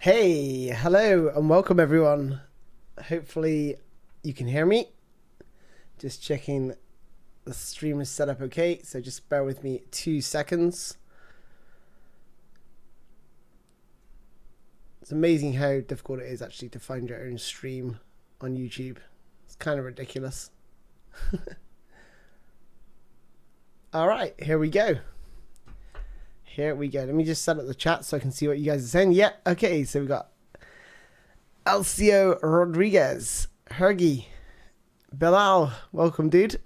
Hey, hello and welcome everyone. Hopefully you can hear me. Just checking the stream is set up okay, so just bear with me 2 seconds. It's amazing how difficult it is actually to find your own stream on YouTube. It's kind of ridiculous. Alright, here we go. Here we go. Let me just set up the chat so I can see what you guys are saying. Yeah, okay, so we got Alcio Rodriguez, Hergy, Bilal, welcome dude.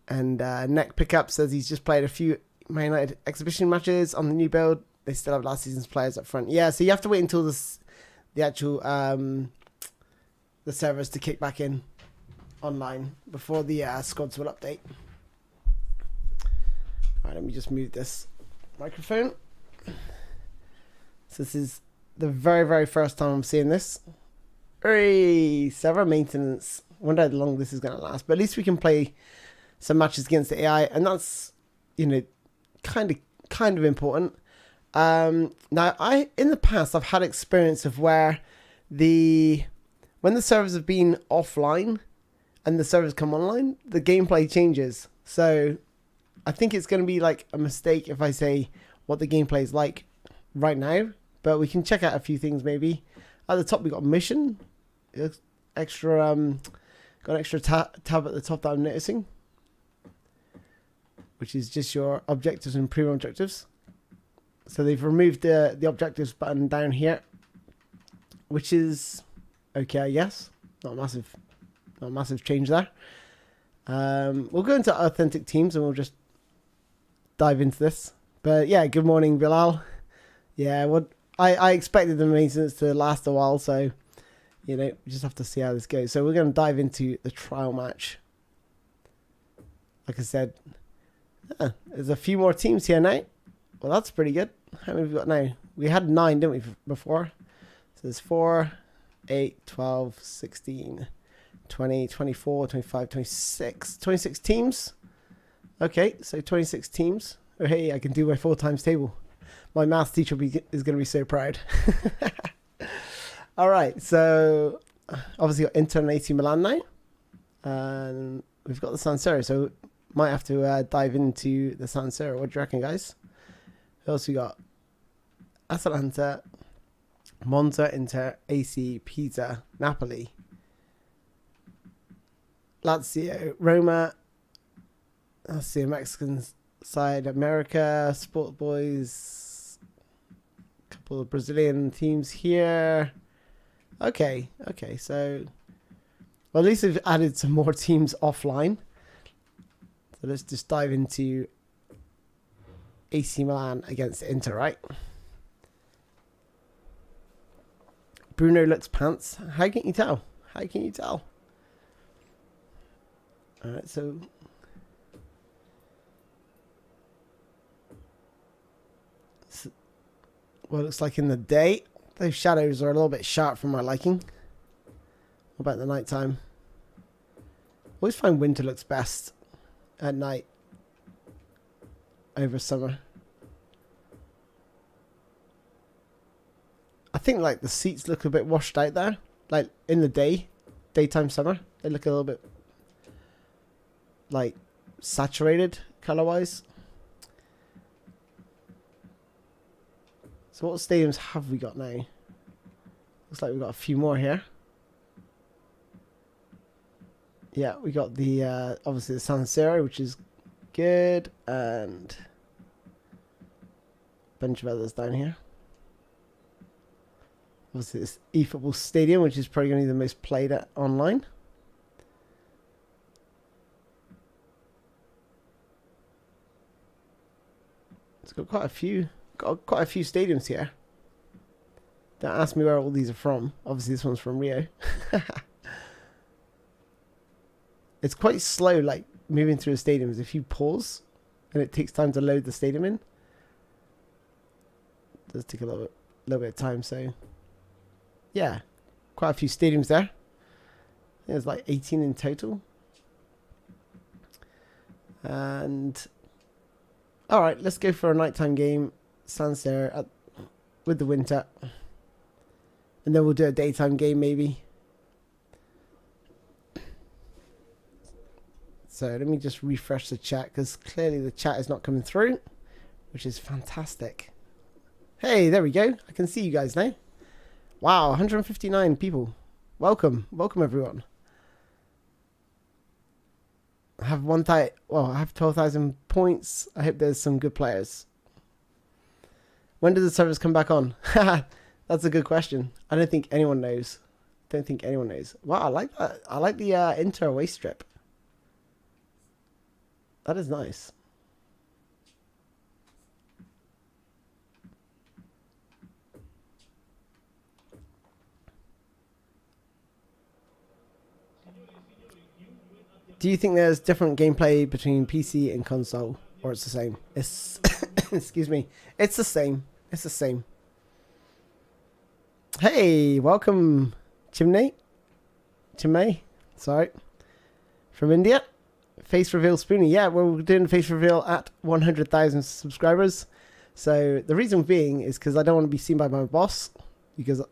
And Neck Pickup says he's just played a few Man United exhibition matches on the new build. They still have last season's players up front. Yeah, so you have to wait until the actual the servers to kick back in online before the squads will update. Alright, let me just move this microphone. So this is the very first time I'm seeing this. Hey, server maintenance. Wonder how long this is going to last, but at least we can play some matches against the AI, and that's, you know, kind of important. Now, in the past I've had experience of where when the servers have been offline and the servers come online, the gameplay changes. So I think it's going to be like a mistake if I say what the gameplay is like right now, but we can check out a few things maybe. At the top we got mission, extra got an extra tab at the top that I'm noticing, which is just your objectives and premium objectives. So they've removed the objectives button down here, which is okay, I guess. Not a massive change there. We'll go into authentic teams and we'll just dive into this. But yeah, good morning, Bilal. Yeah, what I expected the maintenance to last a while, so you know, we just have to see how this goes. So we're going to dive into the trial match. Like I said, there's a few more teams here now. Well, that's pretty good. How many have we got now? We had 9, didn't we, before? So there's 4, 8, 12, 16, 20, 24, 25, 26. 26 teams. Okay, so 26 teams. Oh, hey, I can do my 4 times table. My maths teacher is going to be so proud. All right, so obviously got Inter and AC Milan now. And we've got the San Siro, so might have to dive into the San Siro. What do you reckon, guys? We also got Atalanta, Monza, Inter, AC, Pisa, Napoli, Lazio, Roma. Let's see, Mexican side, America, Sport Boys, a couple of Brazilian teams here. Okay, so well, at least they've added some more teams offline. So let's just dive into AC Milan against Inter, right? Bruno looks pants. How can you tell? Alright, so what it looks like in the day. Those shadows are a little bit sharp for my liking. What about the night time? Always find winter looks best at night over summer. I think like the seats look a bit washed out there. Like in the daytime summer, they look a little bit like saturated color wise. So what stadiums have we got now? Looks like we've got a few more here. Yeah, we got the obviously the San Siro, which is good, and a bunch of others down here. Obviously this eFootball stadium, which is probably going to be the most played at online. It's got quite a few stadiums here. Don't ask me where all these are from. Obviously this one's from Rio. It's quite slow, like moving through the stadiums. If you pause and it takes time to load the stadium in, it does take a little bit of time. So yeah, quite a few stadiums there. There's like 18 in total. And all right, let's go for a nighttime game. San Siro. with the winter. And then we'll do a daytime game maybe. So let me just refresh the chat because clearly the chat is not coming through, which is fantastic. Hey, there we go. I can see you guys now. Wow, 159 people. Welcome. Welcome, everyone. I have I have 12,000 points. I hope there's some good players. When does the servers come back on? That's a good question. I don't think anyone knows. Don't think anyone knows. Wow, I like that. I like the Inter away strip. That is nice. Do you think there's different gameplay between PC and console, or it's the same? It's excuse me. It's the same. It's the same. Hey, welcome, Chimney. Sorry, from India. Face reveal Spoony. Yeah, we're doing face reveal at 100,000 subscribers. So the reason being is because I don't want to be seen by my boss, because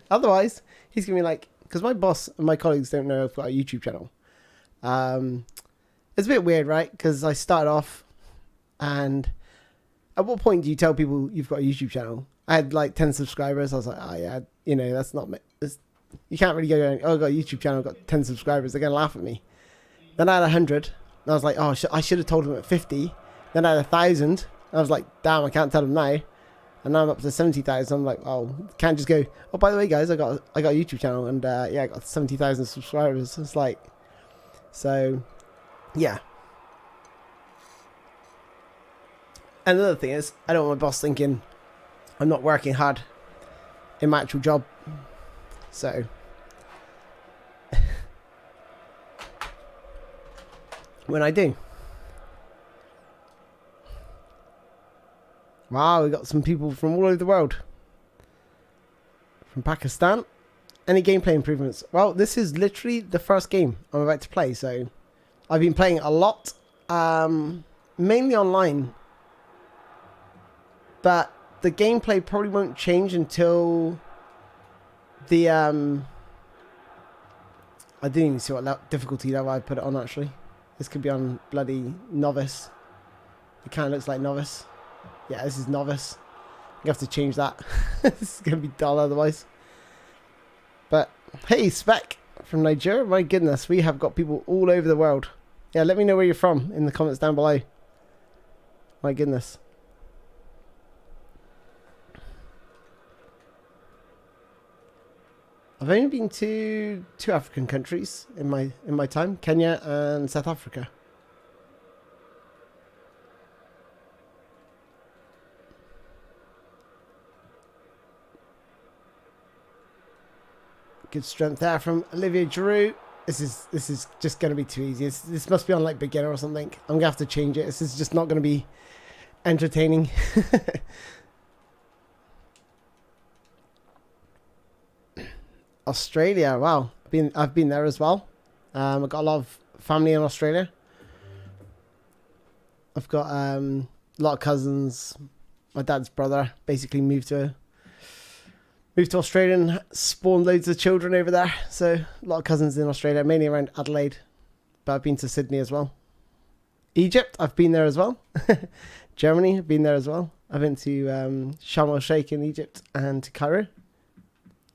otherwise he's gonna be like, because my boss and my colleagues don't know I've got a YouTube channel. It's a bit weird, right? Because I started off, and at what point do you tell people you've got a YouTube channel? I had like 10 subscribers. I was like, oh yeah, you know, that's not me. You can't really go going, oh, I've got a YouTube channel, I've got 10 subscribers. They're gonna laugh at me. Then I had 100. And I was like, oh, I should have told them at 50. Then I had 1,000. I was like, damn, I can't tell them now. And now I'm up to 70,000. I'm like, oh, can't just go, oh, by the way, guys, I got a YouTube channel, and yeah, I got 70,000 subscribers. It's like, so, yeah. And another thing is, I don't want my boss thinking I'm not working hard in my actual job. So, when I do. Wow, we got some people from all over the world. From Pakistan. Any gameplay improvements? Well, this is literally the first game I'm about to play, so I've been playing a lot, mainly online, but the gameplay probably won't change until the I didn't even see what difficulty level I put it on. Actually, this could be on bloody novice. It kind of looks like novice. Yeah, this is novice. You have to change that. This is gonna be dull otherwise. But hey, Spec from Nigeria, my goodness, we have got people all over the world. Yeah, let me know where you're from in the comments down below. My goodness. I've only been to 2 African countries in my time, Kenya and South Africa. Good strength there from Olivier Giroud. This is just going to be too easy. This must be on like beginner or something. I'm going to have to change it. This is just not going to be entertaining. Australia, wow. I've been there as well. I've got a lot of family in Australia. I've got a lot of cousins. My dad's brother basically moved to Australia and spawned loads of children over there. So a lot of cousins in Australia, mainly around Adelaide. But I've been to Sydney as well. Egypt, I've been there as well. Germany, I've been there as well. I've been to Sharm el Sheikh in Egypt and to Cairo.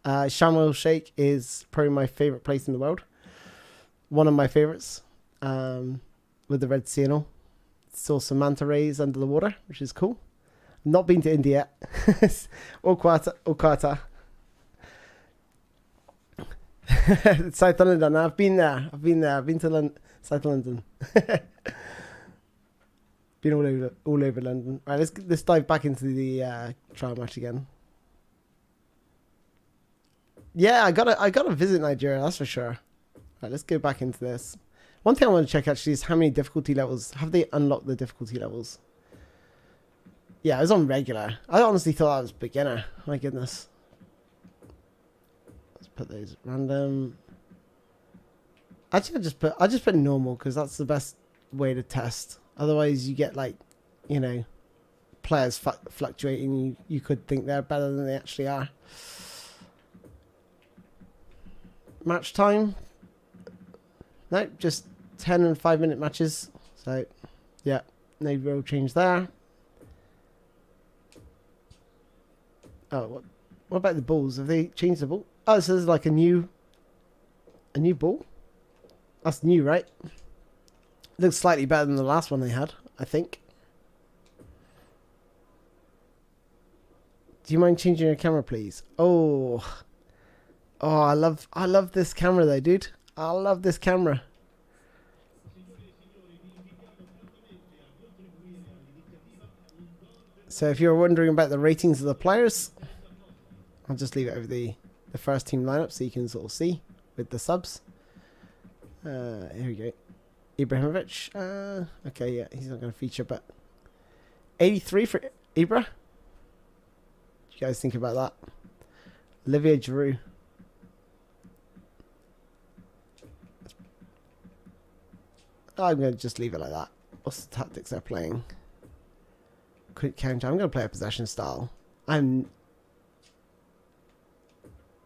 Sharm el Sheikh is probably my favourite place in the world. One of my favourites. With the Red Sea and all. Saw some manta rays under the water, which is cool. Not been to India yet. or Qatar. South London. I've been there. I've been to South London. Been all over London. Right, let's dive back into the trial match again. Yeah, I gotta visit Nigeria, that's for sure. Right, let's go back into this. One thing I want to check actually is how many difficulty levels have they unlocked the difficulty levels? Yeah, I was on regular. I honestly thought I was beginner. My goodness. Let's put those random. Actually, I just put normal because that's the best way to test. Otherwise, you get like, you know, players fluctuating, you could think they're better than they actually are. Match time? No, just 10 and 5 minute matches. So, yeah, no real change there. Oh, what about the balls? Have they changed the ball? Oh, so there's like a new ball? That's new, right? Looks slightly better than the last one they had, I think. Do you mind changing your camera, please? Oh, I love this camera though, dude. I love this camera. So if you're wondering about the ratings of the players, I'll just leave it over the first team lineup so you can sort of see with the subs. Here we go. Ibrahimovic. Okay, yeah, he's not going to feature, but 83 for Ibra. What do you guys think about that? Olivier Giroud. I'm going to just leave it like that. What's the tactics they're playing? Quick counter. I'm going to play a possession style. The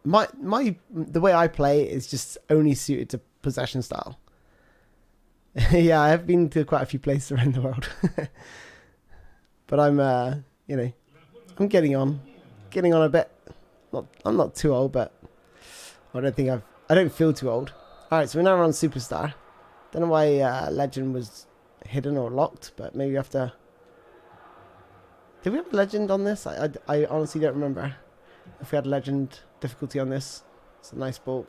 way I play is just only suited to possession style. Yeah, I have been to quite a few places around the world. But I'm I'm getting on a bit. I'm not too old, but I don't feel too old. All right, so we're now on Superstar. Don't know why Legend was hidden or locked, but maybe after. Did we have a Legend on this? I honestly don't remember if we had Legend difficulty on this. It's a nice ball.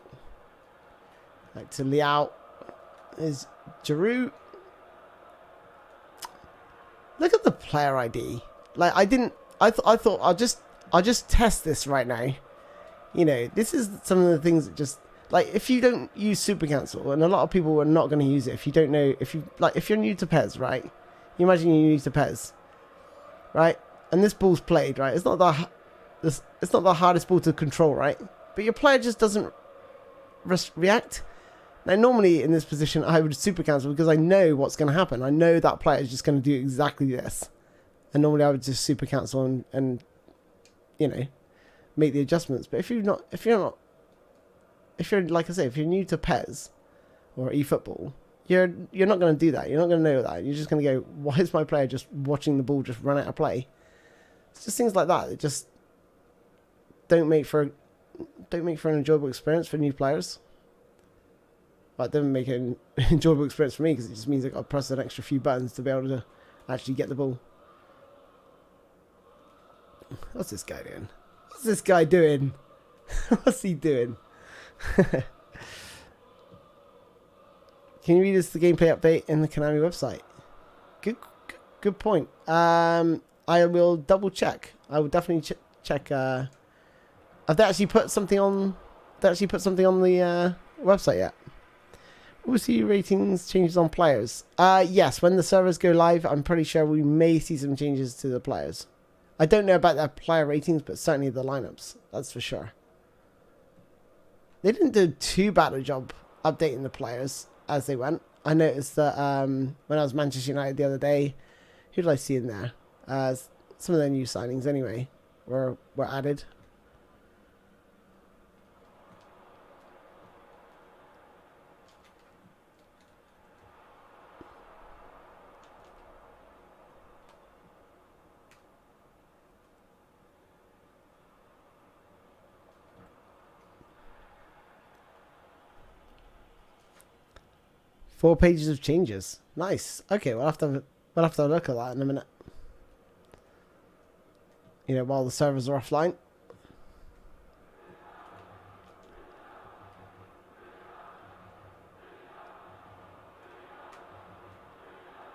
Right, to Liao is Giroud. Look at the player ID. Like I thought I'll just test this right now. You know, this is some of the things that just like if you don't use Super Cancel, and a lot of people are not going to use it if you don't know if you're new to PES, right? You imagine you're new to PES, right? And this ball's played, right? It's not the hardest ball to control, right? But your player just doesn't react. Now, normally in this position, I would Super Cancel because I know what's going to happen. I know that player is just going to do exactly this. And normally I would just Super Cancel and you know, make the adjustments. But if you're like I say, if you're new to PES or eFootball, you're not going to do that. You're not going to know that. You're just going to go, why is my player just watching the ball just run out of play? It's just things like that that just don't make for an enjoyable experience for new players. Well, it doesn't make an enjoyable experience for me because it just means I've got to press an extra few buttons to be able to actually get the ball. What's this guy doing? What's this guy doing? What's he doing? Can you read us the gameplay update in the Konami website? Good point. I will double check. I will definitely check. Have they actually put something on? They actually put something on the website yet? We'll see ratings changes on players. Yes, when the servers go live, I'm pretty sure we may see some changes to the players. I don't know about their player ratings, but certainly the lineups. That's for sure. They didn't do too bad a job updating the players as they went. I noticed that when I was Manchester United the other day, who did I see in there? Some of their new signings anyway were added. Four pages of changes. Nice. Okay, we'll have to look at that in a minute. You know, while the servers are offline.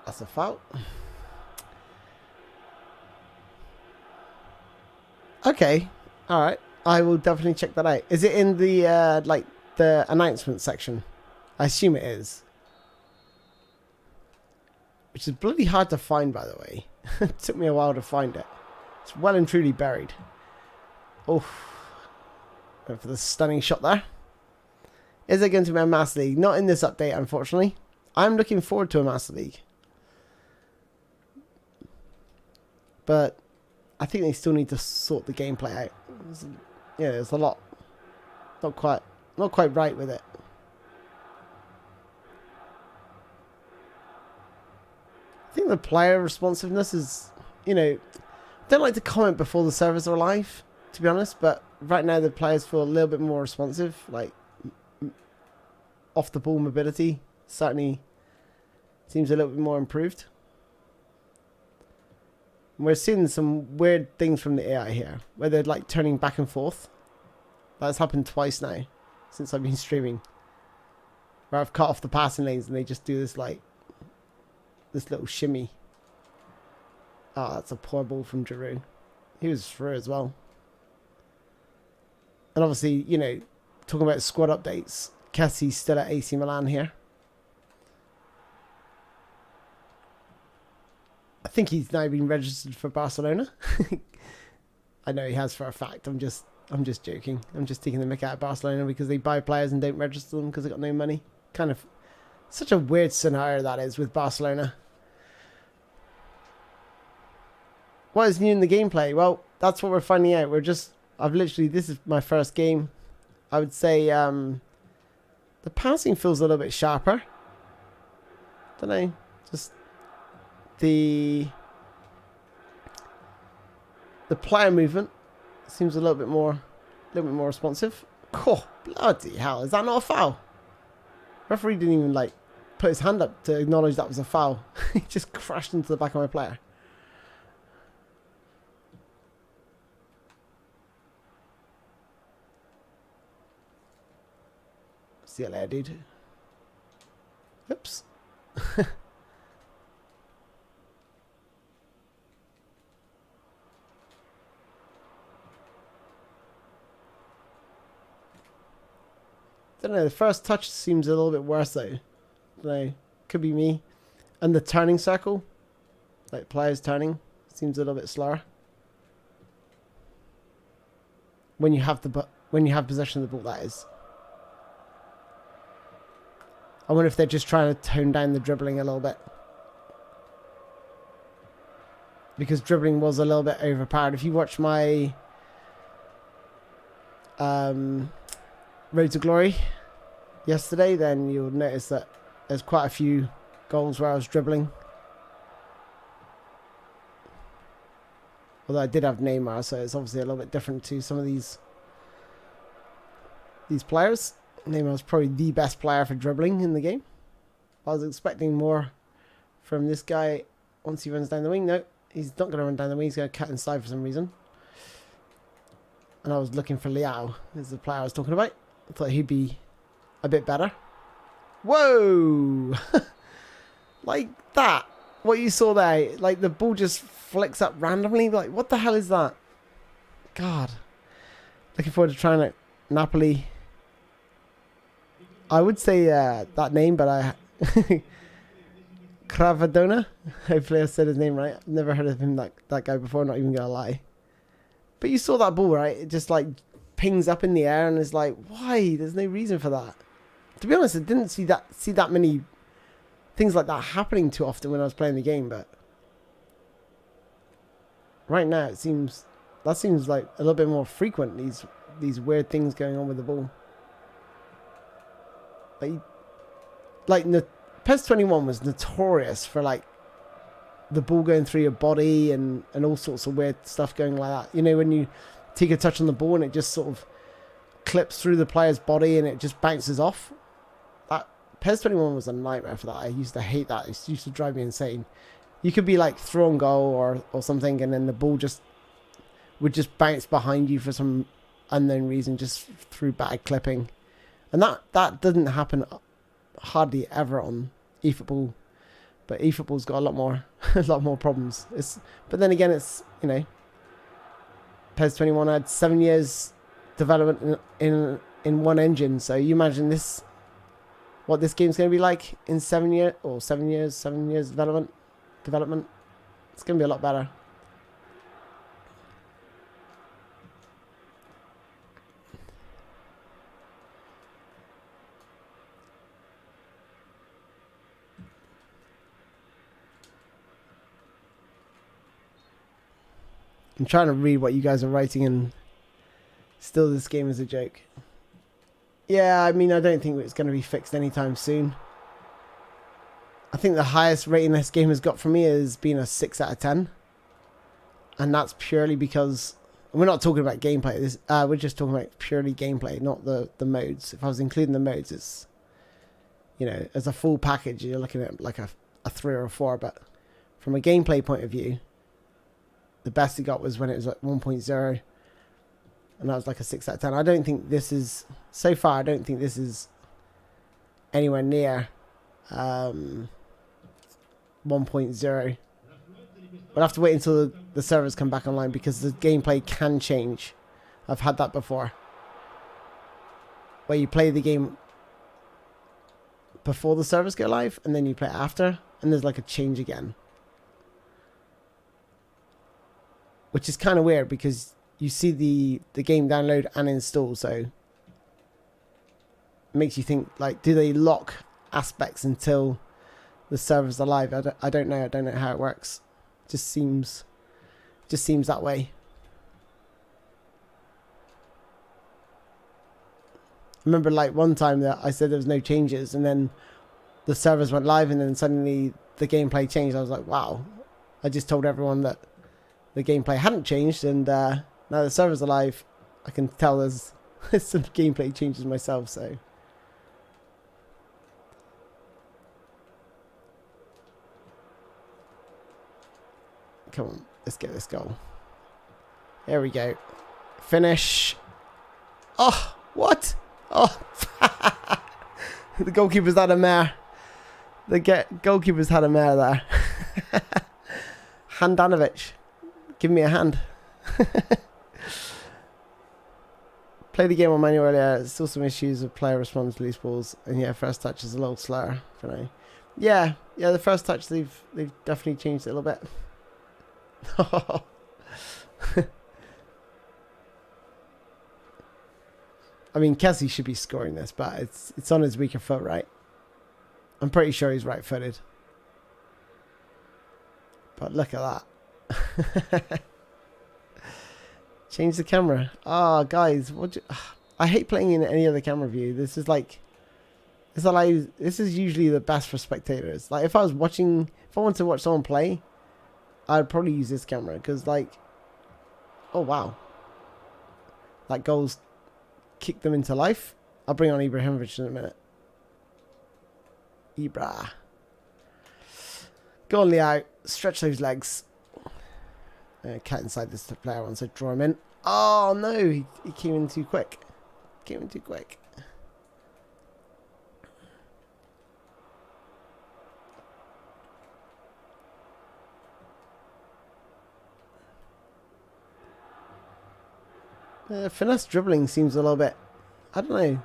That's a foul. Okay. All right. I will definitely check that out. Is it in the like the announcement section? I assume it is. Which is bloody hard to find, by the way. It took me a while to find it. It's well and truly buried. Oh, went for the stunning shot there. Is it going to be a Master League? Not in this update, unfortunately. I'm looking forward to a Master League. but I think they still need to sort the gameplay out. Yeah, there's a lot not quite right with it. I think the player responsiveness is, you know, I don't like to comment before the servers are live, to be honest, but right now the players feel a little bit more responsive, like off the ball mobility certainly seems a little bit more improved. We're seeing some weird things from the AI here, where they're like turning back and forth. That's happened twice now since I've been streaming, where I've cut off the passing lanes and they just do this like this little shimmy. Oh, that's a poor ball from Giroud. He was through as well. And obviously, you know, talking about squad updates, Cassie's still at AC Milan here. I think he's now been registered for Barcelona. I know he has for a fact. I'm just joking. I'm just taking the mick out of Barcelona because they buy players and don't register them because they got no money. Kind of such a weird scenario that is with Barcelona. What is new in the gameplay? Well, that's what we're finding out. This is my first game. I would say the passing feels a little bit sharper. Don't know. Just the player movement seems a little bit more responsive. Oh, bloody hell. Is that not a foul? Referee didn't even like put his hand up to acknowledge that was a foul. He just crashed into the back of my player. See you later, dude. Oops. Don't know, the first touch seems a little bit worse though. Don't know, could be me. And the turning circle, like players turning, seems a little bit slower. When you have possession of the ball, that is. I wonder if they're just trying to tone down the dribbling a little bit. Because dribbling was a little bit overpowered. If you watch my Road to Glory yesterday, then you'll notice that there's quite a few goals where I was dribbling. Although I did have Neymar, so it's obviously a little bit different to some of these players. Neymar's probably the best player for dribbling in the game. I was expecting more from this guy once he runs down the wing. No, he's not going to run down the wing. He's going to cut inside for some reason. And I was looking for Liao, is the player I was talking about. I thought he'd be a bit better. Whoa! Like that. What you saw there, like the ball just flicks up randomly. Like, what the hell is that? God. Looking forward to trying it. Napoli. I would say that name, but I... Cravadona? Hopefully I said his name right. I've never heard of him, that guy before, not even going to lie. But you saw that ball, right? It just like pings up in the air and is like, why? There's no reason for that. To be honest, I didn't see that many things like that happening too often when I was playing the game, but right now that seems like a little bit more frequent, these weird things going on with the ball. Like PES 21 was notorious for like the ball going through your body and all sorts of weird stuff going like that. You know, when you take a touch on the ball and it just sort of clips through the player's body and it just bounces off. That PES 21 was a nightmare for that. I used to hate that. It used to drive me insane. You could be like through on goal or something, and then the ball would just bounce behind you for some unknown reason, just through bad clipping. And that doesn't happen hardly ever on eFootball. But eFootball's got a lot more problems. But then again, it's, you know, PES 21 had 7 years development in one engine. So you imagine what this game's going to be like in 7 years development. It's going to be a lot better. I'm trying to read what you guys are writing, and still this game is a joke. Yeah, I mean, I don't think it's going to be fixed anytime soon. I think the highest rating this game has got for me has been a 6 out of 10. And that's purely because we're not talking about gameplay. We're just talking about purely gameplay, not the modes. If I was including the modes, it's, you know, as a full package, you're looking at like a 3 or a 4. But from a gameplay point of view, the best it got was when it was at 1.0. And that was like a 6 out of 10. I don't think this is, so far, I don't think this is anywhere near 1.0. We'll have to wait until the servers come back online, because the gameplay can change. I've had that before, where you play the game before the servers go live, and then you play it after, and there's like a change again. Which is kind of weird, because you see the game download and install, so it makes you think, like, do they lock aspects until the servers are live? I don't know. I don't know how it works. Just seems that way. I remember like one time that I said there was no changes, and then the servers went live, and then suddenly the gameplay changed. I was like, wow. I just told everyone that the gameplay hadn't changed, and now the servers are live. I can tell there's some gameplay changes myself, so. Come on, let's get this goal. There we go. Finish. Oh, what? Oh, the goalkeeper's had a mare. The goalkeeper's had a mare there. Handanovic, give me a hand. Played the game on manual earlier. There's still some issues with player response to loose balls, and yeah, first touch is a little slower for now. Yeah, the first touch they've definitely changed it a little bit. I mean, Kessie should be scoring this, but it's on his weaker foot, right? I'm pretty sure he's right-footed. But look at that. Change the camera. Oh, guys, I hate playing in any other camera view. This is like, this is usually the best for spectators. Like, if I wanted to watch someone play, I'd probably use this camera, because, like, oh wow, that goal's kicked them into life. I'll bring on Ibrahimovic in a minute. Ibra, go on, Leo, stretch those legs. Cat inside this player once I draw him in. Oh no, he came in too quick. Finesse dribbling seems a little bit, I don't know,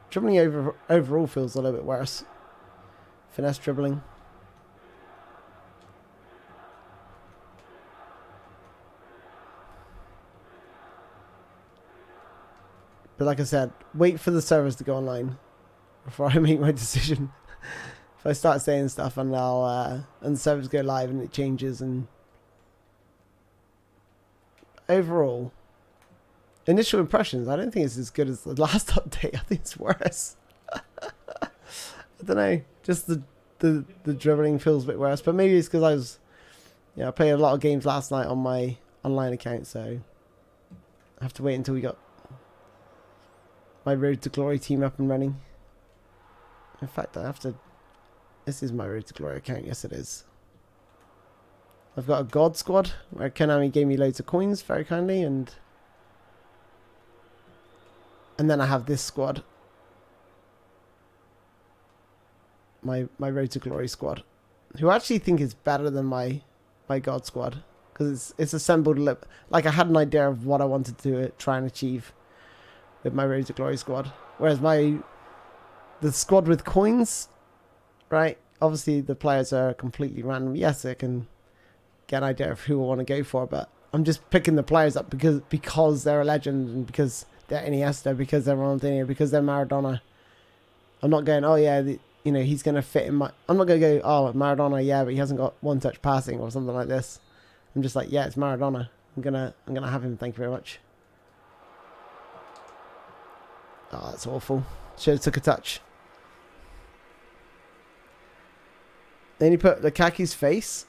dribbling overall feels a little bit worse. Finesse dribbling. But like I said, wait for the servers to go online before I make my decision. If I start saying stuff and and the servers go live and it changes, and overall, initial impressions, I don't think it's as good as the last update. I think it's worse. I don't know. Just the dribbling feels a bit worse. But maybe it's because I played a lot of games last night on my online account, so I have to wait until we got my Road to Glory team up and running. In fact, this is my Road to Glory account. Yes, it is. I've got a God squad where Konami gave me loads of coins very kindly, and then I have this squad, my Road to Glory squad, who I actually think is better than my God squad, because it's assembled like I had an idea of what I wanted to try and achieve with my Road to Glory squad. Whereas the squad with coins, right? Obviously the players are completely random. Yes, I can get an idea of who I want to go for, but I'm just picking the players up because they're a legend, and because they're Iniesta, because they're Ronaldinho, because they're Maradona. I'm not going, oh yeah, he's going to fit in my... I'm not going to go, oh, Maradona, yeah, but he hasn't got one-touch passing or something like this. I'm just like, yeah, it's Maradona. I'm gonna have him. Thank you very much. Oh, that's awful. Should have took a touch. Then you put Lukaku's face.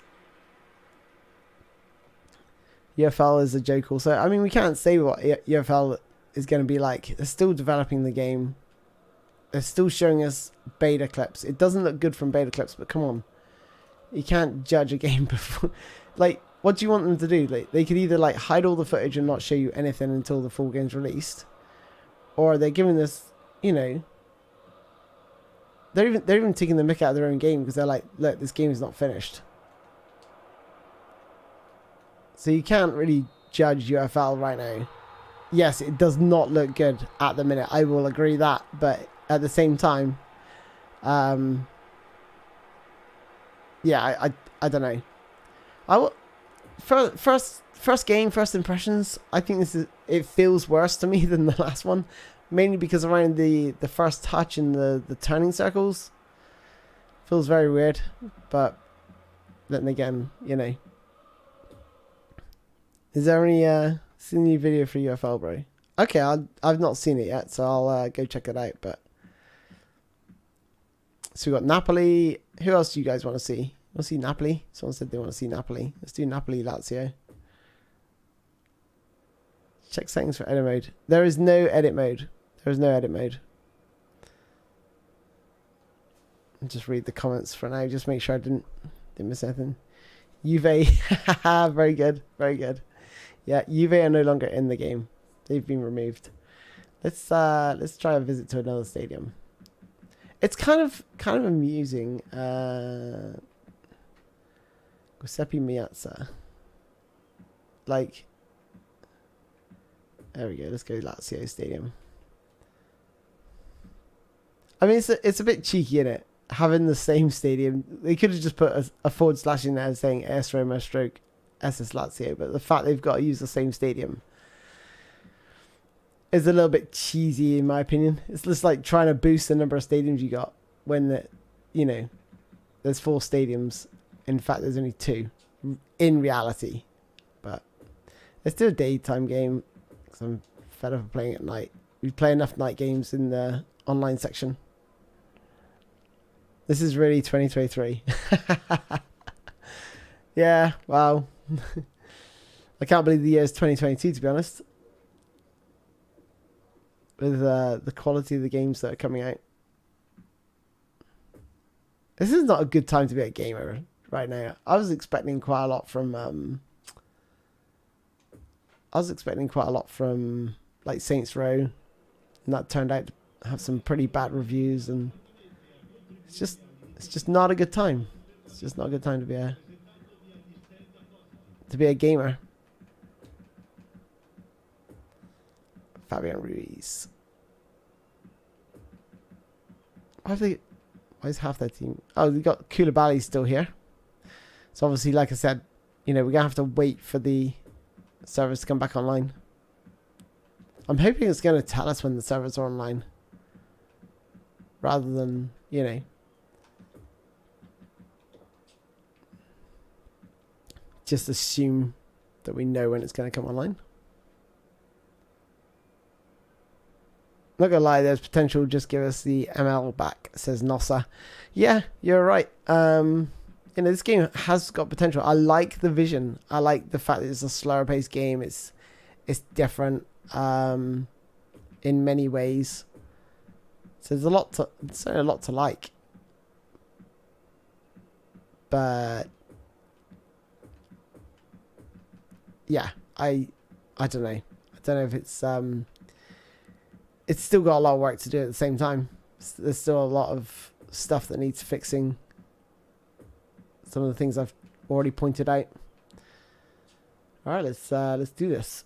UFL is a joke also. I mean, we can't say what UFL is going to be like. They're still developing the game. They're still showing us beta clips. It doesn't look good from beta clips, but come on. You can't judge a game before. Like, what do you want them to do? Like, they could either like hide all the footage and not show you anything until the full game's released, or they're giving this, you know, they're even taking the mick out of their own game because they're like, look, this game is not finished. So you can't really judge UFL right now. Yes, it does not look good at the minute. I will agree that, but at the same time, yeah, I don't know. First game, first impressions. I think it feels worse to me than the last one, mainly because around the first touch and the turning circles feels very weird. But then again, you know, is there any seen any video for UFL, bro? Okay, I've not seen it yet, so I'll go check it out. But so we got Napoli. Who else do you guys want to see? Want to see Napoli? Someone said they want to see Napoli. Let's do Napoli Lazio. Check settings for edit mode. There is no edit mode. There is no edit mode. I'll just read the comments for now. Just make sure I didn't miss anything. Juve, very good, very good. Yeah, Juve are no longer in the game. They've been removed. Let's try a visit to another stadium. It's kind of amusing. Giuseppe Meazza. Like, there we go. Let's go Lazio Stadium. I mean, it's a bit cheeky, isn't it? Having the same stadium. They could have just put a forward slash in there saying AS Roma stroke SS Lazio, but the fact they've got to use the same stadium is a little bit cheesy in my opinion. It's just like trying to boost the number of stadiums you got when you know, there's 4 stadiums. In fact, there's only 2 in reality. But let's do a daytime game because I'm fed up of playing at night. We play enough night games in the online section. This is really 2023. Yeah, wow. I can't believe the year is 2022, to be honest. With the quality of the games that are coming out. This is not a good time to be a gamer right now. I was expecting quite a lot from like Saints Row, and that turned out to have some pretty bad reviews, and it's just not a good time. It's just not a good time to be a gamer. Fabian Ruiz. Why is half their team? Oh, we got Koulibaly still here. So obviously, like I said, you know, we're gonna have to wait for the servers to come back online. I'm hoping it's gonna tell us when the servers are online, rather than, you know, just assume that we know when it's gonna come online. Not gonna lie, there's potential. Just give us the ML back, says Nossa. Yeah, you're right. You know, this game has got potential. I like the vision. I like the fact that it's a slower paced game. It's different in many ways. So there's certainly a lot to like. But yeah, I don't know. I don't know if it's still got a lot of work to do at the same time. There's still a lot of stuff that needs fixing. Some of the things I've already pointed out. All right, let's do this.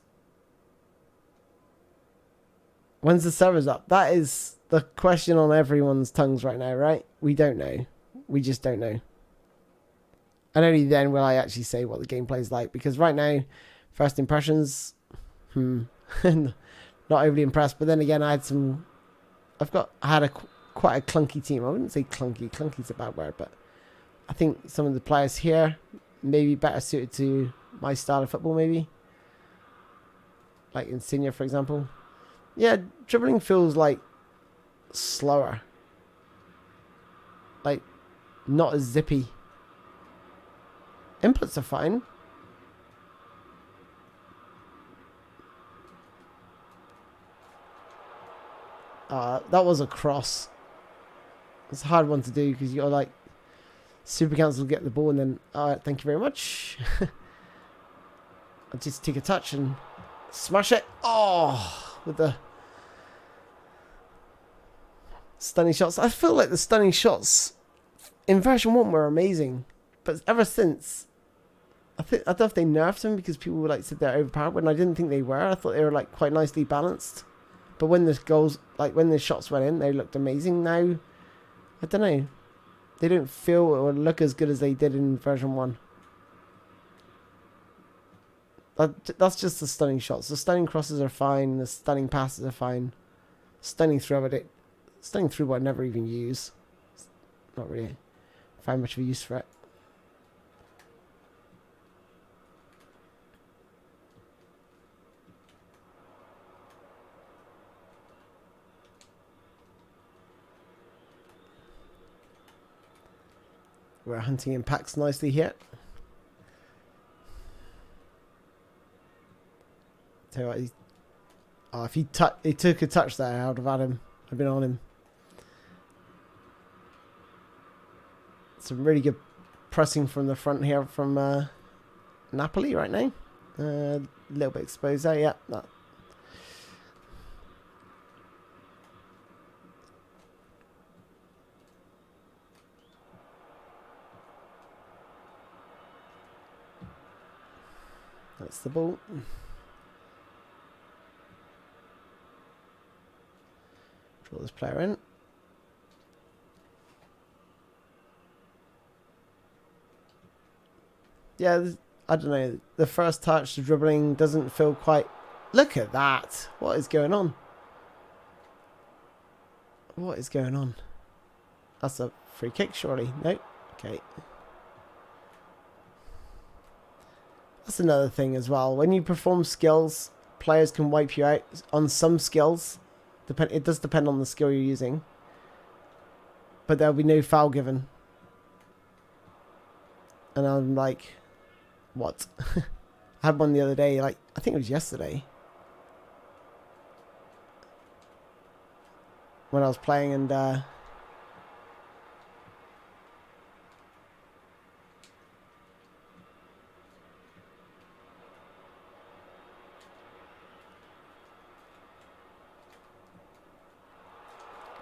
When's the servers up? That is the question on everyone's tongues right now, right? We don't know. We just don't know. And only then will I actually say what the gameplay is like, because right now, first impressions, not overly impressed. But then again, I had quite a clunky team. I wouldn't say clunky. Clunky's a bad word, but I think some of the players here may be better suited to my style of football, maybe. like Insigne, for example. Yeah, dribbling feels like slower. Like, not as zippy. Inputs are fine. That was a cross. It's a hard one to do because you got like Super Council get the ball and then thank you very much. I'll just take a touch and smash it. Oh, with the stunning shots. I feel like the stunning shots in version 1 were amazing, but ever since, I don't know if they nerfed them because people would like said they're overpowered when I didn't think they were. I thought they were like quite nicely balanced. But when the goals, like when the shots went in, they looked amazing. Now, I don't know. They don't feel or look as good as they did in version 1. That's just the stunning shots. The stunning crosses are fine. The stunning passes are fine. Stunning through, I never even use. Not really find much of a use for it. We're hunting in packs nicely here. Tell you what, if he took a touch there, I would have had him. I've been on him. Some really good pressing from the front here from Napoli right now. A little bit exposed there, yeah. That. That's the ball. Draw this player in. Yeah, I don't know. The first touch, the dribbling doesn't feel quite... Look at that. What is going on? What is going on? That's a free kick, surely. No? Okay. That's another thing as well. When you perform skills, players can wipe you out on some skills. It does depend on the skill you're using. But there'll be no foul given. And I'm like, what? I had one the other day, like, I think it was yesterday. When I was playing and...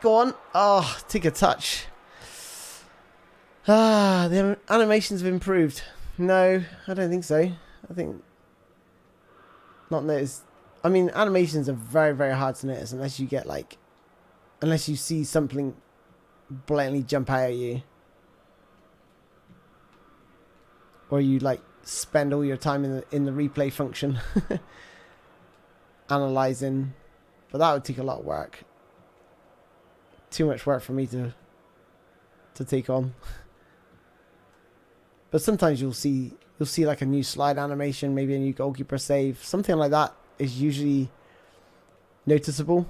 Go on. Oh, take a touch. The animations have improved. No, I don't think so. I think not noticed. I mean, animations are very, very hard to notice unless you get like, unless you see something blatantly jump out at you, or you like spend all your time in the replay function analyzing. But that would take a lot of work. Too much work for me to take on. But sometimes you'll see like a new slide animation, maybe a new goalkeeper save, something like that is usually noticeable.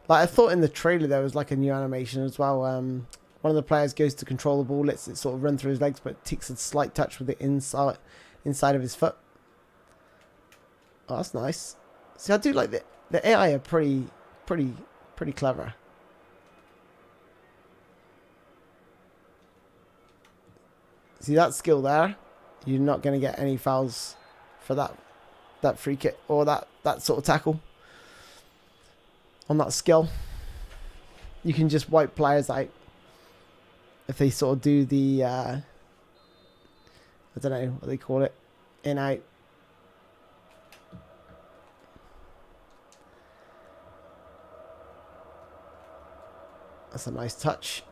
Like I thought in the trailer there was like a new animation as well. One of the players goes to control the ball, lets it sort of run through his legs, but takes a slight touch with the inside of his foot. Oh, that's nice. See, I do like the AI are pretty clever. See that skill there? You're not going to get any fouls for that free kick or that sort of tackle on that skill. You can just wipe players out if they sort of do the I don't know what they call it, in out. That's a nice touch.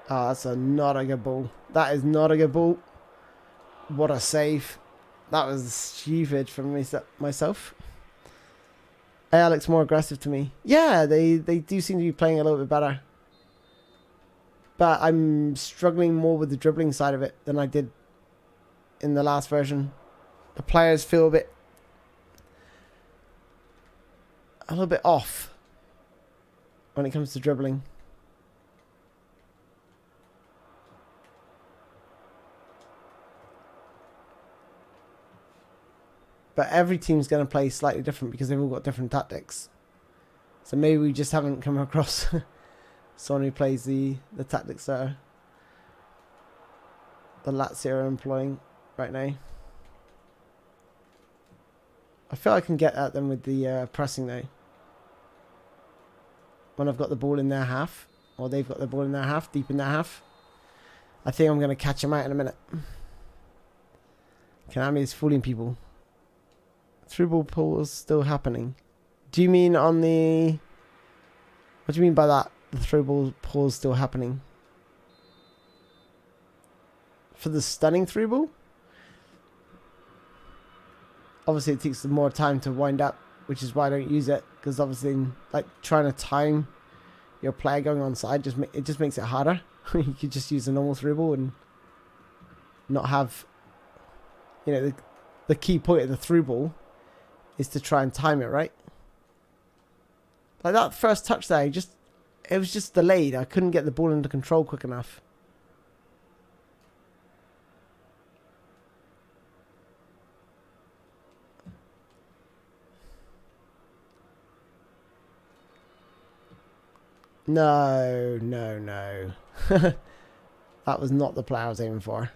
Oh, that's not a good ball. That is not a good ball. What a save. That was stupid from myself. AI looks more aggressive to me. Yeah, they do seem to be playing a little bit better. But I'm struggling more with the dribbling side of it than I did in the last version. The players feel a little bit off when it comes to dribbling. But every team's going to play slightly different because they've all got different tactics. So maybe we just haven't come across someone who plays the tactics that the Lazio are employing right now. I feel I can get at them with the pressing though. When I've got the ball in their half, or they've got the ball in their half, deep in their half. I think I'm going to catch them out in a minute. Konami is fooling people. Through ball pause still happening. Do you mean on the... What do you mean by that? The through ball pause still happening? For the stunning through ball? Obviously it takes more time to wind up, which is why I don't use it. Because obviously, like, trying to time your player going onside, it just makes it harder. You could just use a normal through ball and not have... You know, the key point of the through ball is to try and time it, right? Like that first touch there, it was just delayed. I couldn't get the ball under control quick enough. No. That was not the play I was aiming for.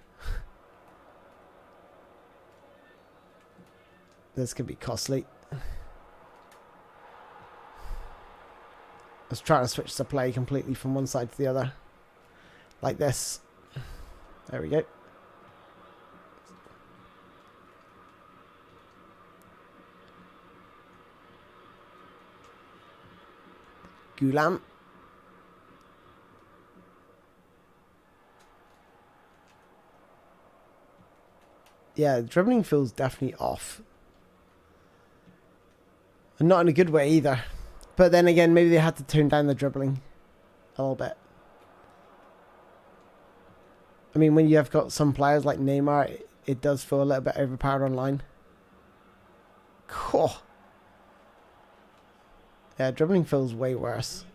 This could be costly. I was trying to switch the play completely from one side to the other. Like this. There we go. Gulam. Yeah, dribbling feels definitely off. And not in a good way either. But then again, maybe they had to tone down the dribbling a little bit. I mean, when you have got some players like Neymar, it does feel a little bit overpowered online. Cool. Yeah, dribbling feels way worse.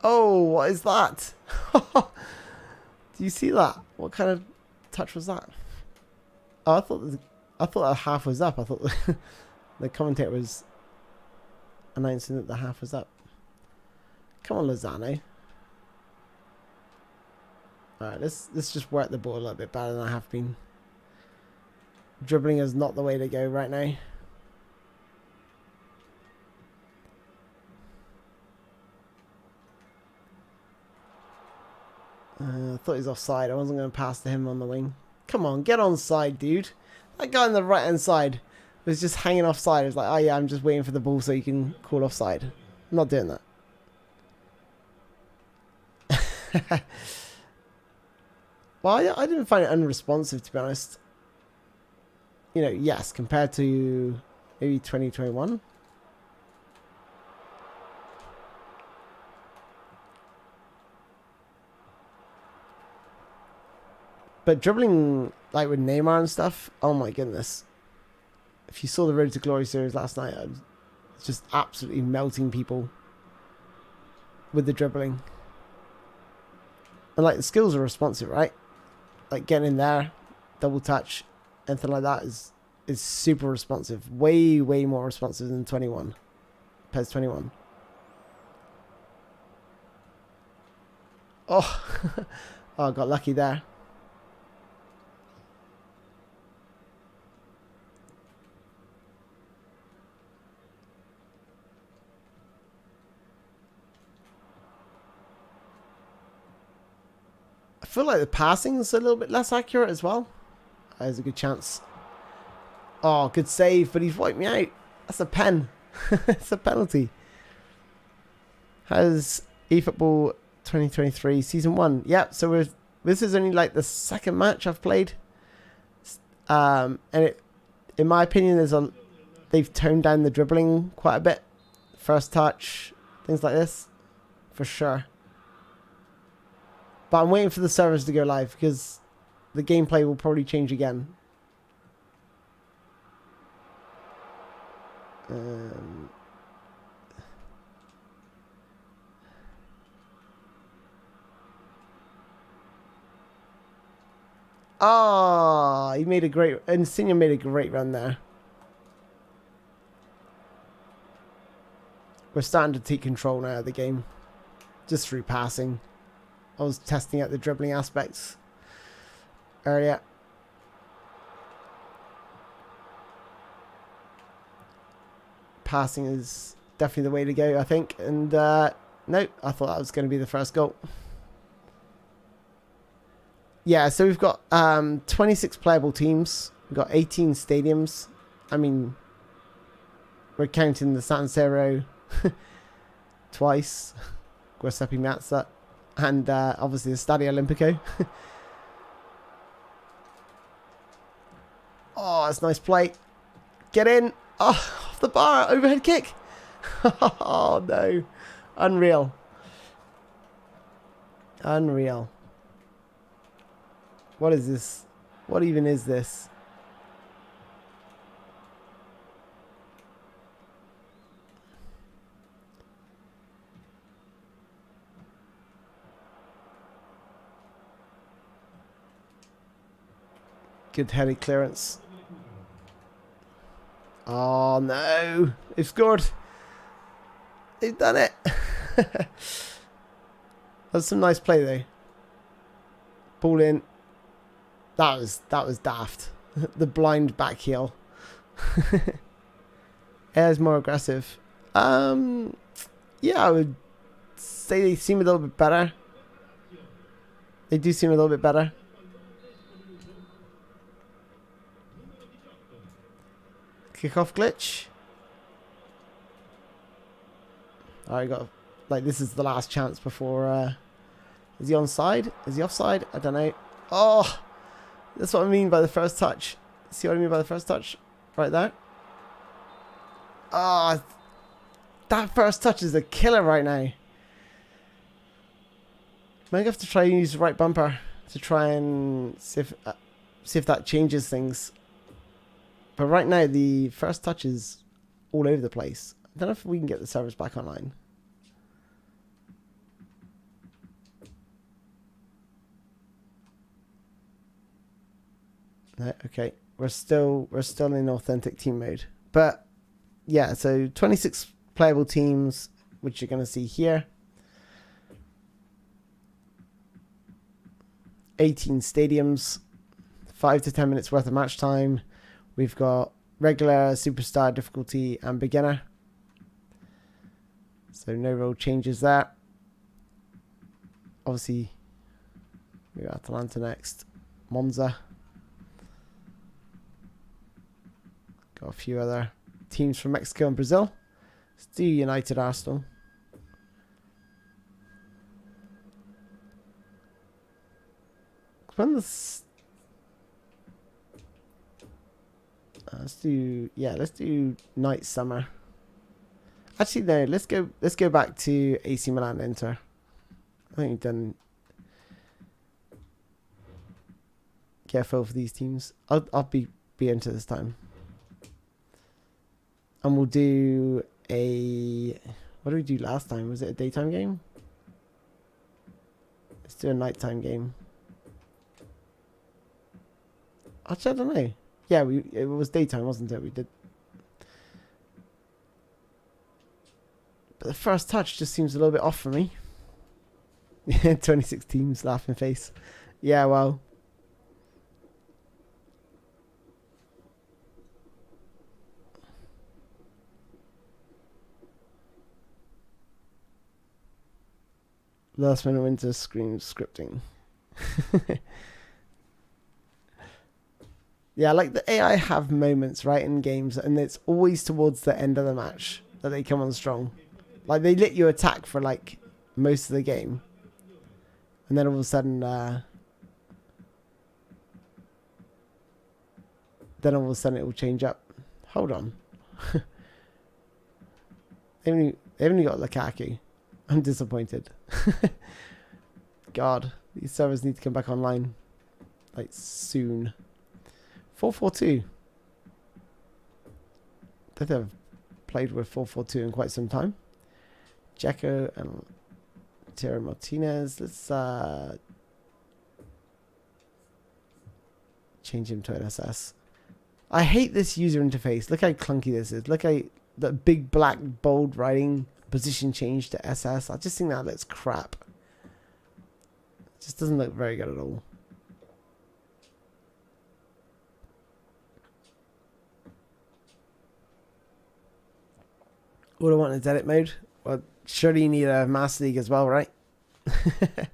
Oh, what is that? Do you see that? What kind of touch was that? Oh, I thought the half was up. I thought the commentator was announcing that the half was up. Come on, Lozano. Alright, let's just work the ball a little bit better than I have been. Dribbling is not the way to go right now. I thought he was offside. I wasn't going to pass to him on the wing. Come on, get onside, dude. That guy on the right-hand side was just hanging offside. It was like, oh yeah, I'm just waiting for the ball so you can call offside. I'm not doing that. Well, I didn't find it unresponsive, to be honest. You know, yes, compared to maybe 2021. But dribbling, like with Neymar and stuff, oh my goodness. If you saw the Road to Glory series last night, I was just absolutely melting people with the dribbling. And like the skills are responsive, right? Like getting in there, double touch, anything like that is super responsive. Way more responsive than 21. PES 21. Oh, oh, I got lucky there. I feel like the passing is a little bit less accurate as well. There's a good chance. Oh, good save, but he's wiped me out. That's a pen. It's a penalty. Has eFootball 2023 Season 1. Yep, so this is only like the second match I've played. And in my opinion, they've toned down the dribbling quite a bit. First touch, things like this, for sure. But I'm waiting for the servers to go live because the gameplay will probably change again. He made a great... Insigne made a great run there. We're starting to take control now of the game. Just through passing. I was testing out the dribbling aspects earlier. Passing is definitely the way to go, I think. And no, I thought that was going to be the first goal. Yeah, so we've got 26 playable teams. We've got 18 stadiums. I mean, we're counting the San Siro twice. Giuseppe Meazza. And obviously the Stadio Olimpico. Oh, that's a nice play. Get in. Oh, off the bar. Overhead kick. Oh, no. Unreal. Unreal. What is this? What even is this? Good headed clearance. Oh no! They've scored. They've done it. That's some nice play though. Ball in. That was daft. The blind back heel. Air's more aggressive. Yeah, I would say they seem a little bit better. They do seem a little bit better. Kickoff glitch. I got like this is the last chance before. Is he onside? Is he offside? I don't know. Oh, that's what I mean by the first touch. See what I mean by the first touch? Right there. Ah, that first touch is a killer right now. Might have to try and use the right bumper to try and see if that changes things. But right now, the first touch is all over the place. I don't know if we can get the servers back online. No, okay, we're still in authentic team mode. But yeah, so 26 playable teams, which you're going to see here. 18 stadiums, 5 to 10 minutes worth of match time. We've got regular, superstar, difficulty, and beginner. So no real changes there. Obviously, we got Atalanta next. Monza. Got a few other teams from Mexico and Brazil. Let's do United Arsenal. When this... let's do night summer. Actually no, let's go back to AC Milan Inter. I think we've done careful for these teams. I'll be into this time. And we'll do a what did we do last time? Was it a daytime game? Let's do a nighttime game. Actually I don't know. Yeah, it was daytime, wasn't it? We did. But the first touch just seems a little bit off for me. 26 teams, laughing face. Yeah, well. Last minute winter screams scripting. Yeah, like the AI have moments, right, in games, and it's always towards the end of the match that they come on strong. Like, they let you attack for, like, most of the game. And then all of a sudden, it will change up. Hold on. They've only got Lukaku. I'm disappointed. God, these servers need to come back online. Like, soon. 442. I don't think I've played with 442 in quite some time. Jacko and Tierra Martinez. Let's change him to an SS. I hate this user interface. Look how clunky this is. Look how the big black bold writing, position change to SS. I just think that looks crap. It just doesn't look very good at all. What I want is edit mode. Well, surely you need a Master League as well, right? But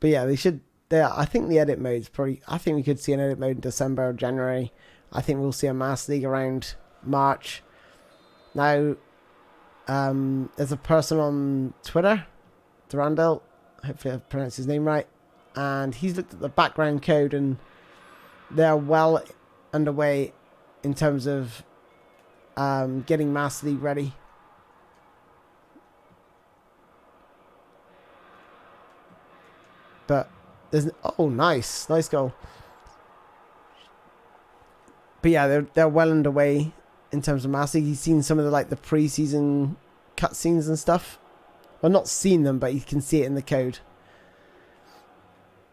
yeah, they should. I think the edit mode's probably. I think we could see an edit mode in December or January. I think we'll see a Master League around March. Now, there's a person on Twitter, Durandel. Hopefully, I've pronounced his name right. And he's looked at the background code, and they're well underway in terms of getting Master League ready. But there's nice goal. But yeah, they're well underway in terms of Master League. He's seen some of the pre-season cutscenes and stuff. Well, not seen them, but you can see it in the code.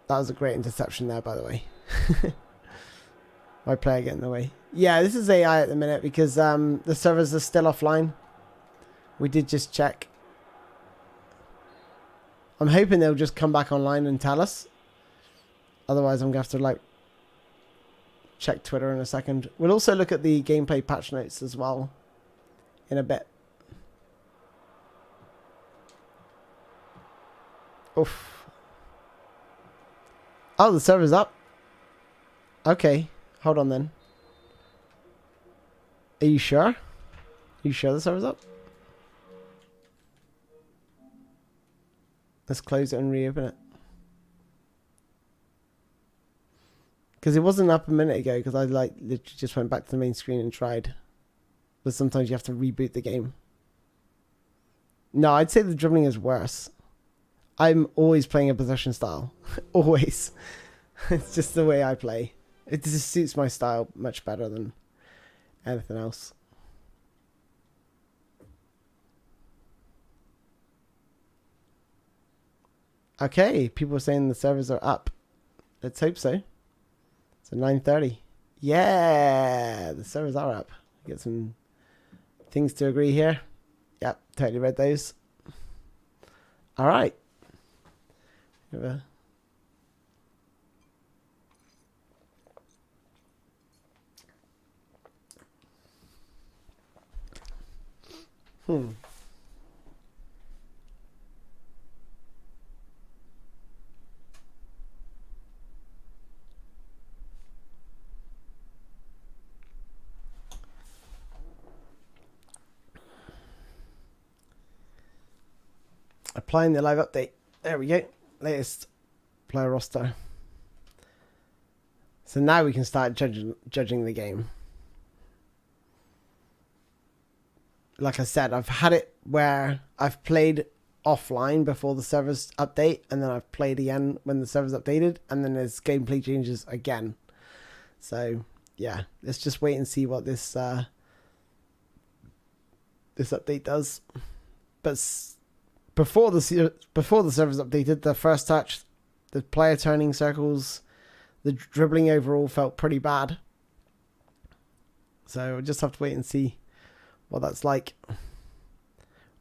That was a great interception there, by the way. My player getting in the way. Yeah, this is AI at the minute because the servers are still offline. We did just check. I'm hoping they'll just come back online and tell us. Otherwise, I'm going to have to check Twitter in a second. We'll also look at the gameplay patch notes as well in a bit. Oof. Oh, the server's up. Okay, hold on then. Are you sure? Are you sure the server's up? Let's close it and reopen it. Because it wasn't up a minute ago because I literally just went back to the main screen and tried. But sometimes you have to reboot the game. No, I'd say the dribbling is worse. I'm always playing a possession style. Always. It's just the way I play. It just suits my style much better than anything else. Okay, people are saying the servers are up. Let's hope so. So 9:30. Yeah, the servers are up. Get some things to agree here. Yep, totally read those. All right. Applying the live update. There we go. Latest player roster. So now we can start judging the game. Like I said, I've had it where I've played offline before the servers update, and then I've played again when the servers updated, and then there's gameplay changes again. So yeah, let's just wait and see what this this update does. But before the servers updated, the first touch, the player turning circles, the dribbling overall felt pretty bad. So we'll just have to wait and see what that's like.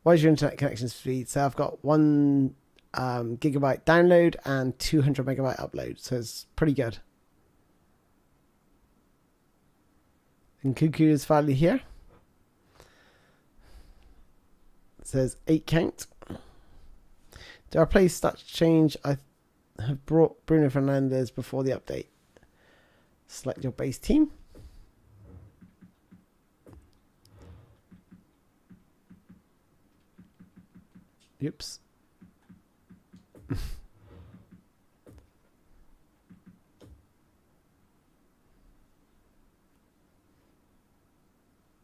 What is your internet connection speed? So I've got 1 gigabyte download and 200 megabyte upload. So it's pretty good. And Cuckoo is finally here. It says 8 count. Do our play stats change? I have brought Bruno Fernandes before the update. Select your base team. Oops.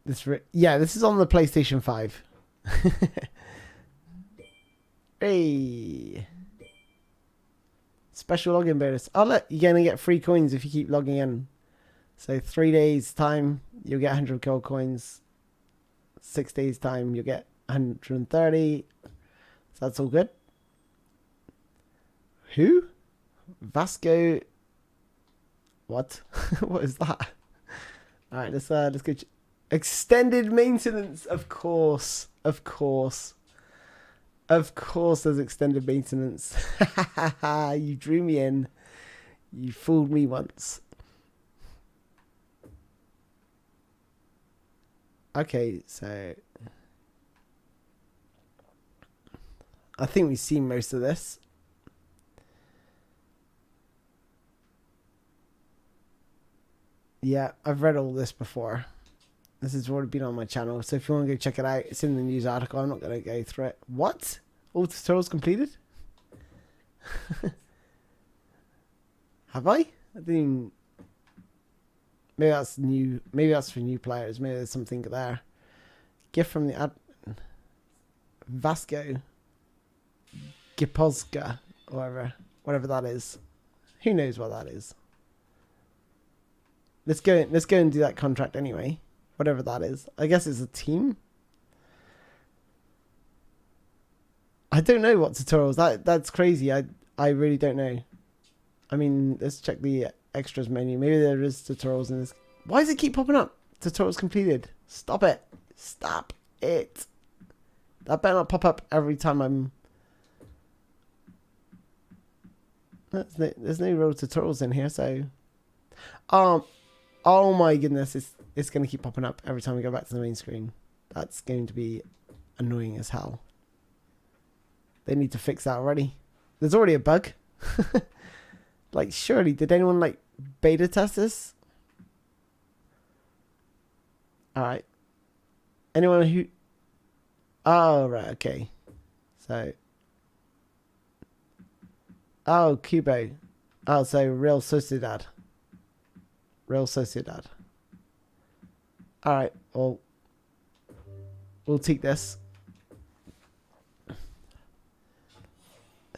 This is on the PlayStation 5. Hey. Special login bonus. Oh look, you're going to get free coins if you keep logging in. So 3 days time, you'll get 100 gold coins. 6 days time, you'll get 130. So that's all good. Who? Vasco. What? What is that? All right, let's go. Extended maintenance, of course. Of course, there's extended maintenance. You drew me in. You fooled me once. Okay, so I think we've seen most of this. Yeah, I've read all this before. This has already been on my channel, so if you want to go check it out, it's in the news article. I'm not going to go through it. What? All tutorials completed? Have I? I didn't. Maybe that's new. Maybe that's for new players. Maybe there's something there. Gift from the admin. Vasco. Gipozka. Whatever that is. Who knows what that is? Let's go and do that contract anyway. Whatever that is. I guess it's a team. I don't know what tutorials. That's crazy. I really don't know. I mean, let's check the extras menu. Maybe there is tutorials in this. Why does it keep popping up? Tutorials completed. Stop it. Stop it. That better not pop up every time I'm... There's no real tutorials in here, so... Oh my goodness, it's going to keep popping up every time we go back to the main screen. That's going to be annoying as hell. They need to fix that already. There's already a bug. Like, surely, did anyone, like, beta test this? Alright. Anyone who... Oh, right, okay. So... Oh, Kubo. Oh, so Real Sociedad. Real Sociedad. Alright, well... We'll take this.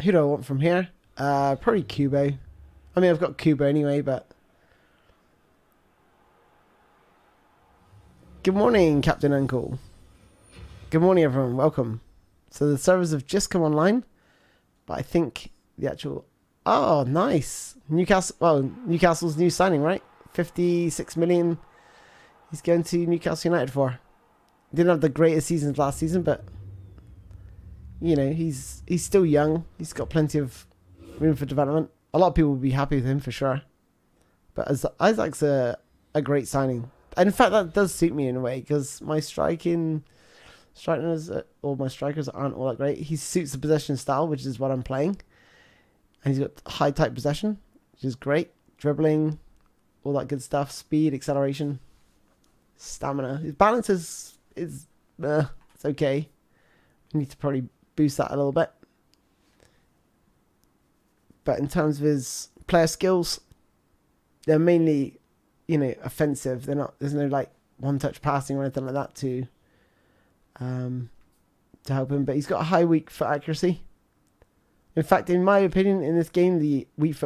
Who do I want from here? Probably Kubo. I mean, I've got Kubo anyway, but... Good morning, Captain Uncle. Good morning, everyone. Welcome. So the servers have just come online, but I think the actual... Oh, nice. Newcastle... Well, Newcastle's new signing, right? 56 million he's going to Newcastle United for. Didn't have the greatest seasons last season, but... You know, he's still young. He's got plenty of room for development. A lot of people will be happy with him for sure. But as Isaac's a great signing. And in fact, that does suit me in a way, because my strikers aren't all that great. He suits the possession style, which is what I'm playing. And he's got high type possession, which is great. Dribbling, all that good stuff. Speed, acceleration, stamina. His balance is it's okay. We need to probably boost that a little bit. But in terms of his player skills, they're mainly, you know, offensive. They're not. There's no like one-touch passing or anything like that to help him. But he's got a high weak foot accuracy. In fact, in my opinion, in this game, the weak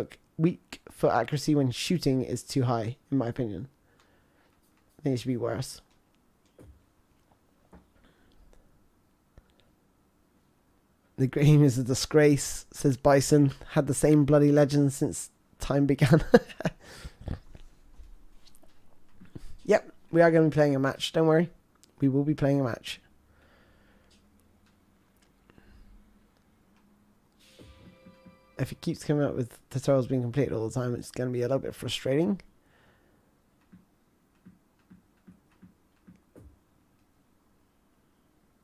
foot accuracy when shooting is too high. In my opinion, I think it should be worse. The game is a disgrace, says Bison. Had the same bloody legend since time began. Yep, we are going to be playing a match. Don't worry. We will be playing a match. If it keeps coming up with tutorials being completed all the time, it's going to be a little bit frustrating.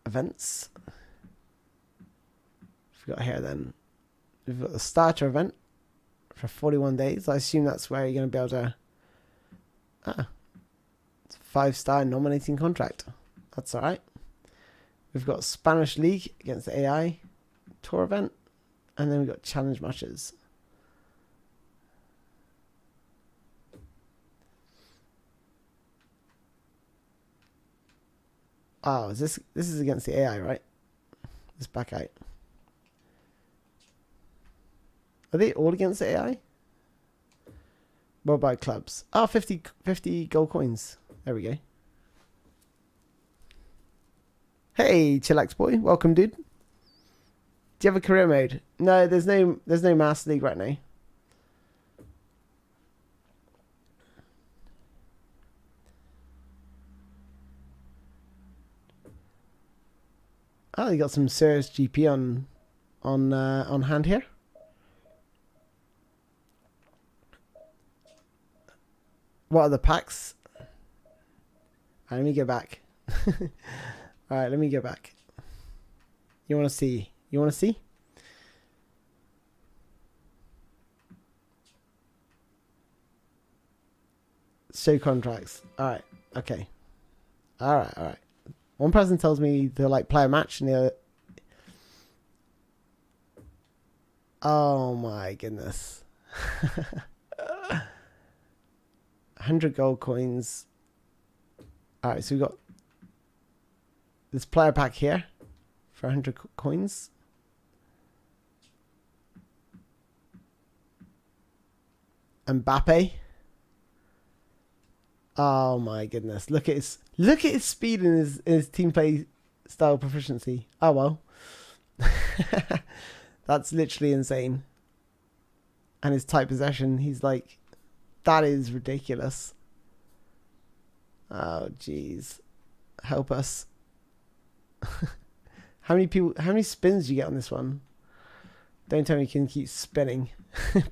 Events. We've got here then. We've got the starter event for 41 days. I assume that's where you're going to be able to... it's a 5-star nominating contract. That's alright. We've got Spanish League against the AI tour event. And then we've got challenge matches. Oh, this is against the AI, right? Let's back out. Are they all against the AI? Worldwide clubs. Oh, 50 gold coins. There we go. Hey, chillax boy. Welcome, dude. Do you have a career mode? No, there's no Master League right now. Oh, you got some serious GP on hand here. What are the packs? Let me get back. Alright, let me get back. You want to see? You want to see? Show contracts. Alright, okay. Alright. One person tells me to like play a match and the other... Oh my goodness. 100 gold coins. Alright, so we got this player pack here for 100 coins. Mbappe. Oh my goodness. Look at his speed and his team play style proficiency. Oh well. That's literally insane. And his tight possession, he's like, that is ridiculous. Oh jeez. Help us. How many spins do you get on this one? Don't tell me you can keep spinning.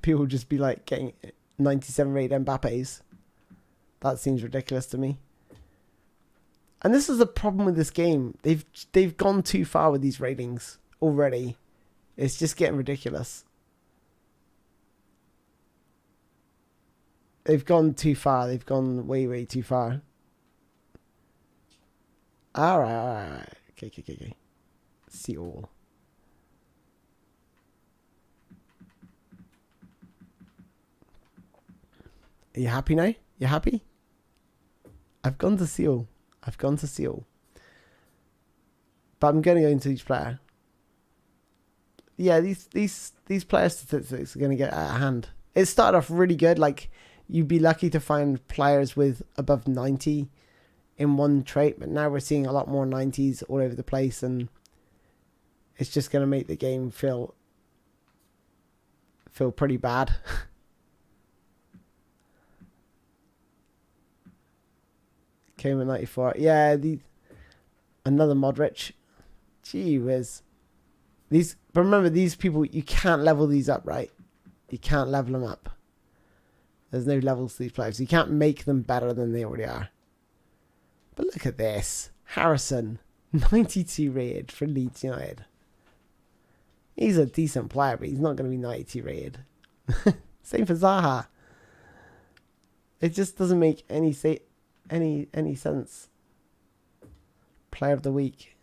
People will just be like getting 97 rated Mbappes. That seems ridiculous to me. And this is the problem with this game. They've gone too far with these ratings already. It's just getting ridiculous. They've gone too far. They've gone way too far. Alright. Okay. See all. Are you happy now? You happy? I've gone to seal. But I'm going to go into each player. Yeah, these player statistics are going to get out of hand. It started off really good. Like, you'd be lucky to find players with above 90 in one trait, but now we're seeing a lot more 90s all over the place, and it's just going to make the game feel pretty bad. Came at 94. Yeah, another Modric. Gee whiz. But remember, these people, you can't level these up, right? You can't level them up. There's no levels to these players. You can't make them better than they already are. But look at this. Harrison, 92 rated for Leeds United. He's a decent player, but he's not going to be 92 rated. Same for Zaha. It just doesn't make any sense. Player of the week.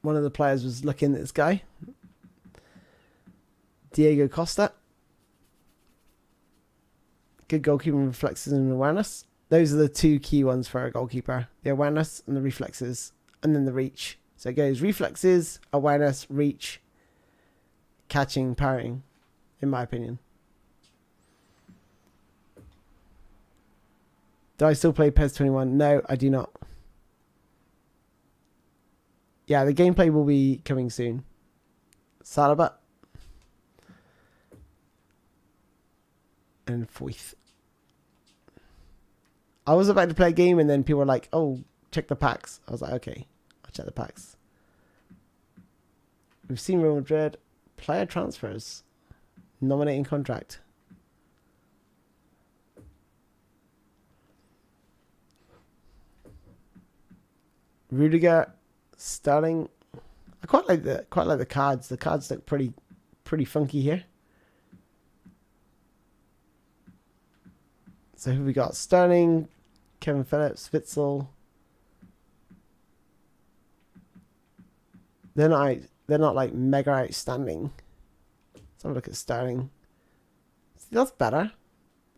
One of the players was looking at this guy. Diego Costa. Good goalkeeping reflexes and awareness. Those are the two key ones for a goalkeeper. The awareness and the reflexes. And then the reach. So it goes reflexes, awareness, reach, catching, parrying, in my opinion. Do I still play PES 21? No, I do not. Yeah, the gameplay will be coming soon. Saliba. And Foyth. I was about to play a game and then people were like, oh, check the packs. I was like, okay, I'll check the packs. We've seen Real Madrid. Player transfers. Nominating contract. Rudiger. Sterling. I quite like the cards. The cards look pretty funky here. So who we got? Sterling, Kevin Phillips, Witzel. They're not like mega outstanding. Let's have a look at Sterling. See, that's better.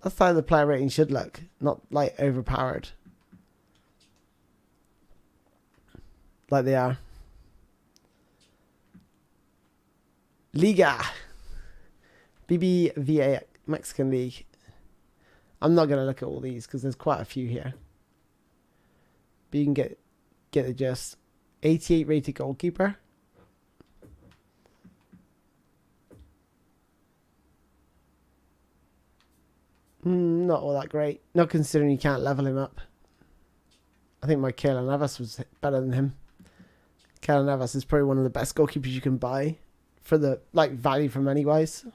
That's how the player rating should look, not like overpowered. Like they are. Liga. BBVA Mexican League. I'm not going to look at all these because there's quite a few here. But you can get the gist. 88 rated goalkeeper. Not all that great. Not considering you can't level him up. I think my Keylor Navas was better than him. Keylor Navas is probably one of the best goalkeepers you can buy for the value for money wise.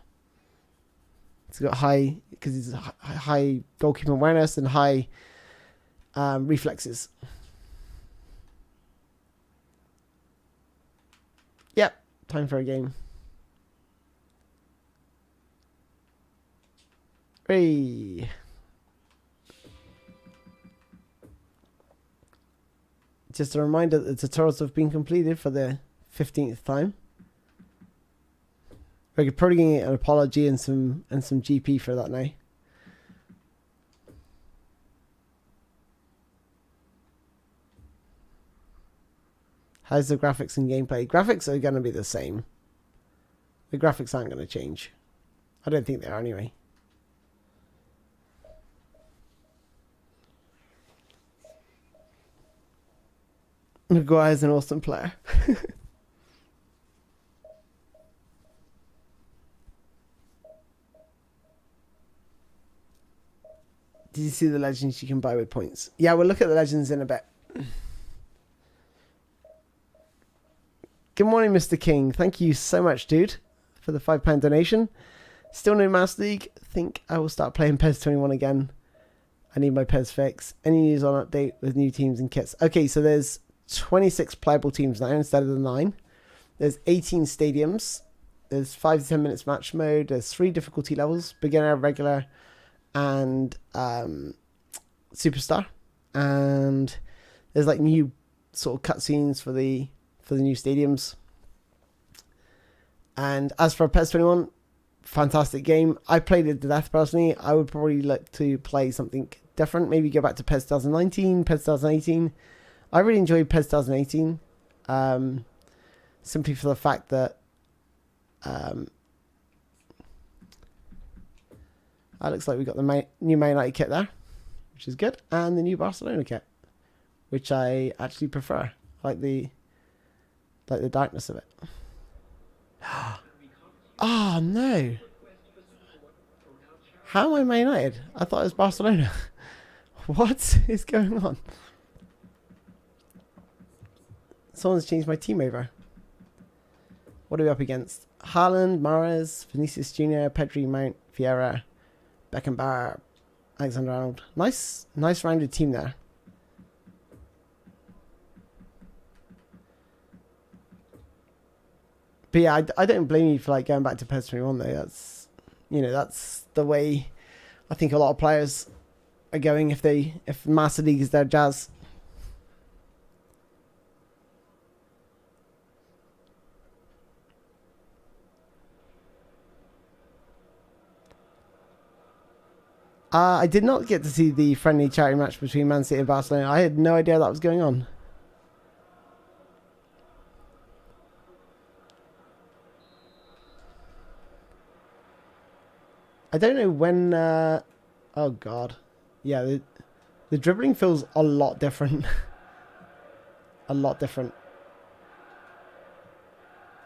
He's got high, because he's high goalkeeping awareness and high reflexes. Yep, time for a game. Hey. Just a reminder that the tutorials have been completed for the 15th time. We're probably going to get an apology and some GP for that now. How's the graphics and gameplay? Graphics are going to be the same. The graphics aren't going to change. I don't think they are anyway. Maguire's an awesome player. Did you see the legends you can buy with points? Yeah, we'll look at the legends in a bit. Good morning, Mr. King. Thank you so much, dude, for the £5 donation. Still no Master League. Think I will start playing PES 21 again. I need my PES fix. Any news on update with new teams and kits? Okay, so there's 26 playable teams now instead of the 9. There's 18 stadiums. There's 5 to 10 minutes match mode. There's 3 difficulty levels: beginner, regular, and superstar. And there's like new sort of cutscenes for the new stadiums. And as for PES 21, fantastic game. I played it to death personally. I would probably like to play something different. Maybe go back to PES 2019, PES 2018. I really enjoyed PES 2018, simply for the fact that it looks like we've got the new Man United kit there, which is good, and the new Barcelona kit, which I actually prefer. I like the darkness of it. Oh no! How am I Man United? I thought it was Barcelona. What is going on? Someone's changed my team over. What are we up against? Haaland, Mahrez, Vinicius Jr., Pedri, Mount, Vieira, Beckenbauer, Alexander-Arnold. Nice rounded team there. But yeah, I don't blame you for like going back to PES 21 though. That's, you know, that's the way I think a lot of players are going if Master League is their jazz. I did not get to see the friendly charity match between Man City and Barcelona. I had no idea that was going on. I don't know when... oh, God. Yeah, the dribbling feels a lot different. A lot different.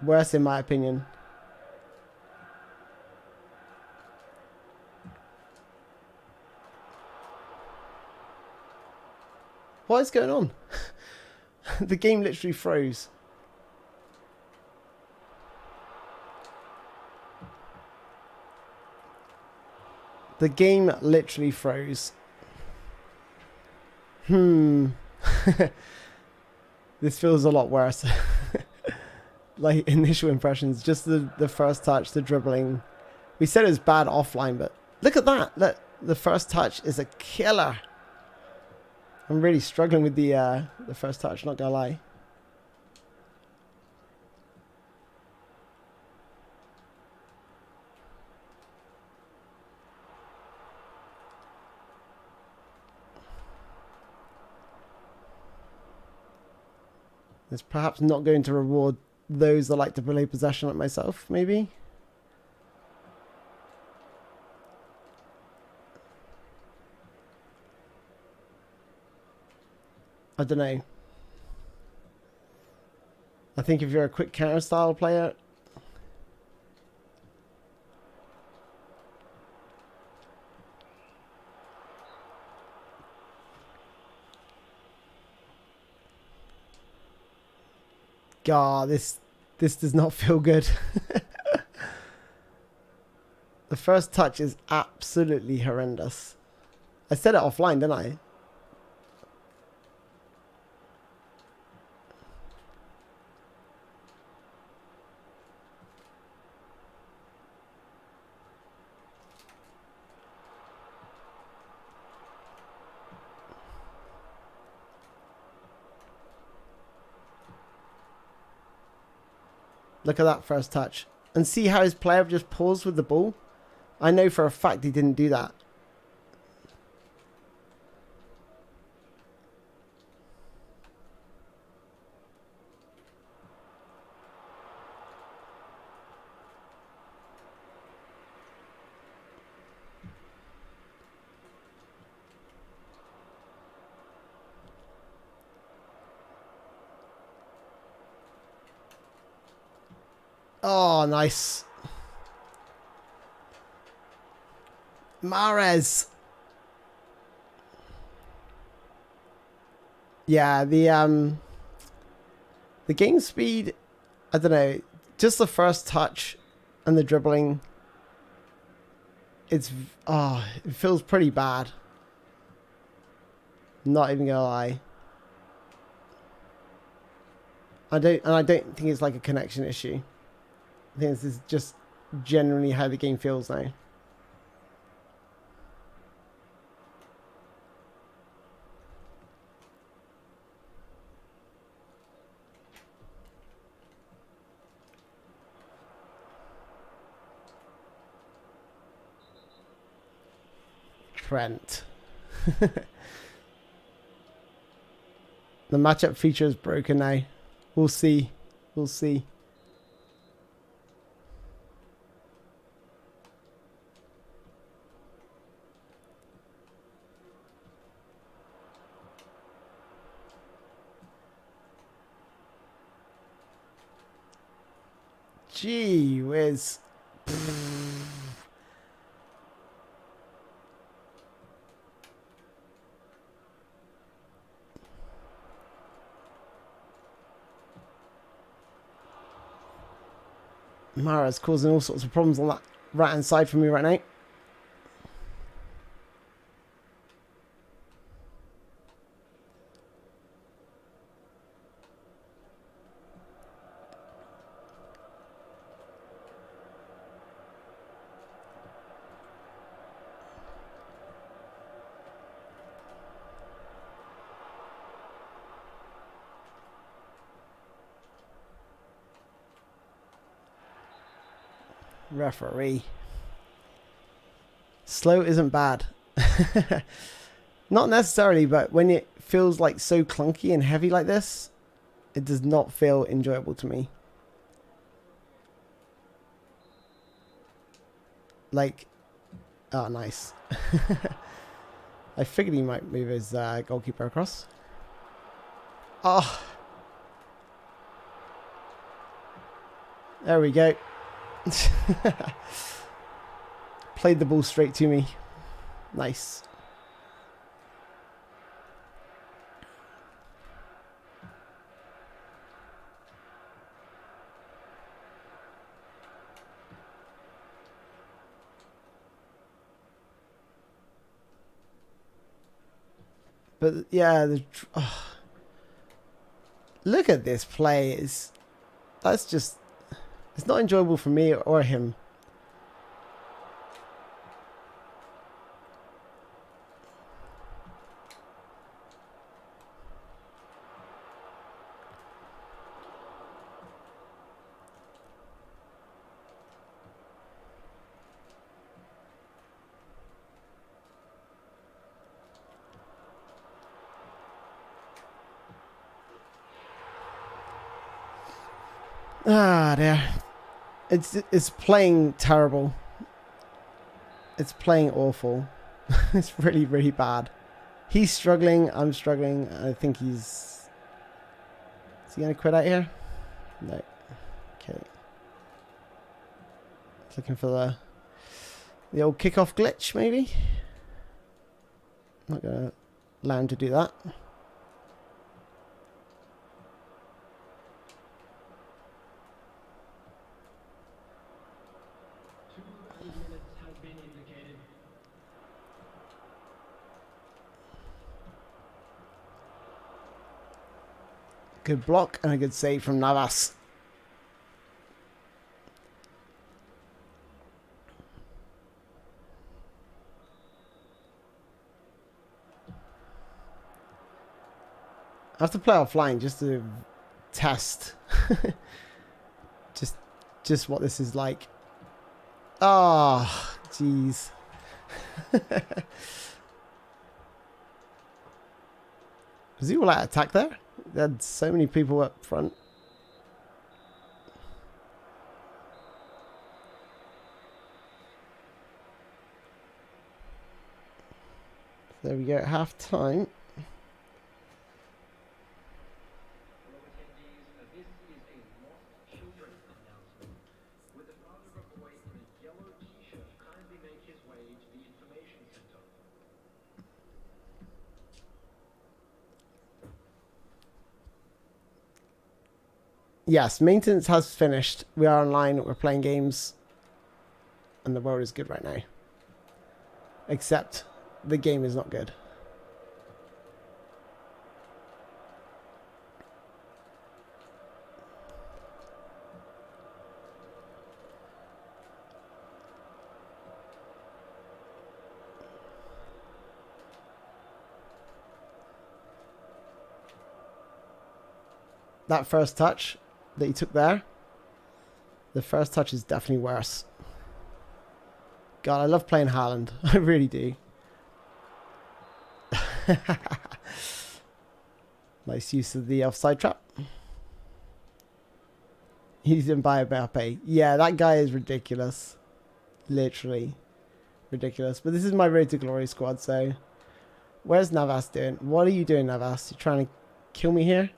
Worse, in my opinion. What is going on? The game literally froze. The game literally froze. This feels a lot worse. Like initial impressions, just the first touch, the dribbling. We said it was bad offline, but look at that. Look, the first touch is a killer. I'm really struggling with the first touch, not gonna lie. It's perhaps not going to reward those that like to play possession like myself, maybe. I don't know. I think if you're a quick counter style player, God, this does not feel good. The first touch is absolutely horrendous. I said it offline, didn't I? Look at that first touch. And see how his player just paused with the ball? I know for a fact he didn't do that. Oh, nice. Mahrez. Yeah, the game speed, I don't know, just the first touch and the dribbling, it feels pretty bad. Not even gonna lie. I don't think it's like a connection issue. I think this is just generally how the game feels now. Trent. The matchup feature is broken now. We'll see. We'll see. Gee whiz. Mara's causing all sorts of problems on that right hand side for me right now. Referee. Slow isn't bad. Not necessarily, but when it feels like so clunky and heavy like this, it does not feel enjoyable to me. Like, oh, nice. I figured he might move his goalkeeper across. Oh. There we go. Played the ball straight to me. Nice. But yeah, look at this play. That's just, it's not enjoyable for me or him. Ah, dear. It's playing terrible. It's playing awful. It's really, really bad. He's struggling. I'm struggling. I think he's... Is he going to quit out here? No. Okay. Looking for the old kickoff glitch, maybe? Not going to allow him to do that. Good block and a good save from Navas. I have to play offline just to test just what this is like. Ah, oh, jeez. Was he all out attack there? They had so many people up front. There we go at half time. Yes, maintenance has finished. We are online. We're playing games. And the world is good right now. Except the game is not good. That first touch that he took there, the first touch is definitely worse. God, I love playing Haaland. I really do. Nice use of the offside trap. He's in by Mbappe. Yeah, that guy is ridiculous. Literally ridiculous. But this is my Road to Glory squad, so... Where's Navas doing? What are you doing, Navas? You trying to kill me here?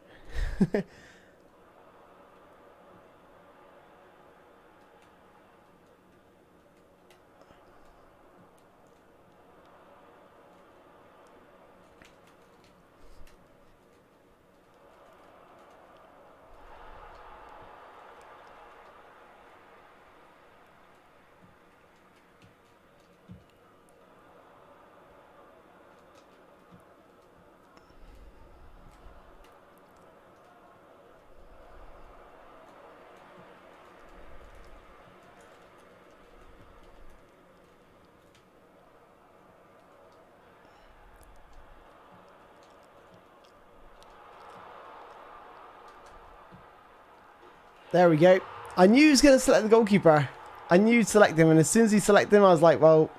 There we go. I knew he was going to select the goalkeeper. I knew he'd select him, and as soon as he selected him, I was like, well,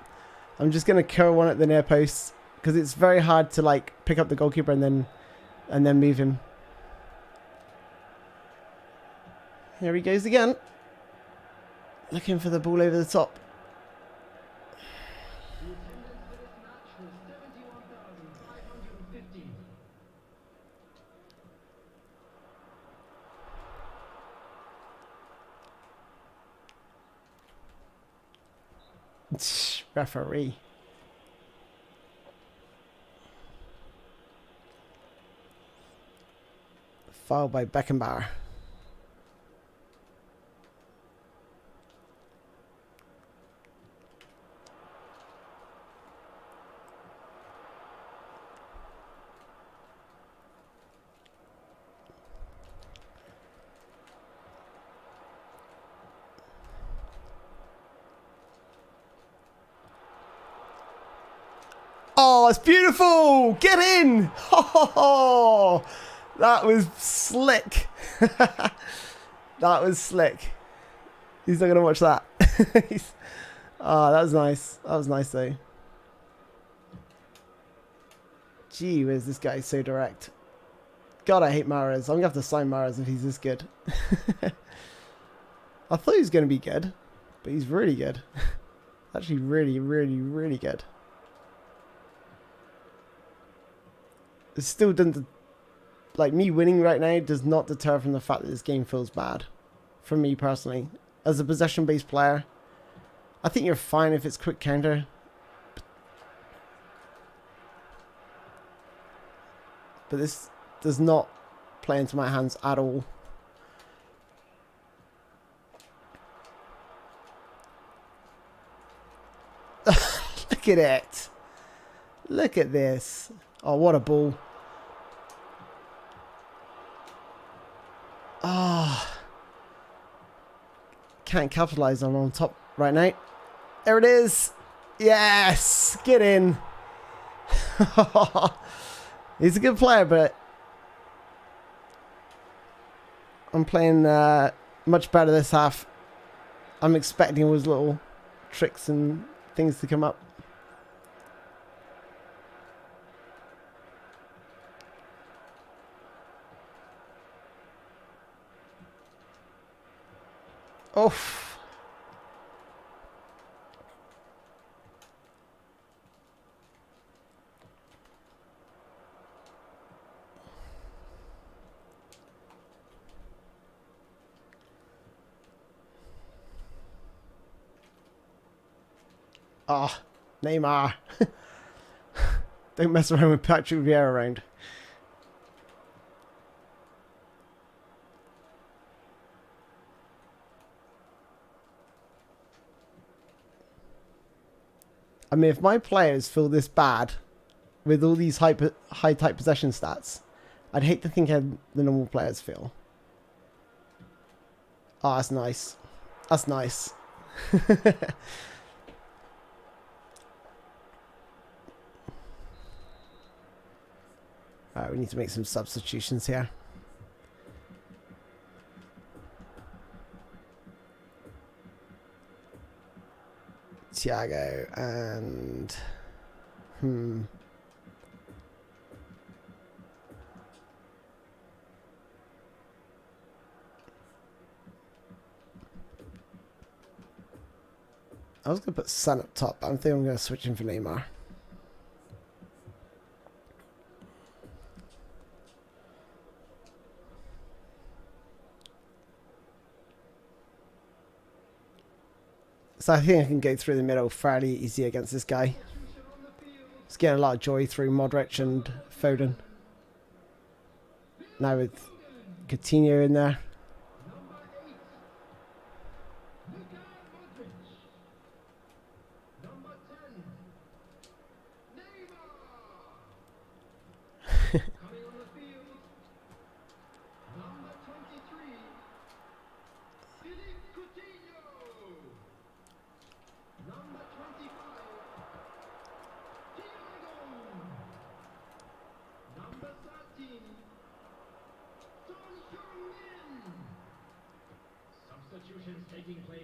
I'm just going to curl one at the near post, because it's very hard to like pick up the goalkeeper and then move him. Here he goes again. Looking for the ball over the top. Referee. Foul by Beckenbauer. Oh, it's beautiful! Get in! Oh, that was slick. That was slick. He's not going to watch that. Oh, that was nice. That was nice, though. Gee whiz, this guy is so direct. God, I hate Mahrez. I'm going to have to sign Mahrez if he's this good. I thought he was going to be good, but he's really good. Actually, really, really, really good. It still doesn't, like, me winning right now does not deter from the fact that this game feels bad. For me personally, as a possession-based player, I think you're fine if it's quick counter. But this does not play into my hands at all. Look at it. Look at this. Oh, what a ball. Ah. Oh. Can't capitalize on top right now. There it is. Yes. Get in. He's a good player, but I'm playing much better this half. I'm expecting all his little tricks and things to come up. Oh. Ah, oh, Neymar. Don't mess around with Patrick Vieira around. I mean, if my players feel this bad with all these high type possession stats, I'd hate to think how the normal players feel. Oh, that's nice. That's nice. Alright, we need to make some substitutions here. Thiago and I was going to put Son up top, but I think I'm going to switch him for Neymar. So I think I can go through the middle fairly easy against this guy. He's getting a lot of joy through Modric and Foden. Now with Coutinho in there. Substitutions taking place.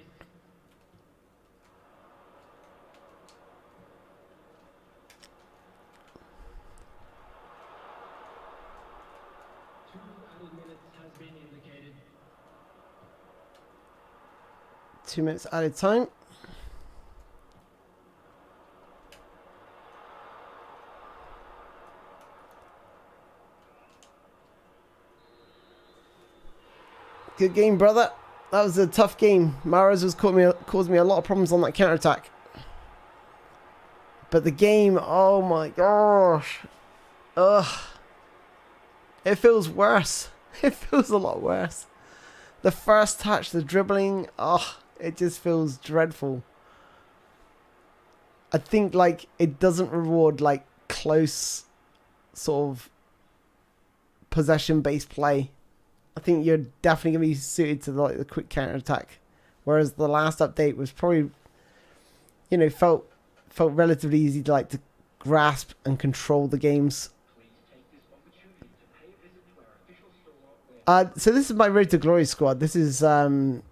Two added minutes has been indicated. 2 minutes added time. Good game, brother. That was a tough game. Mahrez was caused me a lot of problems on that counter-attack. But the game, oh my gosh. Ugh. It feels worse. It feels a lot worse. The first touch, the dribbling, oh, it just feels dreadful. I think, like, it doesn't reward, like, close sort of possession-based play. I think you're definitely going to be suited to the quick counter-attack. Whereas the last update was probably, you know, felt relatively easy to grasp and control the games. So this is my Road to Glory squad. This is, you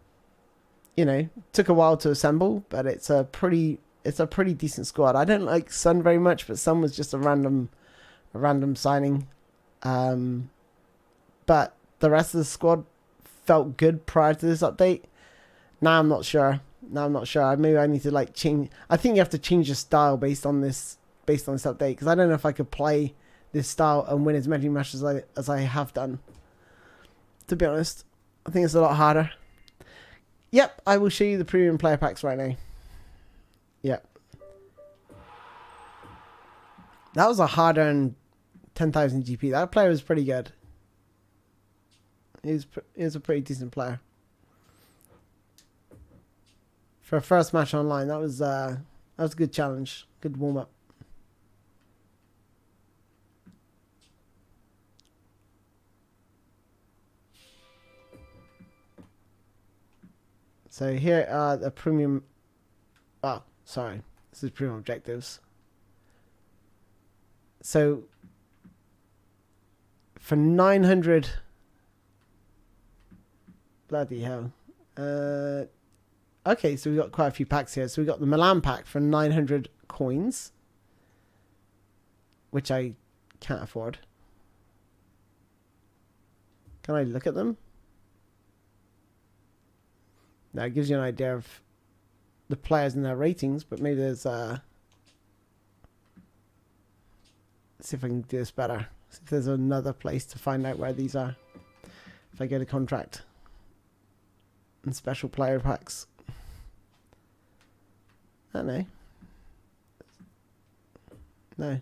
know, took a while to assemble, but it's a pretty decent squad. I don't like Son very much, but Son was just a random signing. But the rest of the squad felt good prior to this update. Now I'm not sure. Maybe I need to like change. I think you have to change your style based on this update, because I don't know if I could play this style and win as many matches as I have done. To be honest, I think it's a lot harder. Yep, I will show you the premium player packs right now. Yep. That was a hard-earned 10,000 GP. That player was pretty good. He was a pretty decent player. For a first match online, that was a good challenge. Good warm-up. So here are the premium... Oh, sorry. This is premium objectives. So, for 900... Bloody hell. Okay, so we've got quite a few packs here. So we've got the Milan pack for 900 coins, which I can't afford. Can I look at them? Now, it gives you an idea of the players and their ratings, but maybe there's... Let's see if I can do this better. See if there's another place to find out where these are. If I go to contract and special player packs. I don't know. No.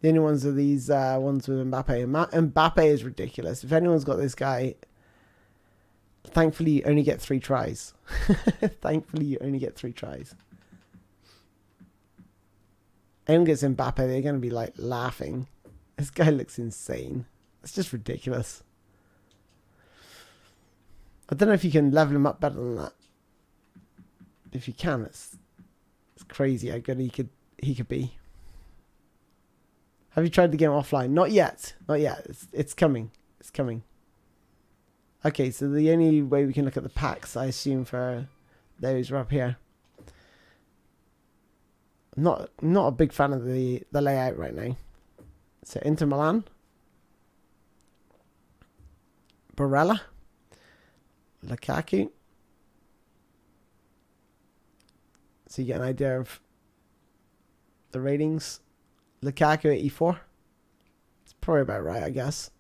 The only ones are these ones with Mbappe. Mbappe is ridiculous. If anyone's got this guy, thankfully you only get 3 tries. Thankfully you only get 3 tries. Anyone gets Mbappe, they're going to be like laughing. This guy looks insane. It's just ridiculous. I don't know if you can level him up better than that. If you can, it's crazy how good he could be. Have you tried the game offline? Not yet. Not yet. It's coming. It's coming. Okay, so the only way we can look at the packs, I assume, for those are up here. Not a big fan of the layout right now. So Inter Milan, Barella, Lukaku. So you get an idea of the ratings. Lukaku at E4. It's probably about right, I guess.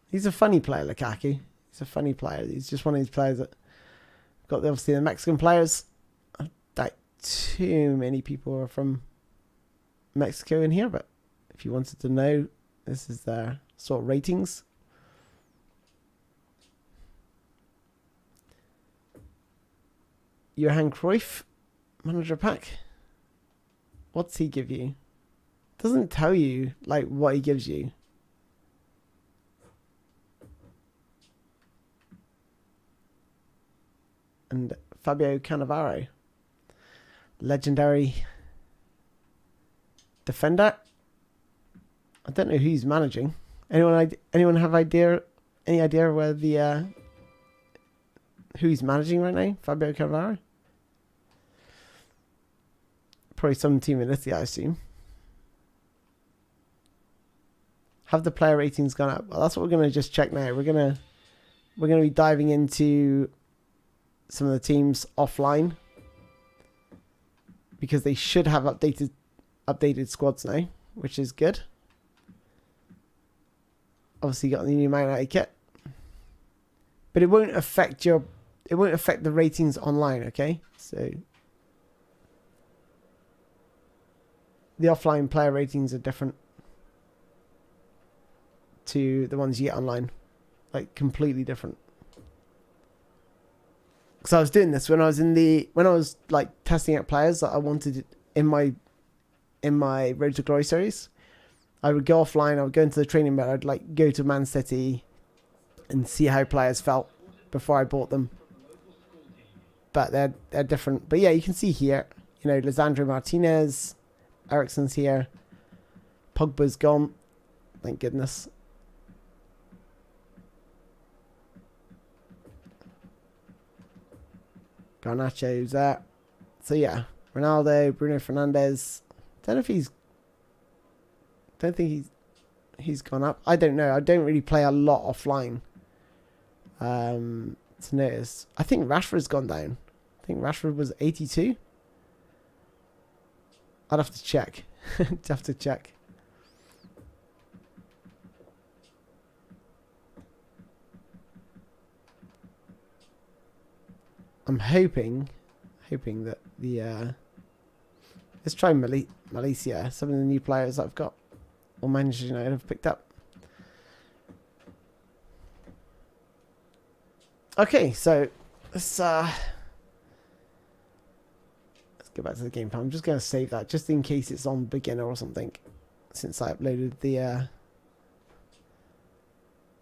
He's a funny player, Lukaku. He's a funny player. He's just one of these players that got obviously the Mexican players. Like too many people are from Mexico in here, but if you wanted to know, this is their sort of ratings. Johan Cruyff manager pack. What's he give you? Doesn't tell you like what he gives you. And Fabio Cannavaro, legendary defender. I don't know who he's managing. Anyone have any idea where the who he's managing right now? Fabio Cannavaro. Probably some team in Italy, I assume. Have the player ratings gone up? Well, that's what we're going to just check now. We're going to be diving into some of the teams offline, because they should have updated squads now, which is good. Obviously, you got the new Man United kit, but it won't affect the ratings online. Okay, so the offline player ratings are different to the ones you get online, like completely different. Because I was doing this when I was like testing out players that I wanted in my Road to Glory series. I would go offline. I would go into the training mode. I'd like go to Man City and see how players felt before I bought them. But they're different. But yeah, you can see here, you know, Lisandro Martinez, Eriksen's here, Pogba's gone. Thank goodness. Garnacho's there. So yeah, Ronaldo, Bruno Fernandes. Don't think he's gone up. I don't know. I don't really play a lot offline. to notice. I think Rashford's gone down. I think Rashford was 82. I'd have to check. I'd have to check. I'm hoping that the let's try Malaysia. Some of the new players I've got, or Manchester United have picked up. Okay, so let's go back to the game plan. I'm just going to save that just in case it's on beginner or something, since I uploaded the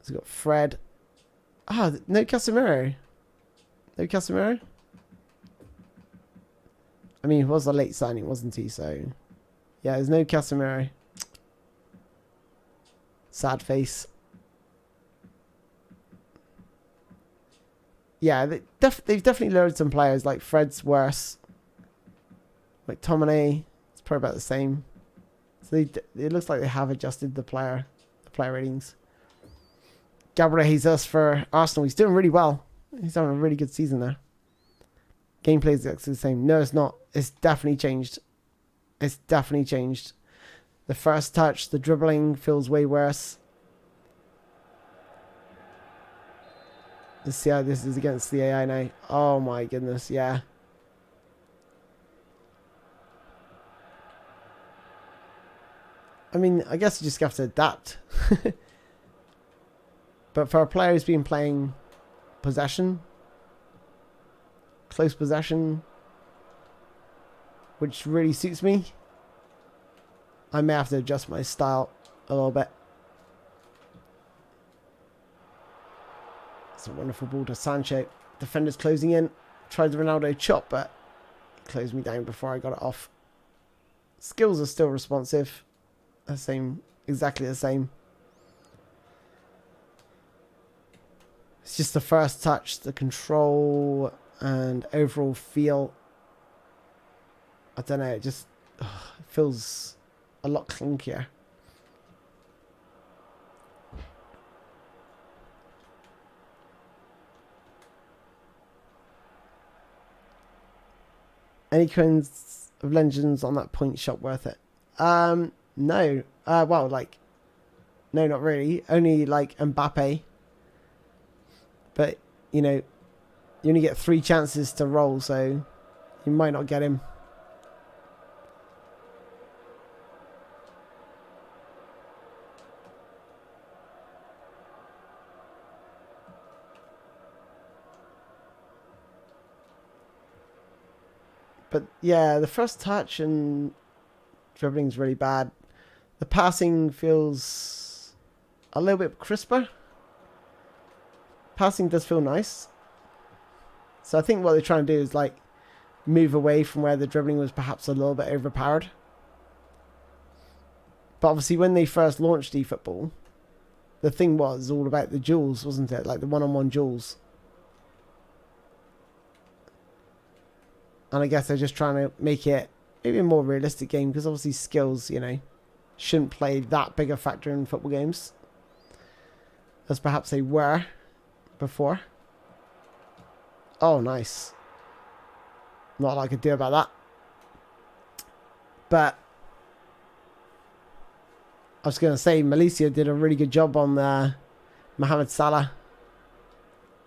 so we've got Fred. No Casemiro. No Casemiro. I mean, he was a late signing, wasn't he? So yeah, there's no Casemiro. Sad face. Yeah, they've definitely loaded some players. Like Fred's worse. McTominay, it's probably about the same. So it looks like they have adjusted the player ratings. Gabriel Jesus for Arsenal. He's doing really well. He's having a really good season there. Gameplay is exactly the same. No, it's not. It's definitely changed. It's definitely changed. The first touch, the dribbling feels way worse. Let's see how this is against the AI now. Oh my goodness, yeah. I mean, I guess you just have to adapt. But for a player who's been playing possession, close possession, which really suits me, I may have to adjust my style a little bit. It's a wonderful ball to Sancho. Defenders closing in. Tried the Ronaldo chop, but he closed me down before I got it off. Skills are still responsive. Exactly the same. It's just the first touch, the control, and overall feel. I don't know, it just feels a lot clunkier. Any kinds of legends on that point shot worth it? No. Well, like, no, not really. Only like Mbappe. But, you know, you only get 3 chances to roll, so you might not get him. But yeah, the first touch and dribbling's really bad. The passing feels a little bit crisper. Passing does feel nice. So I think what they're trying to do is like move away from where the dribbling was perhaps a little bit overpowered. But obviously when they first launched eFootball, the thing was all about the duels, wasn't it? Like the one-on-one duels. And I guess they're just trying to make it maybe a more realistic game, because obviously skills, you know, shouldn't play that big a factor in football games as perhaps they were before. Oh, nice. Not a lot I could do about that. But I was going to say, Malaysia did a really good job on Mohamed Salah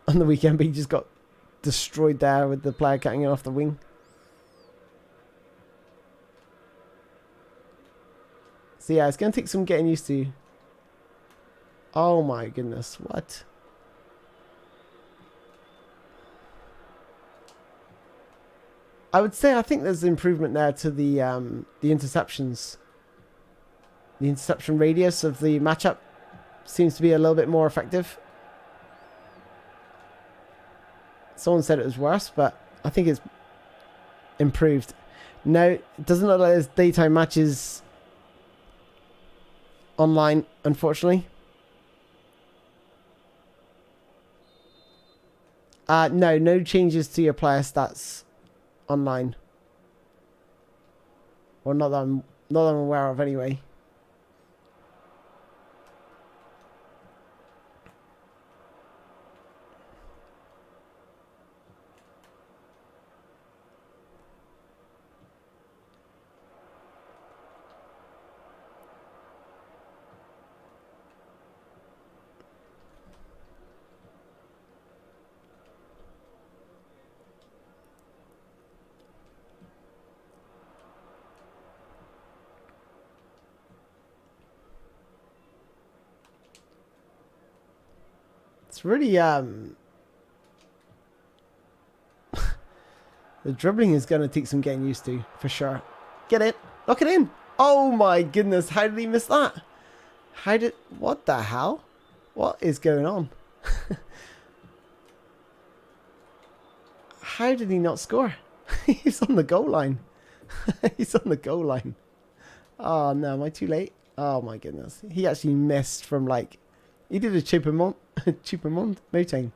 on the weekend, but he just got destroyed there with the player cutting it off the wing. So yeah, it's going to take some getting used to. Oh my goodness, what? I would say I think there's improvement there to the interceptions. The interception radius of the matchup seems to be a little bit more effective. Someone said it was worse, but I think it's improved. No, it doesn't look like there's daytime matches online, unfortunately. No changes to your player stats online. Or not that I'm aware of anyway. It's really the dribbling is going to take some getting used to, for sure. Get it. Lock it in. Oh my goodness. How did he miss that? What the hell? What is going on? How did he not score? He's on the goal line. He's on the goal line. Oh no, am I too late? Oh my goodness. He actually missed from like, he did a Chupamont Motang.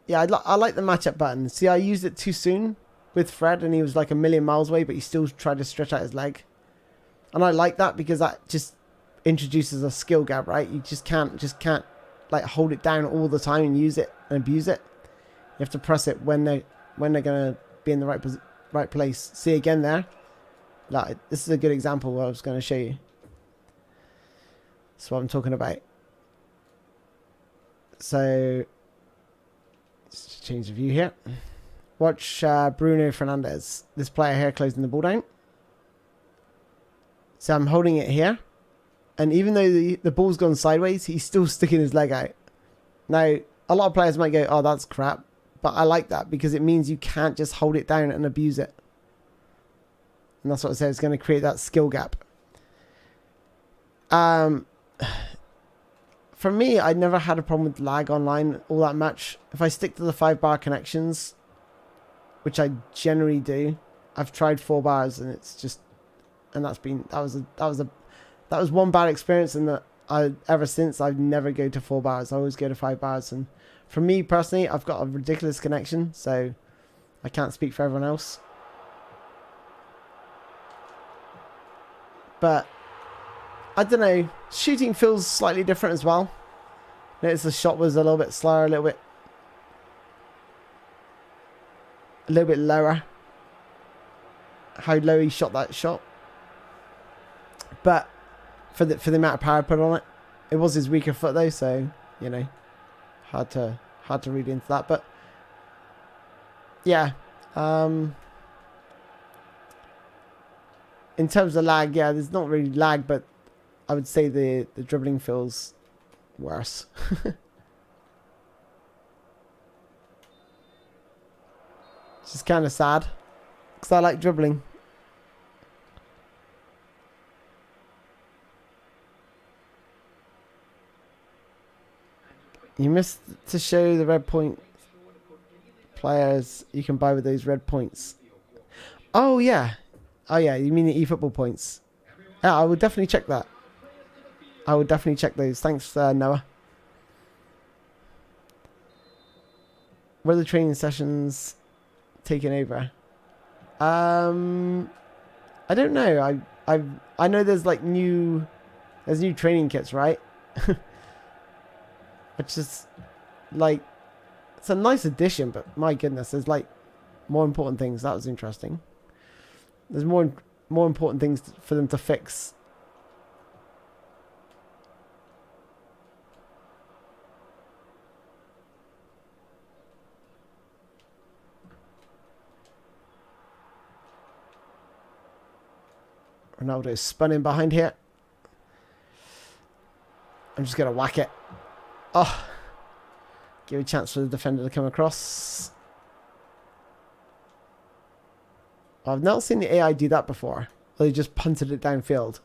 Yeah, I like the matchup button. See, I used it too soon with Fred and he was like a million miles away, but he still tried to stretch out his leg. And I like that because that just introduces a skill gap, right? You just can't like hold it down all the time and use it and abuse it. You have to press it when they're gonna be in the right place. See again there? Like, this is a good example of what I was going to show you. That's what I'm talking about. So let's change the view here. Watch Bruno Fernandes. This player here closing the ball down. So I'm holding it here. And even though the ball's gone sideways, he's still sticking his leg out. Now, a lot of players might go, oh, that's crap. But I like that because it means you can't just hold it down and abuse it. And that's what I said. It's going to create that skill gap. For me, I never had a problem with lag online all that much. If I stick to the 5-bar connections, which I generally do, I've tried 4 bars and it's just, and that was one bad experience, and that ever since I've never go to 4 bars. I always go to 5 bars. And for me personally, I've got a ridiculous connection, so I can't speak for everyone else. But I don't know. Shooting feels slightly different as well. Notice the shot was a little bit slower, a little bit lower. How low he shot that shot. But for the amount of power put on it, it was his weaker foot though, so you know, hard to read into that. But yeah, in terms of lag, yeah, there's not really lag, but I would say the dribbling feels worse. It's just kind of sad because I like dribbling. You missed to show the red point players you can buy with those red points. Oh yeah. Oh yeah, you mean the eFootball points. Yeah, I would definitely check that. I would definitely check those. Thanks, Noah. Were the training sessions taken over? I don't know. I know there's like new training kits, right? Which is like, it's a nice addition, but my goodness, there's like more important things. That was interesting. There's more important things for them to fix. Ronaldo is spun in behind here. I'm just going to whack it. Oh. Give a chance for the defender to come across. I've not seen the AI do that before. They just punted it downfield.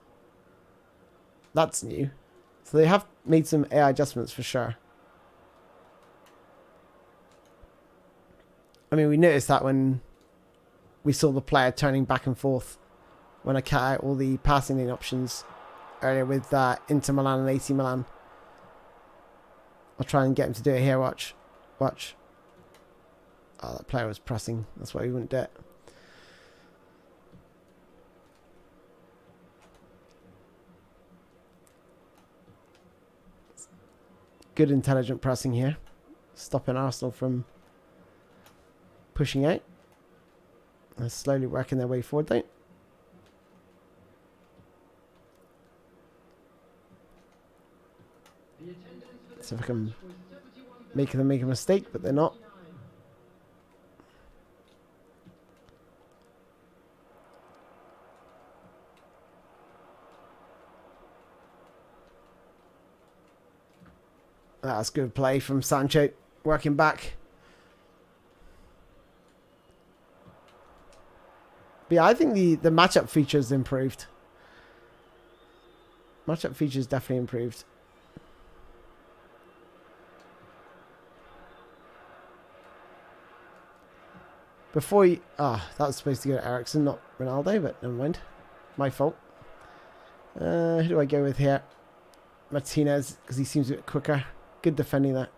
That's new. So they have made some AI adjustments for sure. I mean, we noticed that when we saw the player turning back and forth when I cut out all the passing lane options earlier with Inter Milan and AC Milan. I'll try and get him to do it here. Watch. Watch. Oh, that player was pressing. That's why he wouldn't do it. Good intelligent pressing here. Stopping Arsenal from pushing out. They're slowly working their way forward though. See if I can make them make a mistake, but they're not. That's good play from Sancho. Working back. But yeah, I think the matchup features improved. Matchup features definitely improved. Before you... Ah, that was supposed to go to Ericsson, not Ronaldo, but never mind. My fault. Who do I go with here? Martinez, because he seems a bit quicker. Good defending that.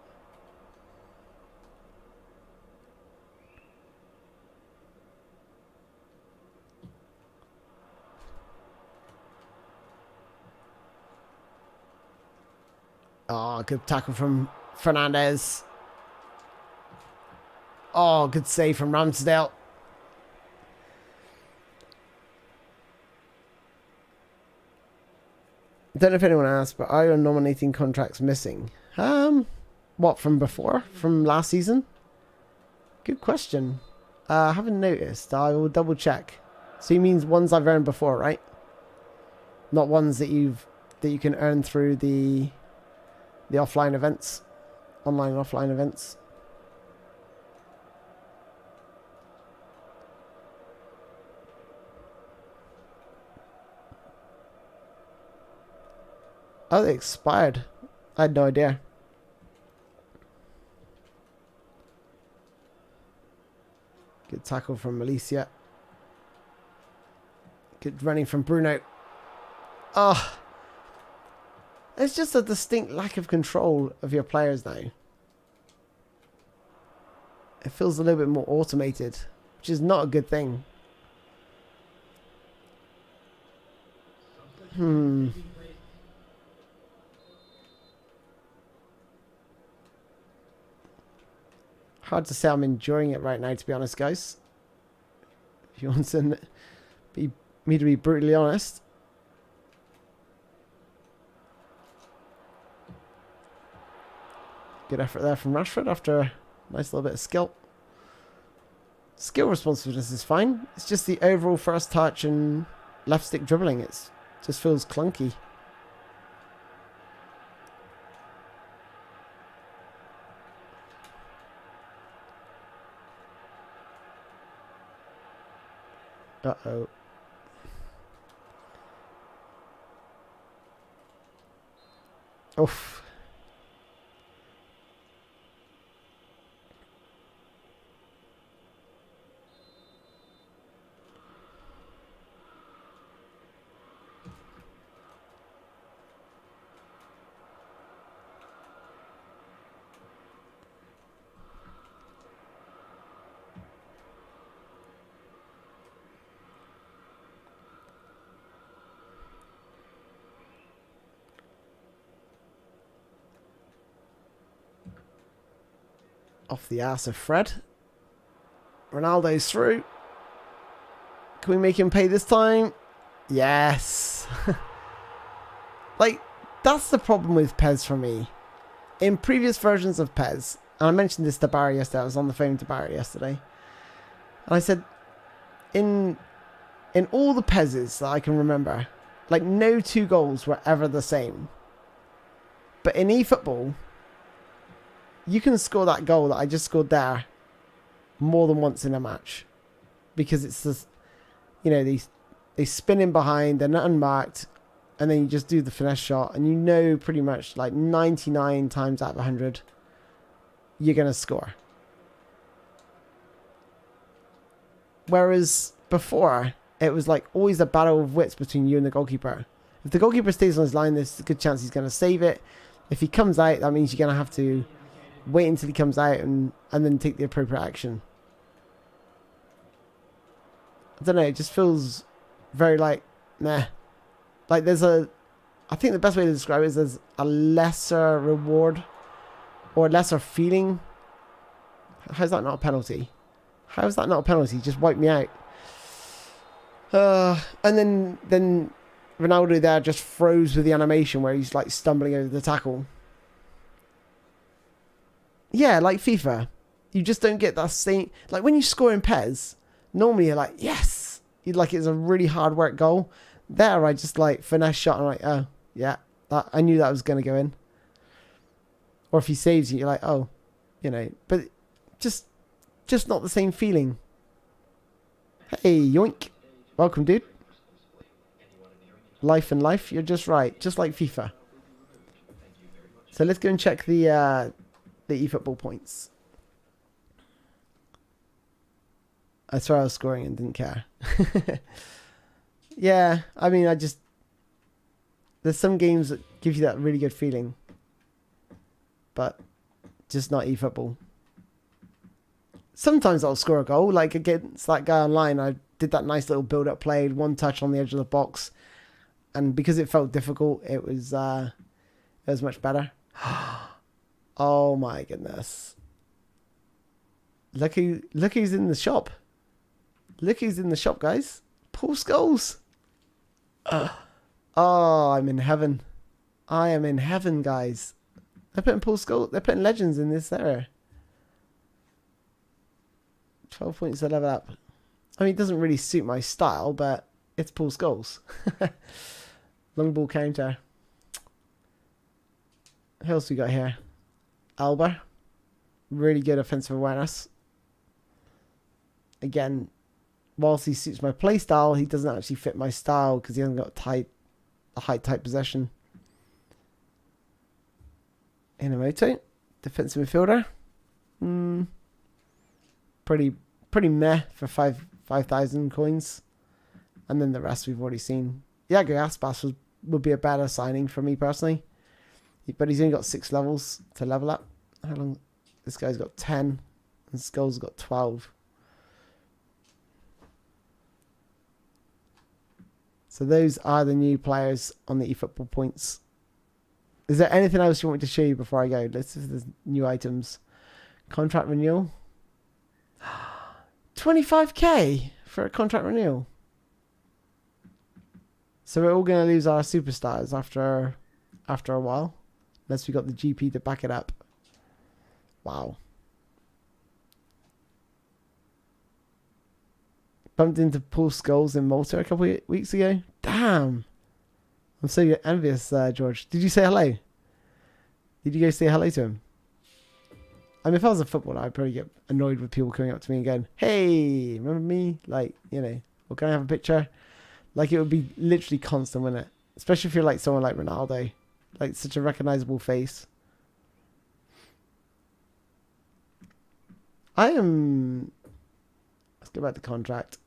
Oh, good tackle from Fernandez. Oh, good save from Ramsdale. I don't know if anyone asked, but are your nominating contracts missing? What, from before? From last season? Good question. I haven't noticed. I will double check. So he means ones I've earned before, right? Not ones that you can earn through the offline events. Online and offline events. Oh, they expired. I had no idea. Good tackle from Malaysia. Good running from Bruno. Oh. There's just a distinct lack of control of your players now. It feels a little bit more automated, which is not a good thing. Hard to say I'm enjoying it right now, to be honest, guys. If you want me to be brutally honest. Good effort there from Rashford after a nice little bit of skill. Skill responsiveness is fine. It's just the overall first touch and left stick dribbling. It just feels clunky. Uh-oh. Oof. Off the ass of Fred. Ronaldo's through. Can we make him pay this time? Yes. Like, that's the problem with PES for me. In previous versions of PES, and I mentioned this to Barry yesterday, I was on the phone to Barry yesterday, and I said, in all the PESs that I can remember, like, no two goals were ever the same. But in eFootball, you can score that goal that I just scored there more than once in a match. Because it's just, you know, they spin in behind, they're not unmarked, and then you just do the finesse shot, and you know pretty much like 99 times out of 100, you're going to score. Whereas before, it was like always a battle of wits between you and the goalkeeper. If the goalkeeper stays on his line, there's a good chance he's going to save it. If he comes out, that means you're going to have to wait until he comes out and then take the appropriate action. I don't know, it just feels very like, meh. Like I think the best way to describe it is there's a lesser reward or a lesser feeling. How's that not a penalty? How is that not a penalty? Just wipe me out. And then Ronaldo there just froze with the animation where he's like stumbling over the tackle. Yeah, like FIFA. You just don't get that same... Like when you score in PES, normally you're like, yes! You'd like it's a really hard work goal. There I just like finesse shot and I'm like, oh, yeah. I knew that was going to go in. Or if he saves you, you're like, oh, you know, but just not the same feeling. Hey, yoink. Welcome, dude. Life and life, you're just right. Just like FIFA. So let's go and check the eFootball points. I swear I was scoring and didn't care. Yeah, I mean, there's some games that give you that really good feeling. But just not eFootball. Sometimes I'll score a goal. Like against that guy online, I did that nice little build-up play, one touch on the edge of the box. And because it felt difficult, it was much better. Oh my goodness. Look who's in the shop. Look who's in the shop, guys. Paul Scholes. Oh, I'm in heaven. I am in heaven, guys. They're putting Paul Scholes. They're putting legends in this area. 12 points to level up. I mean, it doesn't really suit my style, but it's Paul Scholes. Long ball counter. Who else we got here? Alba. Really good offensive awareness. Again, whilst he suits my play style, he doesn't actually fit my style because he hasn't got a high type possession. Inamoto. Defensive midfielder. Pretty meh for 5,000 coins. And then the rest we've already seen. Iago Aspas would be a better signing for me personally. But he's only got 6 levels to level up. How long? This guy's got 10. And Skull's got 12. So those are the new players on the eFootball points. Is there anything else you want me to show you before I go? Let's see if there's new items. Contract renewal. 25k for a contract renewal. So we're all going to lose our superstars after a while. Unless we got the GP to back it up. Wow. Bumped into Paul Scholes in Malta a couple of weeks ago. Damn. I'm so envious, George. Did you say hello? Did you go say hello to him? I mean, if I was a footballer, I'd probably get annoyed with people coming up to me and going, hey, remember me? Like, you know, well, can I have a picture? Like, it would be literally constant, wouldn't it? Especially if you're like someone like Ronaldo. Like, such a recognizable face. Let's go back to contract.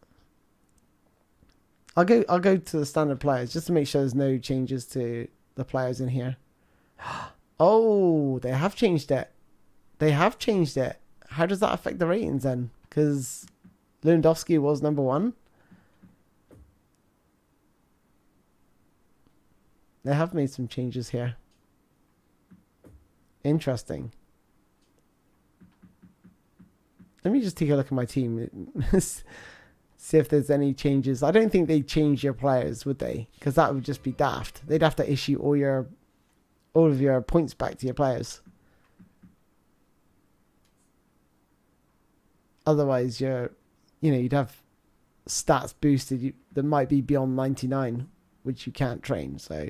I'll go to the standard players just to make sure there's no changes to the players in here. Oh, they have changed it. They have changed it. How does that affect the ratings then? Because Lewandowski was number 1. They have made some changes here. Interesting. Let me just take a look at my team. See if there's any changes. I don't think they'd change your players, would they? Because that would just be daft. They'd have to issue all of your points back to your players. Otherwise, you'd have stats boosted that might be beyond 99, which you can't train. So,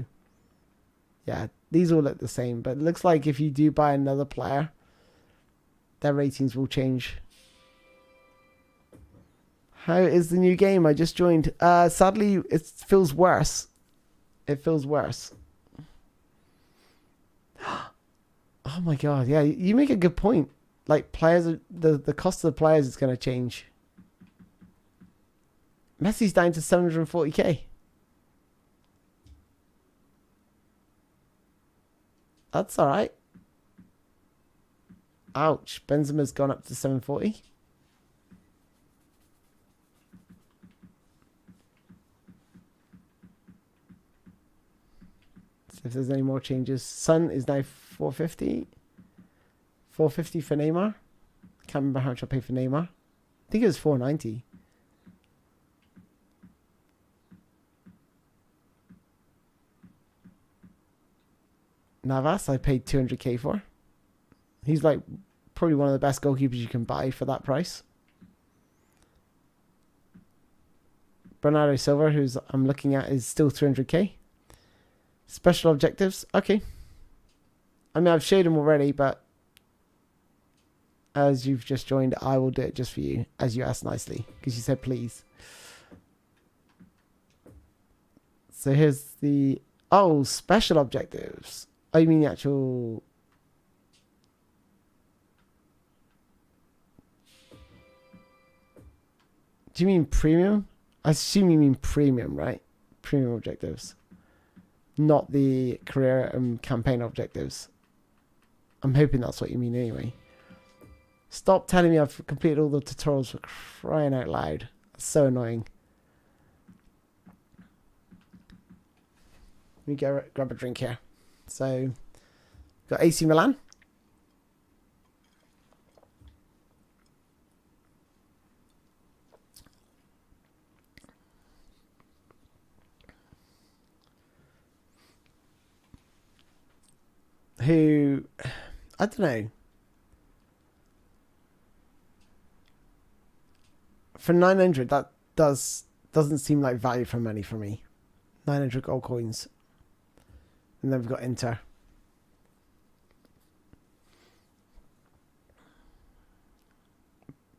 yeah, these all look the same. But it looks like if you do buy another player, their ratings will change. How is the new game? I just joined. Sadly, it feels worse. It feels worse. Oh my god, yeah, you make a good point. Like, players, the cost of the players is going to change. Messi's down to 740k. That's alright. Ouch. Benzema's gone up to 740. See if there's any more changes. Son is now 450. 450 for Neymar. Can't remember how much I paid for Neymar. I think it was 490. Navas, I paid 200k for. He's like probably one of the best goalkeepers you can buy for that price. Bernardo Silva, who's I'm looking at, is still 300k. Special objectives, okay. I mean, I've showed him already, but as you've just joined, I will do it just for you, as you asked nicely, because you said please. So here's the... Oh, special objectives. Oh, you mean the actual... Do you mean premium? I assume you mean premium, right? Premium objectives. Not the career and campaign objectives. I'm hoping that's what you mean anyway. Stop telling me I've completed all the tutorials, for crying out loud. That's so annoying. Let me go grab a drink here. So, got AC Milan. Who, I don't know. For 900, that doesn't seem like value for money for me. 900 gold coins. And then we've got Inter.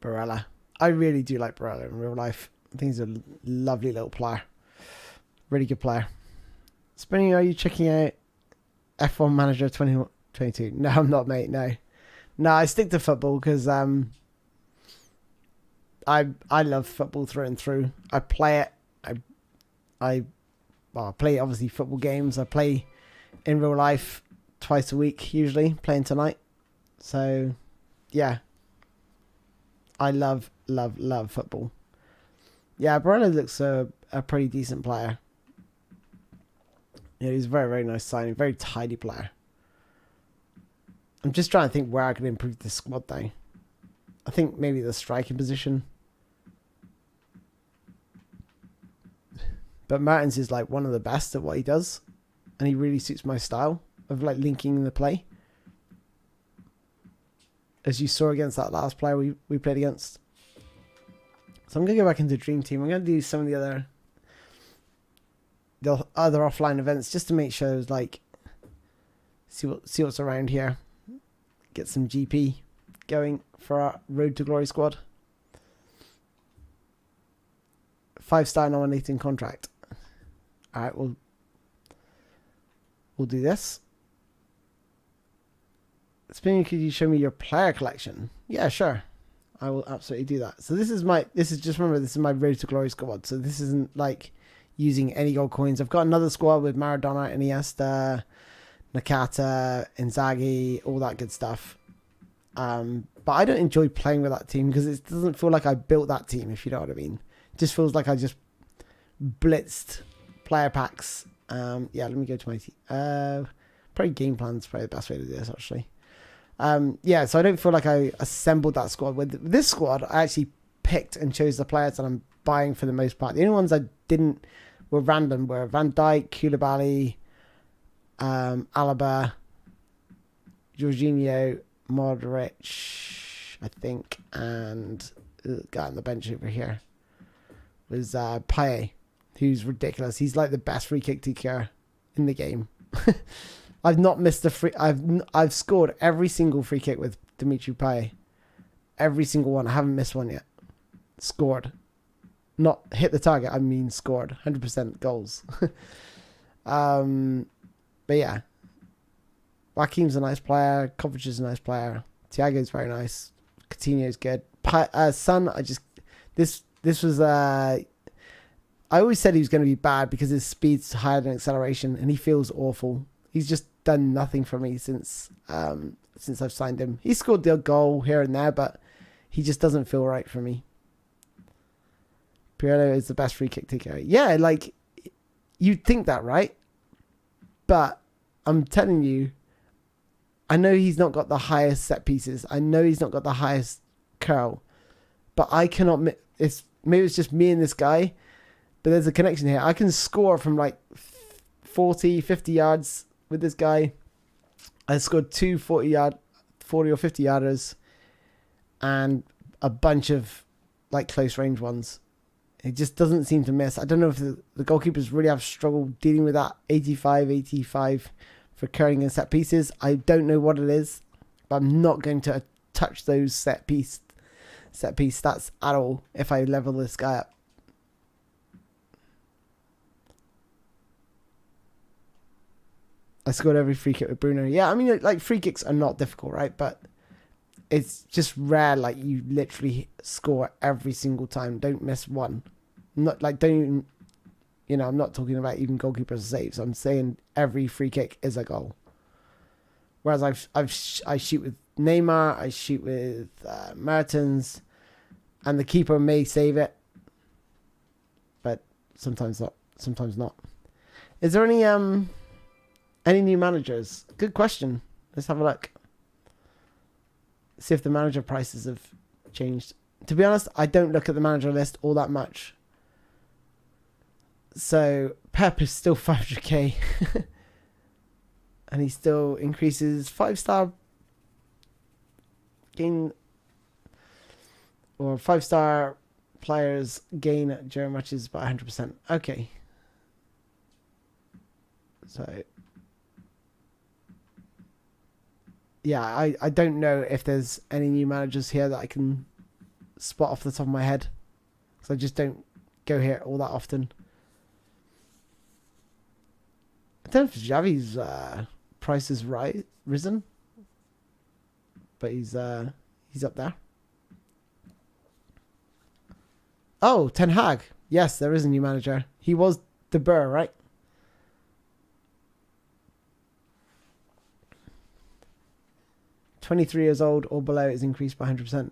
Barella. I really do like Barella in real life. I think he's a lovely little player. Really good player. Spoony, are you checking out F1 Manager 2022? No, I'm not, mate. No. No, I stick to football because I love football through and through. I play it. I play obviously football games. I play in real life twice a week usually, playing tonight. So yeah. I love football. Yeah, Barella looks a pretty decent player. Yeah, he's a very, very nice signing. Very tidy player. I'm just trying to think where I can improve the squad though. I think maybe the striking position. But Martins is like one of the best at what he does. And he really suits my style of like linking the play. As you saw against that last player we played against. So I'm going to go back into Dream Team. I'm going to do some of the other offline events just to make sure it's like see what's around here. Get some GP going for our Road to Glory squad. 5-star nominating contract. Alright, we'll do this. Spoony, could you show me your player collection? Yeah, sure. I will absolutely do that. So this is my Road to Glory squad. So this isn't like using any gold coins. I've got another squad with Maradona, Iniesta, Nakata, Inzaghi, all that good stuff. But I don't enjoy playing with that team because it doesn't feel like I built that team, if you know what I mean. It just feels like I just blitzed player packs. Yeah, let me go to my team. Probably game plan's probably the best way to do this, actually. Yeah, so I don't feel like I assembled that squad. With this squad, I actually picked and chose the players that I'm buying for the most part. The only ones I didn't were random were Van Dijk, Koulibaly, Alaba, Jorginho, Modric, I think, and the guy on the bench over here was Payet, who's ridiculous. He's like the best free kick taker in the game. I've not missed a free. I've scored every single free kick with Dimitri Payet. Every single one. I haven't missed one yet. Scored. Not hit the target. I mean scored. 100% goals. But yeah. Joaquim's a nice player. Kovacic is a nice player. Thiago's very nice. Coutinho's good. Son, this was I always said he was going to be bad because his speed's higher than acceleration and he feels awful. He's just done nothing for me since I've signed him. He scored the goal here and there, but he just doesn't feel right for me. Pirlo is the best free kick taker. Yeah, like, you'd think that, right? But I'm telling you, I know he's not got the highest set pieces. I know he's not got the highest curl. But I cannot... Maybe it's just me and this guy, but there's a connection here. I can score from like 40, 50 yards with this guy. I scored 2 40 or 50 yarders and a bunch of like close range ones. It just doesn't seem to miss. I don't know if the goalkeepers really have struggled dealing with that 85 for curling and set pieces. I don't know what it is, but I'm not going to touch those set piece stats at all if I level this guy up. I scored every free kick with Bruno. Yeah, I mean, like, free kicks are not difficult, right? But it's just rare, like, you literally score every single time. Don't miss one. Not like, don't even, you know, I'm not talking about even goalkeepers saves. I'm saying every free kick is a goal. Whereas I shoot with Neymar, I shoot with Mertens, and the keeper may save it, but sometimes not. Sometimes not. Is there any new managers? Good question. Let's have a look. See if the manager prices have changed. To be honest, I don't look at the manager list all that much. So Pep is still 500k. And he still increases 5-star gain, or 5-star players gain during matches by 100%. Okay. So yeah, I don't know if there's any new managers here that I can spot off the top of my head, because I just don't go here all that often. I don't know if Xavi's price is risen, but he's up there. Oh, Ten Hag. Yes, there is a new manager. He was De Boer, right? "23 years old or below is increased by 100%.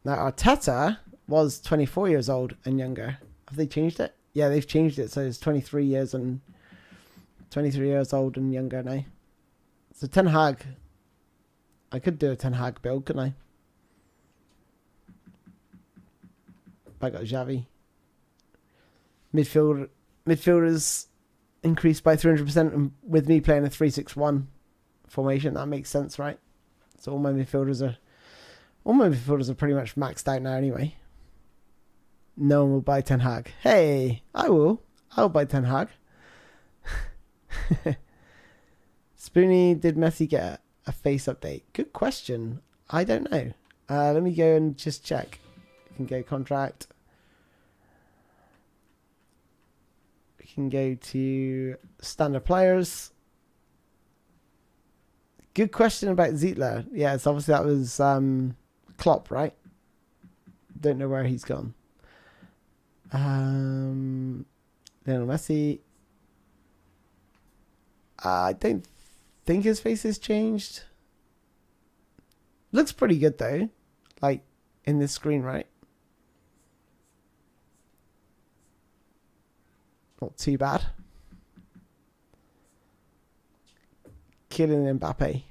Now, Arteta was 24 years old and younger. Have they changed it? Yeah, they've changed it. So it's 23 years old and younger now. So Ten Hag. I could do a Ten Hag build, couldn't I? I got Xavi. Midfielders increased by 300%, and with me playing a 3-6-1 formation, that makes sense, right? So all my midfielders are pretty much maxed out now anyway. No one will buy Ten Hag. Hey, I will. I'll buy Ten Hag. Spoony, did Messi get a face update? Good question. I don't know. Let me go and just check. We can go contract. We can go to standard players. Good question about Zietler. Yeah, it's obviously that was Klopp, right? Don't know where he's gone. Lionel Messi. I don't think his face has changed. Looks pretty good though, like in this screen, right? Not too bad. Kylian Mbappe.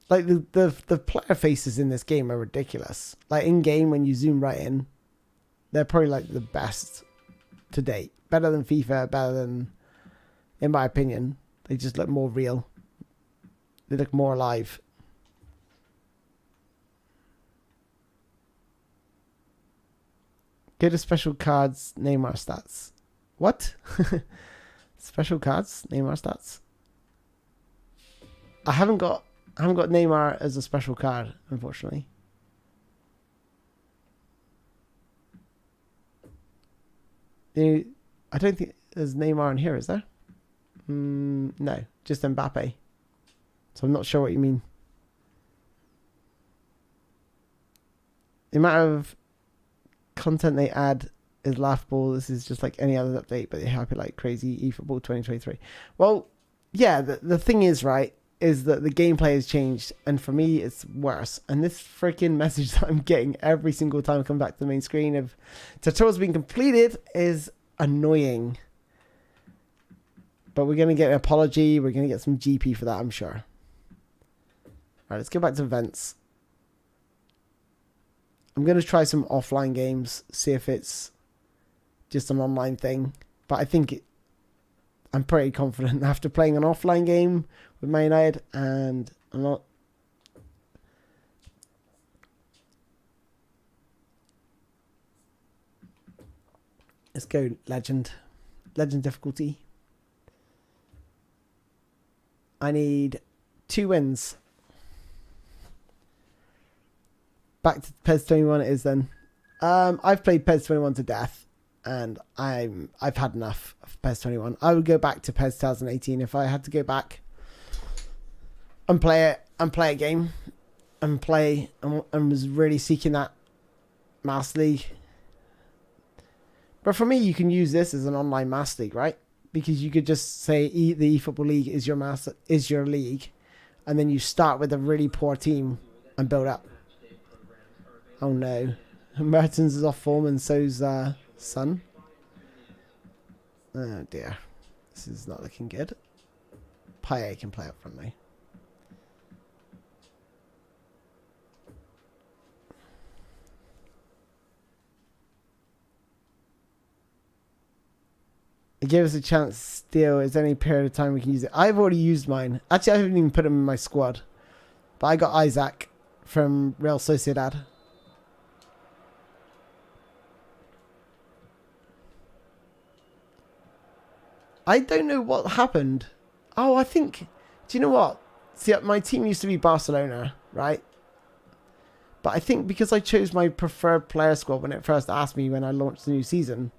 Like the player faces in this game are ridiculous. Like in game, when you zoom right in, they're probably like the best to date. Better than FIFA, better than, in my opinion. They just look more real. They look more alive. Go to special cards, Neymar stats. What? Special cards, Neymar stats? I haven't got Neymar as a special card, unfortunately. I don't think there's Neymar in here, is there? No, just Mbappe. So I'm not sure what you mean. The amount of content they add is laughable. This is just like any other update, but they have it like crazy. eFootball 2023. Well, yeah, the thing is, right, is that the gameplay has changed, and for me it's worse. And this freaking message that I'm getting every single time I come back to the main screen of tutorials being completed is annoying. But we're going to get an apology. We're going to get some GP for that, I'm sure. Alright, let's go back to events. I'm going to try some offline games, see if it's just an online thing. But I think I'm pretty confident after playing an offline game with Man United, and I'm not. Let's go, legend. Legend difficulty. I need 2 wins. Back to PES 21 it is then. I've played PES 21 to death, and I've had enough of PES 21. I would go back to PES 2018 if I had to go back and play a game and was really seeking that Master League. But for me, you can use this as an online Master League, right? Because you could just say the eFootball League is your league, and then you start with a really poor team and build up. Oh no, Mertens is off form, and so's Son. Oh dear, this is not looking good. Payet can play up front though. It gave us a chance to steal. Is there any period of time we can use it? I've already used mine. Actually, I haven't even put him in my squad. But I got Isaac from Real Sociedad. I don't know what happened. Oh, I think... Do you know what? See, my team used to be Barcelona, right? But I think because I chose my preferred player squad when it first asked me when I launched the new season...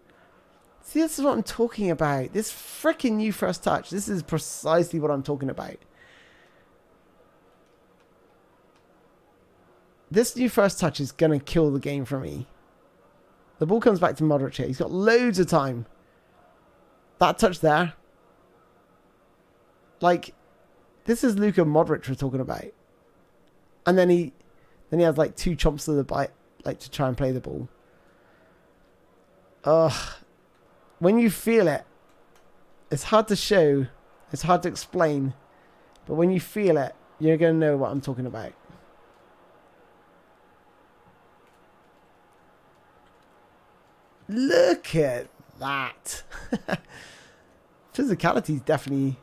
See, this is what I'm talking about. This freaking new first touch. This is precisely what I'm talking about. This new first touch is going to kill the game for me. The ball comes back to Modric here. He's got loads of time. That touch there. Like, this is Luka Modric we're talking about. And then he has like 2 chomps to the bite, like to try and play the ball. Ugh. When you feel it, it's hard to show, it's hard to explain, but when you feel it, you're going to know what I'm talking about. Look at that. Physicality's definitely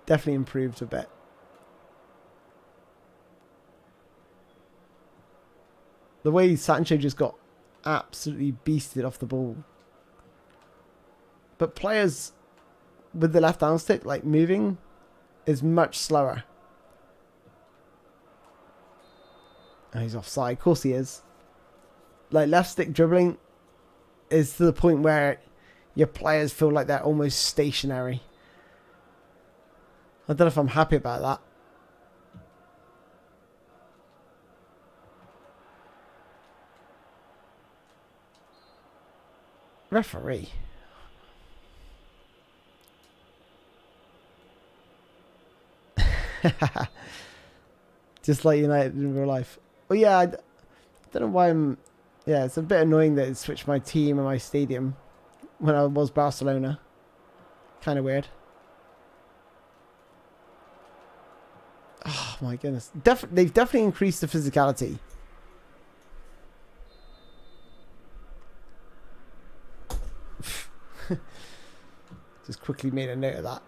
improved a bit. The way Sancho just got absolutely beasted off the ball. But players with the left down stick, like moving, is much slower. Oh, he's offside. Of course he is. Like left stick dribbling is to the point where your players feel like they're almost stationary. I don't know if I'm happy about that. Referee. Just like United in real life. Well, yeah, I don't know why I'm... Yeah, it's a bit annoying that it switched my team and my stadium when I was Barcelona. Kind of weird. Oh my goodness. They've definitely increased the physicality. Just quickly made a note of that.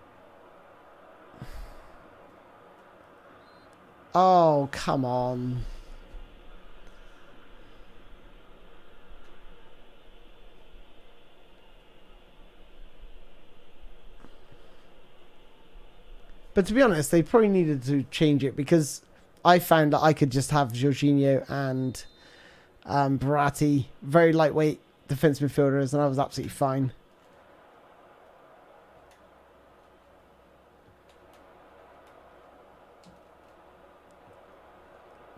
Oh, come on. But to be honest, they probably needed to change it because I found that I could just have Jorginho and Verratti, very lightweight defense midfielders, and I was absolutely fine.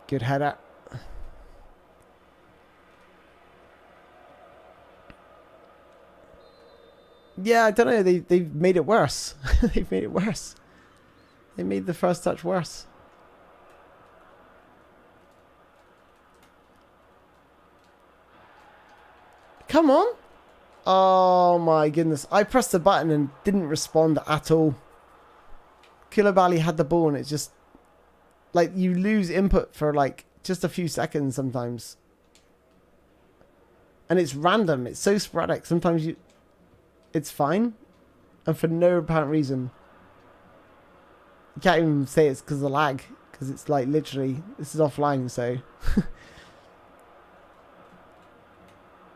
Good header. Yeah, I don't know. They've made it worse. They've made it worse. They made the first touch worse. Come on. Oh my goodness. I pressed the button and didn't respond at all. Koulibaly had the ball and it's just... Like, you lose input for, like, just a few seconds sometimes. And it's random. It's so sporadic. Sometimes it's fine. And for no apparent reason. You can't even say it's because of the lag. Because it's, like, literally... This is offline, so...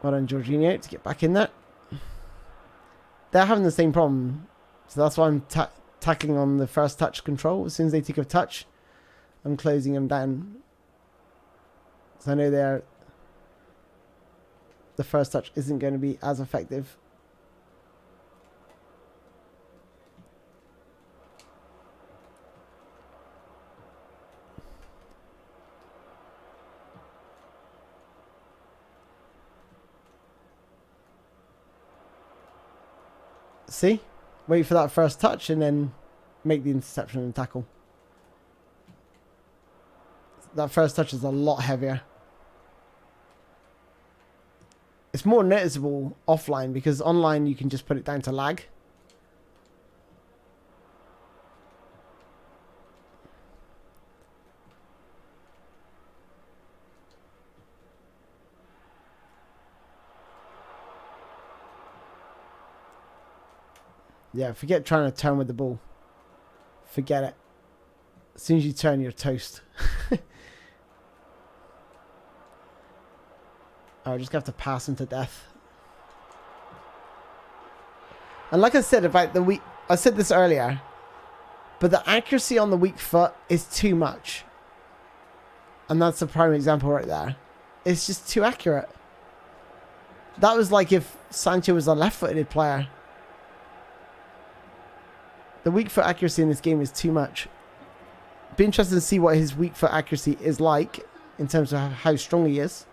Well done, Jorginho, to get back in there. they're having the same problem. So that's why I'm tackling on the first touch control. As soon as they take a touch, I'm closing them down. So I know the first touch isn't going to be as effective. See? Wait for that first touch and then make the interception and tackle. That first touch is a lot heavier. It's more noticeable offline because online you can just put it down to lag. Yeah, forget trying to turn with the ball. Forget it. As soon as you turn, you're toast. I just have to pass him to death. And like I said about the weak... I said this earlier. But the accuracy on the weak foot is too much. And that's the prime example right there. It's just too accurate. That was like if Sancho was a left-footed player. The weak foot accuracy in this game is too much. Be interested to see what his weak foot accuracy is like in terms of how strong he is.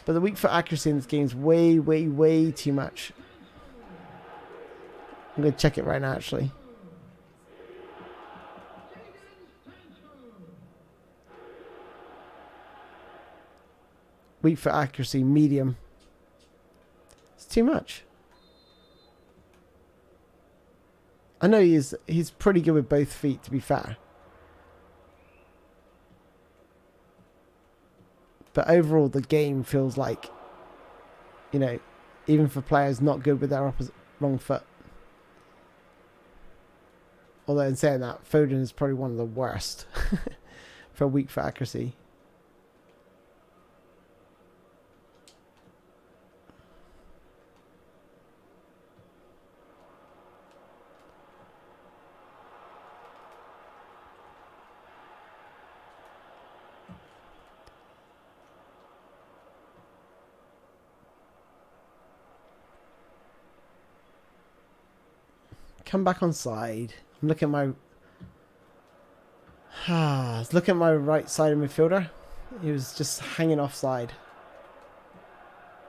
But the weak foot accuracy in this game is way, way, way too much. I'm going to check it right now, actually. Weak foot accuracy, medium. It's too much. I know he's pretty good with both feet, to be fair. But overall, the game feels like, you know, even for players not good with their wrong foot. Although in saying that, Foden is probably one of the worst for weak foot accuracy. Come back on side. I'm looking at my right side of midfielder. He was just hanging offside.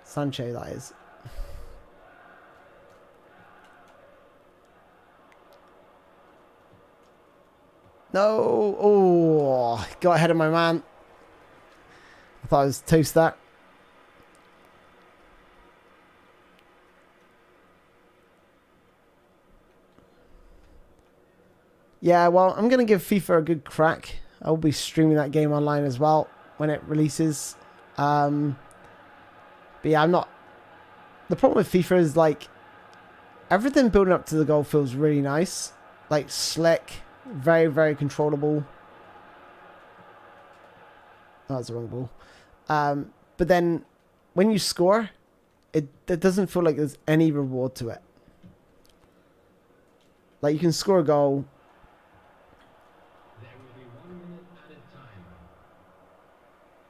Sancho, that is. No! Oh, got ahead of my man. I thought I was toast that. Yeah, well, I'm going to give FIFA a good crack. I'll be streaming that game online as well when it releases. But yeah, I'm not... The problem with FIFA is, like, everything building up to the goal feels really nice. Like, slick, very, very controllable. Oh, that's the wrong ball. But then, when you score, it doesn't feel like there's any reward to it. Like, you can score a goal...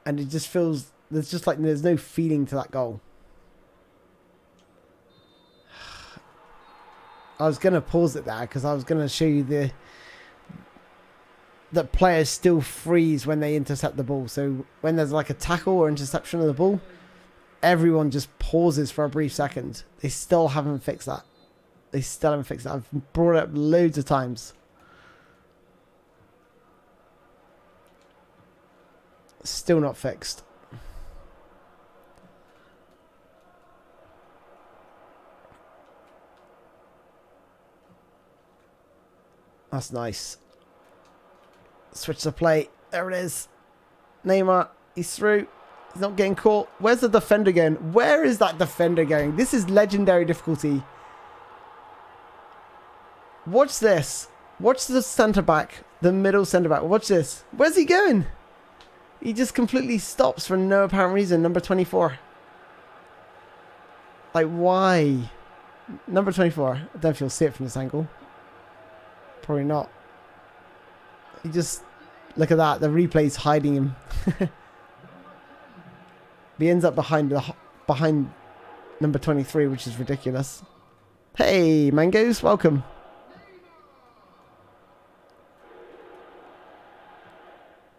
And it just feels, there's no feeling to that goal. I was going to pause it there because I was going to show you that players still freeze when they intercept the ball. So when there's like a tackle or interception of the ball, everyone just pauses for a brief second. They still haven't fixed that. They still haven't fixed that. I've brought it up loads of times. Still not fixed. That's nice. Switch the play. There it is. Neymar. He's through. He's not getting caught. Where's the defender going? Where is that defender going? This is legendary difficulty. Watch this. Watch the centre back. The middle centre back. Watch this. Where's he going? He just completely stops for no apparent reason. Number 24. Like, why? Number 24. I don't know if you'll see it from this angle. Probably not. He just... Look at that. The replay's hiding him. He ends up behind number 23, which is ridiculous. Hey, Mangoes. Welcome.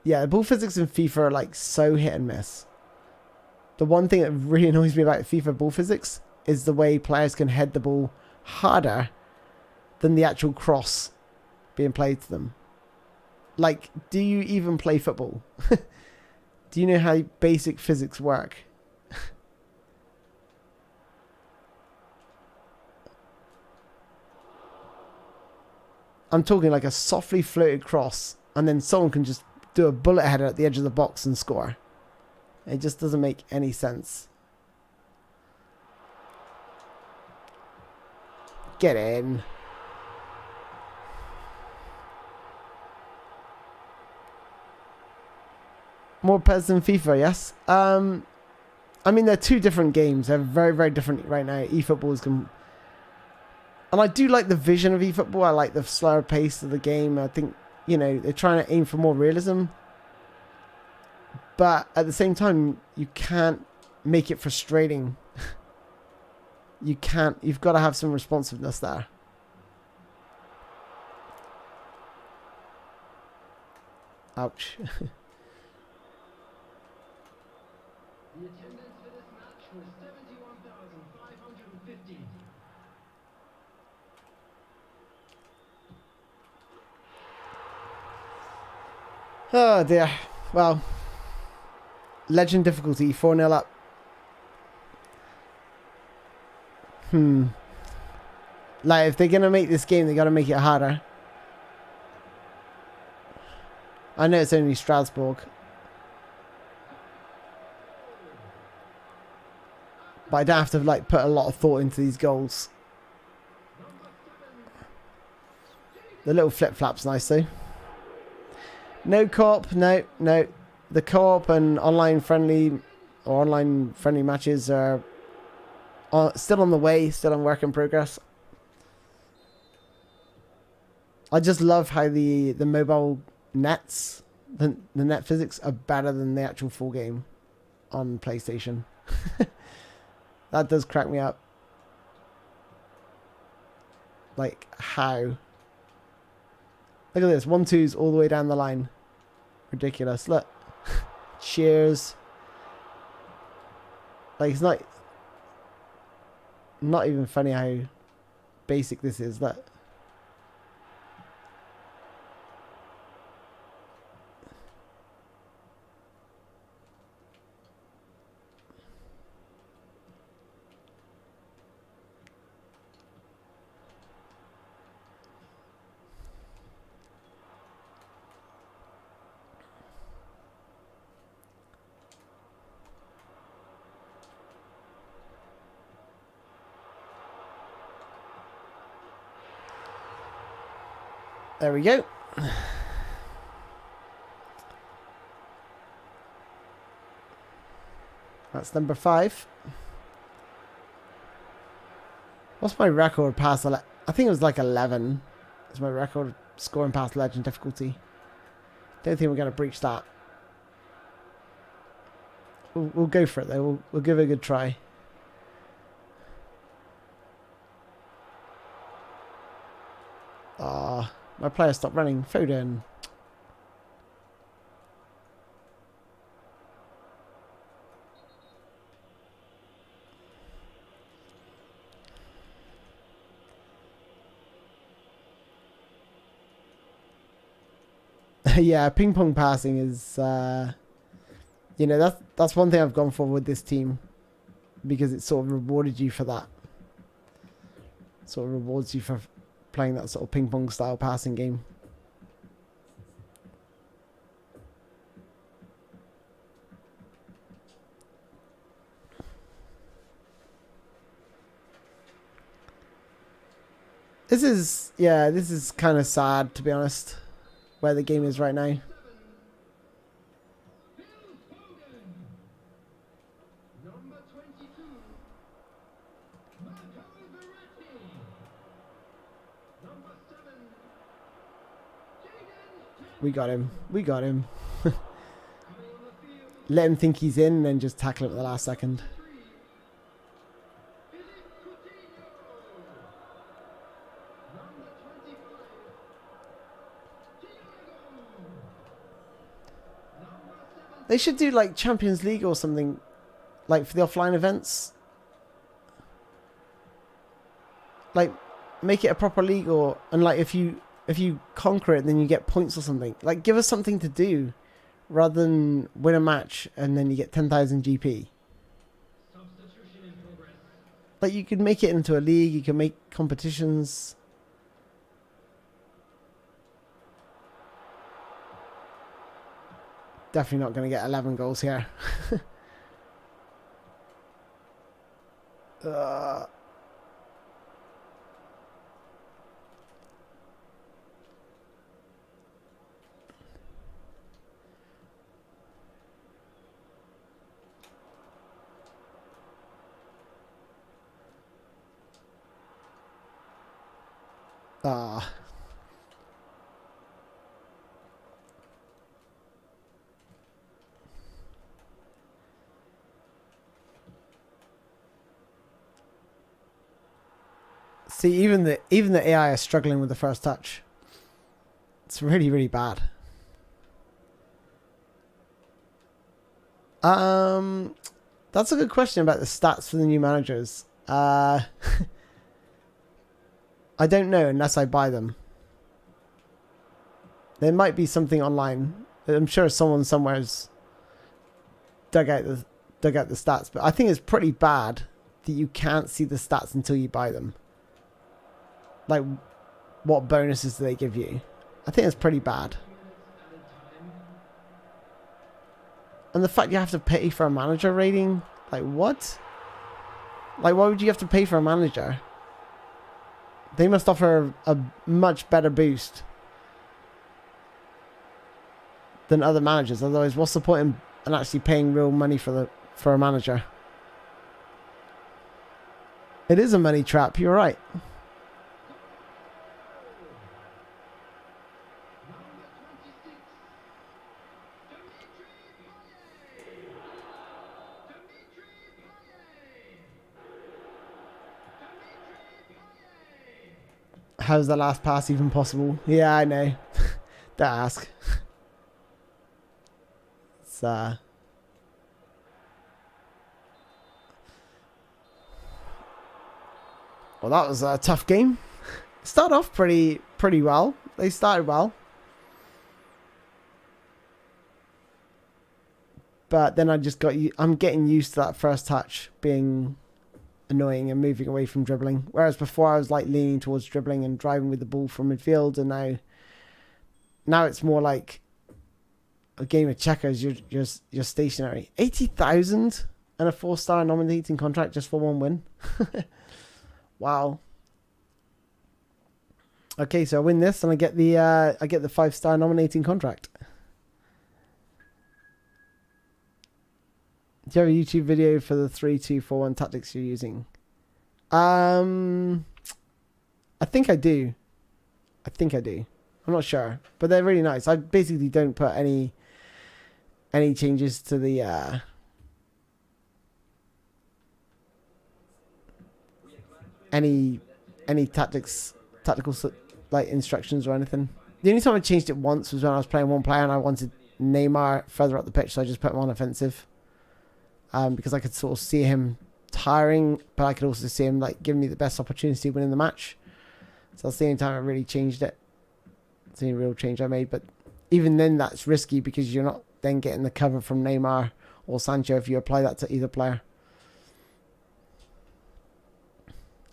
Yeah, the ball physics in FIFA are like so hit and miss. The one thing that really annoys me about FIFA ball physics is the way players can head the ball harder than the actual cross being played to them. Like, do you even play football? Do you know how basic physics work? I'm talking like a softly floated cross, and then someone can just do a bullet header at the edge of the box and score. It just doesn't make any sense. Get in. More PES than FIFA, yes. I mean, they're two different games. They're very, very different right now. eFootball is... And I do like the vision of eFootball. I like the slower pace of the game. I think, you know, they're trying to aim for more realism. But at the same time, you can't make it frustrating. You can't. You've got to have some responsiveness there. Ouch. The attendance for this match was 71,550. Oh dear. Well, legend difficulty 4-0 up. Like, if they're gonna make this game, they gotta make it harder. I know it's only Strasbourg, but I don't have to like put a lot of thought into these goals. The little flip flap's nice though. No co-op, no. The co-op and online friendly matches are still on the way, still on work in progress. I just love how the mobile nets, the net physics are better than the actual full game on PlayStation. That does crack me up. Like, how? Look at this. 1-2s all the way down the line. Ridiculous. Look. Cheers. Like, it's not even funny how basic this is. Look. There we go. That's number 5. What's my record past? I think it was like 11. It's my record scoring past legend difficulty. Don't think we're going to breach that. We'll go for it though. We'll give it a good try. Ah. My player stopped running. Foden. Yeah, ping pong passing is, you know, that's one thing I've gone for with this team, because it sort of rewarded you for that. Sort of rewards you for playing that sort of ping pong style passing game. This is kind of sad, to be honest, where the game is right now. We got him. We got him. Let him think he's in and then just tackle it at the last second. They should do like Champions League or something, like for the offline events. Like make it a proper league, and like if you conquer it, then you get points or something. Like give us something to do, rather than win a match and then you get 10,000 GP. Like you could make it into a league. You can make competitions. Definitely not going to get 11 goals here. See, even the AI is struggling with the first touch. It's really, really bad. That's a good question about the stats for the new managers. I don't know unless I buy them. There might be something online. I'm sure someone somewhere's dug out the stats, but I think it's pretty bad that you can't see the stats until you buy them. Like, what bonuses do they give you? I think it's pretty bad. And the fact you have to pay for a manager rating, like what? Like, why would you have to pay for a manager? They must offer a much better boost than other managers. Otherwise, what's the point in actually paying real money for a manager? It is a money trap. You're right. How's the last pass even possible? Yeah, I know. Don't ask. It's well, that was a tough game. Started off pretty well. They started well, but then I'm getting used to that first touch being annoying and moving away from dribbling, whereas before I was like leaning towards dribbling and driving with the ball from midfield, and now it's more like a game of checkers. You're stationary. 80,000 and a 4-star nominating contract just for one win. Wow. Okay, so I win this and I get the 5-star nominating contract. Do you have a YouTube video for the 3-2-4-1 tactics you're using? I think I do. I'm not sure, but they're really nice. I basically don't put any changes to the any tactical like instructions or anything. The only time I changed it once was when I was playing one player and I wanted Neymar further up the pitch, so I just put him on offensive. Because I could sort of see him tiring, but I could also see him like giving me the best opportunity of winning the match. So that's the only time I really changed it. It's the only real change I made. But even then, that's risky because you're not then getting the cover from Neymar or Sancho if you apply that to either player.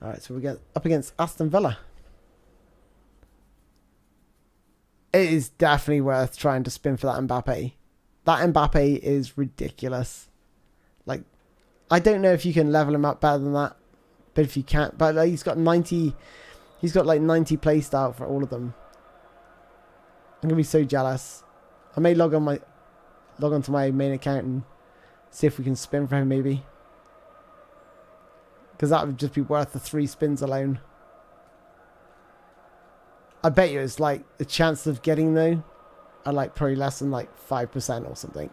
All right, so we get up against Aston Villa. It is definitely worth trying to spin for that Mbappe. That Mbappe is ridiculous. Like, I don't know if you can level him up better than that, but if you can't, but like, he's got like 90 play style for all of them. I'm gonna be so jealous. I may log onto my main account and see if we can spin for him maybe, because that would just be worth the 3 spins alone. I bet you it's like the chance of getting though are like probably less than like 5% or something.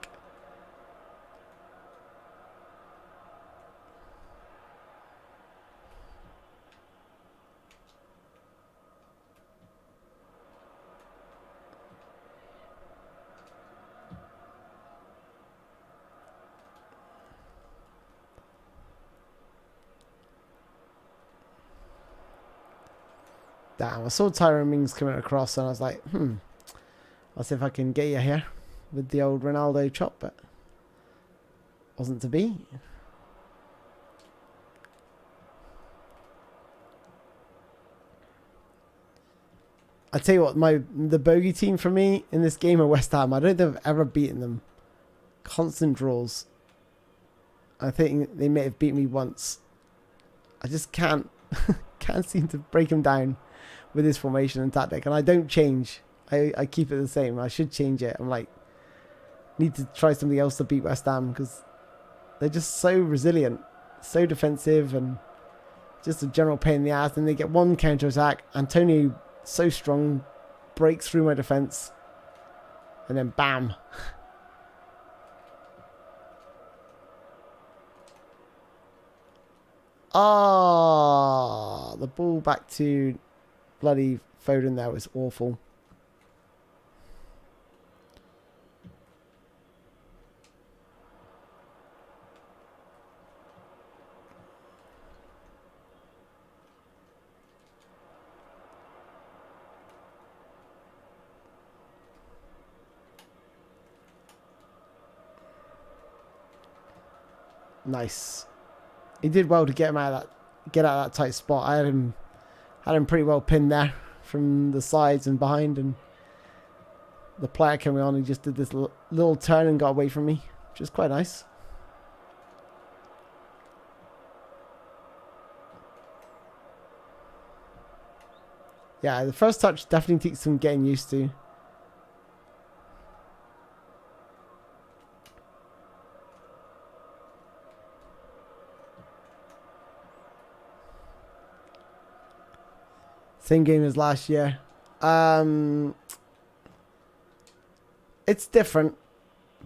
Damn, I saw Tyrone Mings coming across and I was like, I'll see if I can get you here with the old Ronaldo chop, but wasn't to be. I tell you what, the bogey team for me in this game are West Ham. I don't think I've ever beaten them. Constant draws. I think they may have beat me once. I just can't seem to break them down with this formation and tactic, and I don't change. I keep it the same. I should change it. I'm like, need to try something else to beat West Ham because they're just so resilient, so defensive, and just a general pain in the ass. And they get one counter attack. Antonio, so strong, breaks through my defense, and then bam. Ah, the ball back to bloody Foden there was awful. Nice. He did well to get him out of that tight spot. I had him pretty well pinned there from the sides and behind, and the player coming on, he just did this little turn and got away from me, which is quite nice. Yeah, the first touch definitely takes some getting used to. Same game as last year. It's different,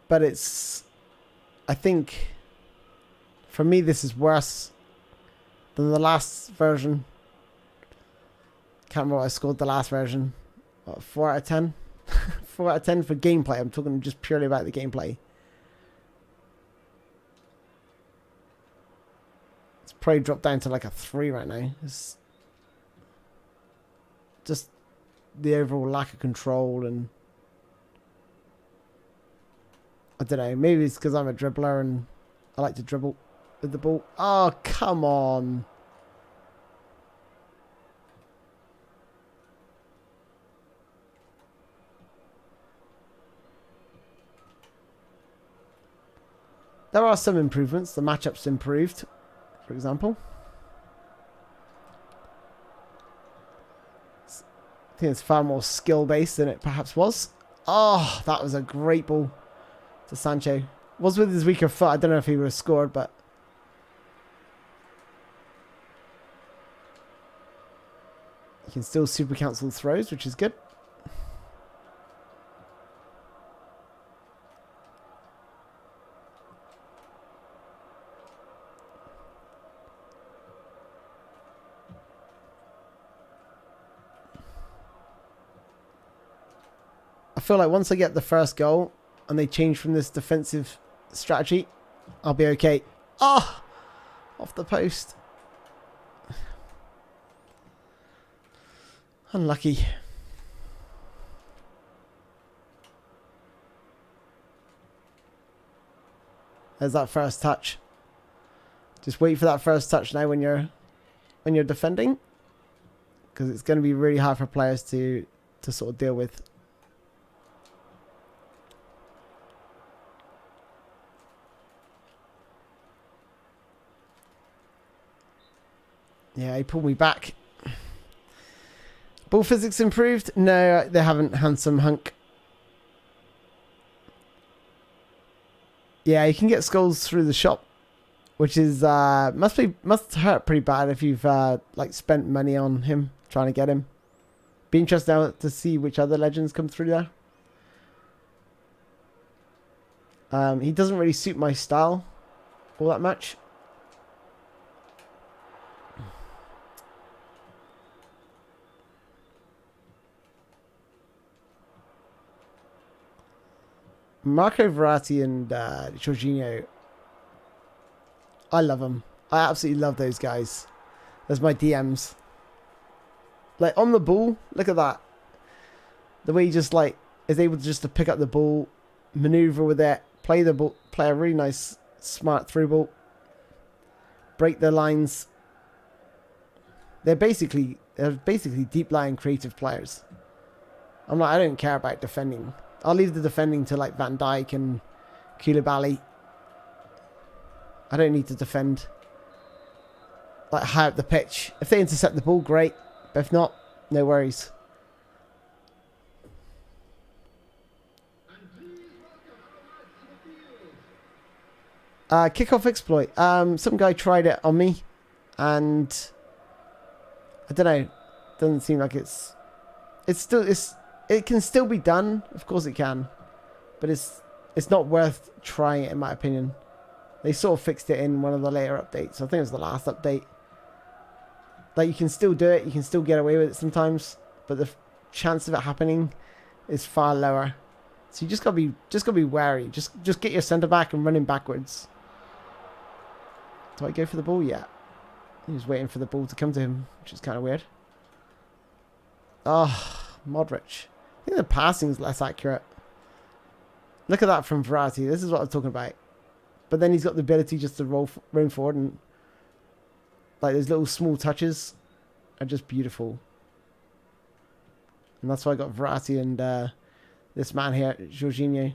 but I think, for me, this is worse than the last version. Can't remember what I scored the last version. What, 4 out of 10? 4 out of 10 for gameplay. I'm talking just purely about the gameplay. It's probably dropped down to like a 3 right now. It's just the overall lack of control, and I don't know, maybe it's because I'm a dribbler and I like to dribble with the ball. Oh, come on. There are some improvements. The matchup's improved, for example. I think it's far more skill-based than it perhaps was. Oh, that was a great ball to Sancho. Was with his weaker foot. I don't know if he would have scored, but he can still super cancel throws, which is good. I feel like once I get the first goal and they change from this defensive strategy, I'll be okay. Oh, off the post. Unlucky. There's that first touch. Just wait for that first touch now when you're defending, because it's going to be really hard for players to sort of deal with. Yeah, he pulled me back. Ball physics improved? No, they haven't, handsome hunk. Yeah, you can get skulls through the shop, which is must hurt pretty bad if you've like spent money on him trying to get him. Be interested now to see which other legends come through there. He doesn't really suit my style all that much. Marco Verratti and Jorginho, I love them. I absolutely love those guys. That's my DMs. Like on the ball, look at that. The way he just like is able to just to pick up the ball, maneuver with it, play the ball, play a really nice, smart through ball, break their lines. They're basically deep lying creative players. I don't care about defending. I'll leave the defending to like Van Dijk and Koulibaly. I don't need to defend like high up the pitch. If they intercept the ball, great. But if not, no worries. Kickoff exploit. Some guy tried it on me, and I don't know. Doesn't seem like it can still be done. Of course it can, but it's not worth trying it in my opinion. They sort of fixed it in one of the later updates. I think it was the last update. Like you can still do it, you can still get away with it sometimes, but the chance of it happening is far lower. So you just gotta be wary. Just get your centre back and run him backwards. Do I go for the ball yet? He was waiting for the ball to come to him, which is kind of weird. Oh, Modric. I think the passing is less accurate. Look at that from Verratti. This is what I'm talking about. But then he's got the ability just to roam forward, and like those little small touches are just beautiful. And that's why I got Verratti and this man here, Jorginho.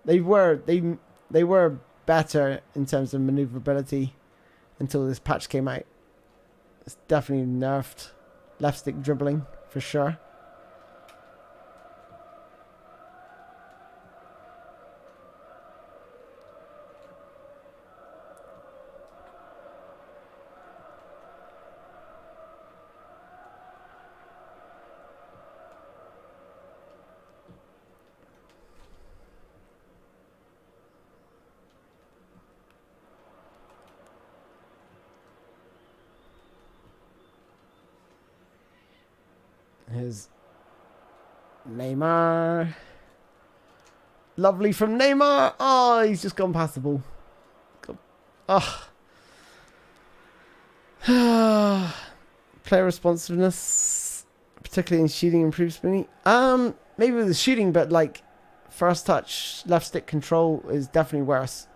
They were better in terms of maneuverability until this patch came out. It's definitely nerfed left stick dribbling for sure. Here's Neymar. Lovely from Neymar. Oh, he's just gone past the ball. Oh. Player responsiveness, particularly in shooting, improves Spoony. Maybe with the shooting, but like first touch, left stick control is definitely worse.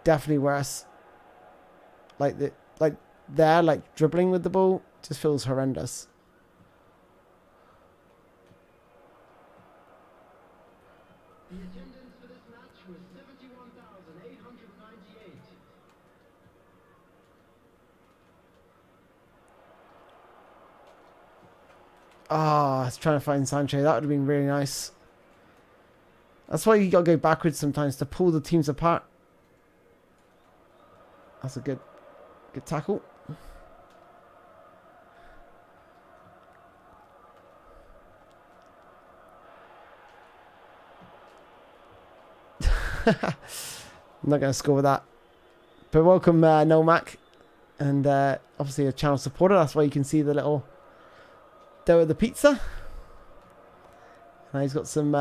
Definitely worse. Like dribbling with the ball just feels horrendous. The attendance for this match was 71,898. I was trying to find Sancho. That would have been really nice. That's why you got to go backwards sometimes to pull the teams apart. That's a good tackle. I'm not going to score with that. But welcome, Noel Mac. And obviously a channel supporter. That's why you can see the little dough of the pizza. And he's got some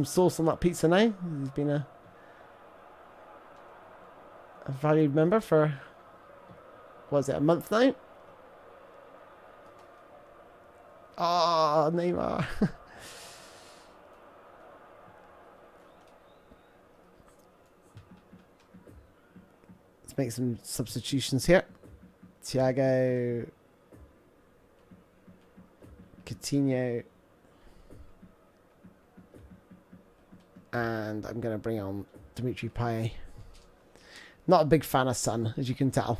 sauce on that pizza now. He's been a valued member for, what is it, a month now? Oh, Neymar. Make some substitutions here. Thiago, Coutinho, and I'm going to bring on Dimitri Payet. Not a big fan of Son, as you can tell.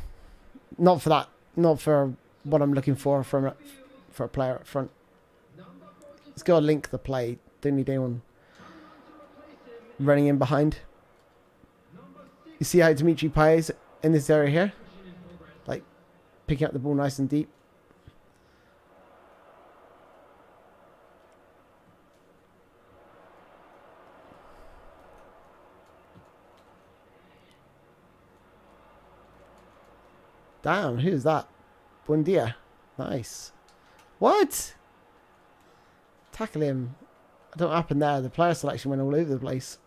Not for that. Not for what I'm looking for from a player up front. Let's go link the play. Don't need anyone running in behind. You see how Dimitri Payet in this area here, like picking up the ball nice and deep. Damn, who's that? Buendia. Nice. What? Tackle him. I don't know what happened there. The player selection went all over the place.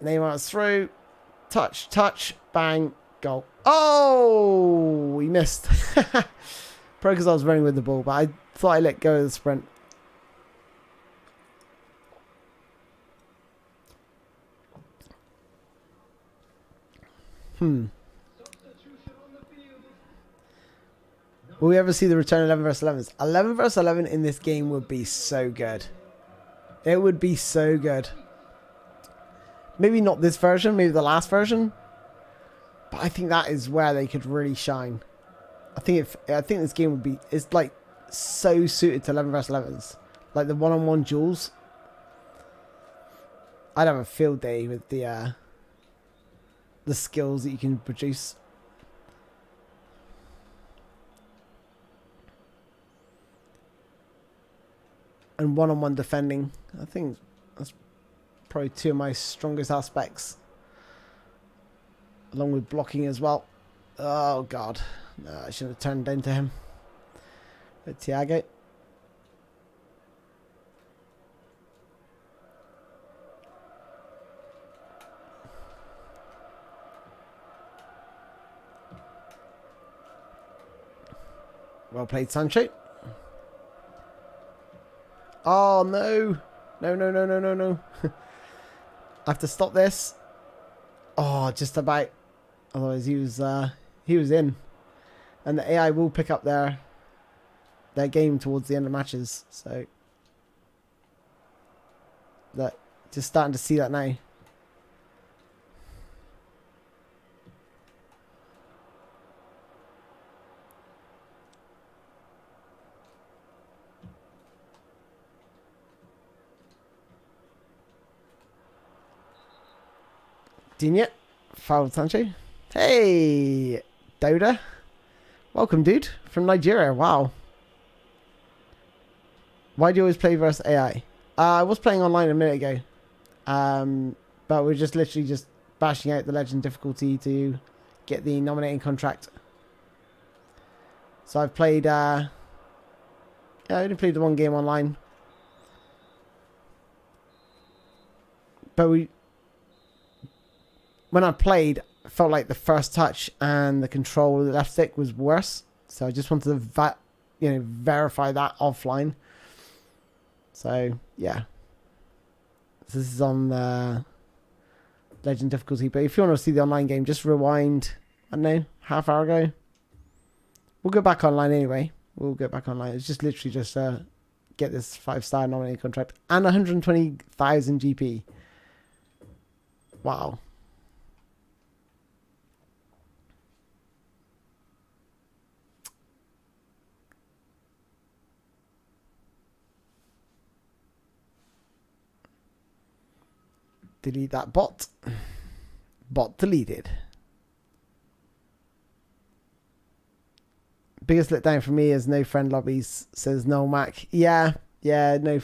Neymar's through. Touch, touch, bang, goal. Oh, he missed. Probably because I was running with the ball, but I thought I let go of the sprint. Will we ever see the return 11 versus 11s? 11 versus 11 in this game would be so good. It would be so good. Maybe not this version, maybe the last version. But I think that is where they could really shine. I think this game would be, it's like so suited to 11 versus 11s. Like the one-on-one duels. I'd have a field day with the skills that you can produce. And one-on-one defending. I think that's probably two of my strongest aspects. Along with blocking as well. Oh, God. No, I should have turned into him. But Thiago. Well played, Sancho. Oh, no. No. I have to stop this. Oh, just about. Otherwise, he was in. And the AI will pick up their game towards the end of matches. So, that just starting to see that now. Digne, fouled Sancho. Hey, Doda. Welcome, dude. From Nigeria. Wow. Why do you always play versus AI? I was playing online a minute ago. But we're just literally just bashing out the legend difficulty to get the nominating contract. So I've played, I only played the one game online. But when I played, I felt like the first touch and the control of the left stick was worse. So I just wanted to verify that offline. So, yeah. So this is on the legend difficulty. But if you want to see the online game, just rewind, I don't know, half hour ago. We'll go back online anyway. We'll go back online. It's just literally just get this 5-star nominating contract and 120,000 GP. Wow. Delete that bot. Bot deleted. Biggest letdown for me is no friend lobbies, says Noel Mac. Yeah, no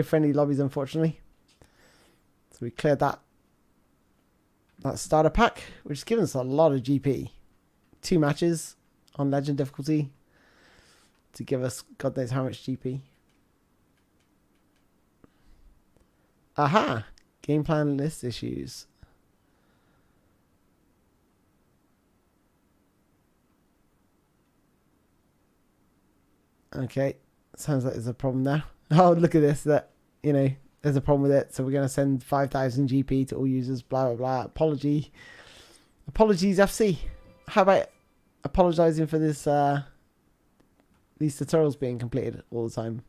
friendly lobbies, unfortunately. So we cleared that starter pack, which has given us a lot of GP. 2 matches on legend difficulty to give us God knows how much GP. Aha! Game plan list issues. Okay, sounds like there's a problem there. Oh, look at this. There's a problem with it. So we're going to send 5,000 GP to all users. Blah blah blah. Apologies, FC. How about apologizing for this? These tutorials being completed all the time.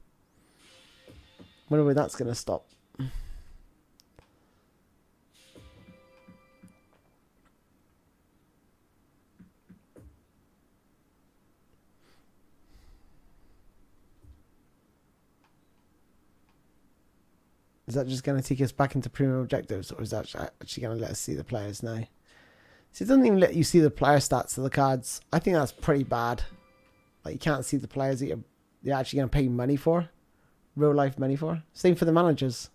Wonder when that's going to stop. Is that just going to take us back into premium objectives, or is that actually going to let us see the players now? So it doesn't even let you see the player stats of the cards. I think that's pretty bad. Like, you can't see the players that you're actually going to pay money for. Real life money for. Same for the managers.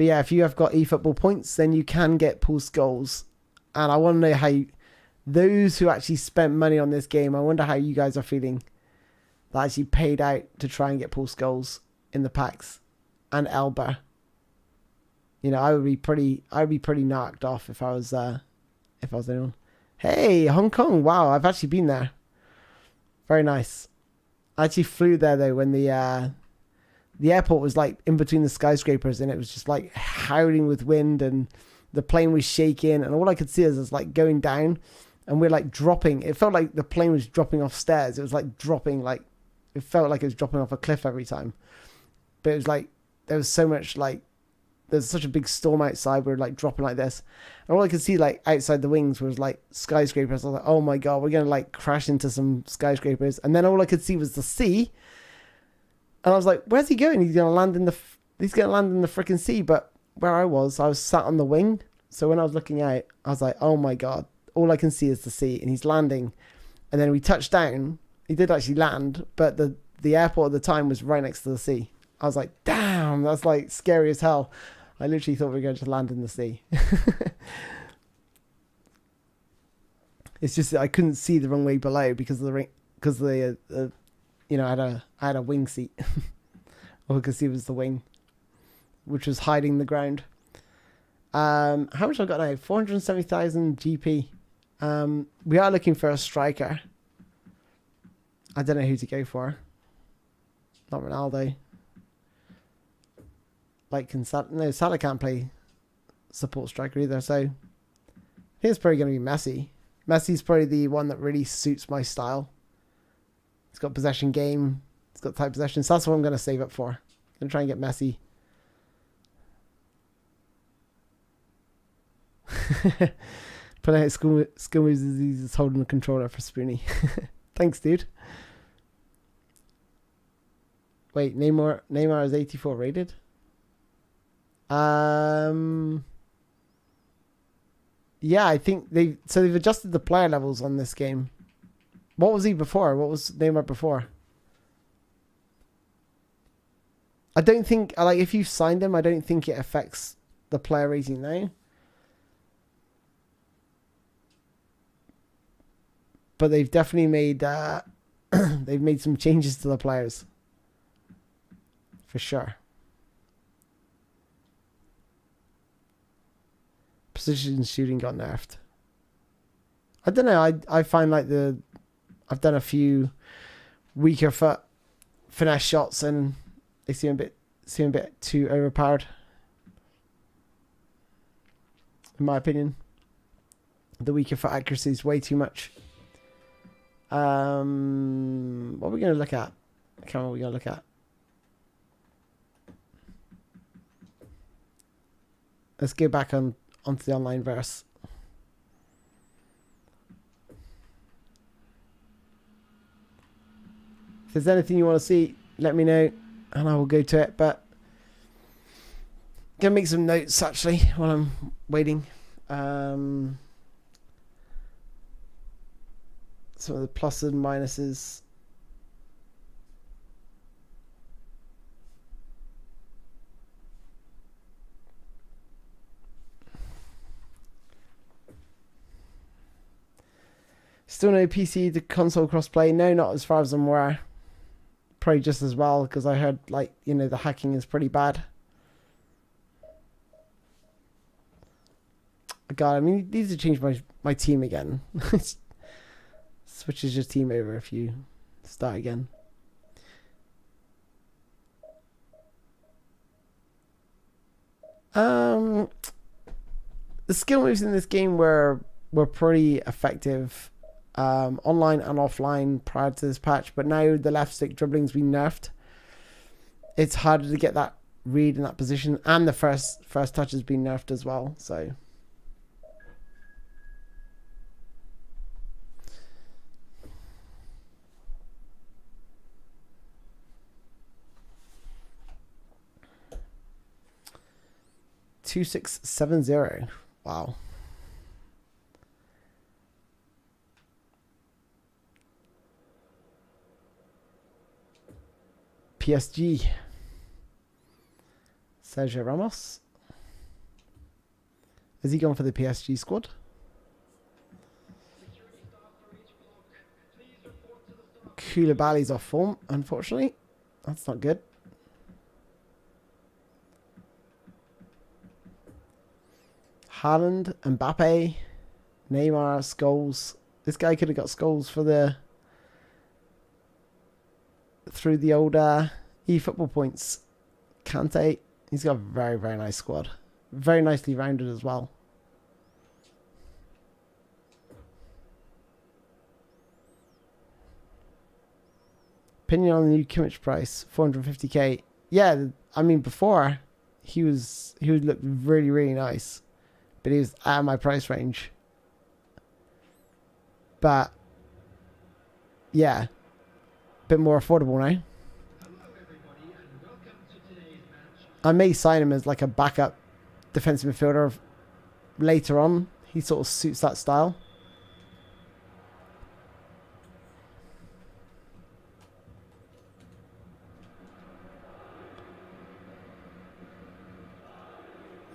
But yeah, if you have got eFootball points, then you can get pulse goals. And I want to know how those who actually spent money on this game, I wonder how you guys are feeling that actually paid out to try and get pulse goals in the packs and Elba. You know, I'd be pretty knocked off if I was anyone. Hey, Hong Kong! Wow, I've actually been there. Very nice. I actually flew there though when the airport was like in between the skyscrapers and it was just like howling with wind and the plane was shaking and all I could see is like going down and we're like dropping. It felt like the plane was dropping off stairs. It was like dropping, like it felt like it was dropping off a cliff every time. But it was like there was so much like there's such a big storm outside. We were like dropping like this, and all I could see like outside the wings was like skyscrapers. I was like, oh my god, we're gonna like crash into some skyscrapers. And then all I could see was the sea, and I was like, where's he going? He's gonna land in the freaking sea. But where I was sat on the wing. So when I was looking out, I was like, oh my god, all I can see is the sea, and he's landing. And then we touched down. He did actually land, but the airport at the time was right next to the sea. I was like, damn, that's like scary as hell. I literally thought we were going to land in the sea. It's just that I couldn't see the runway below because of the you know, I had a wing seat. All I could see was the wing, which was hiding the ground. How much I got now? 470,000 GP. We are looking for a striker. I don't know who to go for. Not Ronaldo. Like, Salah can't play support striker either, so I think it's probably going to be Messi. Messi's probably the one that really suits my style. He's got possession game. He's got tight possession, so that's what I'm going to save up for. I'm going to try and get Messi. Put out skill moves as easy as holding the controller for Spoony. Thanks, dude. Wait, Neymar is 84 rated? Yeah, I think they've adjusted the player levels on this game. What was he before? What was Neymar before? I don't think, like, if you've signed him, I don't think it affects the player rating now. But they've definitely made they've made some changes to the players. For sure. Precision shooting got nerfed. I don't know. I find like I've done a few weaker foot finesse shots and they seem a bit too overpowered. In my opinion, the weaker foot accuracy is way too much. What are we going to look at? What camera are we going to look at? Let's go back onto the online verse. If there's anything you want to see, let me know and I will go to it. But I'm going to make some notes actually while I'm waiting. Some of the pluses and minuses. Still no PC to console crossplay. No, not as far as I'm aware. Probably just as well because I heard like, you know, the hacking is pretty bad. God, I mean, you need to change my team again. Switches your team over if you start again. The skill moves in this game were pretty effective, online and offline prior to this patch, but now the left stick dribbling's been nerfed. It's harder to get that read in that position, and the first touch has been nerfed as well. So. $2670. Wow. PSG. Sergio Ramos. Has he gone for the PSG squad? Koulibaly's off form, unfortunately. That's not good. Haaland, Mbappe, Neymar, Scholes. This guy could have got Scholes for the through the old eFootball points. Kante, he's got a very, very nice squad. Very nicely rounded as well. Opinion on the new Kimmich price, 450k. Yeah, I mean before he would look really, really nice, but he was out of my price range. But yeah, a bit more affordable now. I may sign him as like a backup defensive midfielder later on. He sort of suits that style.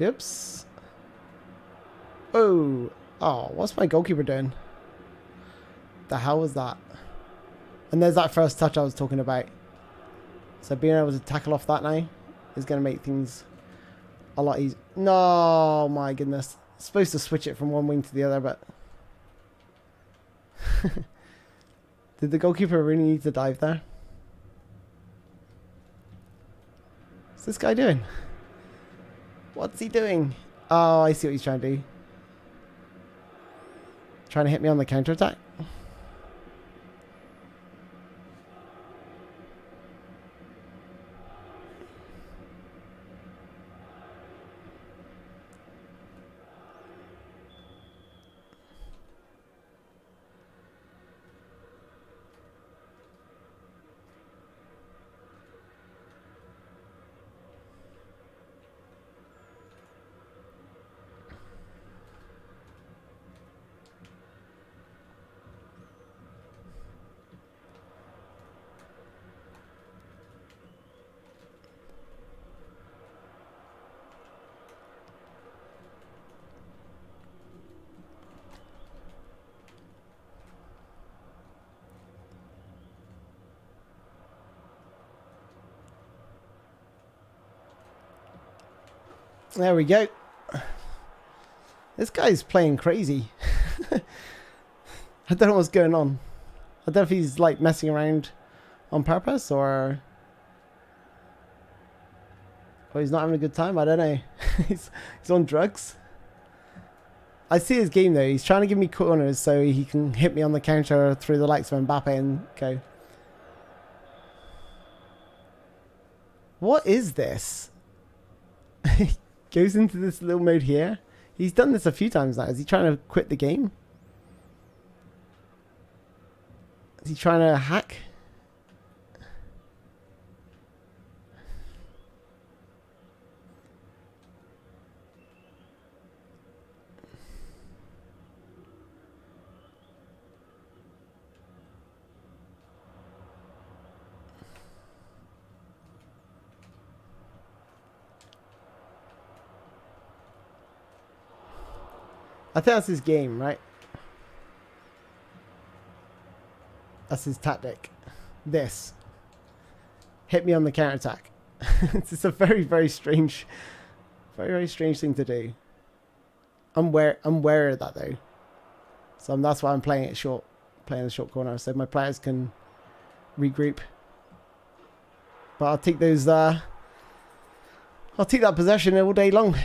Oops. Oh, what's my goalkeeper doing? The hell was that? And there's that first touch I was talking about. So being able to tackle off that now is going to make things a lot easier. No, my goodness. Supposed to switch it from one wing to the other, but... Did the goalkeeper really need to dive there? What's this guy doing? What's he doing? Oh, I see what he's trying to do. Trying to hit me on the counter-attack. There we go. This guy's playing crazy. I don't know what's going on. I don't know if he's like messing around on purpose or he's not having a good time. I don't know. he's on drugs. I see his game though. He's trying to give me corners so he can hit me on the counter through the likes of Mbappe and go. What is this? Goes into this little mode here. He's done this a few times now. Is he trying to quit the game? Is he trying to hack? I think that's his game, right? That's his tactic. This. Hit me on the counter-attack. It's a very, very strange thing to do. I'm wary of that though. So that's why I'm playing it short. Playing the short corner so my players can regroup. But I'll take those I'll take that possession all day long.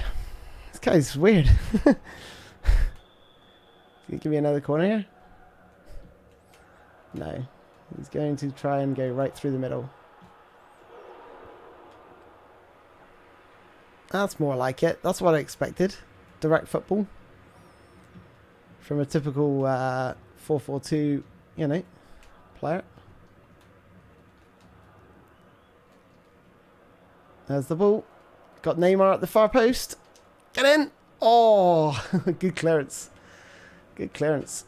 This guy's weird. Give me another corner here? No. He's going to try and go right through the middle. That's more like it. That's what I expected. Direct football. From a typical 4-4-2, you know, player. There's the ball. Got Neymar at the far post. Get in! Oh, good clearance. Good clearance.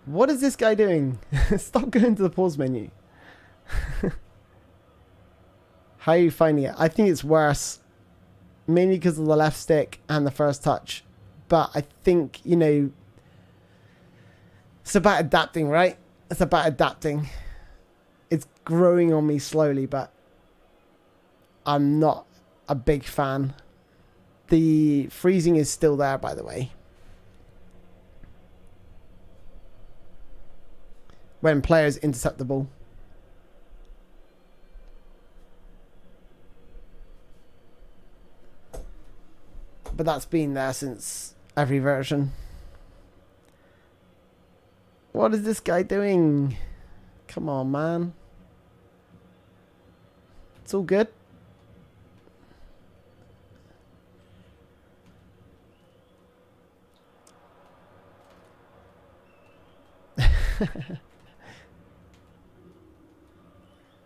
What is this guy doing? Stop going to the pause menu. How are you finding it? I think it's worse, mainly because of the left stick and the first touch. But I think, you know, it's about adapting, right? It's about adapting. It's growing on me slowly, but I'm not a big fan. The freezing is still there, by the way. When players intercept the ball. But that's been there since every version. What is this guy doing? Come on, man. It's all good.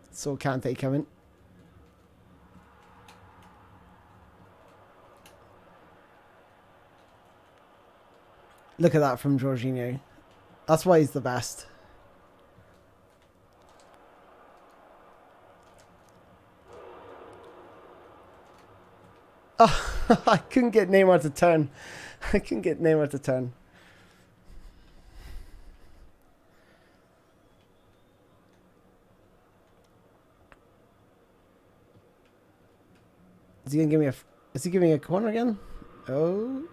Saw Kante coming. Look at that from Jorginho. That's why he's the best. Oh, I couldn't get Neymar to turn. I couldn't get Neymar to turn. Is he gonna give me a? Is he giving me a corner again? Oh.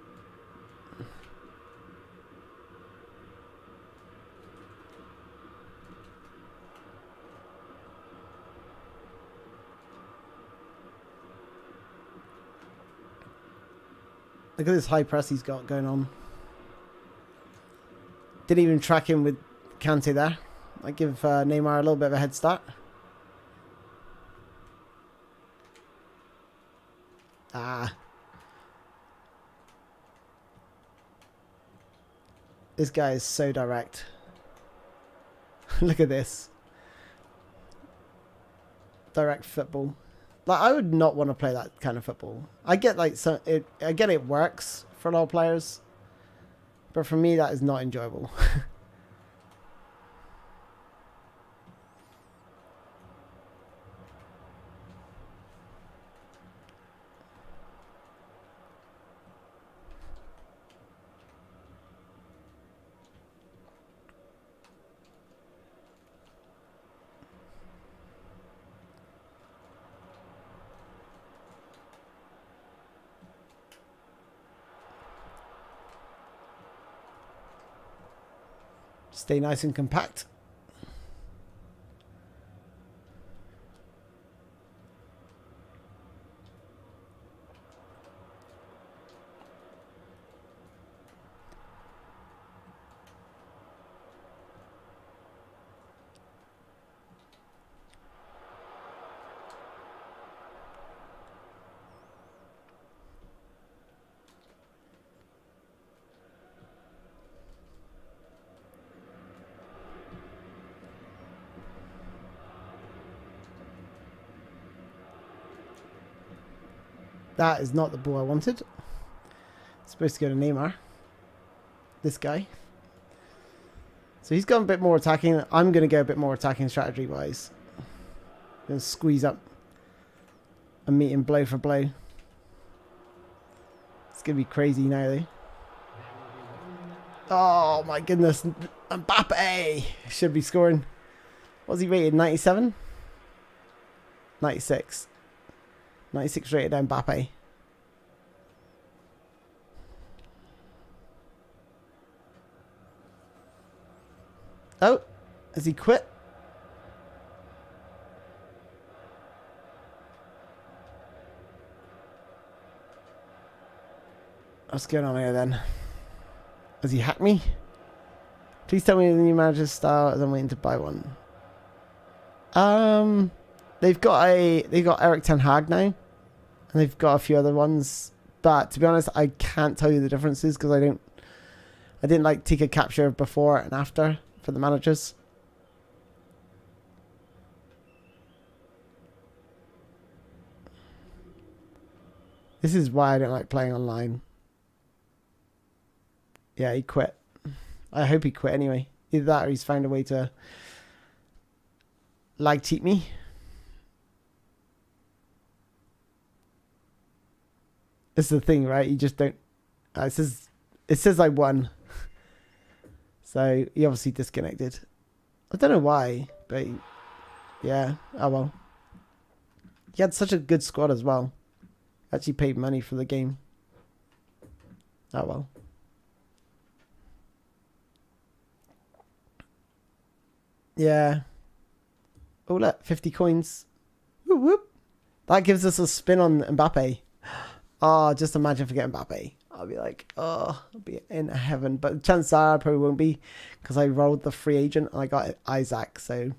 Look at this high press he's got going on. Didn't even track him with Kante there. I give Neymar a little bit of a head start. Ah. This guy is so direct. Look at this. Direct football. Like, I would not want to play that kind of football. I get like I get it works for a lot of players, but for me that is not enjoyable. Stay nice and compact. That is not the ball I wanted. It's supposed to go to Neymar. This guy. So he's gone a bit more attacking. I'm going to go a bit more attacking strategy wise. Going to squeeze up and meet him blow for blow. It's going to be crazy now though. Oh my goodness. Mbappe should be scoring. What's he rated? 97? 96. 96 rated Mbappe. Oh, has he quit? What's going on here then? Has he hacked me? Please tell me the new manager's style as I'm waiting to buy one. They've got Eric Ten Hag now, and they've got a few other ones. But to be honest, I can't tell you the differences because I didn't like take a capture before and after for the managers. This is why I don't like playing online. Yeah, he quit. I hope he quit anyway. Either that or he's found a way to lag cheat me. This is the thing, right? You just don't. It says I won. So he obviously disconnected. I don't know why, but yeah. Oh well. He had such a good squad as well. Actually paid money for the game. Oh well. Yeah. Oh look, 50 coins. Whoop whoop. That gives us a spin on Mbappe. Oh, just imagine if I get Mbappe. I'll be like, oh, I'll be in heaven. But chances are I probably won't be, because I rolled the free agent and I got Isaac. So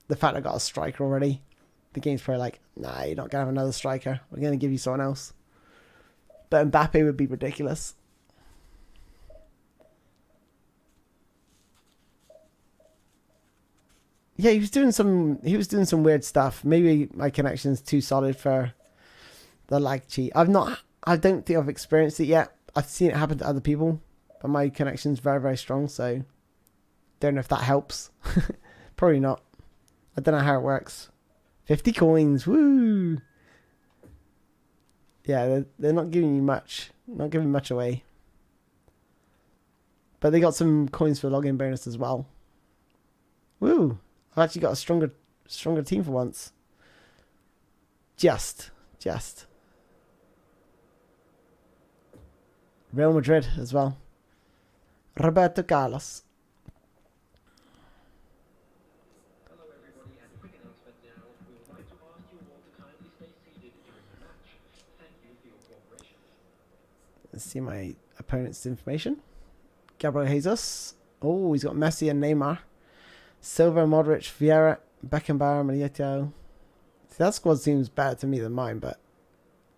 the fact I got a striker already, the game's probably like, nah, you're not going to have another striker. We're going to give you someone else. But Mbappe would be ridiculous. Yeah, he was doing some weird stuff. Maybe my connection's too solid for the lag cheat. I don't think I've experienced it yet. I've seen it happen to other people, but my connection's very, very strong, so don't know if that helps. Probably not. I don't know how it works. 50 coins, woo! Yeah, they're not giving you much. Not giving much away. But they got some coins for login bonus as well. Woo! I've actually got a stronger team for once. Just. Real Madrid as well. Roberto Carlos. Hello everybody, and a quick announcement now. We would like to ask you all to kindly stay seated during the match. Thank you for your cooperation. Let's see my opponent's information. Gabriel Jesus. Oh, he's got Messi and Neymar. Silva, Modric, Vieira, Beckenbauer, Milito. See, that squad seems better to me than mine, but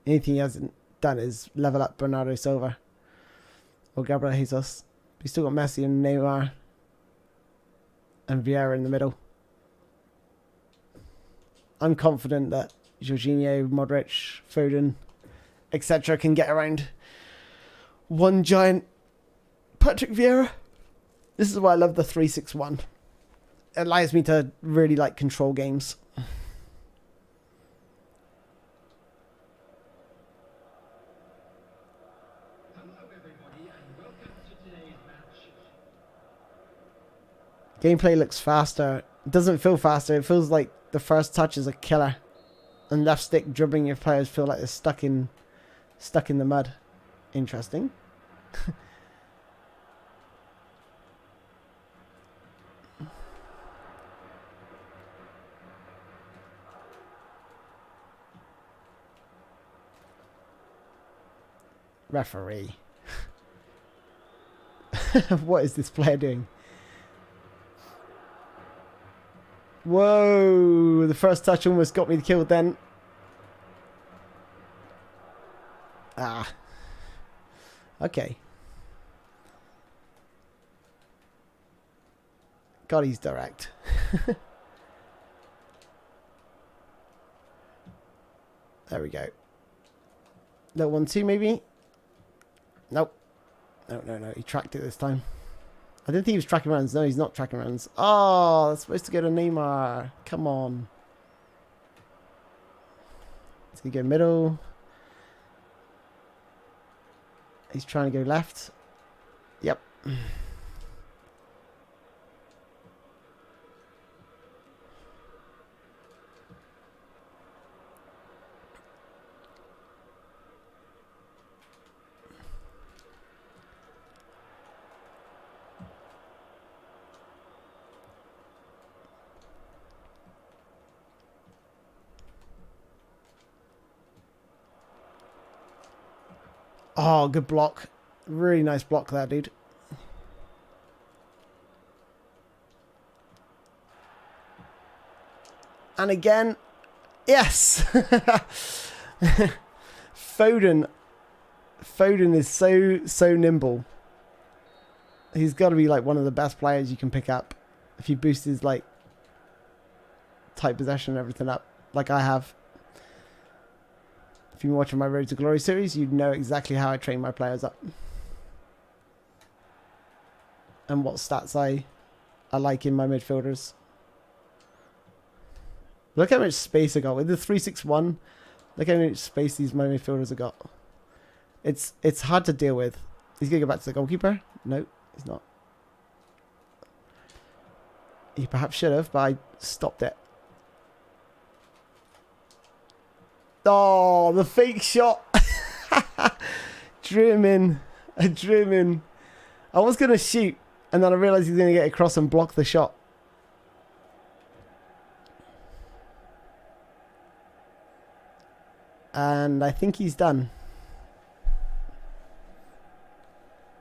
anything he hasn't done is level up Bernardo Silva or Gabriel Jesus. We still got Messi and Neymar and Vieira in the middle. I'm confident that Jorginho, Modric, Foden, etc. can get around one giant Patrick Vieira. This is why I love the 3-6-1. It allows me to really control games. Hello everybody, and welcome to today's match. Gameplay looks faster. It doesn't feel faster. It feels like the first touch is a killer. And left stick dribbling your players feel like they're stuck in the mud. Interesting. Referee. What is this player doing? Whoa! The first touch almost got me killed then. Ah. Okay. God, he's direct. There we go. Little 1-2 maybe? Nope. No. He tracked it this time. I didn't think he was tracking runs. No, he's not tracking runs. Oh, that's supposed to go to Neymar. Come on. It's going to go middle. He's trying to go left. Yep. Oh, good block. Really nice block there, dude. And again. Yes! Foden is so nimble. He's got to be one of the best players you can pick up if you boost his tight possession and everything up like I have. If you've been watching my Road to Glory series, you'd know exactly how I train my players up. And what stats I like in my midfielders. Look how much space I got. With the 3-6-1, look how much space these my midfielders have got. It's hard to deal with. He's gonna go back to the goalkeeper. No, he's not. He perhaps should have, but I stopped it. Oh, the fake shot. Drew him in. I drew him in. I was going to shoot, and then I realised he's going to get across and block the shot. And I think he's done.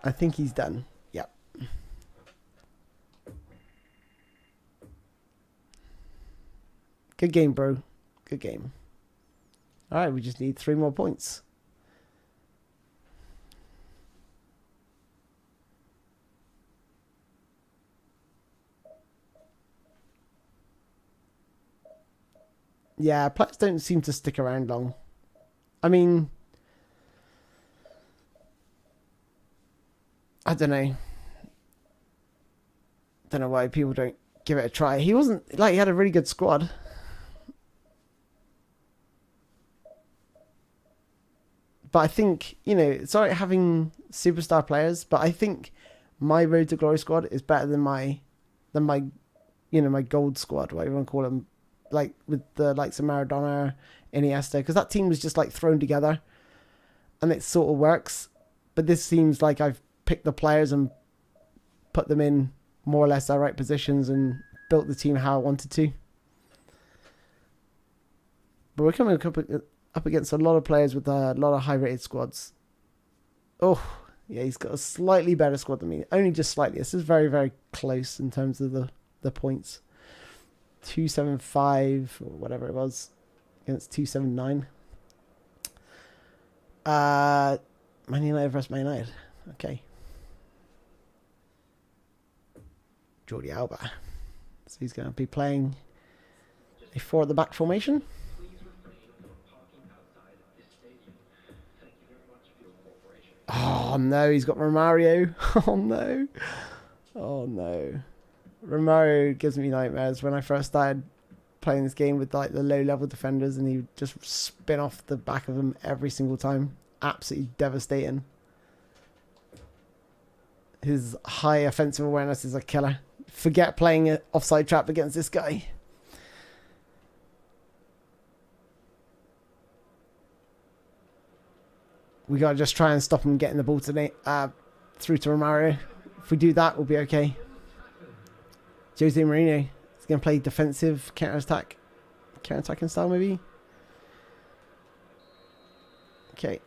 I think he's done. Yep. Good game, bro. Good game. All right, we just need 3 more points. Yeah, players don't seem to stick around long. I mean, I don't know. Don't know why people don't give it a try. He wasn't, like, he had a really good squad. But I think, you know, it's alright having superstar players, but I think my Road to Glory squad is better than my, you know, my gold squad, whatever you want to call them. Like, with the likes of Maradona, Iniesta, because that team was just, like, thrown together, and it sort of works. But this seems like I've picked the players and put them in more or less their right positions and built the team how I wanted to. But we're coming up against a lot of players with a lot of high-rated squads. Oh, yeah, he's got a slightly better squad than me. Only just slightly. This is very, very close in terms of the points. 275 or whatever it was against 279. Man United versus Man United. Okay. Jordi Alba. So he's going to be playing a 4 at the back formation. Please refrain from parking outside this stadium. Thank you very much for your cooperation. Oh no, he's got Romario. Oh no. Oh no. Romario gives me nightmares. When I first started playing this game with like the low level defenders, and he would just spin off the back of them every single time. Absolutely devastating. His high offensive awareness is a killer. Forget playing an offside trap against this guy. We gotta just try and stop him getting the ball today, through to Romario. If we do that, we'll be okay. Jose Mourinho is going to play defensive counter-attacking style maybe. Okay.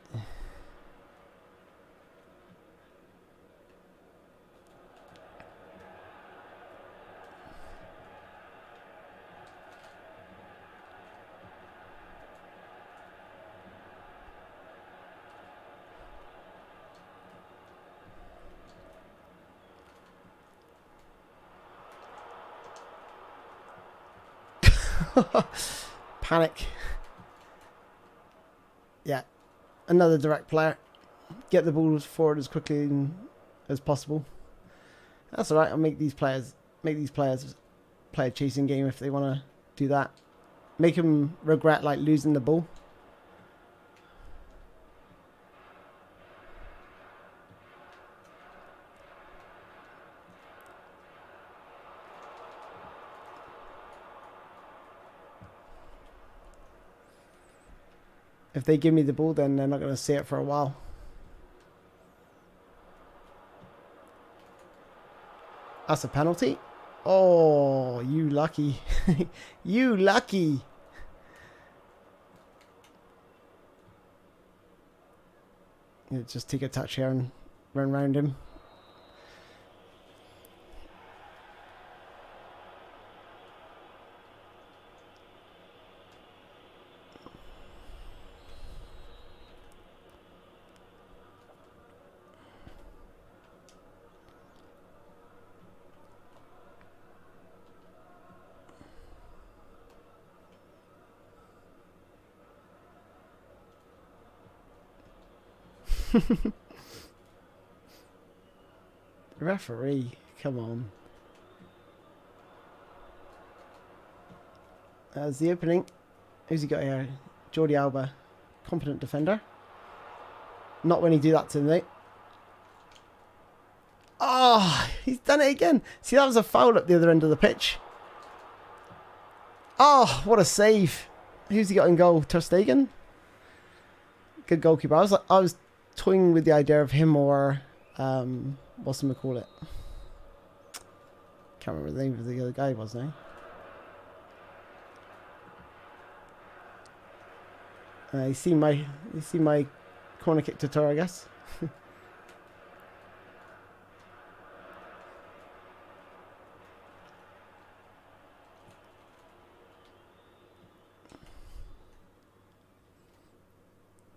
Panic. Yeah. Another direct player. Get the ball forward as quickly as possible. That's alright. I'll make these players play a chasing game if they want to do that. Make them regret like losing the ball. If they give me the ball, then they're not going to see it for a while. That's a penalty. Oh, you lucky. You lucky. You just take a touch here and run around him. Referee, come on. That's the opening. Who's he got here? Jordi Alba, competent defender. Not when you do that to me. Oh, he's done it again. See, that was a foul at the other end of the pitch. Oh, what a save. Who's he got in goal? Ter Stegen? Good goalkeeper. I was toying with the idea of him or what's him call it? Can't remember the name of the other guy, wasn't he? You see my corner kick tutorial, I guess.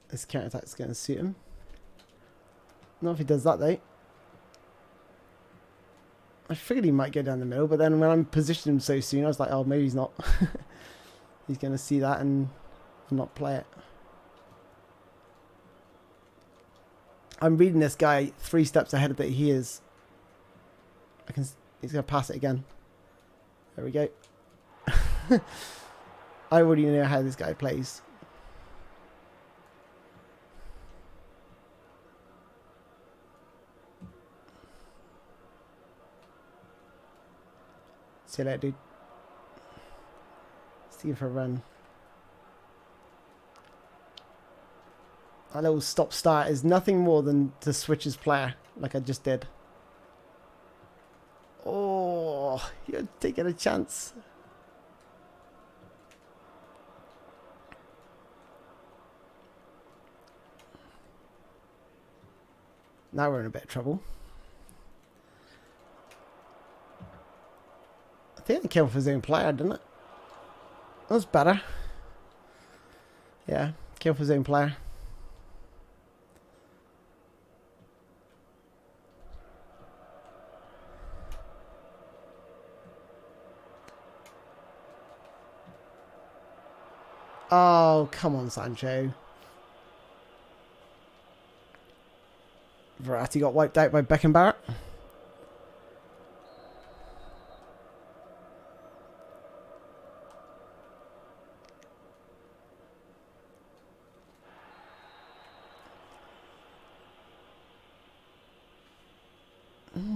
This counter attack's going to suit him. Not if he does that though. I figured he might go down the middle, but then when I'm positioning him so soon, I was like, oh, maybe he's not. He's going to see that and not play it. I'm reading this guy 3 steps ahead of that he is. He's going to pass it again. There we go. I already know how this guy plays. See you later, dude. See you for a run. That little stop start is nothing more than to switch his player, like I just did. Oh, you're taking a chance. Now we're in a bit of trouble. I think he came off his own player, didn't it? That was better. Yeah, came off his own player. Oh, come on, Sancho. Verratti got wiped out by Beckenbauer.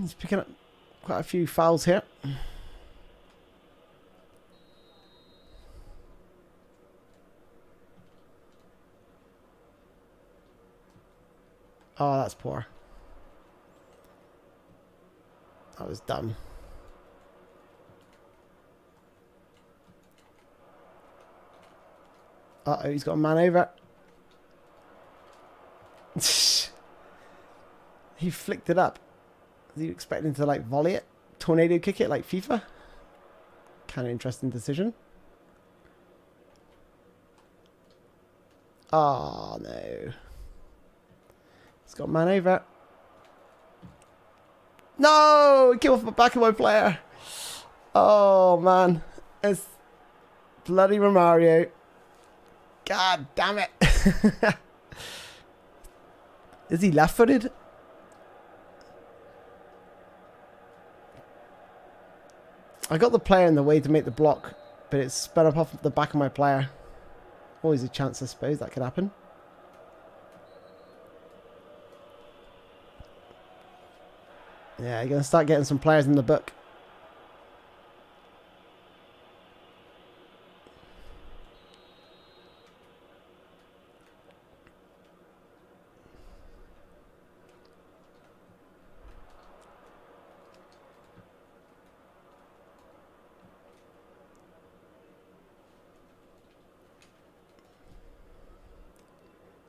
He's picking up quite a few fouls here. Oh, that's poor. That was dumb. Uh-oh, he's got a man over. He flicked it up. Are you expecting to like volley it? Tornado kick it like FIFA? Kind of interesting decision. Oh, no. He's got man over. No! It came off the back of my player. Oh, man. It's bloody Romario. God damn it. Is he left-footed? I got the player in the way to make the block, but it's sped up off the back of my player. Always a chance, I suppose, that could happen. Yeah, you're going to start getting some players in the book.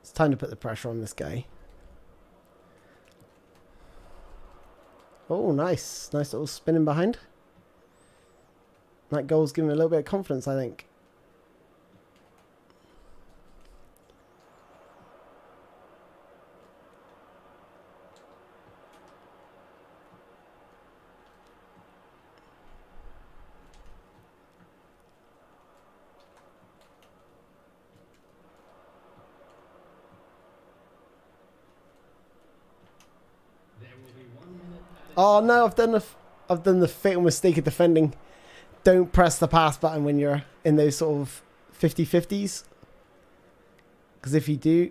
It's time to put the pressure on this guy. Oh, nice. Nice little spinning behind. That goal's giving me a little bit of confidence, I think. Oh no, I've done the fatal mistake of defending. Don't press the pass button when you're in those sort of 50-50s. Because if you do,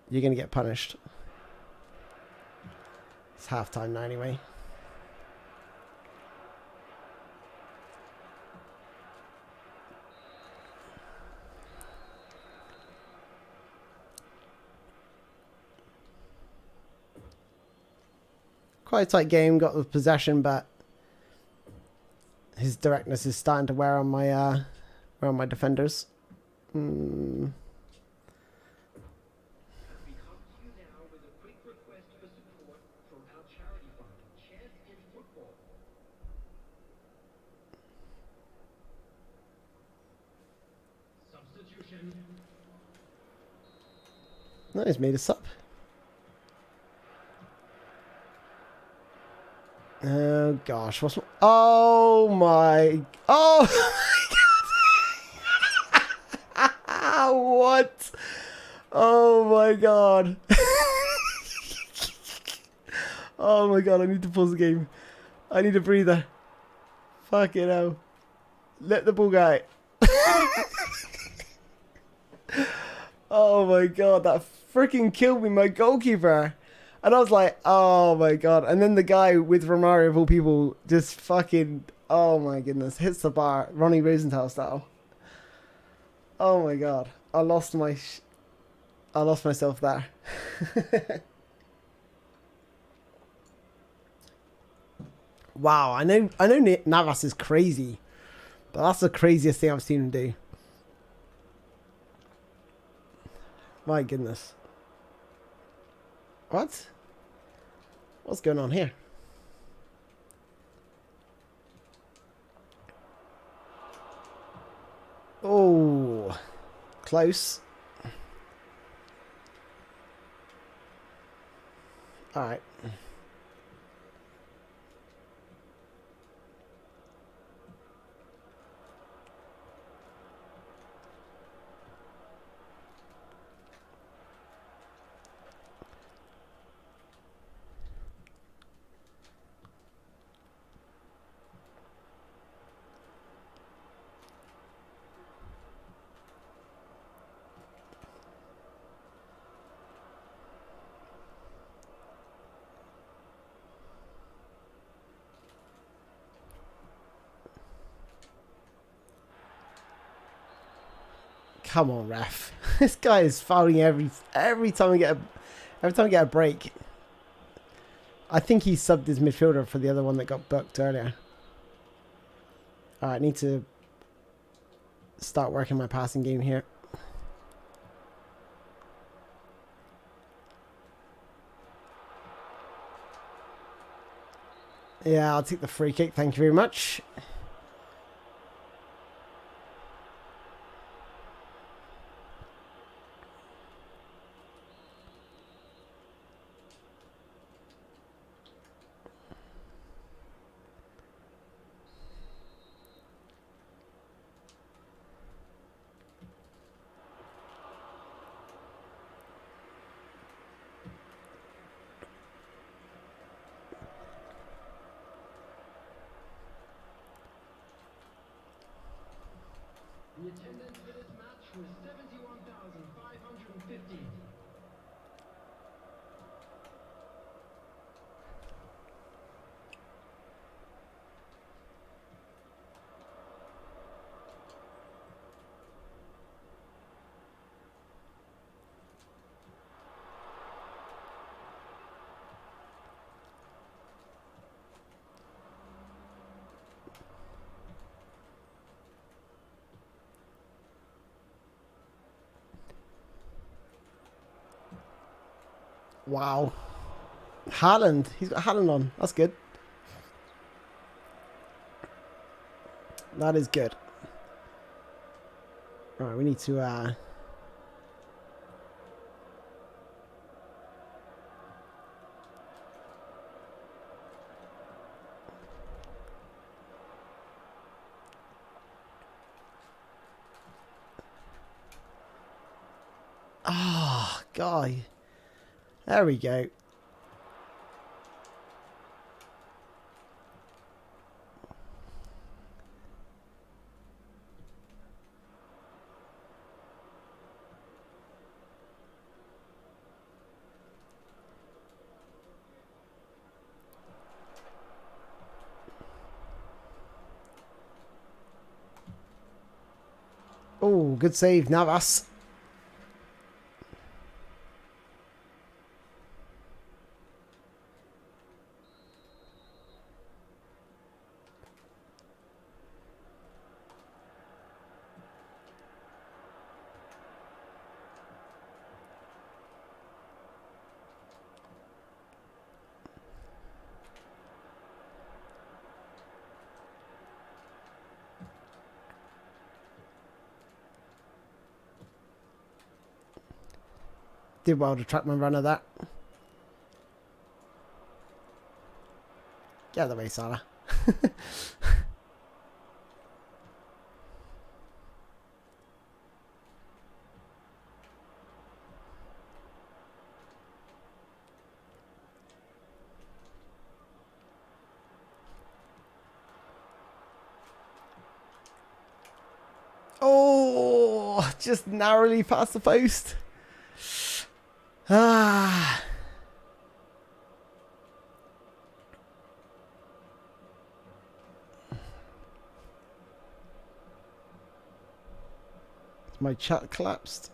you're going to get punished. It's half time now anyway. Quite a tight game, got the possession, but his directness is starting to wear on my defenders. We come to you now with a quick request for support for our charity fund, Chairs in Football. Substitution. No, he's made a sub. Oh gosh, what's oh my what? Oh my god. Oh my god, I need to pause the game. I need a breather. Fucking hell. Let the ball go. Oh my god, that freaking killed me, my goalkeeper. And I was like, oh my god. And then the guy with Romario of all people just fucking, oh my goodness, hits the bar, Ronnie Rosenthal style. Oh my god. I lost myself there. Wow, I know Navas is crazy. But that's the craziest thing I've seen him do. My goodness. What? What's going on here? Oh, close. All right. Come on, ref. This guy is fouling every time we get a break. I think he subbed his midfielder for the other one that got booked earlier. Alright, I need to start working my passing game here. Yeah, I'll take the free kick. Thank you very much. The attendance for this match was 71,550. Wow. Haaland. He's got Haaland on. That's good. That is good. Right, we need to oh, guy. There we go. Oh, good save, Navas. Did well to track my runner that. Get out of the way, Salah. Oh, just narrowly past the post. Ah. My chat collapsed.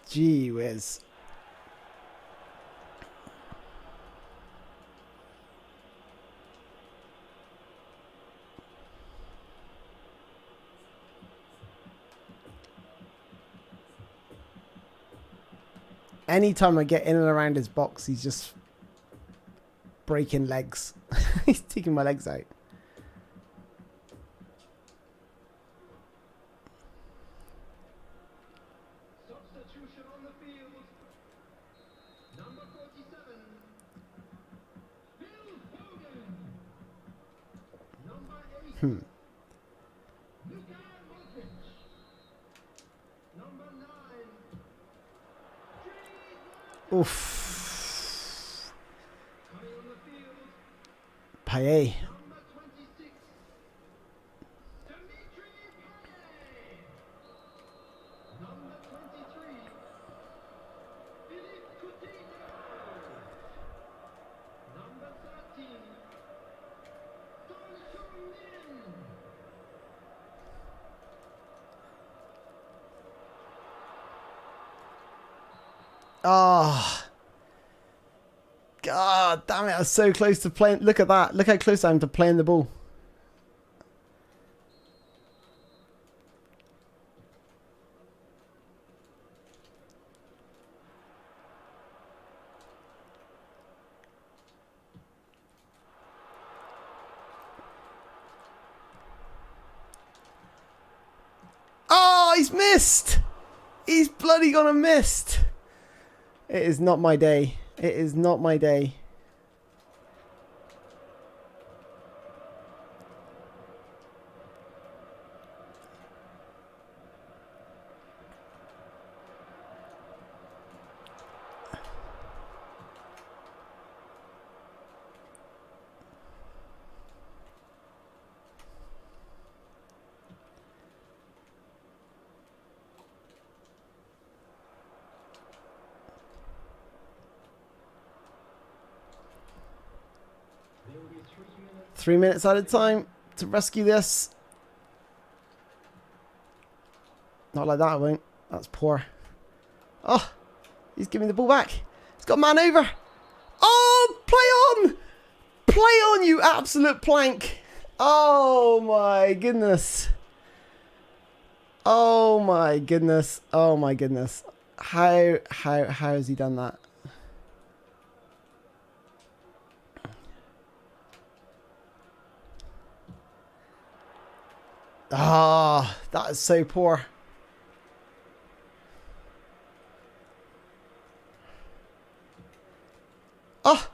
Gee whiz. Anytime I get in and around his box, he's just breaking legs. He's taking my legs out. Substitution on the field. Number 47. Bill Hogan. Number 8. Luka Modric. Number 9. Oof. Coming on the field. Payet. Number 26. Dimitri Payet. Number 23. Philippe Coutinho. Number 13. Son Heung-min. Oh. God damn it, I was so close to playing. Look at that. Look how close I am to playing the ball. Oh, he's missed. He's bloody gonna missed. It is not my day. It is not my day. There will be 3 minutes. 3 minutes at a time to rescue this. Not like that, I won't. That's poor. Oh, he's giving the ball back. He's got a man over. Oh, play on! Play on, you absolute plank. Oh my goodness. Oh my goodness. Oh my goodness. How has he done that? Ah, that is so poor. Oh!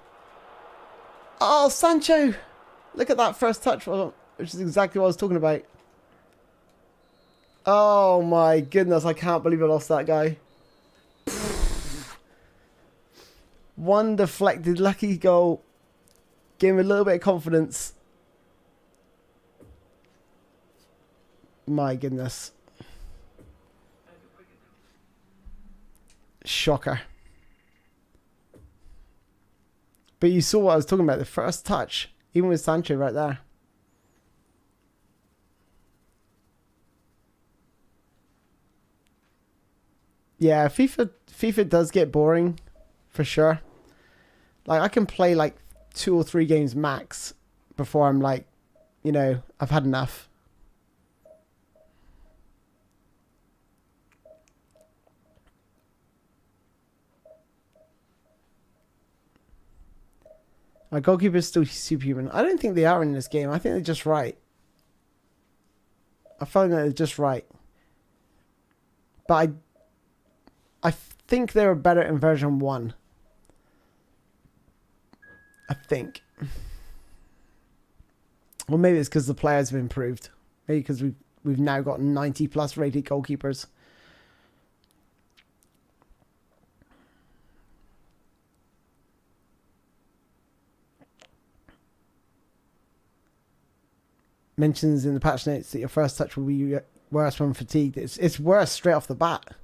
Oh, Sancho! Look at that first touch, which is exactly what I was talking about. Oh my goodness, I can't believe I lost that guy. One deflected lucky goal. Give him a little bit of confidence. My goodness. Shocker. But you saw what I was talking about. The first touch. Even with Sancho right there. Yeah, FIFA does get boring. For sure. Like, I can play like 2 or 3 games max before I'm like, you know, I've had enough. My goalkeeper is still superhuman. I don't think they are in this game. I think they're just right. I find that they're just right. But I think they were better in version 1. I think. Or maybe it's because the players have improved. Maybe because we've now got 90 plus rated goalkeepers. Mentions in the patch notes that your first touch will be worse when fatigued. It's worse straight off the bat.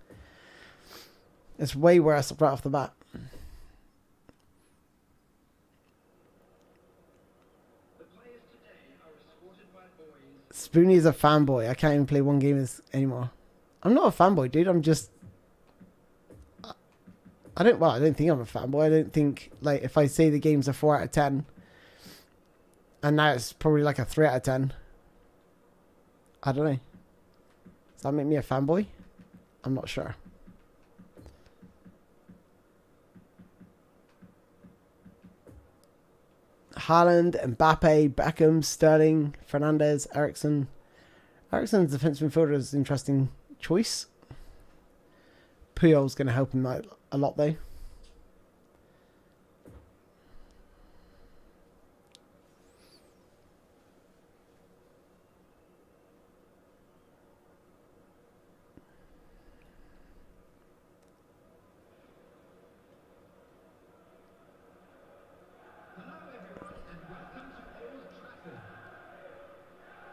It's way worse right off the bat. Spoony is a fanboy. I can't even play one game anymore. I'm not a fanboy, dude. I'm just... I don't think I'm a fanboy. I don't think, like, if I say the game's a 4 out of 10, and now it's probably like a 3 out of 10. I don't know. Does that make me a fanboy? I'm not sure. Haaland, Mbappe, Beckham, Sterling, Fernandes, Eriksen. Eriksen's defensive midfielder is an interesting choice. Puyol's going to help him out a lot, though.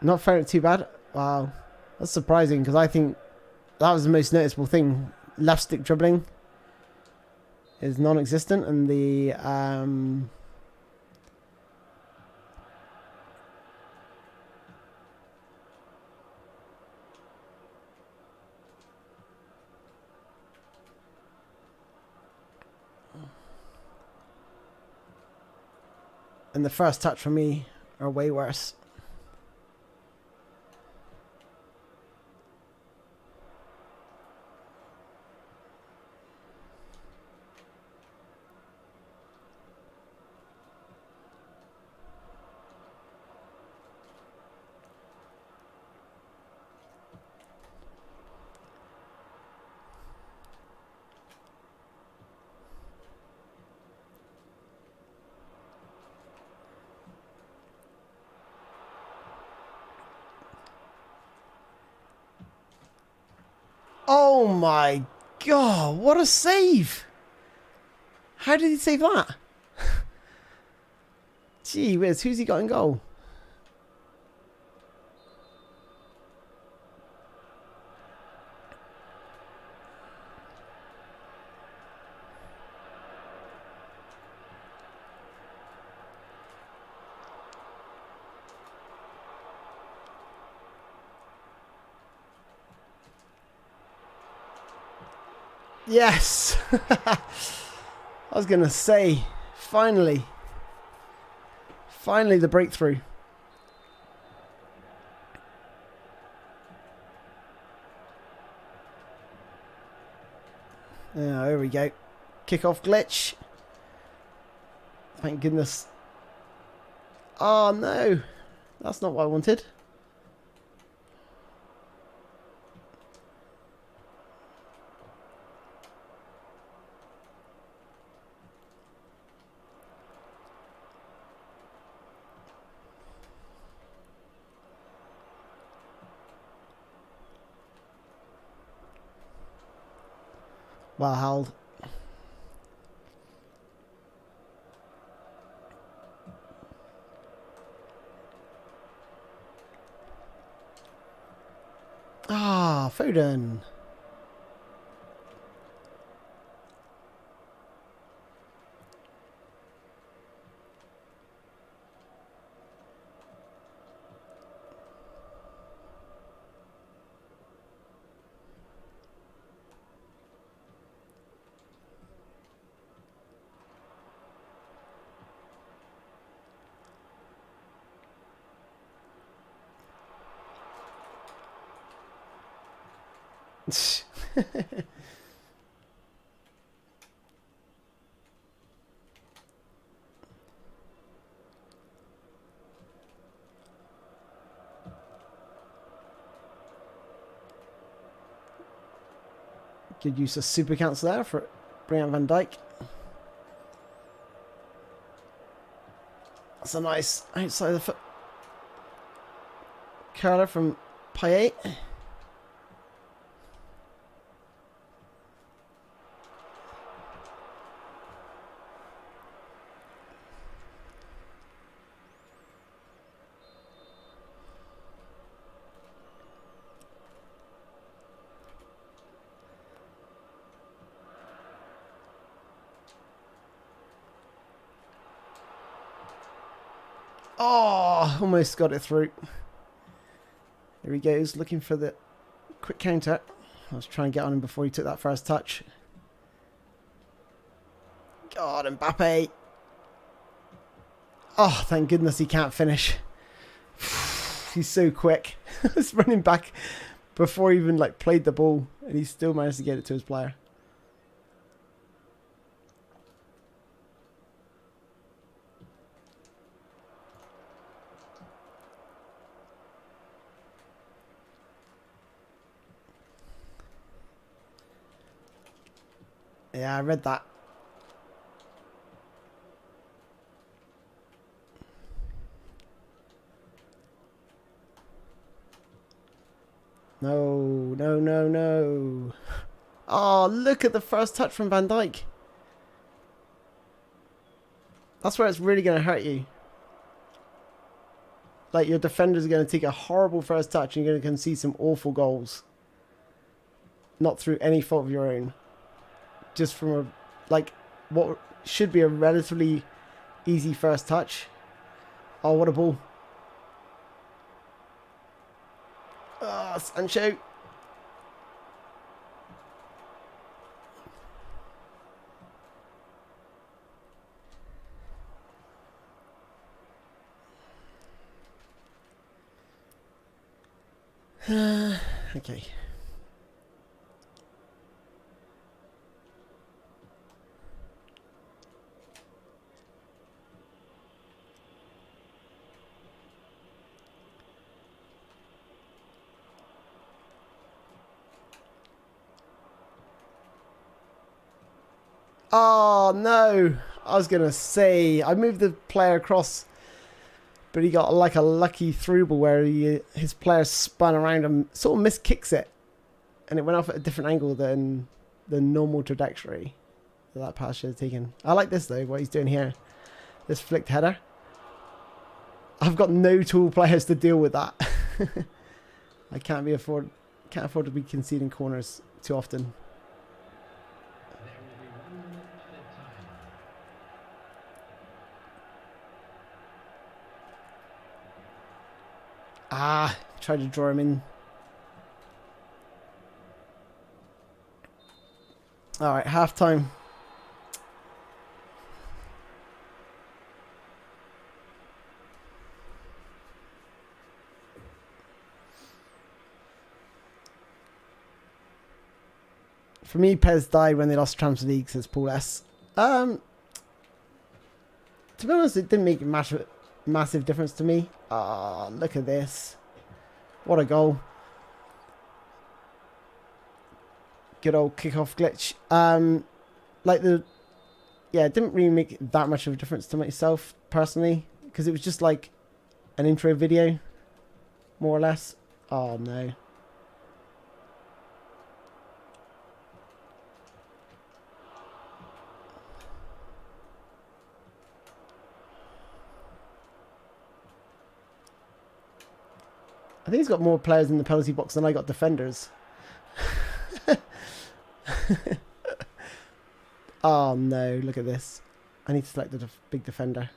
Not faring it too bad. Wow. That's surprising because I think that was the most noticeable thing. Left stick dribbling is non-existent and the first touch for me are way worse. Oh my god, what a save! How did he save that? Gee whiz, who's he got in goal? Yes! I was going to say, finally. Finally the breakthrough. Oh, here we go. Kick-off glitch. Thank goodness. Oh, no. That's not what I wanted. Well held. Ah, Foden. Good use of super cancel there for bring out Van Dijk. That's a nice outside of the foot curler from Payet. Oh, almost got it through. There he goes, looking for the quick counter. I was trying to get on him before he took that first touch. God, Mbappe. Oh, thank goodness he can't finish. He's so quick. He's running back before he even played the ball, and he still managed to get it to his player. Yeah, I read that. No, no, no, no. Oh, look at the first touch from Van Dijk. That's where it's really going to hurt you. Your defenders are going to take a horrible first touch and you're going to concede some awful goals. Not through any fault of your own. Just from what should be a relatively easy first touch. Oh, what a ball. Oh, Sancho. Okay. Oh, no. I was going to say, I moved the player across, but he got a lucky through ball where his player spun around and sort of missed kicks it. And it went off at a different angle than the normal trajectory that pass should have taken. I like this, though, what he's doing here. This flicked header. I've got no tool players to deal with that. I can't afford to be conceding corners too often. Ah, tried to draw him in. All right, half time. For me, Pez died when they lost Champions League, says Paul S. To be honest, it didn't make a massive difference to me. Ah, look at this. What a goal. Good old kickoff glitch. It didn't really make that much of a difference to myself, personally. Because it was just like an intro video, more or less. Oh, no. I think he's got more players in the penalty box than I got defenders. Oh no, look at this. I need to select a big defender.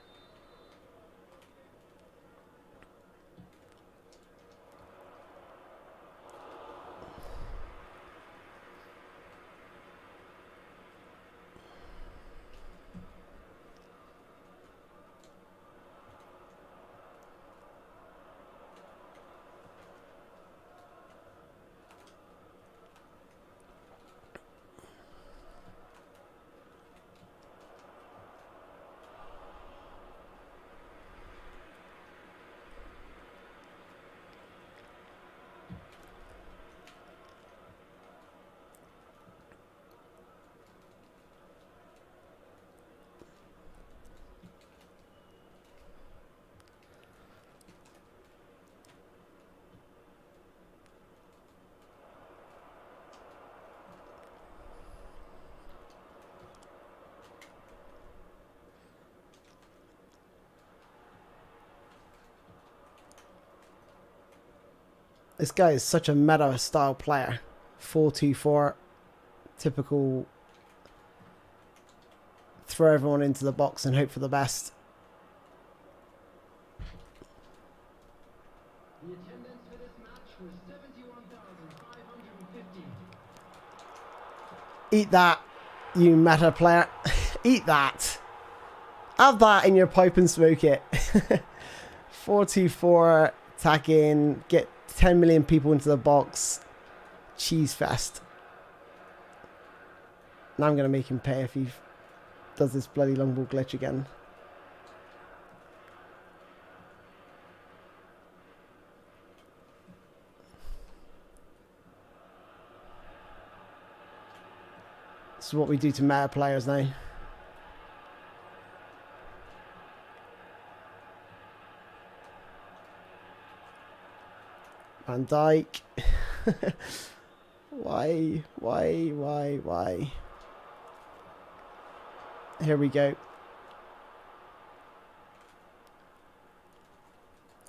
This guy is such a meta style player. 4-2-4, typical throw everyone into the box and hope for the best. The attendance for this match was 71,550. Eat that, you meta player. Eat that. Have that in your pipe and smoke it. 4-2-4, attack in, get 10 million people into the box. Cheese fest. Now I'm going to make him pay if he does this bloody long ball glitch again. This is what we do to meta players now. Van Dijk. Why? Here we go.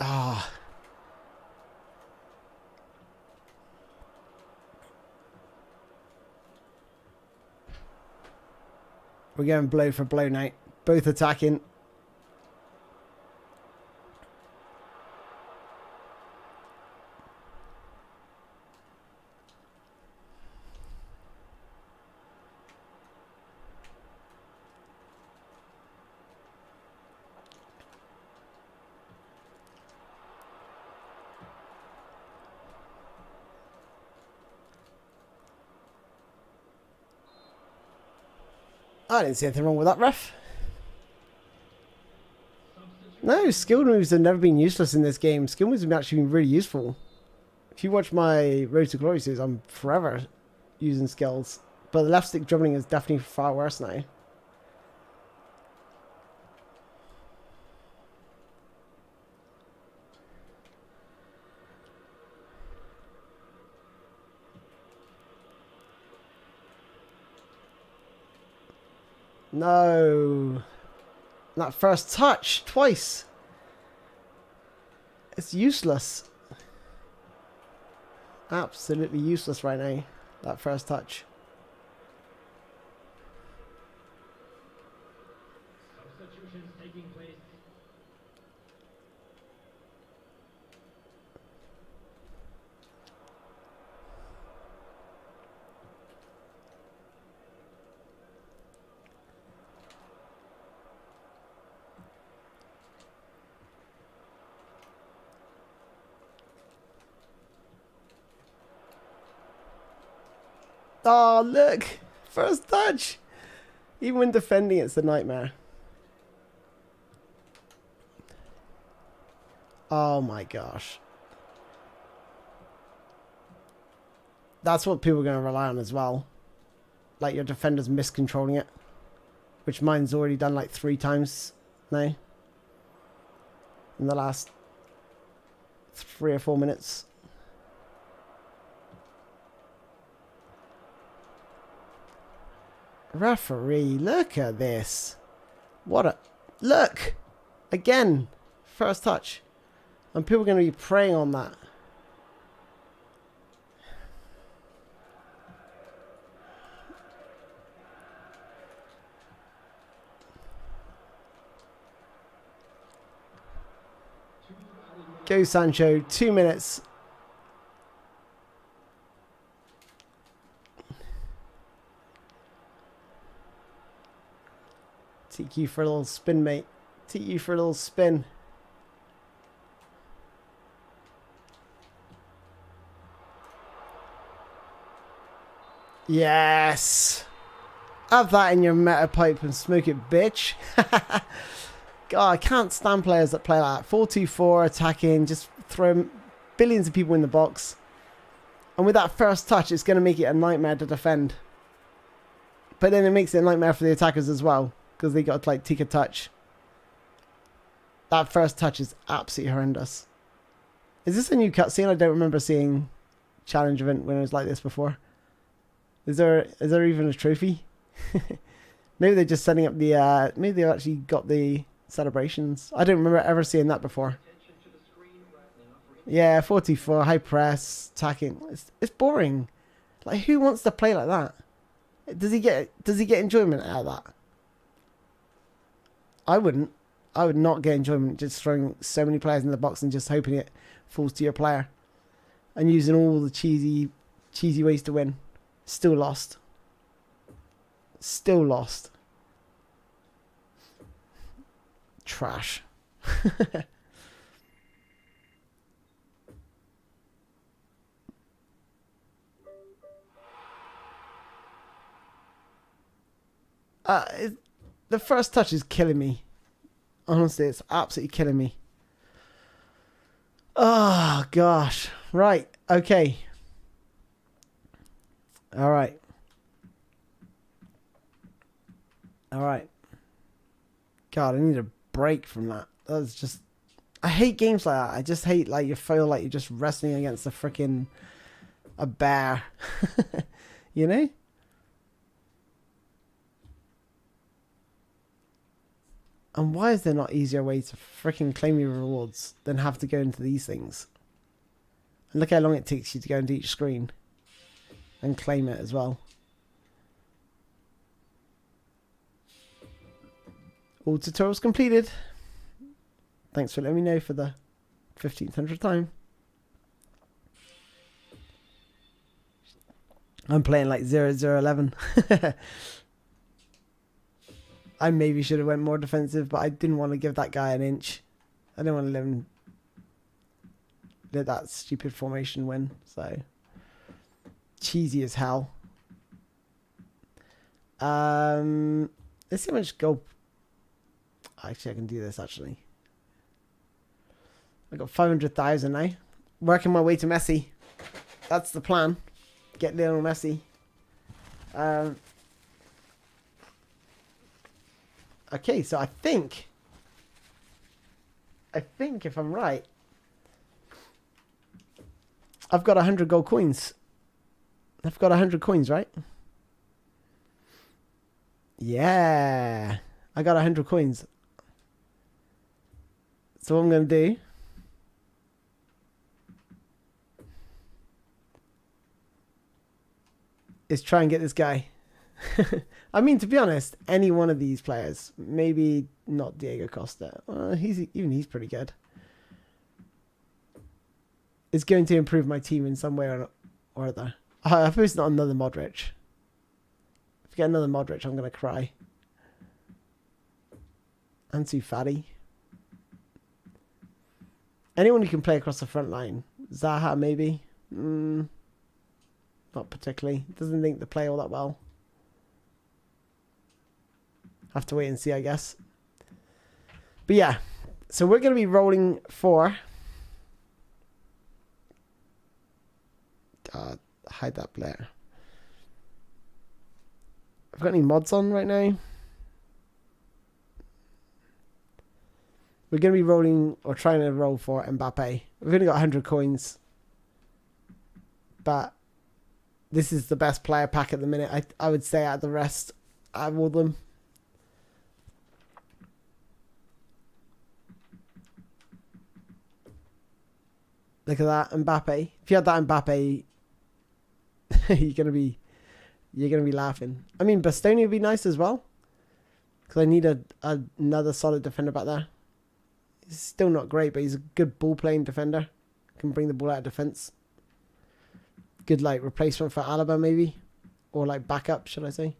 Ah. We're going blow for blow now. Both attacking. I didn't see anything wrong with that, ref. No, skill moves have never been useless in this game. Skill moves have actually been really useful. If you watch my Road to Glory series, I'm forever using skills. But the left stick dribbling is definitely far worse now. No. That first touch, twice. It's useless. Absolutely useless right now, that first touch. Substitutions taking place. Oh, look. First touch. Even when defending, it's a nightmare. Oh my gosh. That's what people are going to rely on as well. Like your defenders miscontrolling it. Which mine's already done like 3 times now. In the last 3 or 4 minutes. Referee, look at this. What a... Look! Again. First touch. And people are going to be preying on that. Go Sancho, 2 minutes. Take you for a little spin, mate. Take you for a little spin. Yes! Have that in your meta pipe and smoke it, bitch. God, I can't stand players that play like that. 4-2-4, attacking, just throw billions of people in the box. And with that first touch, it's going to make it a nightmare to defend. But then it makes it a nightmare for the attackers as well, because they got to like take a touch. That first touch is absolutely horrendous. Is this a new cutscene? I don't remember seeing challenge event when it was like this before. Is there even a trophy? Maybe they're just setting up the maybe they actually got the celebrations. I don't remember ever seeing that before. Yeah, 44 high press attacking. It's boring. Like, who wants to play like that? Does he get enjoyment out of that? I wouldn't. I would not get enjoyment just throwing so many players in the box and just hoping it falls to your player and using all the cheesy ways to win. Still lost. Still lost. Trash. The first touch is killing me. Honestly, it's absolutely killing me. Oh, gosh. Right. Okay. All right. All right. God, I need a break from that. That's just... I hate games like that. I just hate, like, you feel like you're just wrestling against a bear. You know? And why is there not easier way to freaking claim your rewards than have to go into these things? And look how long it takes you to go into each screen and claim it as well. All tutorials completed. Thanks for letting me know for the 1500th time. I'm playing like 0011. I maybe should have went more defensive, but I didn't want to give that guy an inch. I didn't want to let him let that stupid formation win. So cheesy as hell. Let's see how much gold. Actually, I can do this. Actually, I got 500,000 now. Working my way to Messi. That's the plan. Get Lionel Messi. Okay, so I think if I'm right, I've got 100 gold coins. I've got 100 coins, right? Yeah, I got 100 coins. So what I'm going to do is try and get this guy. I mean, to be honest, any one of these players, maybe not Diego Costa, he's pretty good, is going to improve my team in some way or other. I hope it's not another Modric. If I get another Modric, I'm going to cry. Ansu Fati. Anyone who can play across the front line. Zaha, maybe. Not particularly. Doesn't think they play all that well. Have to wait and see, I guess. But yeah, so we're going to be rolling for... hide that player. I've got any mods on right now? We're going to be rolling, or trying to roll for Mbappe. We've only got 100 coins. But this is the best player pack at the minute. I would say out of the rest, out of all of them. Look at that, Mbappe. If you had that Mbappe, you're gonna be laughing. I mean, Bastoni would be nice as well, because I need another solid defender back there. He's still not great, but he's a good ball playing defender. Can bring the ball out of defense. Good like replacement for Alaba maybe, or like backup, should I say?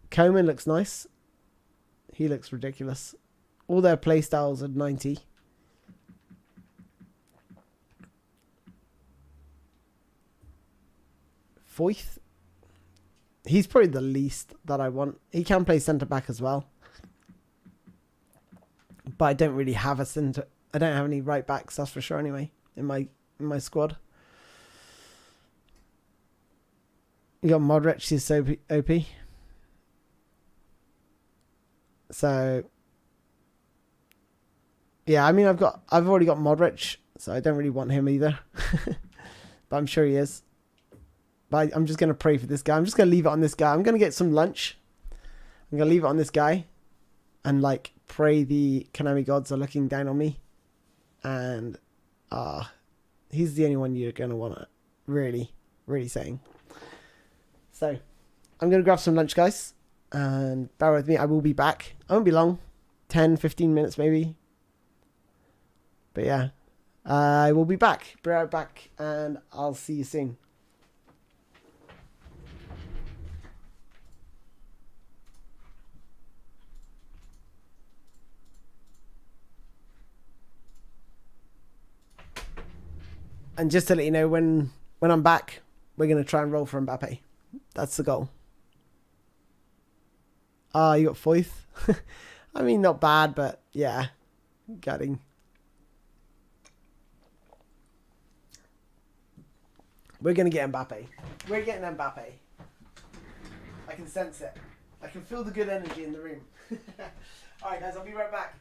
Coman looks nice. He looks ridiculous. All their play styles are 90. Foyth. He's probably the least that I want. He can play centre back as well, but I don't really have a centre. I don't have any right backs, that's for sure. Anyway, in my squad, you got Modric. He's so OP. So yeah, I mean, I've already got Modric, so I don't really want him either. But I'm sure he is. But I'm just going to pray for this guy. I'm just going to leave it on this guy. I'm going to get some lunch. I'm going to leave it on this guy. And like pray the Konami gods are looking down on me. And he's the only one you're going to want to really, really saying. So I'm going to grab some lunch, guys. And bear with me. I will be back. I won't be long. 10, 15 minutes maybe. But yeah. I will be back. Be right back. And I'll see you soon. And just to let you know, when I'm back, we're going to try and roll for Mbappe. That's the goal. You got Foyth. I mean, not bad, but yeah. Gutting. We're going to get Mbappe. We're getting Mbappe. I can sense it. I can feel the good energy in the room. Alright, guys, I'll be right back.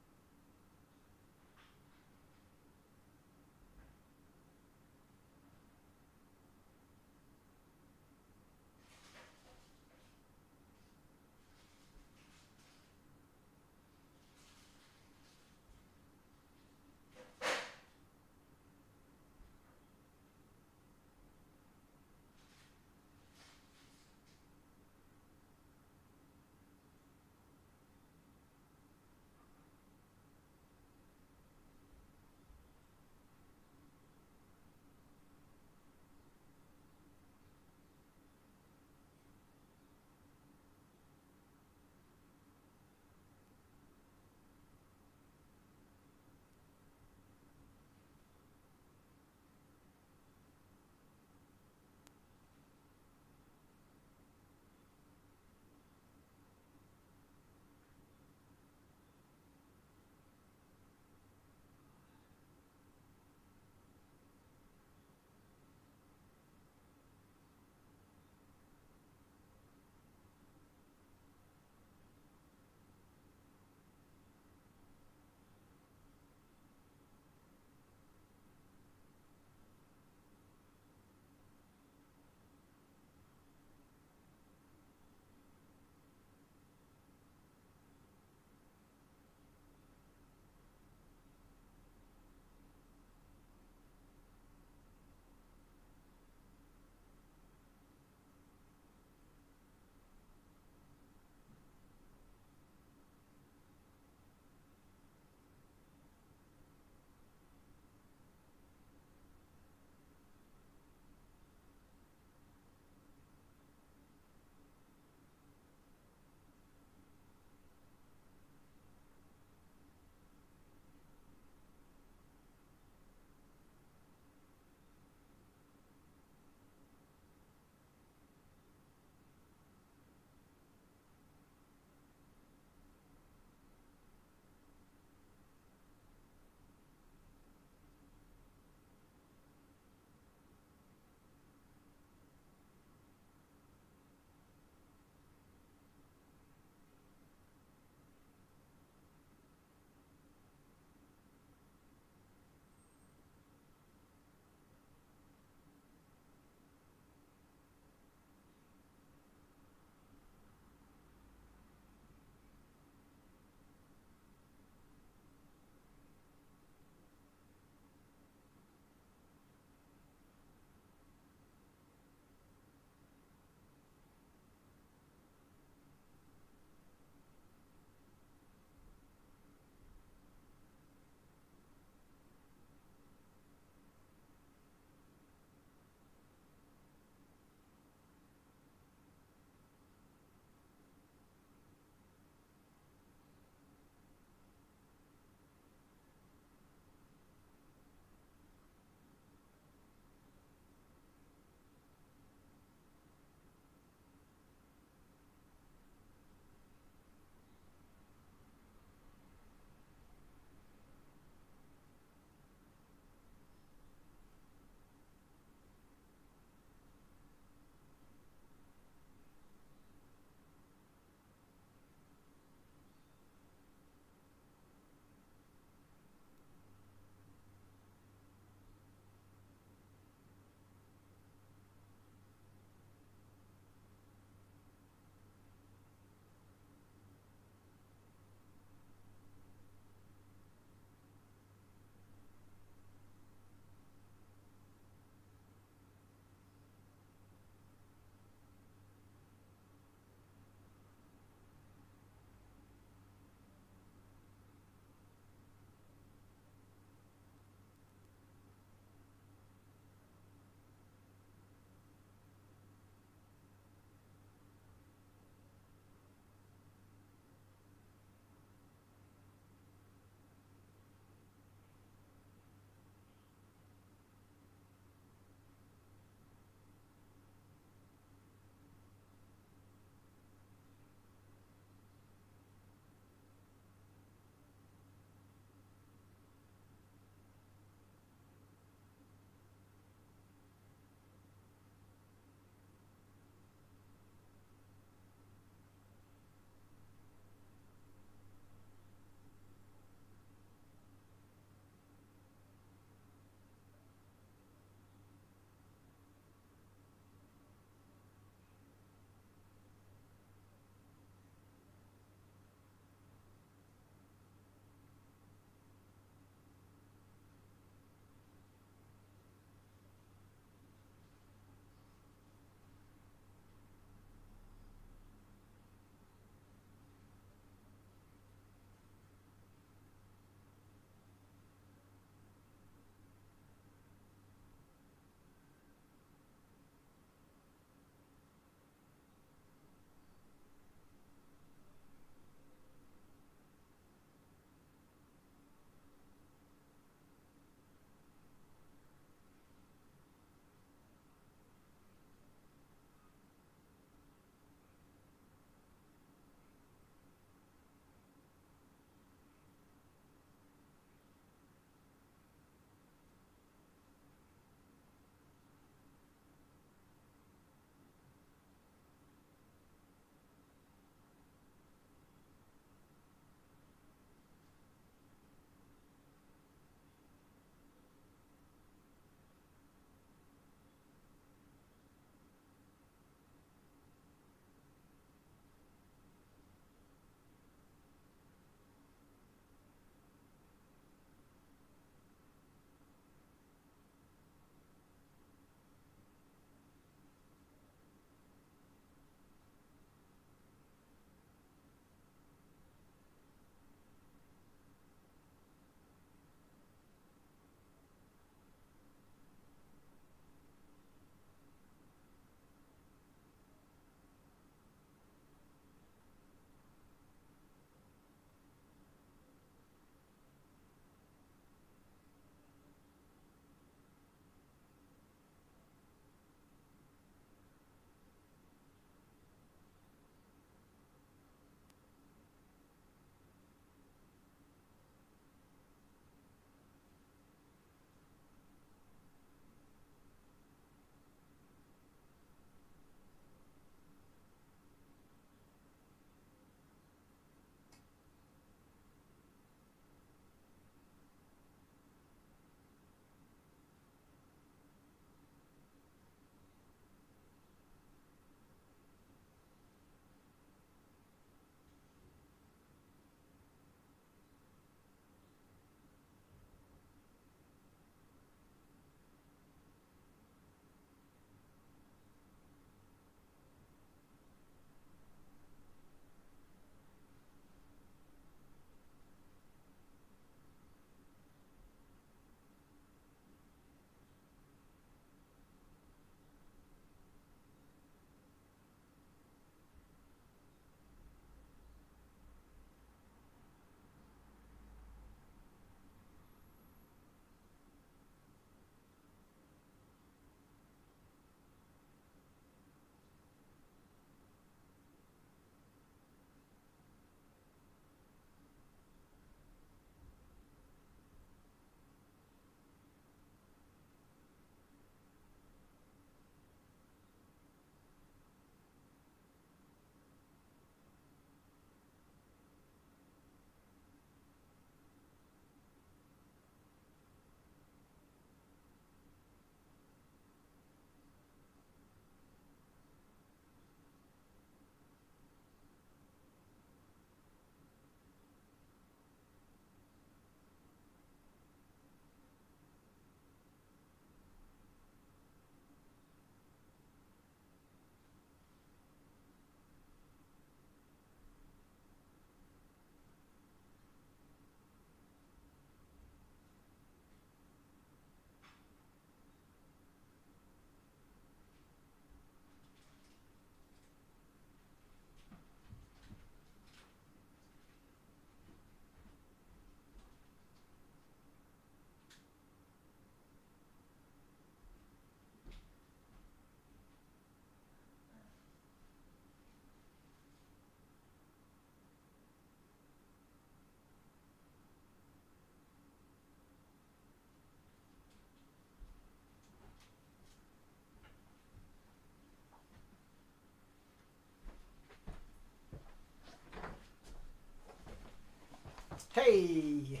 Hey!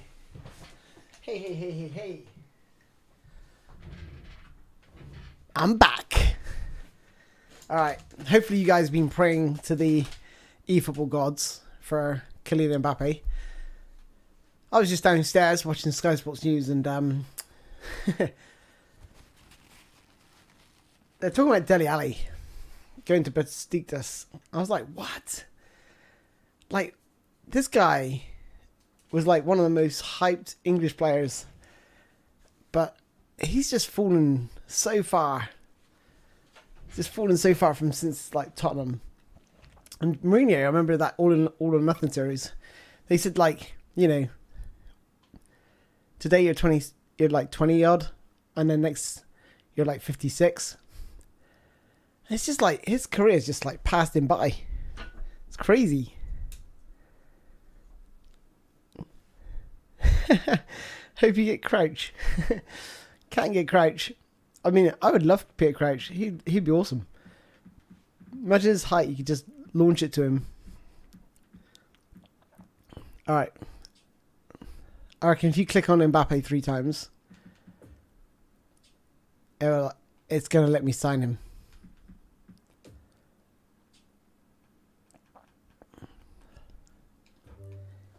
Hey, hey, hey, hey, hey. I'm back. Alright, hopefully you guys have been praying to the eFootball gods for Kylian Mbappe. I was just downstairs watching Sky Sports News and they're talking about Dele Alli going to Besiktas. I was like, what? Like, this guy was like one of the most hyped English players, but he's just fallen so far. Just fallen so far from since like Tottenham. And Mourinho, I remember that All or Nothing series. They said like, you know, today you're like 20 odd, and then next you're like 56. And it's just like his career's just like passed him by. It's crazy. Hope you get Crouch. Can't get Crouch. I mean, I would love Peter Crouch. He'd be awesome. Imagine his height. You could just launch it to him. All right. I reckon if you click on Mbappe 3 times, it's going to let me sign him.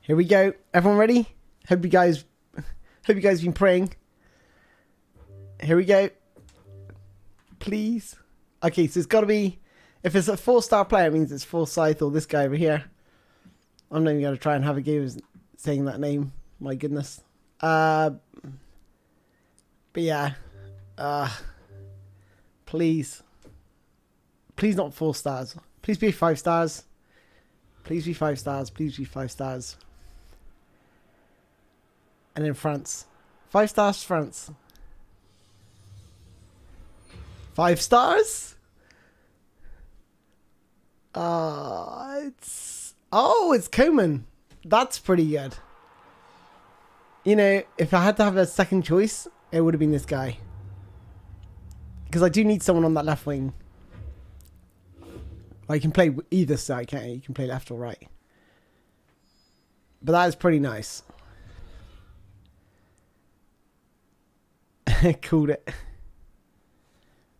Here we go. Everyone ready? Hope you guys have been praying. Here we go. Please. Okay, so it's got to be, if it's a 4-star player, it means it's Forsyth or this guy over here. I'm not even going to try and have a game of saying that name. My goodness. But yeah. Please. Please not 4 stars. Please be 5 stars. Please be 5 stars. Please be 5 stars. And then France. 5 stars, France. 5 stars? It's Coman. That's pretty good. You know, if I had to have a second choice, it would have been this guy. Because I do need someone on that left wing. Well, you can play either side, can't you? You can play left or right. But that is pretty nice. Called it.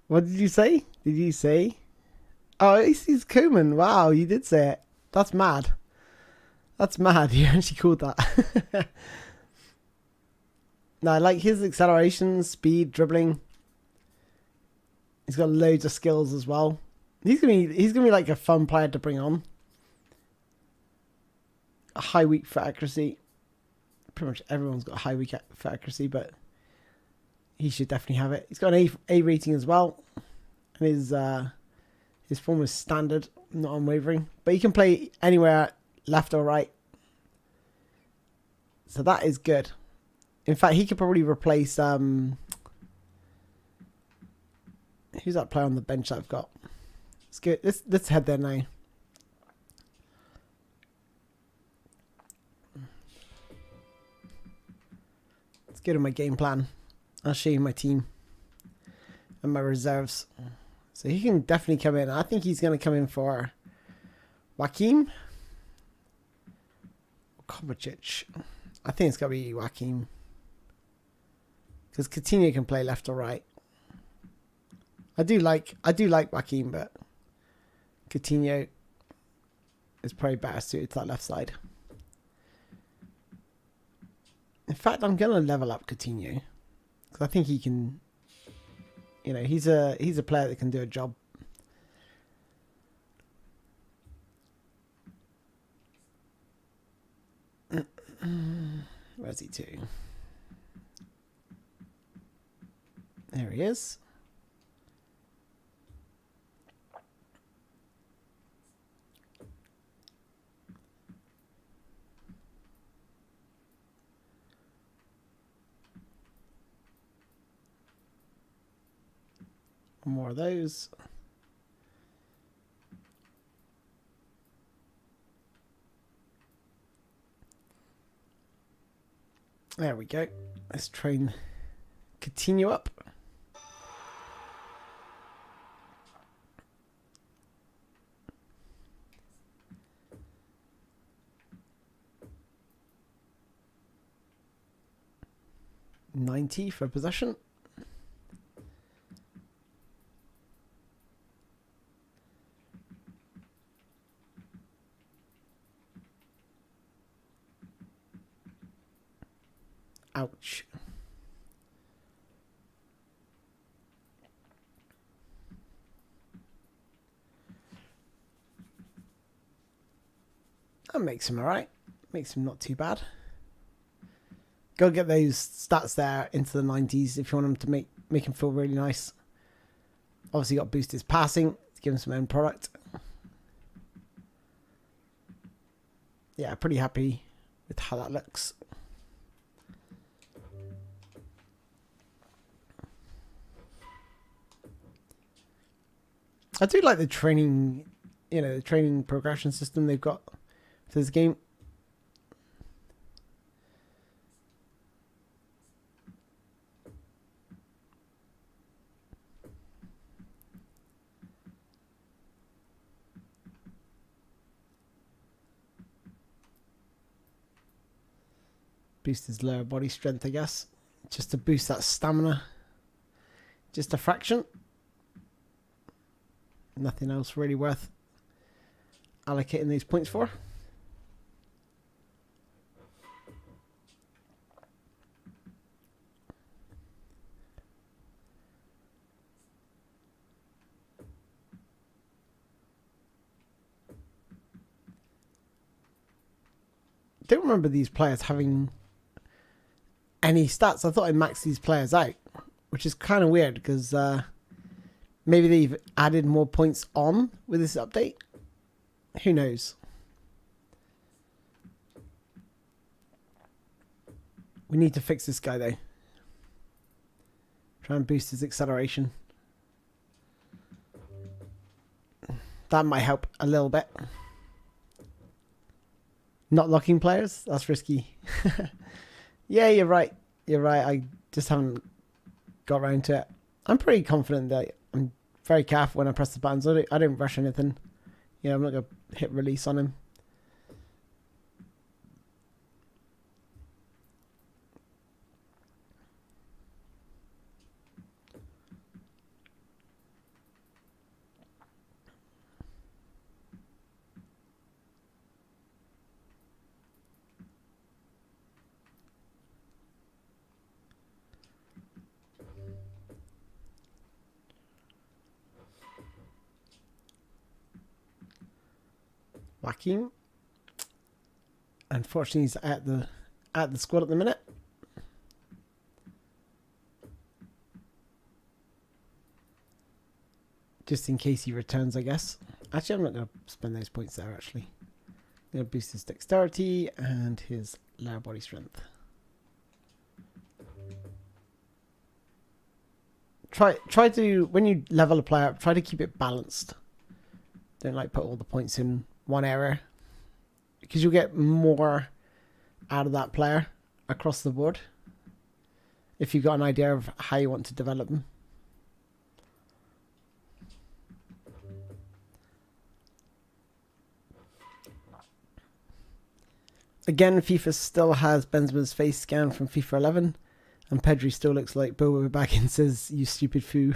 What did you say? Did you say? Oh, he's Koeman. Wow, you did say it. That's mad. That's mad. You actually called that. No, I like his acceleration, speed, dribbling. He's got loads of skills as well. He's gonna be like a fun player to bring on. A high weak foot accuracy. Pretty much everyone's got a high weak foot accuracy, but he should definitely have it. He's got an A rating as well. And his form is standard, not unwavering. But he can play anywhere, left or right. So that is good. In fact, he could probably replace who's that player on the bench that I've got? Let's go. Let's head there now. Let's go to my game plan. I'll show you my team and my reserves. So he can definitely come in. I think he's going to come in for Joachim Kovacic. I think it's going to be Joachim. Because Coutinho can play left or right. I do like Joachim, but Coutinho is probably better suited to that left side. In fact, I'm going to level up Coutinho. Because I think he can, you know, he's a player that can do a job. Where's he to? There he is. More of those. There we go. Let's train Coutinho up. 90 for possession. Ouch. That makes him alright. Makes him not too bad. Go get those stats there into the 90s if you want him to make him feel really nice. Obviously got to boost his passing to give him some end product. Yeah, pretty happy with how that looks. I do like the training, the training progression system they've got for this game. Boost his lower body strength, I guess, just to boost that stamina. Just a fraction. Nothing else really worth allocating these points for. Don't remember these players having any stats. I thought I maxed these players out, which is kind of weird because maybe they've added more points on with this update. Who knows? We need to fix this guy though. Try and boost his acceleration. That might help a little bit. Not locking players? That's risky. Yeah, you're right. You're right. I just haven't got around to it. I'm pretty confident that I'm very careful when I press the buttons. I don't rush anything. Yeah, I'm not going to hit release on him. Joaquin. Unfortunately, he's at the squad at the minute. Just in case he returns, I guess. Actually, I'm not going to spend those points there, actually. I'm going to boost his dexterity and his lower body strength. Try to, when you level a player up, try to keep it balanced. Don't like put all the points in one area, because you'll get more out of that player across the board if you've got an idea of how you want to develop them. Again, FIFA still has Benzema's face scan from FIFA 11, and Pedri still looks like Boba back and says, "You stupid foo."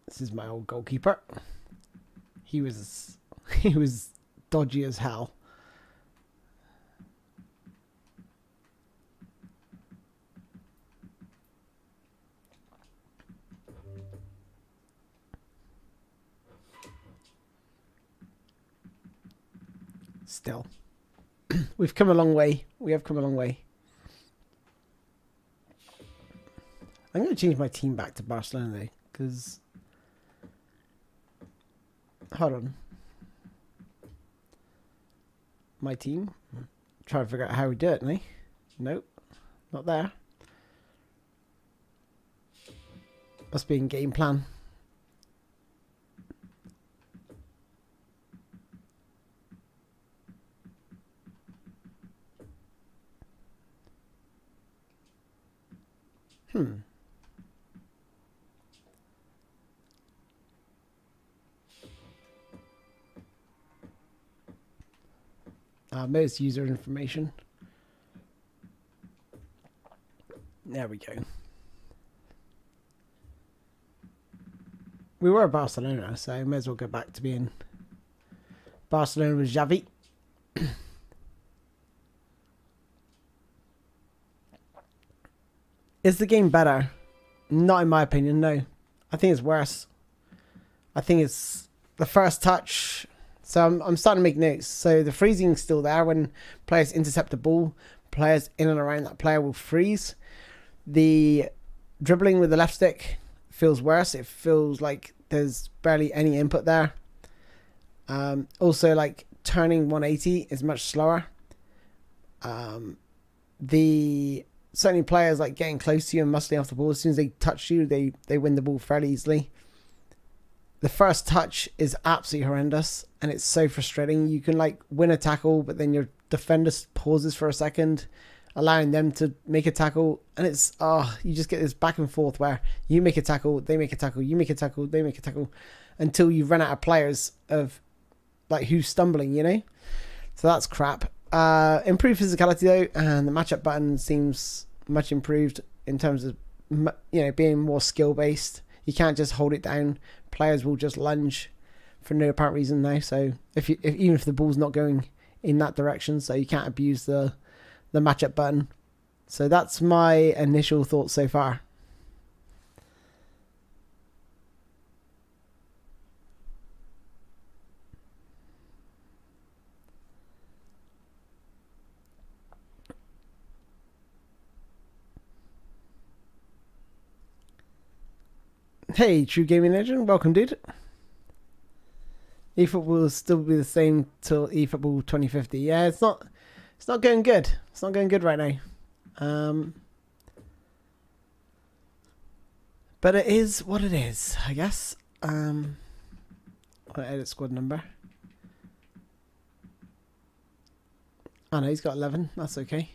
This is my old goalkeeper. He was dodgy as hell. Still, we've come a long way. We have come a long way. I'm going to change my team back to Barcelona though, because hold on. My team. Try to figure out how we do it, eh? Nope. Not there. Must be in game plan. Most user information. There we go. We were Barcelona, so may as well go back to being Barcelona with Xavi. Is the game better? Not in my opinion, no. I think it's worse. I think it's the first touch. So I'm starting to make notes. So the freezing's still there when players intercept the ball. Players in and around that player will freeze. The dribbling with the left stick feels worse. It feels like there's barely any input there. Also, like turning 180 is much slower. Certainly players like getting close to you and muscling off the ball. As soon as they touch you, they win the ball fairly easily. The first touch is absolutely horrendous, and it's so frustrating. You can like win a tackle, but then your defender pauses for a second, allowing them to make a tackle, and it's you just get this back and forth where you make a tackle, they make a tackle, you make a tackle, they make a tackle, until you run out of players of like who's stumbling, you know. So that's crap. Improved physicality though, and the matchup button seems much improved in terms of being more skill based. You can't just hold it down. Players will just lunge for no apparent reason now. So even if the ball's not going in that direction, so you can't abuse the matchup button. So that's my initial thoughts so far. Hey, True Gaming Legend, welcome, dude. eFootball will still be the same till eFootball 2050. Yeah, it's not going good. It's not going good right now. But it is what it is, I guess. I'll edit squad number. Oh no, he's got 11. That's okay.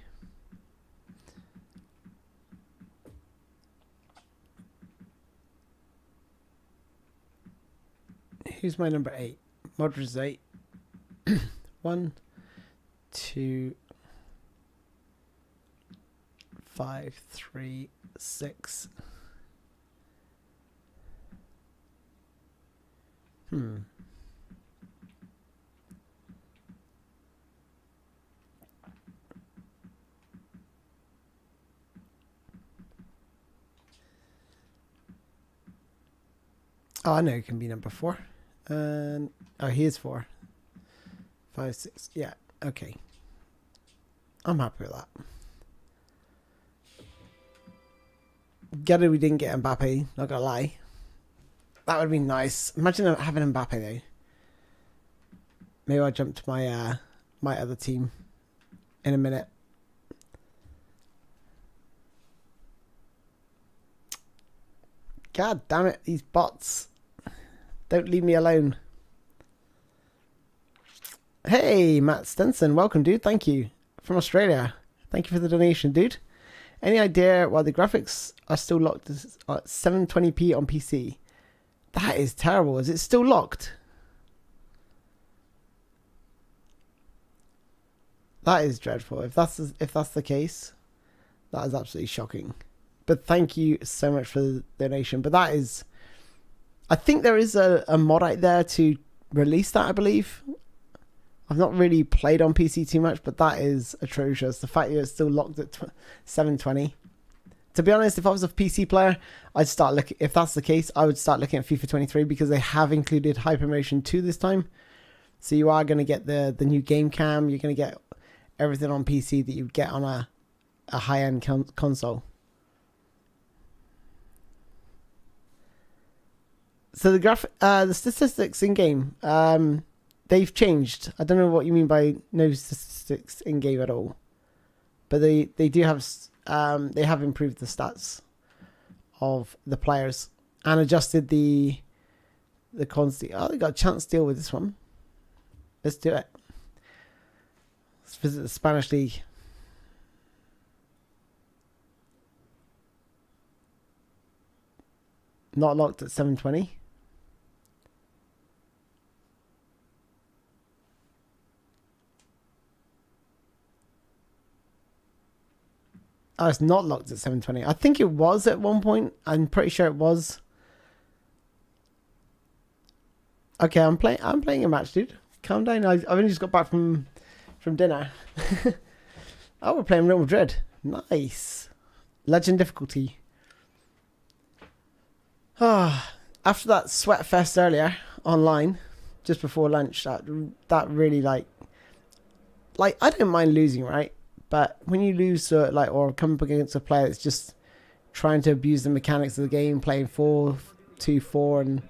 Who's my number 8? Modric's 8. 1, 2, 5, 3, 6. Oh, I know it can be number 4. And here's 4, 5, 6. Yeah, okay. I'm happy with that. Gutted we didn't get Mbappe, not gonna lie. That would be nice. Imagine having Mbappe though. Maybe I'll jump to my my other team in a minute. God damn it, these bots. Don't leave me alone. Hey, Matt Stenson. Welcome, dude. Thank you. From Australia. Thank you for the donation, dude. Any idea why the graphics are still locked at 720p on PC? That is terrible. Is it still locked? That is dreadful. If that's the case, that is absolutely shocking. But thank you so much for the donation. But that is... I think there is a mod out there to release that, I believe. I've not really played on PC too much, but that is atrocious. The fact that it's still locked at 720. To be honest, if I was a PC player, I'd start looking... If that's the case, I would start looking at FIFA 23 because they have included Hypermotion 2 this time. So you are going to get the new game cam. You're going to get everything on PC that you get on a high-end console. So the statistics in game, they've changed. I don't know what you mean by no statistics in game at all, but they do have they have improved the stats of the players and adjusted the quantity. Oh, they got a chance to deal with this one. Let's do it. Let's visit the Spanish league. Not locked at 720. Oh, it's not locked at 720. I think it was at one point. I'm pretty sure it was. Okay, I'm playing a match, dude. Calm down. I've only just got back from dinner. Oh, we're playing Real Madrid. Nice. Legend difficulty. Ah, after that sweat fest earlier online, just before lunch, that really like I don't mind losing, right? But when you lose or come up against a player that's just trying to abuse the mechanics of the game, playing 4-2-4 and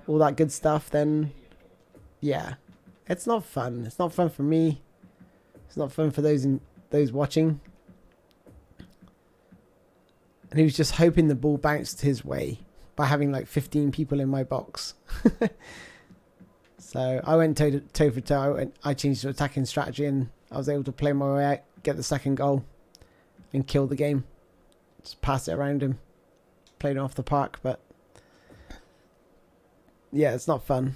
all that good stuff, then yeah, it's not fun. It's not fun for me. It's not fun for those watching. And he was just hoping the ball bounced his way by having like 15 people in my box. So I went toe for toe, and I changed to attacking strategy, and I was able to play my way out, get the second goal, and kill the game. Just pass it around him, played it off the park, but yeah, it's not fun.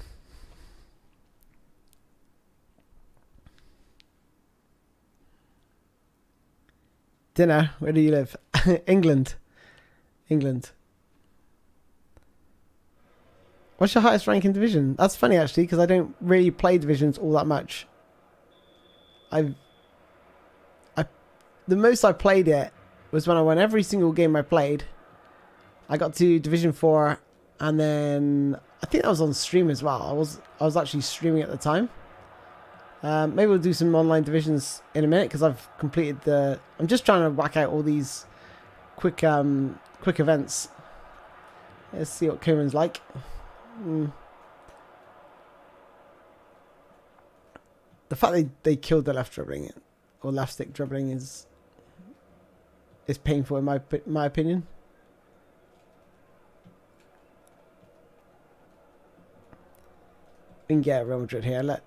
Dinner, where do you live? England. What's your highest ranking division? That's funny actually, because I don't really play divisions all that much. The most I played it was when I won every single game I played. I got to Division 4, and then I think that was on stream as well. I was actually streaming at the time. Maybe we'll do some online divisions in a minute, because I've completed I'm just trying to whack out all these quick events. Let's see what Koeman's like. The fact they killed the left dribbling or left stick dribbling is painful in my opinion. We can get Real Madrid here.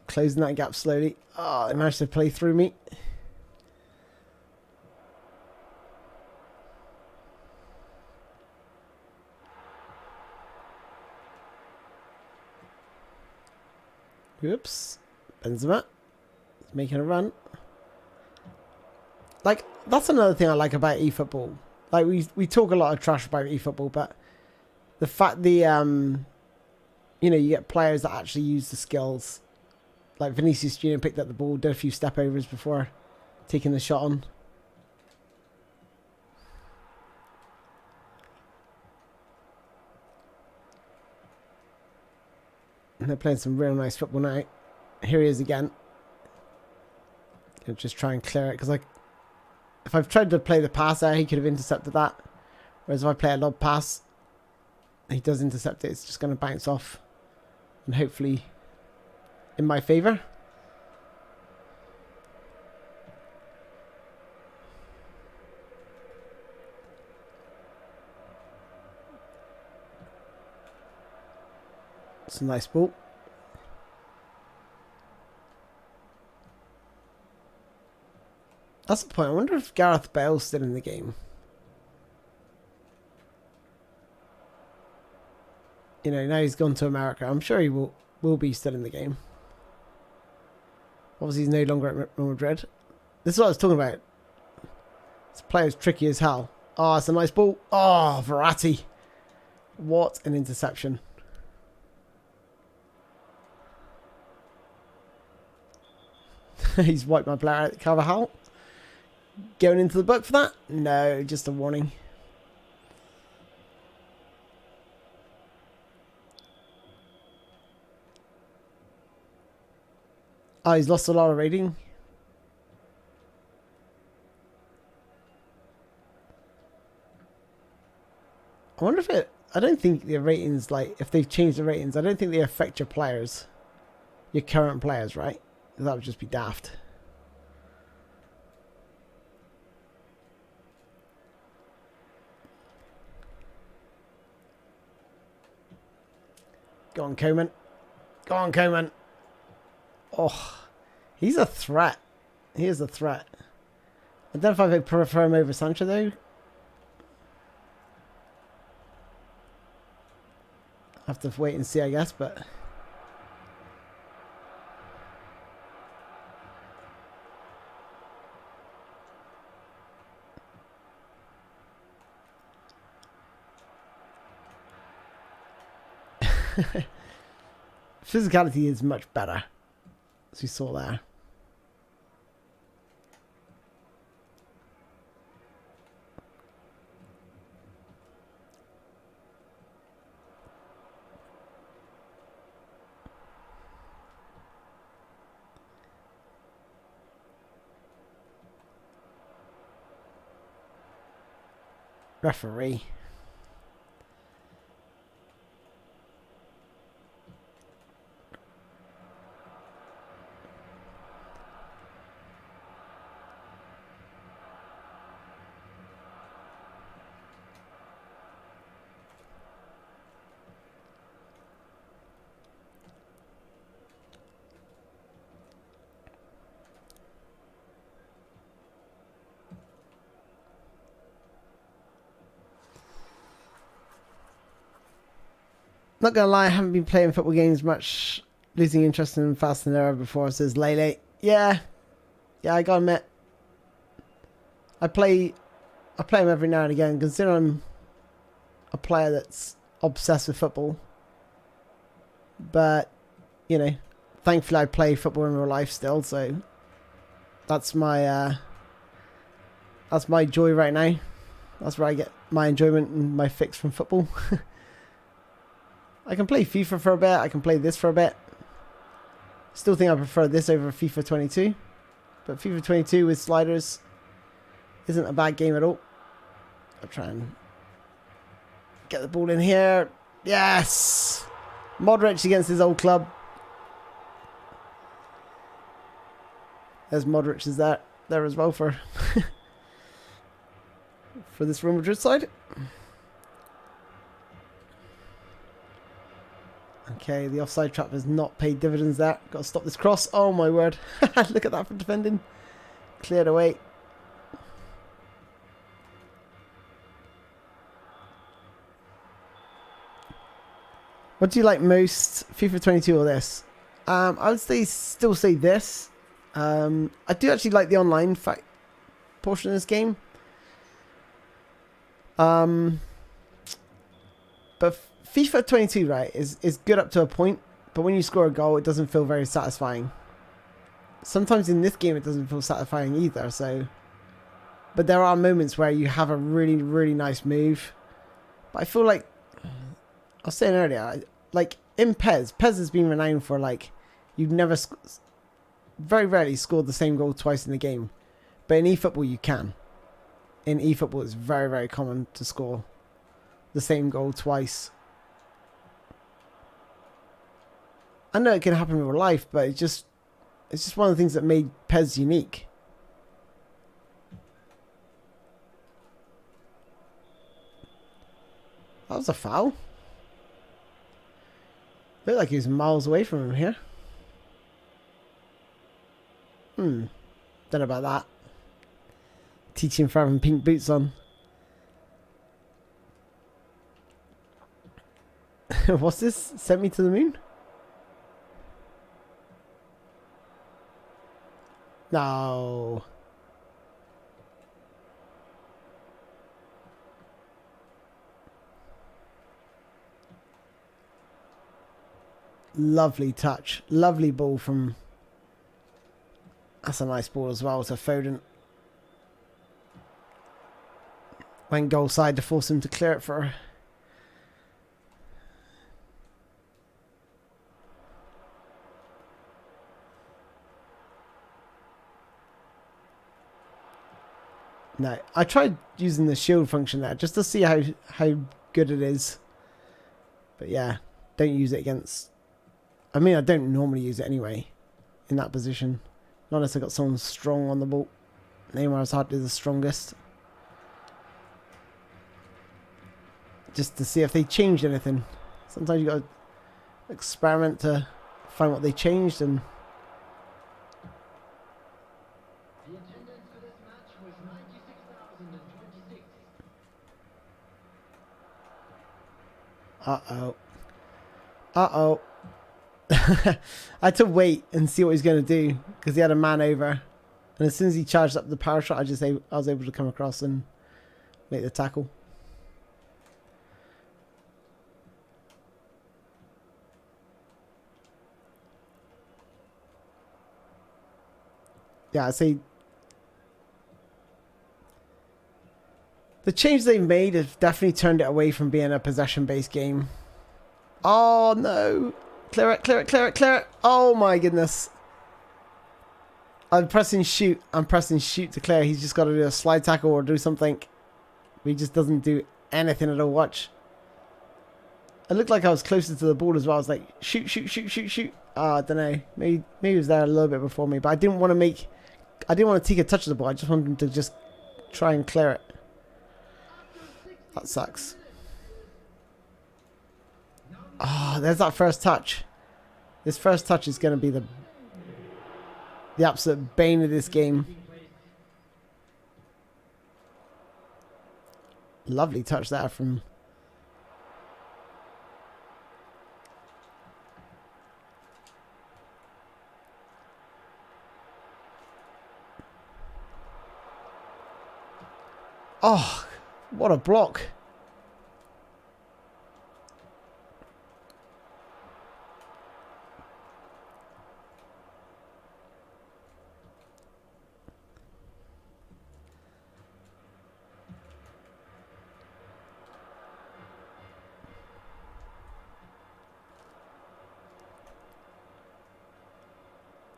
Closing that gap slowly. Oh, they managed to play through me. Oops. Benzema. He's making a run. Like, that's another thing I like about eFootball. Like, we talk a lot of trash about eFootball, but the fact you get players that actually use the skills. Like Vinicius Jr. picked up the ball, did a few step overs before taking the shot on. And they're playing some real nice football now. Here he is again. I'll just try and clear it, because if I've tried to play the pass there, he could have intercepted that. Whereas if I play a lob pass, he does intercept it. It's just going to bounce off, and hopefully in my favour. It's a nice ball. That's the point. I wonder if Gareth Bale's still in the game. Now he's gone to America. I'm sure he will be still in the game. Obviously, he's no longer at Real Madrid. This is what I was talking about. This player's tricky as hell. Oh, it's a nice ball. Oh, Verratti. What an interception. He's wiped my player out, Carvajal. Going into the book for that? No, just a warning. Oh, he's lost a lot of rating. I wonder if I don't think the ratings, if they've changed the ratings, I don't think they affect your players. Your current players, right? That would just be daft. Go on, Koeman. Go on, Koeman. Oh, he's a threat. He is a threat. I don't know if I prefer him over Sancho, though. I have to wait and see, I guess, but... Physicality is much better, as you saw there. Referee. Not gonna lie, I haven't been playing football games much. Losing interest in them faster than ever before, says Lele. Yeah, I gotta admit, I play them every now and again. Considering I'm a player that's obsessed with football, but you know, thankfully I play football in real life still, so that's my joy right now. That's where I get my enjoyment and my fix from football. I can play FIFA for a bit. I can play this for a bit. Still think I prefer this over FIFA 22. But FIFA 22 with sliders isn't a bad game at all. I'll try and get the ball in here. Yes! Modric against his old club. There's Modric is there as well for for this Real Madrid side. Okay, the offside trap has not paid dividends there. Got to stop this cross. Oh my word. Look at that for defending. Cleared away. What do you like most, FIFA 22 or this? I would still say this. I do actually like the online portion of this game. But FIFA 22, right, is good up to a point, but when you score a goal, it doesn't feel very satisfying. Sometimes in this game, it doesn't feel satisfying either, so... But there are moments where you have a really, really nice move. But I feel like... I was saying earlier, like, in PES has been renowned for, like, you've never... very rarely scored the same goal twice in the game. But in eFootball, you can. In eFootball, it's very, very common to score the same goal twice. I know it can happen in real life, but it's just one of the things that made PES unique. That was a foul. Looked like he was miles away from him here. Don't know about that. Teaching for having pink boots on. What's this? Sent me to the moon? No. Lovely touch. Lovely ball from... That's a nice ball as well to Foden. Went goal side to force him to clear it for... No, I tried using the shield function there just to see how good it is. But yeah, don't use it against... I mean, I don't normally use it anyway in that position. Not unless I got someone strong on the ball. Neymar is hardly the strongest. Just to see if they changed anything. Sometimes you got to experiment to find what they changed and... The attendance for this match was 96,026. Uh-oh. Uh-oh. I had to wait and see what he's going to do because he had a man over. And as soon as he charged up the power shot, I was able to come across and make the tackle. yeah, I say the change they've made have definitely turned it away from being a possession-based game. Oh no! Clear it, clear it, clear it, clear it! Oh my goodness! I'm pressing shoot. I'm pressing shoot to clear. He's just got to do a slide tackle or do something. He just doesn't do anything at all. Watch. It looked like I was closer to the ball as well. I was like, shoot, shoot, shoot, shoot, shoot. I don't know. Maybe he was there a little bit before me, but I didn't want to make. I didn't want to take a touch of the ball. I just wanted him to just try and clear it. That sucks. Oh, there's that first touch. This first touch is going to be the absolute bane of this game. Lovely touch there from... Oh, what a block.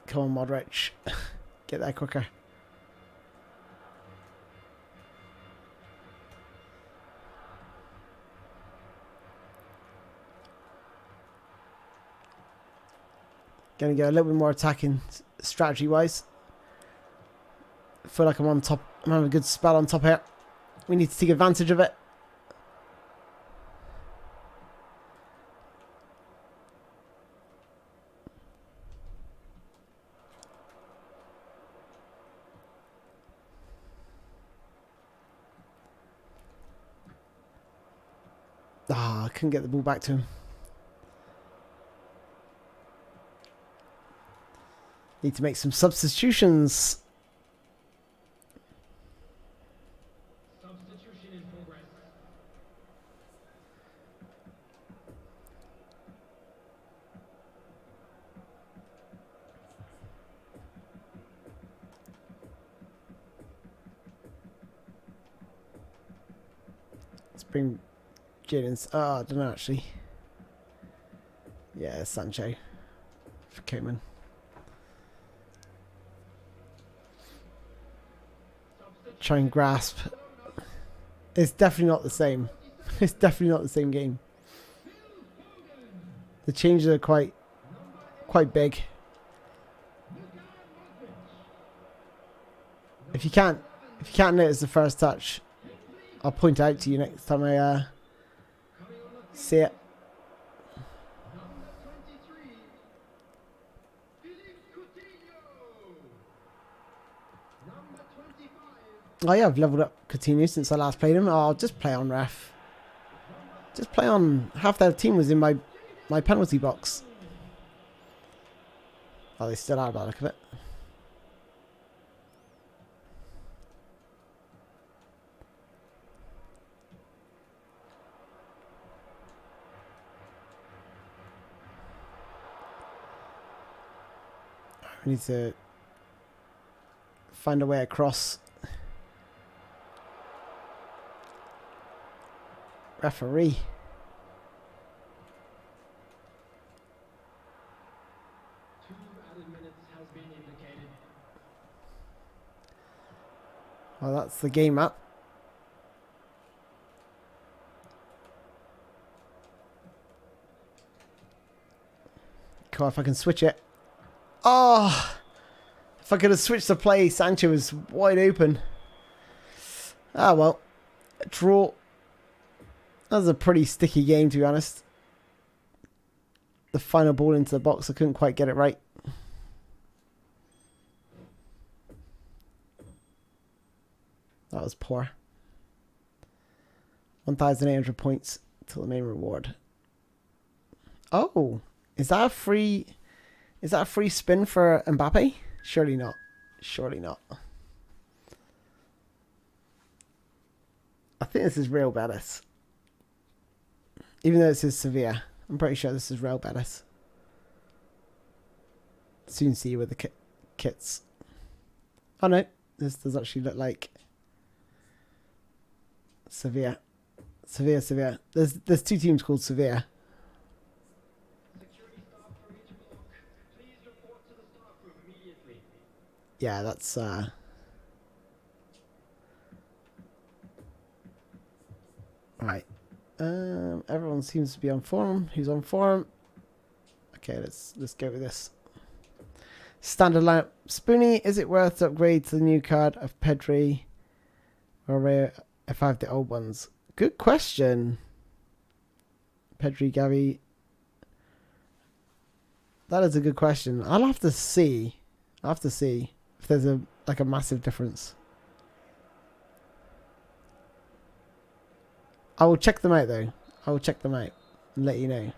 Come on, Modric. Get there quicker. Gonna go a little bit more attacking strategy-wise. I feel like I'm on top. I'm having a good spell on top here. We need to take advantage of it. Ah, I couldn't get the ball back to him. Need to make some substitutions. Substitution in progress. Let's bring Jaden's. Oh, I don't know actually. Yeah, Sancho for Koeman. Try and grasp. It's definitely not the same. It's definitely not the same game. The changes are quite big. If you can't notice the first touch, I'll point out to you next time I see it. Oh yeah, I've leveled up Coutinho since I last played him. Oh, I'll just play on ref. Just play on. Half their team was in my penalty box. Oh, they still are by the look of it. We need to find a way across. Referee. Two added minutes has been indicated. Well, that's the game up. Cool, if I can switch it. Oh! If I could have switched the play, Sancho was wide open. Ah, well. A draw. That was a pretty sticky game, to be honest. The final ball into the box, I couldn't quite get it right. That was poor. 1,800 points to the main reward. Oh, is that a free spin for Mbappe? Surely not. Surely not. I think this is Real Betis. Even though this is Sevilla, I'm pretty sure this is Real Betis. Soon see you with the kits. Oh no, this does actually look like Sevilla. Sevilla. There's two teams called Sevilla. Security staff for each block. Please report to the staff room immediately. Yeah, that's right. Everyone seems to be on forum. Who's on forum? Okay, let's go with this. Standard lineup. Spoony, is it worth to upgrade to the new card of Pedri or if I have the old ones? Good question. Pedri, Gavi. That is a good question. I'll have to see. If there's a massive difference. I will check them out though. I will check them out and let you know.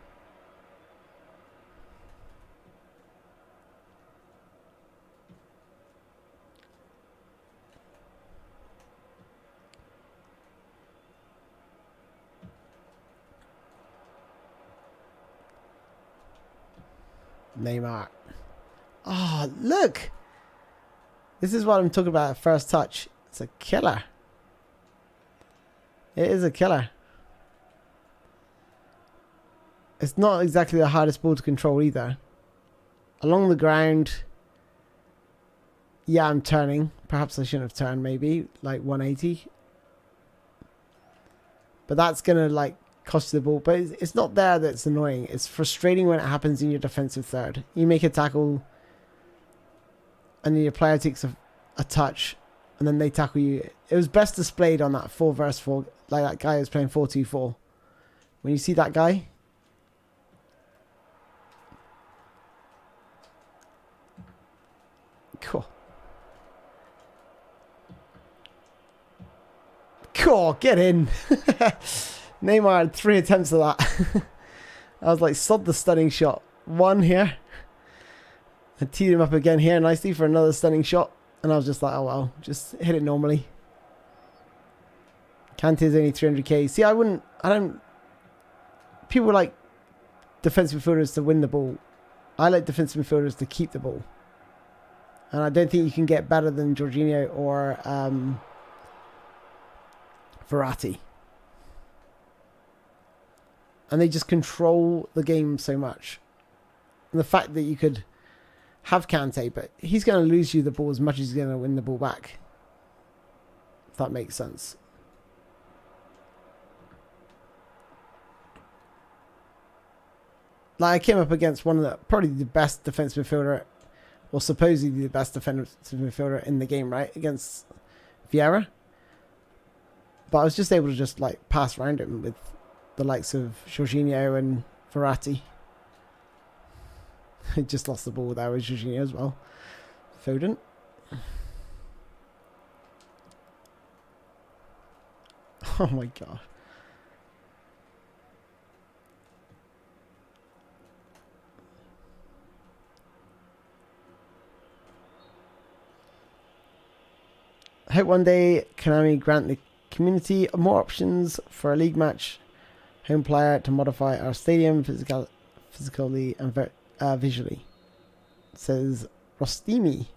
Neymar. Oh, look. This is what I'm talking about at first touch. It's a killer. It is a killer. It's not exactly the hardest ball to control either. Along the ground, yeah, I'm turning. Perhaps I shouldn't have turned, maybe, like 180. But that's going to, like, cost you the ball. But it's not there that's annoying. It's frustrating when it happens in your defensive third. You make a tackle, and then your player takes a touch, and then they tackle you. It was best displayed on that 4 versus 4, like that guy who's playing 4-2-4. When you see that guy, cool. Cool, get in. Neymar had 3 attempts at that. I was like, sod the stunning shot. 1 here. I teed him up again here nicely for another stunning shot. And I was just like, oh well, just hit it normally. Kante's only 300k. See, I don't... People like defensive midfielders to win the ball. I like defensive midfielders to keep the ball. And I don't think you can get better than Jorginho or Verratti. And they just control the game so much. And the fact that you could have Kante, but he's going to lose you the ball as much as he's going to win the ball back. If that makes sense. Like, I came up against one of the, probably the best defensive midfielder, or supposedly the best defensive midfielder in the game, right? Against Vieira. But I was just able to just, like, pass around him with the likes of Jorginho and Verratti. I just lost the ball there with Jorginho as well. Foden. Oh my god. I hope one day Konami grant the community more options for a league match home player to modify our stadium physically and visually. Says Rostimi.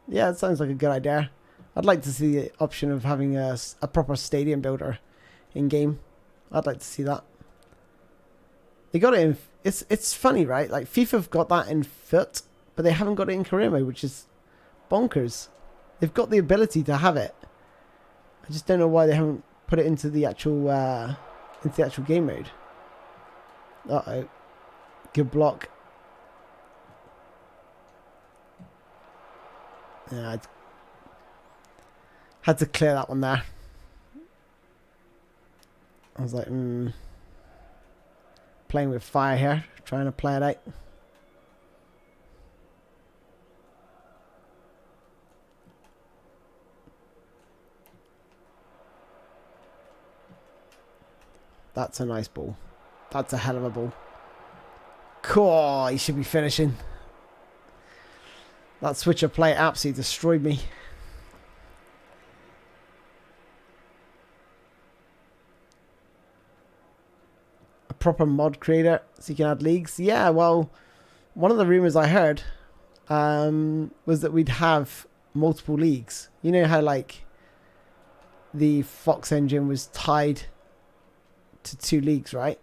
Yeah, that sounds like a good idea. I'd like to see the option of having a proper stadium builder in game. I'd like to see that. They got it in... It's funny, right? Like, FIFA have got that in foot, but they haven't got it in career mode, which is bonkers. They've got the ability to have it. I just don't know why they haven't put it into the actual game mode. Uh-oh. Good block. Yeah, I had to clear that one there. I was like, playing with fire here, trying to play it out. That's a nice ball. That's a hell of a ball. Cool, he should be finishing. That switch of play absolutely destroyed me. A proper mod creator so you can add leagues. Yeah, well, one of the rumors I heard was that we'd have multiple leagues. You know how like the Fox engine was tied to 2 leagues, right?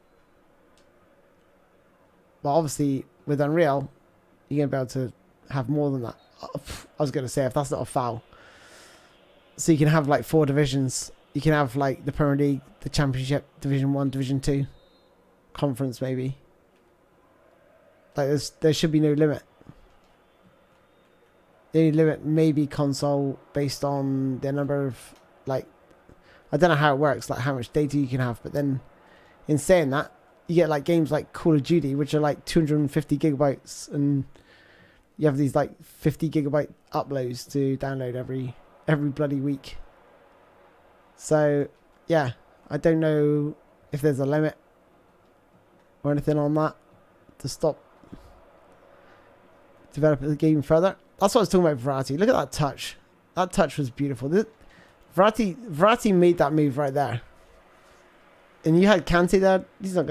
But obviously with Unreal, you're going to be able to have more than that. I was going to say, if that's not a foul. So you can have like 4 divisions. You can have like the Premier League, the Championship, Division 1, Division 2, Conference maybe. Like there should be no limit. The only limit may be console based on the number of, like, I don't know how it works, like how much data you can have. But then in saying that, you get like games like Call of Duty, which are like 250 gigabytes, and you have these like 50 gigabyte uploads to download every bloody week. So yeah, I don't know if there's a limit or anything on that to stop developing the game further. That's what I was talking about, Verratti. Look at that touch. That touch was beautiful. Verratti made that move right there. And you had Kante there. He's not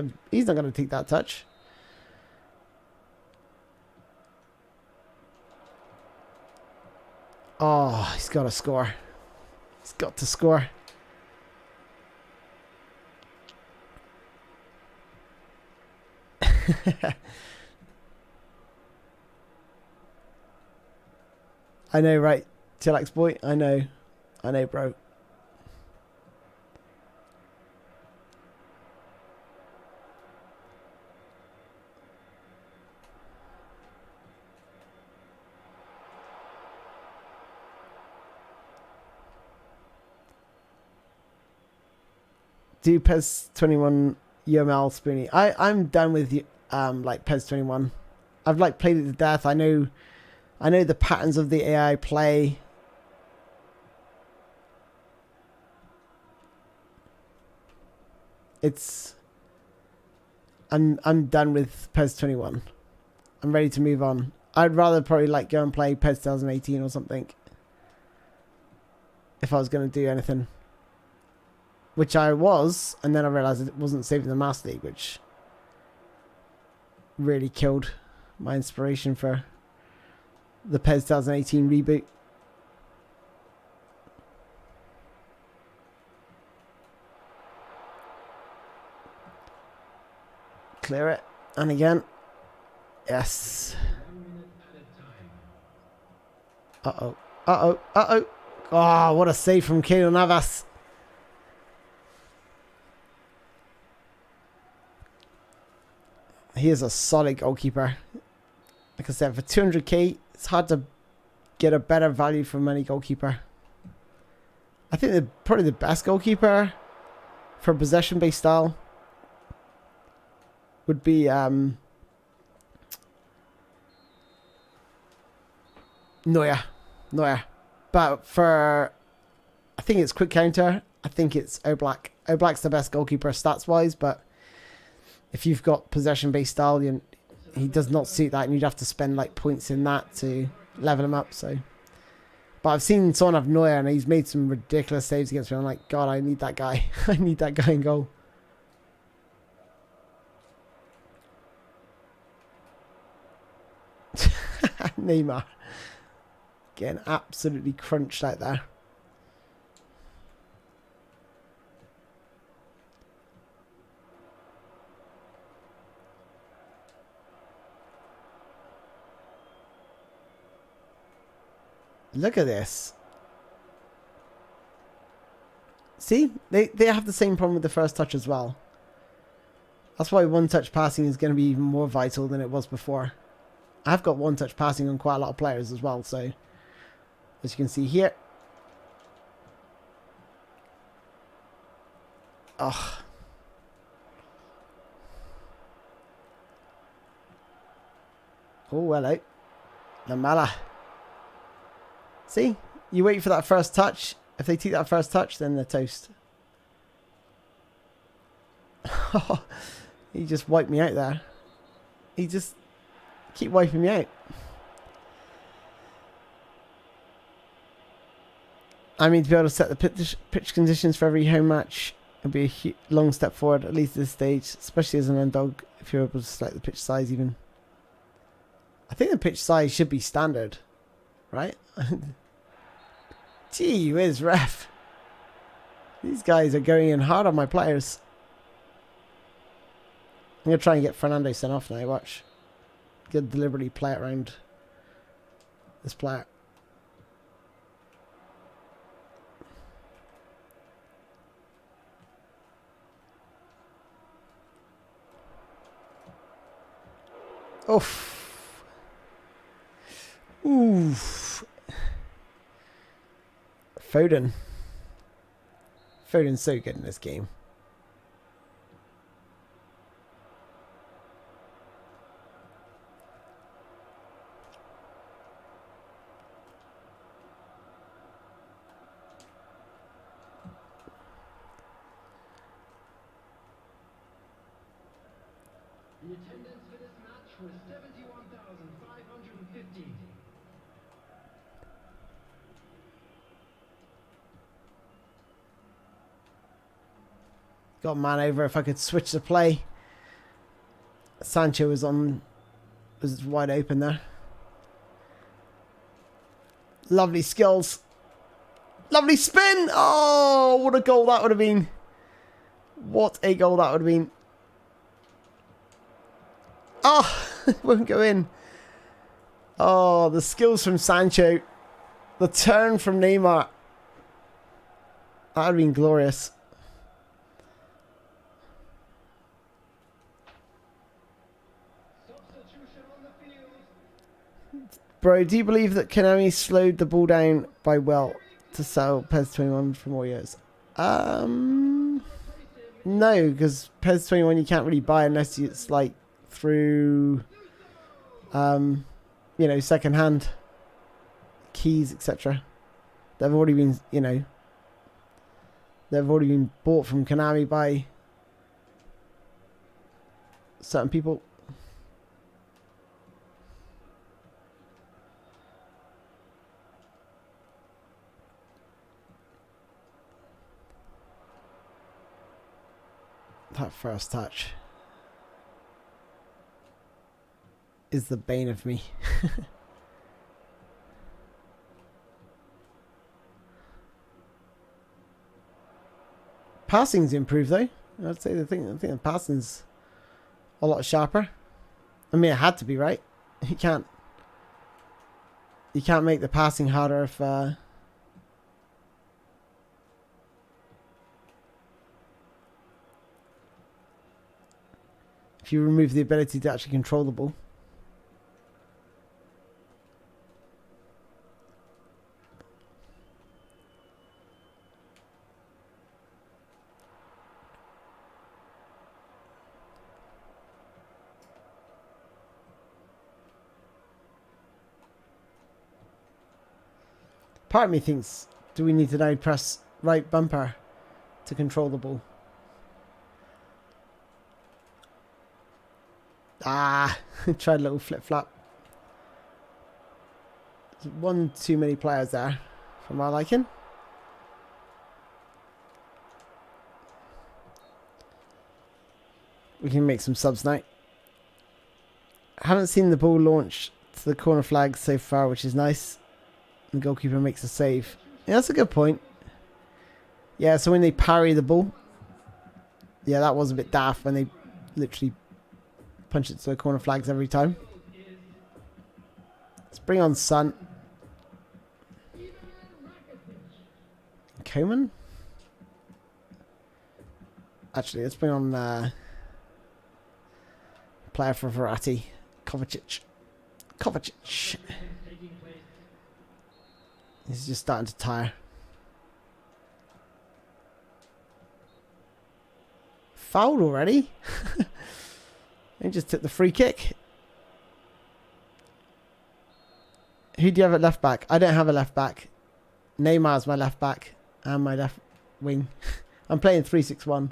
gonna take that touch. Oh, he's got to score. He's got to score. I know, right? Chillax boy. I know, bro. Do PES 21 UML Spoony. I'm done with like PES 21. I've like played it to death. I know the patterns of the AI play. I'm done with PES 21. I'm ready to move on. I'd rather probably like go and play PES 2018 or something. If I was going to do anything. Which I was, and then I realised it wasn't saving the Master League, which really killed my inspiration for the PES 2018 reboot. Clear it. And again. Yes. Uh-oh. Uh-oh. Uh-oh. Oh, what a save from Keylor Navas. He is a solid goalkeeper. Like I said, for 200k, it's hard to get a better value for money goalkeeper. I think they're probably the best goalkeeper for possession-based style would be Neuer. But for, I think it's quick counter, I think it's Oblak. Oblak's the best goalkeeper stats-wise, but if you've got possession-based style, he does not suit that, and you'd have to spend like points in that to level him up. So, but I've seen someone have Neuer, and he's made some ridiculous saves against me. I'm like, God, I need that guy. I need that guy in goal. Neymar getting absolutely crunched out there. Look at this. See? They have the same problem with the first touch as well. That's why one-touch passing is going to be even more vital than it was before. I've got one-touch passing on quite a lot of players as well, so as you can see here. Oh. Oh, hello. Lamela. See? You wait for that first touch. If they take that first touch, then they're toast. He just wiped me out there. He just keep wiping me out. I mean, to be able to set the pitch conditions for every home match would be a long step forward, at least at this stage, especially as an underdog, if you're able to select the pitch size even. I think the pitch size should be standard, right? Gee whiz, ref. These guys are going in hard on my players. I'm going to try and get Fernando sent off now, watch. Gonna deliberately play it around this player. Oof. Oof. Foden. Foden's so good in this game. The attendance for this match was 71,550. Got man over. If I could switch the play. Sancho was wide open there. Lovely skills. Lovely spin. Oh, what a goal that would have been. What a goal that would have been. Oh, it won't go in. Oh, the skills from Sancho. The turn from Neymar. That would have been glorious. Substitution on the field. Bro, do you believe that Konami slowed the ball down by Will to sell PES 21 for more years? No, because PES 21 you can't really buy unless it's like through, you know, second-hand keys, etc. They've already been, you know, they've already been bought from Konami by certain people. That first touch is the bane of me. Passing's improved though. I'd say I think the passing's a lot sharper. I mean, it had to be, right? You can't make the passing harder if you remove the ability to actually control the ball. Part of me thinks, do we need to now press right bumper to control the ball? Ah, tried a little flip-flop. There's one too many players there for my liking. We can make some subs now. I haven't seen the ball launch to the corner flag so far, which is nice. The goalkeeper makes a save. Yeah, that's a good point. Yeah, so when they parry the ball. Yeah, that was a bit daft when they literally punch it to the corner flags every time. Let's bring on Son. Coman? Actually, let's bring on player for Verratti. Kovacic. Kovacic. He's just starting to tire. Fouled already? He just took the free kick. Who do you have at left back? I don't have a left back. Neymar's my left back and my left wing. I'm playing 3-6-1.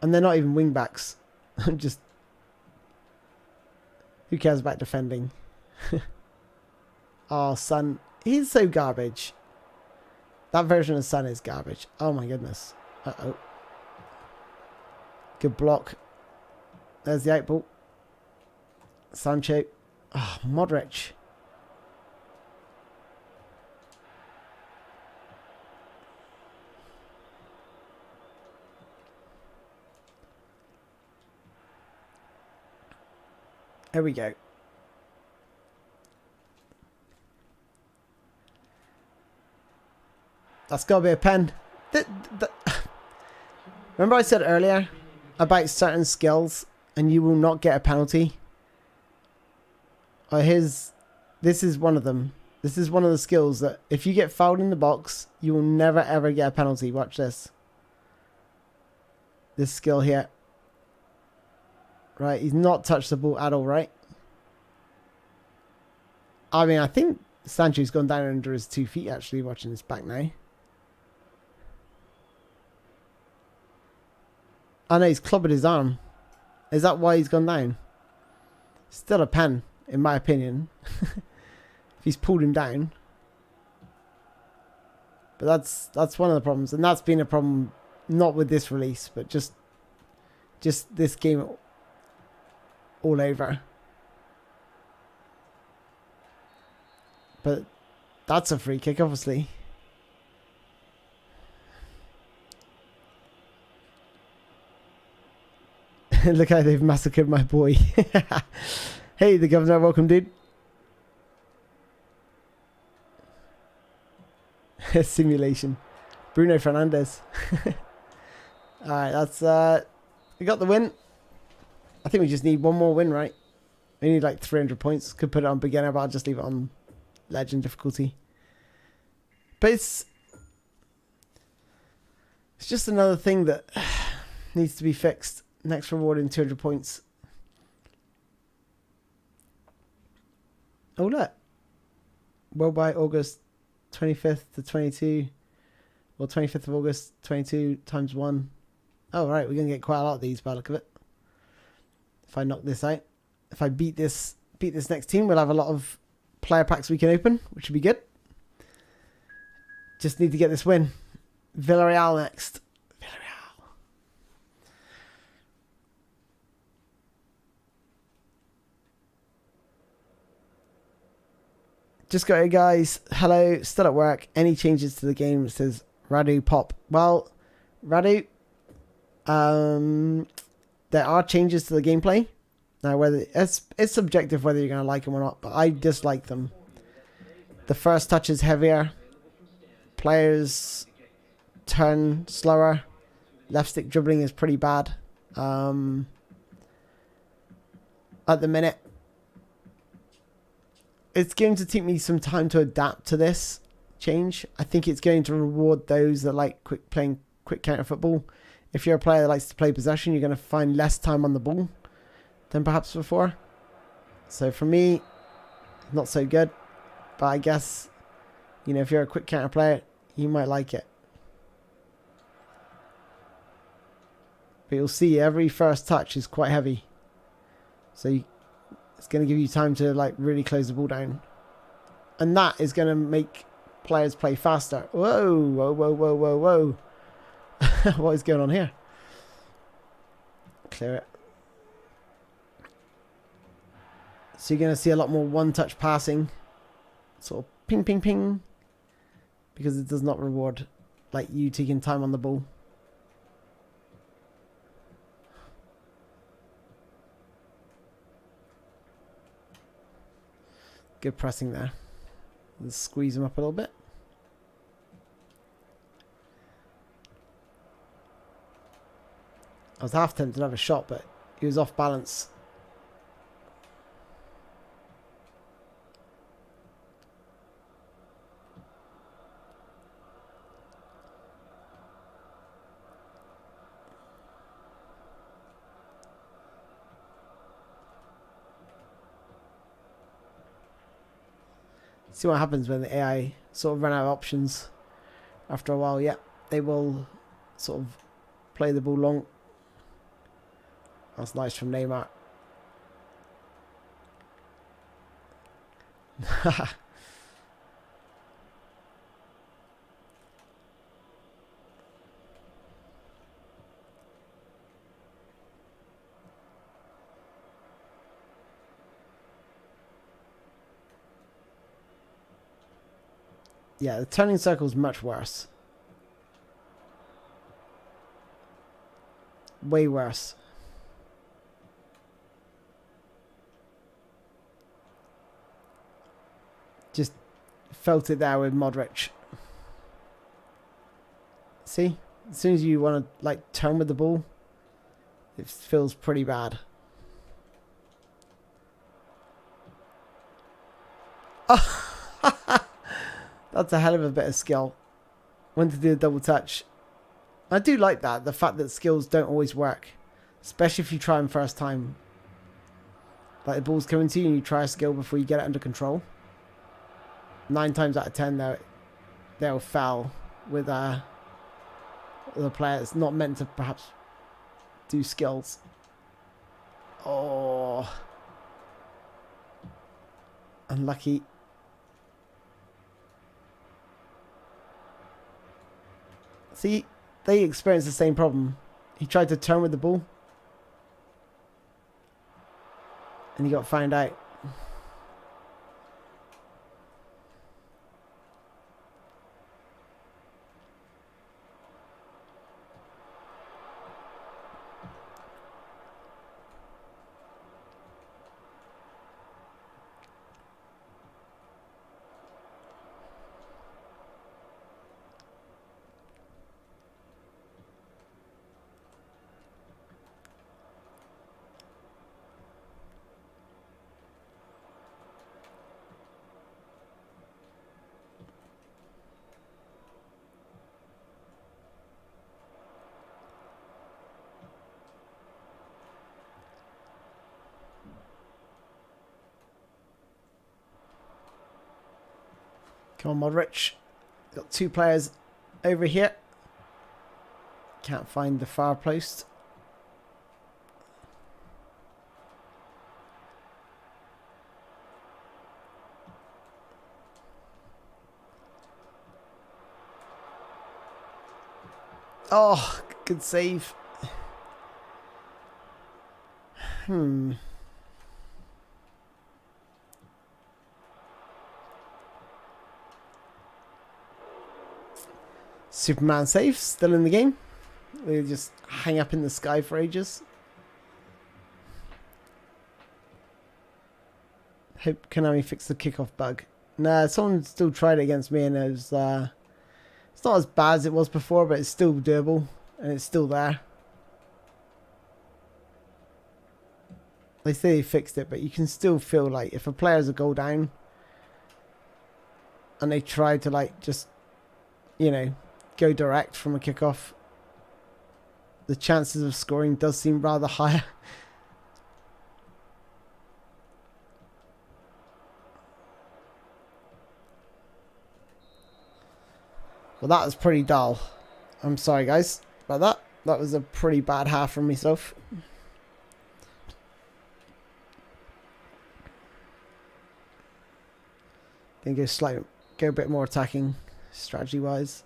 And they're not even wing backs. I'm just... Who cares about defending? Oh, Son. He's so garbage. That version of Son is garbage. Oh my goodness. Uh-oh. Good block. There's the out ball. Sancho. Oh, Modric. There we go. That's got to be a pen. Remember I said earlier about certain skills and you will not get a penalty? This is one of them. This is one of the skills that if you get fouled in the box, you will never ever get a penalty. Watch this. This skill here. Right, he's not touched the ball at all, right? I mean, I think Sancho's gone down under his 2 feet, actually, watching this back now. I know he's clobbered his arm. Is that why he's gone down? Still a pen, in my opinion. If he's pulled him down. But that's one of the problems. And that's been a problem, not with this release, but just this game all over. But that's a free kick, obviously. Look how they've massacred my boy. Hey, the governor, welcome, dude. Simulation. Bruno Fernandes. Alright, that's we got the win. I think we just need one more win, right? We need like 300 points. Could put it on beginner, but I'll just leave it on legend difficulty. But it's just another thing that needs to be fixed. Next reward in 200 points. Oh look. Well, by August 25th to 22. Well, 25th of August, 22 times 1. Oh, right. We're going to get quite a lot of these by the look of it. If I knock this out. If I beat this next team, we'll have a lot of player packs we can open, which would be good. Just need to get this win. Villarreal next. Villarreal. Just got here, guys. Hello. Still at work. Any changes to the game? It says Radu Pop. Well, Radu, there are changes to the gameplay. Now, whether it's subjective whether you're going to like them or not, but I dislike them. The first touch is heavier. Players turn slower. Left stick dribbling is pretty bad. At the minute. It's going to take me some time to adapt to this change. I think it's going to reward those that like playing quick counter football. If you're a player that likes to play possession, you're going to find less time on the ball than perhaps before. So for me, not so good. But I guess, you know, if you're a quick counter player, you might like it. But you'll see every first touch is quite heavy. So it's going to give you time to like really close the ball down. And that is going to make players play faster. Whoa, whoa, whoa, whoa, whoa, whoa. What is going on here? Clear it. So you're going to see a lot more one-touch passing. Sort of ping, ping, ping. Because it does not reward like you taking time on the ball. Good pressing there. Let's squeeze him up a little bit. I was half tempted to have a shot, but he was off balance. See what happens when the AI sort of run out of options after a while. Yeah, they will sort of play the ball long. That's nice from Neymar. Yeah, the turning circle is much worse. Way worse. Just felt it there with Modric. See? As soon as you want to like turn with the ball, it feels pretty bad. Oh, that's a hell of a bit of skill. When to do a double touch. I do like that, the fact that skills don't always work. Especially if you try them first time. Like the ball's coming to you and you try a skill before you get it under control. 9 times out of 10 they'll foul with the player that's not meant to perhaps do skills. Oh. Unlucky. See, they experienced the same problem. He tried to turn with the ball. And he got found out. Come on, Modric. Got 2 players over here. Can't find the far post. Oh, good save. Superman safe, still in the game. They just hang up in the sky for ages. Hope Konami fixed the kickoff bug. Nah, someone still tried it against me and it was, it's not as bad as it was before, but it's still doable and it's still there. They say they fixed it, but you can still feel like if a player's a goal down and they try to like just, you know, go direct from a kickoff, the chances of scoring does seem rather higher. Well, that was pretty dull. I'm sorry, guys, about that. That was a pretty bad half from myself. Gonna go a bit more attacking, strategy-wise.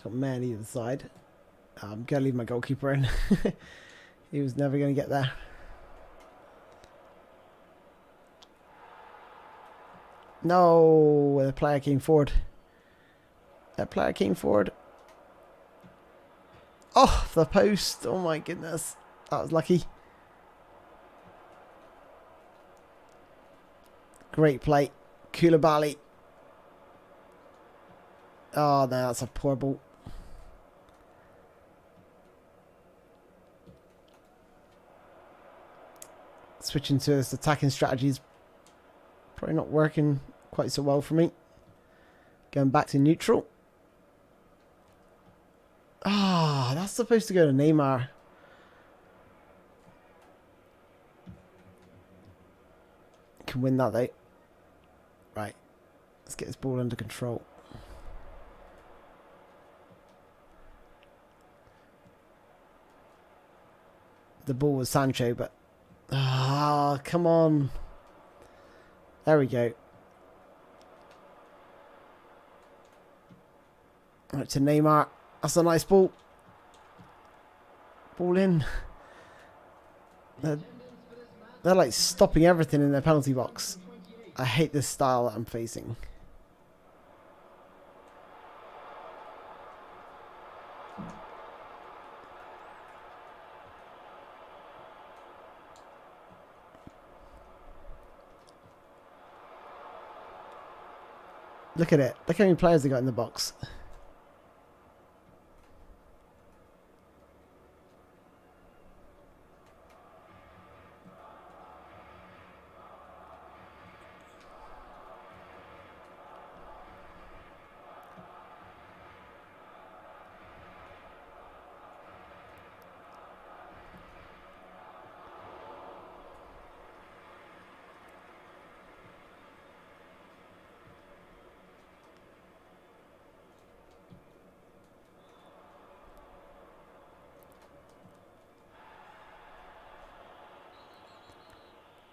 Got man either side. I'm going to leave my goalkeeper in. He was never going to get there. No, the player came forward. That player came forward. Oh, the post. Oh my goodness. That was lucky. Great play. Koulibaly. Oh no, that's a poor ball. Switching to this attacking strategy is probably not working quite so well for me. Going back to neutral. Ah, that's supposed to go to Neymar. Can win that though. Right. Let's get this ball under control. the ball was Sancho, but come on. There we go. Right to Neymar. That's a nice ball. Ball in. They're like stopping everything in their penalty box. I hate this style that I'm facing. Look at it. Look how many players they got in the box.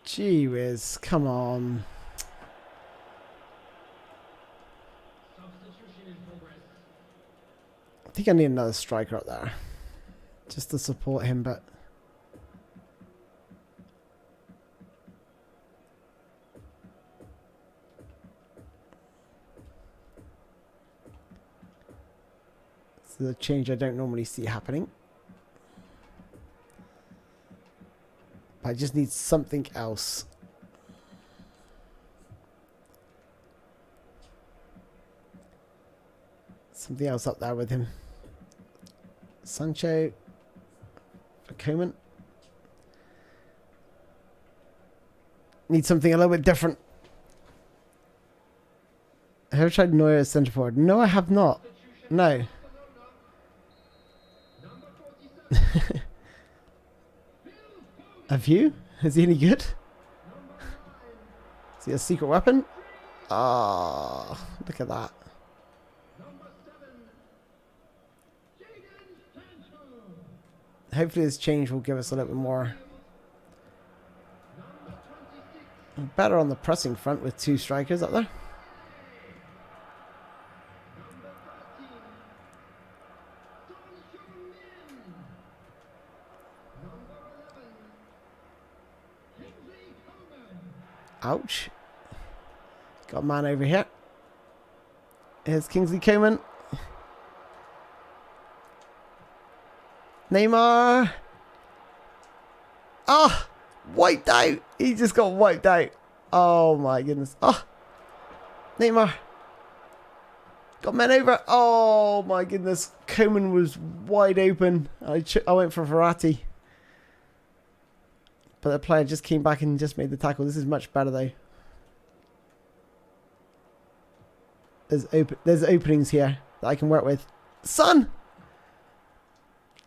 Gee whiz, come on. I think I need another striker up there. Just to support him, but... It's a change I don't normally see happening. I just need something else. Something else up there with him. Sancho. For Koeman. Need something a little bit different. Have you tried Neuer as centre forward? No, I have not. No. Have you? Is he any good? Is he a secret weapon? Ah, look at that. Hopefully this change will give us a little bit more. Better on the pressing front with two strikers up there. Ouch. Got a man over here. Here's Kingsley Coman. Neymar. Ah! Wiped out. He just got wiped out. Oh my goodness. Ah! Neymar. Got men over. Oh my goodness. Coman was wide open. I went for Verratti. But the player just came back and just made the tackle. This is much better though. There's openings here that I can work with. Son!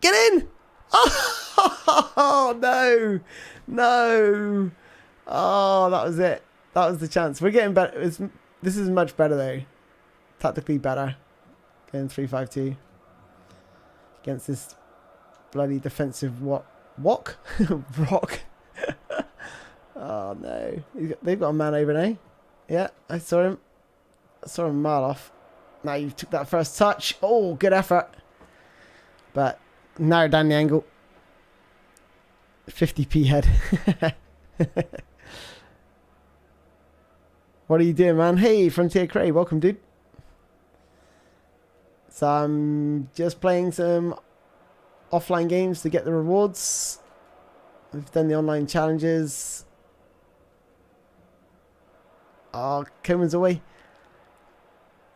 Get in! Oh no! No! Oh, that was it. That was the chance. We're getting better. This is much better though. Tactically better. Going 3-5-2. Against this bloody defensive rock. Oh no. They've got a man over now. Yeah, I saw him. I saw him a mile off. Now you took that first touch. Oh, good effort. But narrowed down the angle. 50p head. What are you doing, man? Hey, Frontier Cray. Welcome, dude. So I'm just playing some offline games to get the rewards. We've done the online challenges. Oh, Coman's away.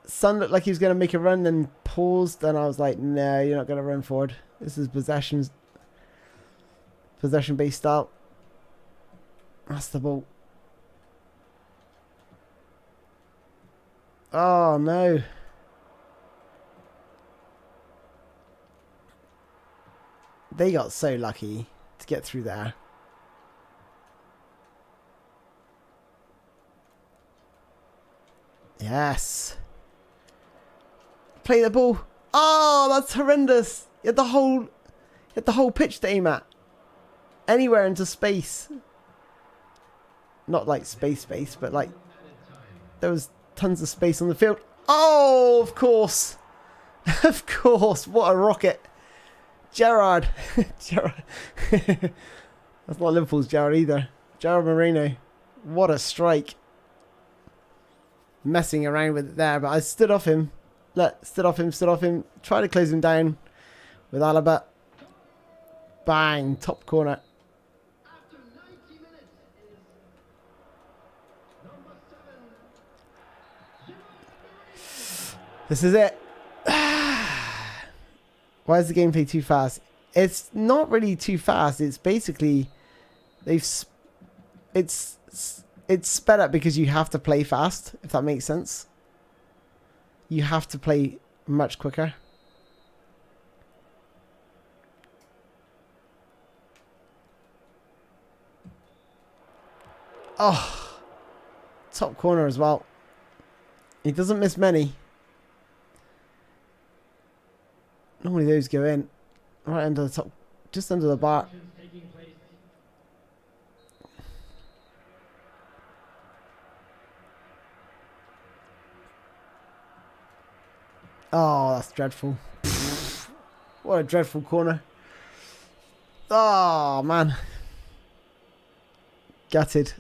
Son looked like he was going to make a run, then paused. And I was like, no, you're not going to run forward. This is possession-based style. That's the ball. Oh, no. They got so lucky to get through there. Yes. Play the ball. Oh, that's horrendous. You had the whole pitch to aim at. anywhere into space. Not like space, but like there was tons of space on the field. Oh, of course. Of course. What a rocket. Gerrard. Gerrard. That's not Liverpool's Gerrard either. Gerrard Moreno. What a strike. Messing around with it there, but I stood off him. Stood off him. Tried to close him down with Alaba. Bang. Top corner. This is it. Why is the gameplay too fast? It's not really too fast. It's basically it's sped up because you have to play fast, if that makes sense. You have to play much quicker. Oh, top corner as well. He doesn't miss many. Normally those go in. Right under the top. Just under the bar. Oh, that's dreadful. What a dreadful corner. Oh, man. Gutted.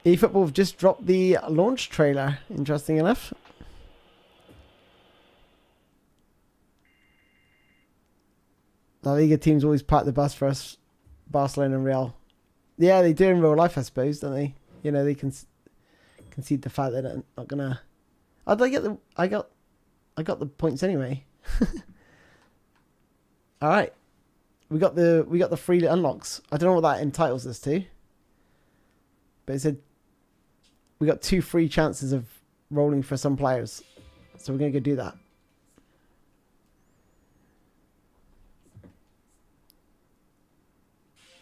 eFootball have just dropped the launch trailer, interesting enough. La Liga teams always park the bus for us, Barcelona and Real. Yeah, they do in real life, I suppose, don't they? You know, they can concede the fact that they're not gonna. I got the points anyway. All right, we got the free unlocks. I don't know what that entitles us to, but it said we got 2 free chances of rolling for some players, so we're gonna go do that.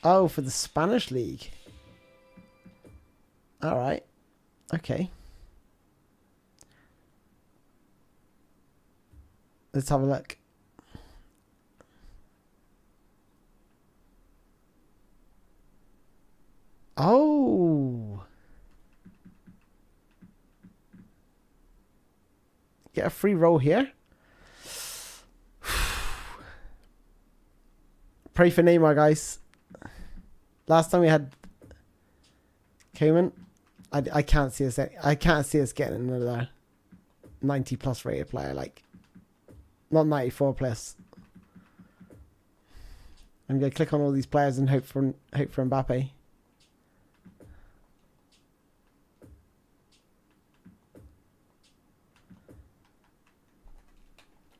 Oh, for the Spanish league. All right, okay. Let's have a look. Oh. Get a free roll here. Pray for Neymar, guys. Last time we had Koeman, I can't see us. I can't see us getting another 90+ rated player, like not 94+. I'm gonna click on all these players and hope for Mbappe.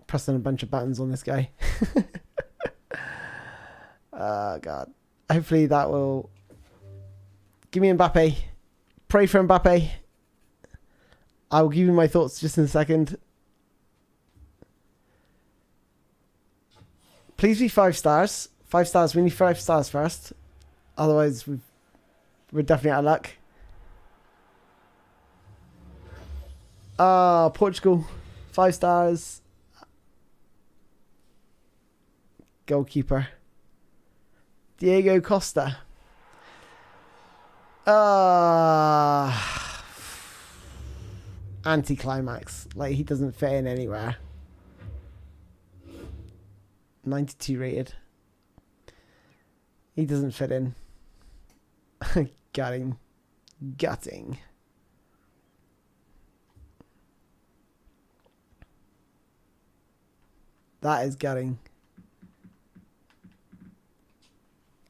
Pressing a bunch of buttons on this guy. Oh God. Hopefully that will give me Mbappe. Pray for Mbappe. I will give you my thoughts just in a second. Please be 5 stars. 5 stars. We need 5 stars first. Otherwise, we're definitely out of luck. Portugal. 5 stars. Goalkeeper. Diego Costa. Anticlimax. Like, he doesn't fit in anywhere. 92 rated. He doesn't fit in. Gutting. That is gutting.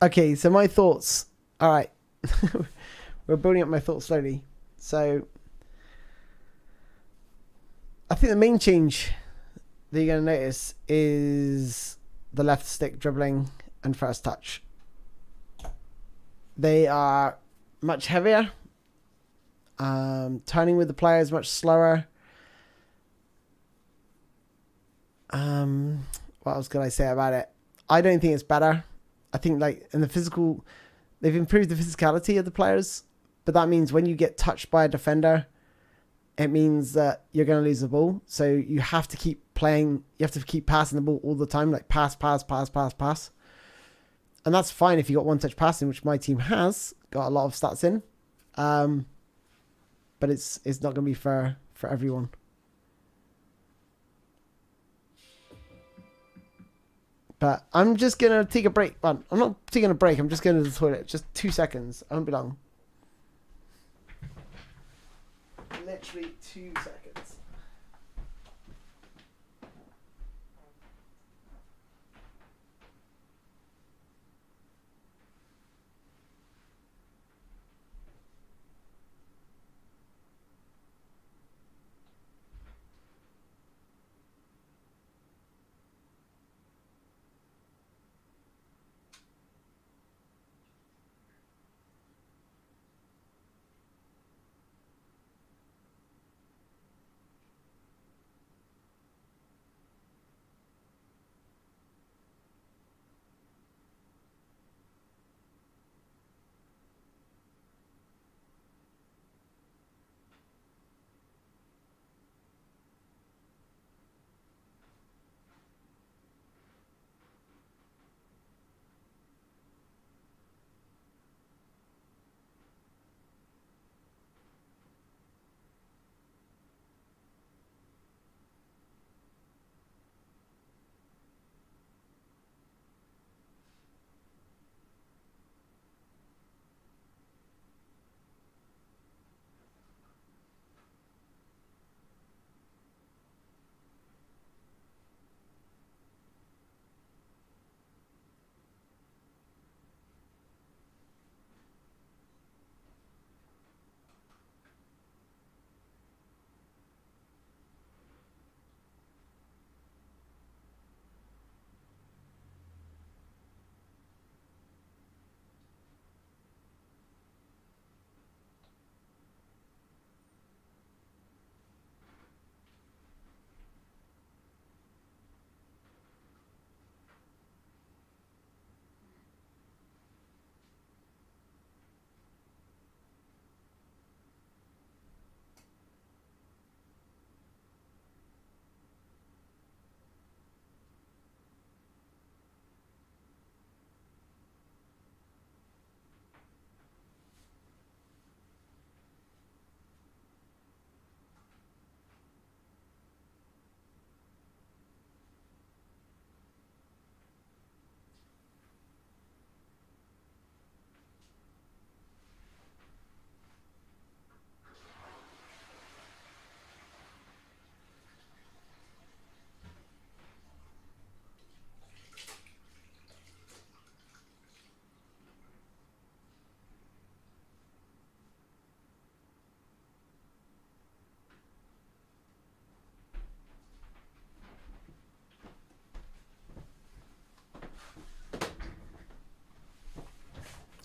Okay, so my thoughts. All right. We're building up my thoughts slowly. So I think the main change that you're going to notice is the left stick dribbling and first touch. They are much heavier. Turning with the players much slower. What else could I say about it? I don't think it's better. I think, like, in the physical, they've improved the physicality of the players, but that means when you get touched by a defender, it means that you're going to lose the ball. So you have to keep playing. You have to keep passing the ball all the time, like pass. And that's fine if you got one-touch passing, which my team has got a lot of stats in. But it's not going to be for everyone. But I'm just going to take a break. Well, I'm not taking a break. I'm just going to the toilet. Just 2 seconds. I won't be long. Literally 2 seconds.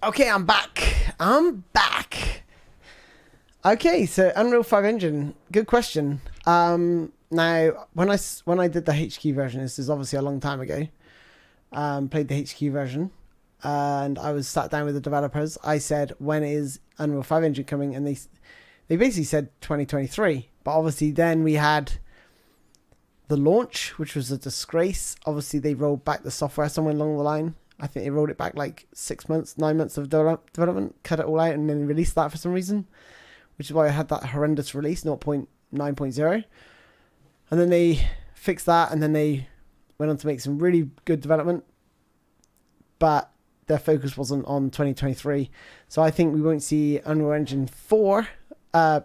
Okay, I'm back. Okay, so Unreal 5 Engine. Good question. Now, when I did the HQ version, this is obviously a long time ago. Played the HQ version, and I was sat down with the developers. I said, when is Unreal 5 Engine coming? And they basically said 2023. But obviously then we had the launch, which was a disgrace. Obviously they rolled back the software somewhere along the line. I think they rolled it back like 6 months, 9 months of development, cut it all out, and then released that for some reason, which is why I had that horrendous release, 0.9.0. And then they fixed that, and then they went on to make some really good development, but their focus wasn't on 2023. So I think we won't see Unreal Engine 5. I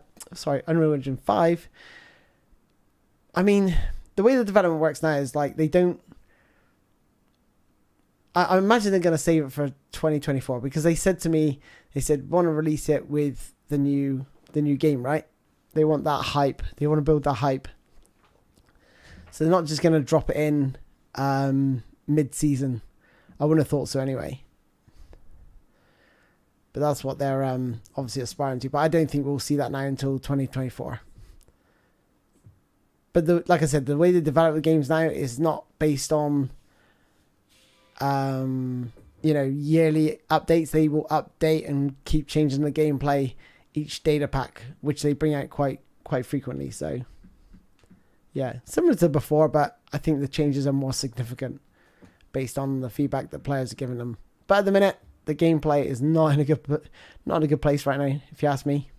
mean, the way the development works now is like they don't. I imagine they're going to save it for 2024 because they said to me, want to release it with the new game, right? They want that hype. They want to build that hype. So they're not just going to drop it in mid-season. I wouldn't have thought so anyway. But that's what they're obviously aspiring to. But I don't think we'll see that now until 2024. But like I said, the way they develop the games now is not based on yearly updates. They will update and keep changing the gameplay each data pack, which they bring out quite frequently. So yeah, similar to before, but I think the changes are more significant based on the feedback that players are giving them. But at the minute, the gameplay is not in a good place right now, if you ask me.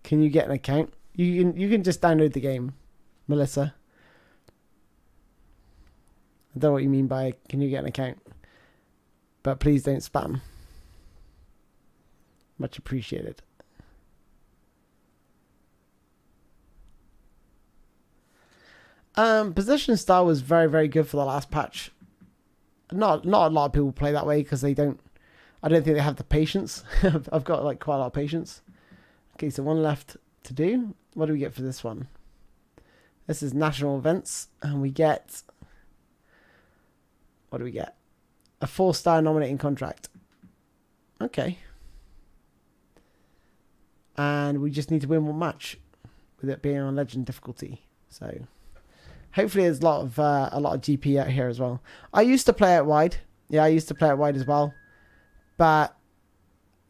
Can you get an account? You can just download the game, Melissa. I don't know what you mean by can you get an account, but please don't spam. Much appreciated. Possession style was very, very good for the last patch. Not a lot of people play that way because I don't think they have the patience. I've got like quite a lot of patience. Okay, so one left to do. What do we get for this one? This is national events, and we get, what do we get? A 4-star nominating contract. Okay. And we just need to win one match with it being on legend difficulty. So hopefully there's a lot of GP out here as well. I used to play out wide. Yeah, I used to play out wide as well. But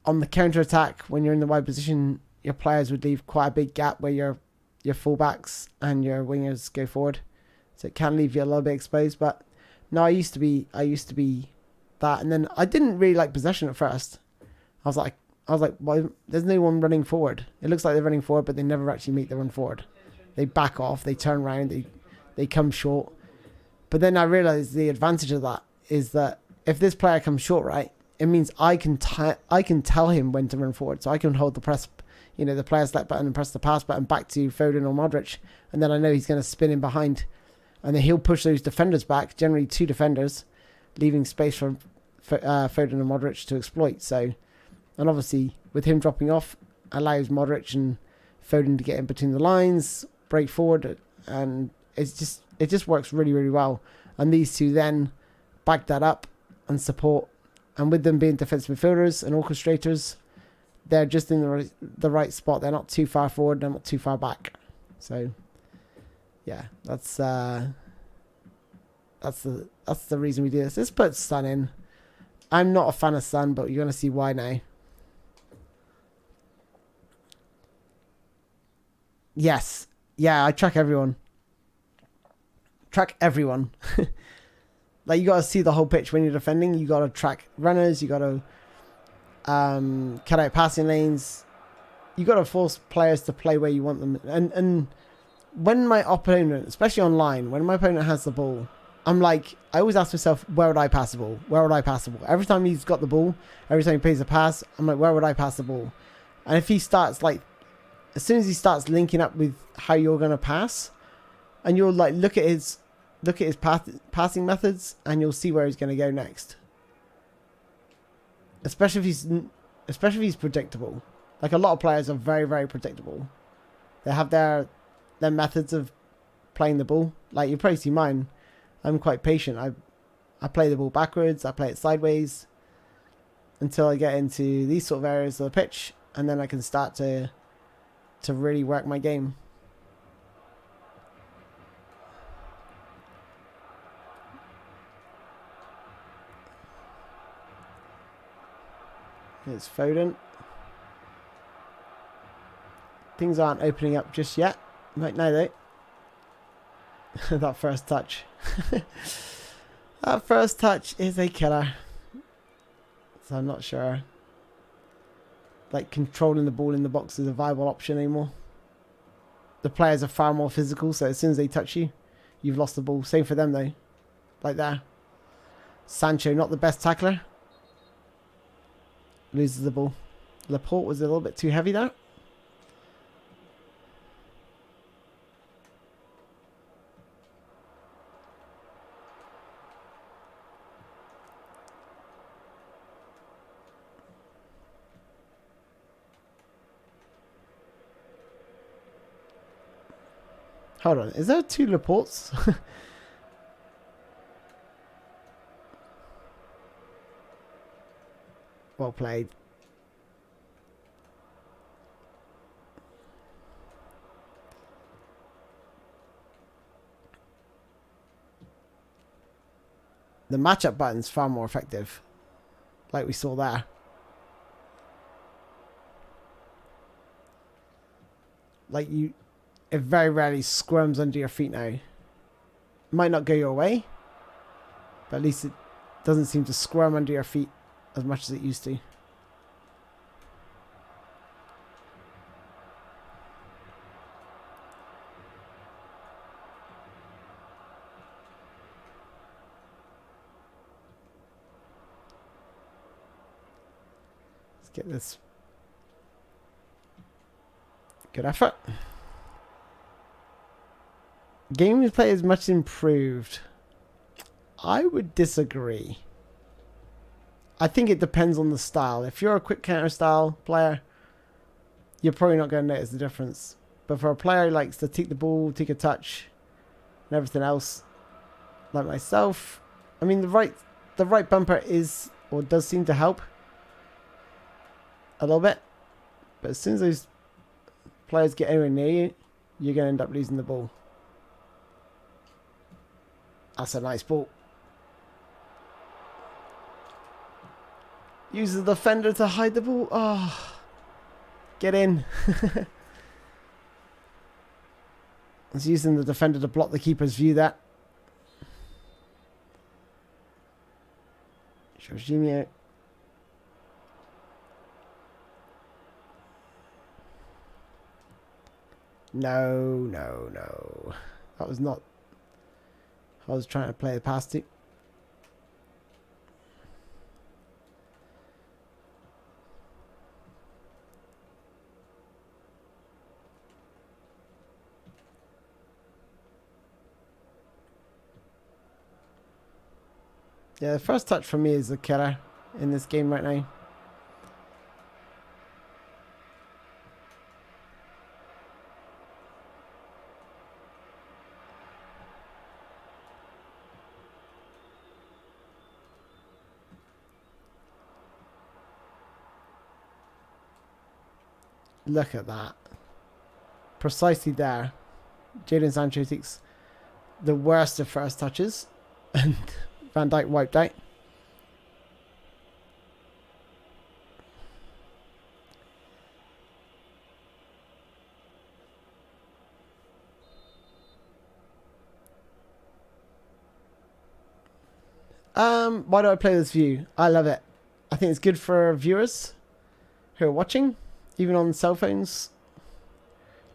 on the counter attack, when you're in the wide position, your players would leave quite a big gap where your fullbacks and your wingers go forward. So it can leave you a little bit exposed. But no, I used to be that, and then I didn't really like possession at first. I was like, well, there's no one running forward. It looks like they're running forward, but they never actually make the run forward. They back off, they turn around, they come short. But then I realized the advantage of that is that if this player comes short, right, it means I can tell him when to run forward. So I can hold the press, the player select button and press the pass button back to Foden or Modric, and then I know he's going to spin in behind, and then he'll push those defenders back, generally 2 defenders, leaving space for Foden and Modric to exploit. So, and obviously with him dropping off, allows Modric and Foden to get in between the lines, break forward, and it just works really, really well. And these two then back that up and support. And with them being defensive midfielders and orchestrators, they're just in the right spot. They're not too far forward, they're not too far back. So yeah, that's the reason we do this. Let's put Sun in. I'm not a fan of Sun, but you're gonna see why now. Yes. Yeah, I track everyone. Like, you got to see the whole pitch when you're defending. You got to track runners. You got to cut out passing lanes. You got to force players to play where you want them. And when my opponent, especially online, when my opponent has the ball, I'm like, I always ask myself, where would I pass the ball? Where would I pass the ball? Every time he's got the ball, every time he plays a pass, I'm like, where would I pass the ball? And if he starts, like, as soon as he starts linking up with how you're going to pass, and you'll like look at his passing methods, and you'll see where he's going to go next. Especially if he's predictable. Like, a lot of players are very, very predictable. They have their methods of playing the ball. Like, you probably see mine. I'm quite patient. I play the ball backwards. I play it sideways until I get into these sort of areas of the pitch, and then I can start to really work my game. Here's Foden. Things aren't opening up just yet. Right now, though. That first touch. That first touch is a killer. So I'm not sure. Like, controlling the ball in the box is a viable option anymore. The players are far more physical, so as soon as they touch you, you've lost the ball. Same for them, though. Like there. Sancho, not the best tackler. Loses the ball. Laporte was a little bit too heavy there. Hold on, is there 2 Laportes? Well played. The matchup button's far more effective, like we saw there. Like, it very rarely squirms under your feet now. It might not go your way, but at least it doesn't seem to squirm under your feet as much as it used to. Let's get this. Good effort. Gameplay is much improved. I would disagree. I think it depends on the style. If you're a quick counter style player, you're probably not going to notice the difference. But for a player who likes to take the ball, take a touch, and everything else, like myself, I mean the right bumper is or does seem to help a little bit. But as soon as those players get anywhere near you, you're going to end up losing the ball. That's a nice ball. Use the defender to hide the ball. Oh, get in. It's using the defender to block the keeper's view. That. Jorginho. No. That was not. I was trying to play the past it. Yeah, the first touch for me is the killer in this game right now. Look at that. Precisely there. Jadon Sancho takes the worst of first touches. And Van Dijk wiped out. Why do I play this view? I love it. I think it's good for viewers who are watching, even on cell phones,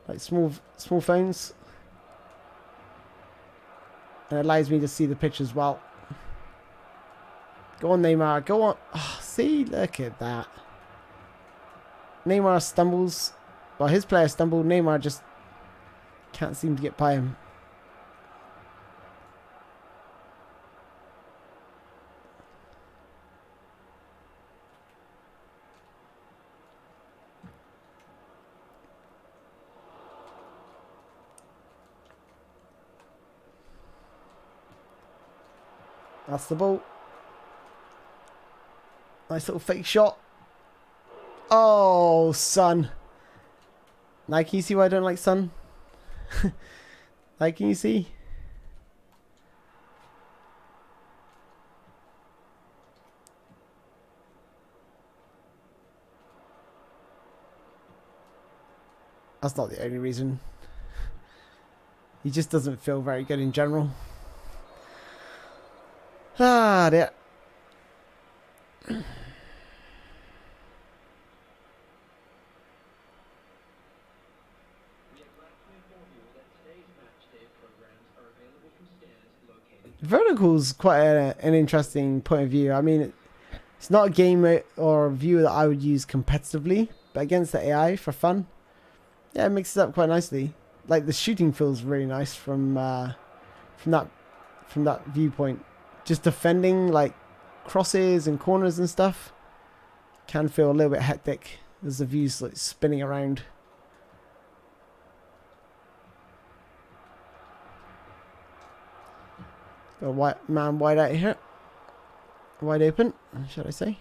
like small phones. And it allows me to see the pitch as well. Go on, Neymar. Go on. Oh, see, look at that. Neymar stumbles. Well, his player stumbled. Neymar just can't seem to get by him. That's the ball. Nice little fake shot. Oh, Son. Now can you see why I don't like Son? Like, can you see? That's not the only reason. He just doesn't feel very good in general. Ah, dear. Vertical's quite an interesting point of view. I mean, it's not a game or a view that I would use competitively, but against the AI for fun, yeah, it mixes it up quite nicely. Like the shooting feels really nice from that viewpoint. Just defending like crosses and corners and stuff can feel a little bit hectic as the view's like spinning around. Got a white man wide out here. Wide open, should I say.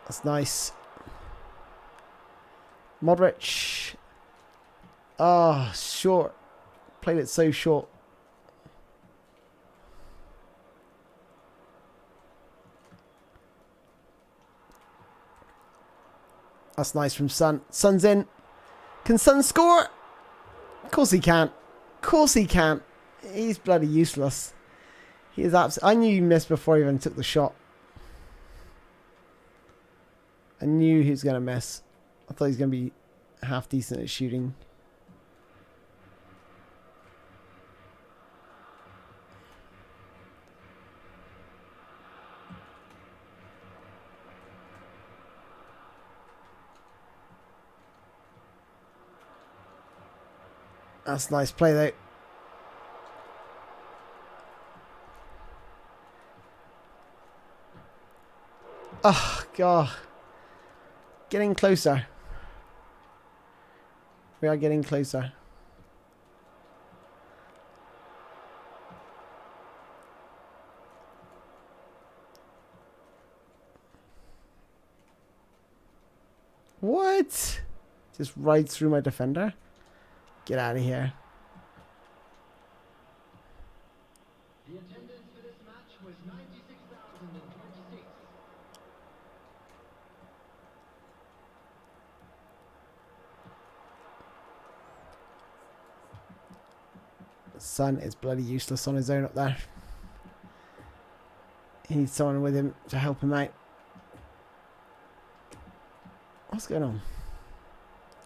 That's nice. Modric. Oh, short. Played it so short. That's nice from Son. Son's in. Can Son score? Of course he can't. Of course he can't. He's bloody useless. He is I knew he missed before he even took the shot. I knew he was going to miss. I thought he was going to be half decent at shooting. That's a nice play though. Oh, God. Getting closer. We are getting closer. What? Just right through my defender? Get out of here. The attendance for this match was 96,026. Son is bloody useless on his own up there. He needs someone with him to help him out. What's going on?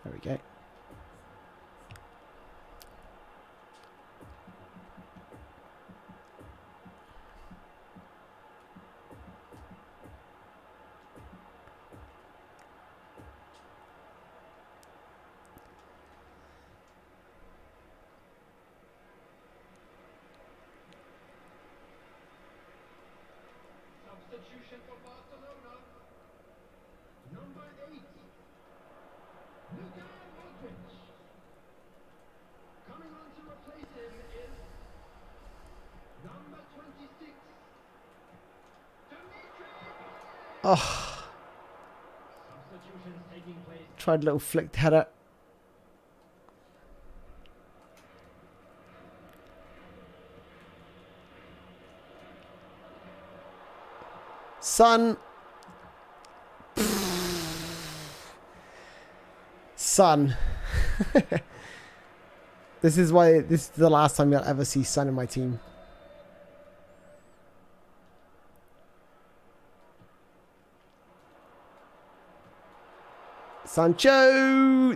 There we go. Substitution for Barcelona. Number 8. Luka Modric. Coming on to replace him is number 26. Dimitri. Oh, Substitutions taking place. tried a little flicked header. Son. Son. This is why this is the last time you'll ever see Son in my team. Sancho. Oh,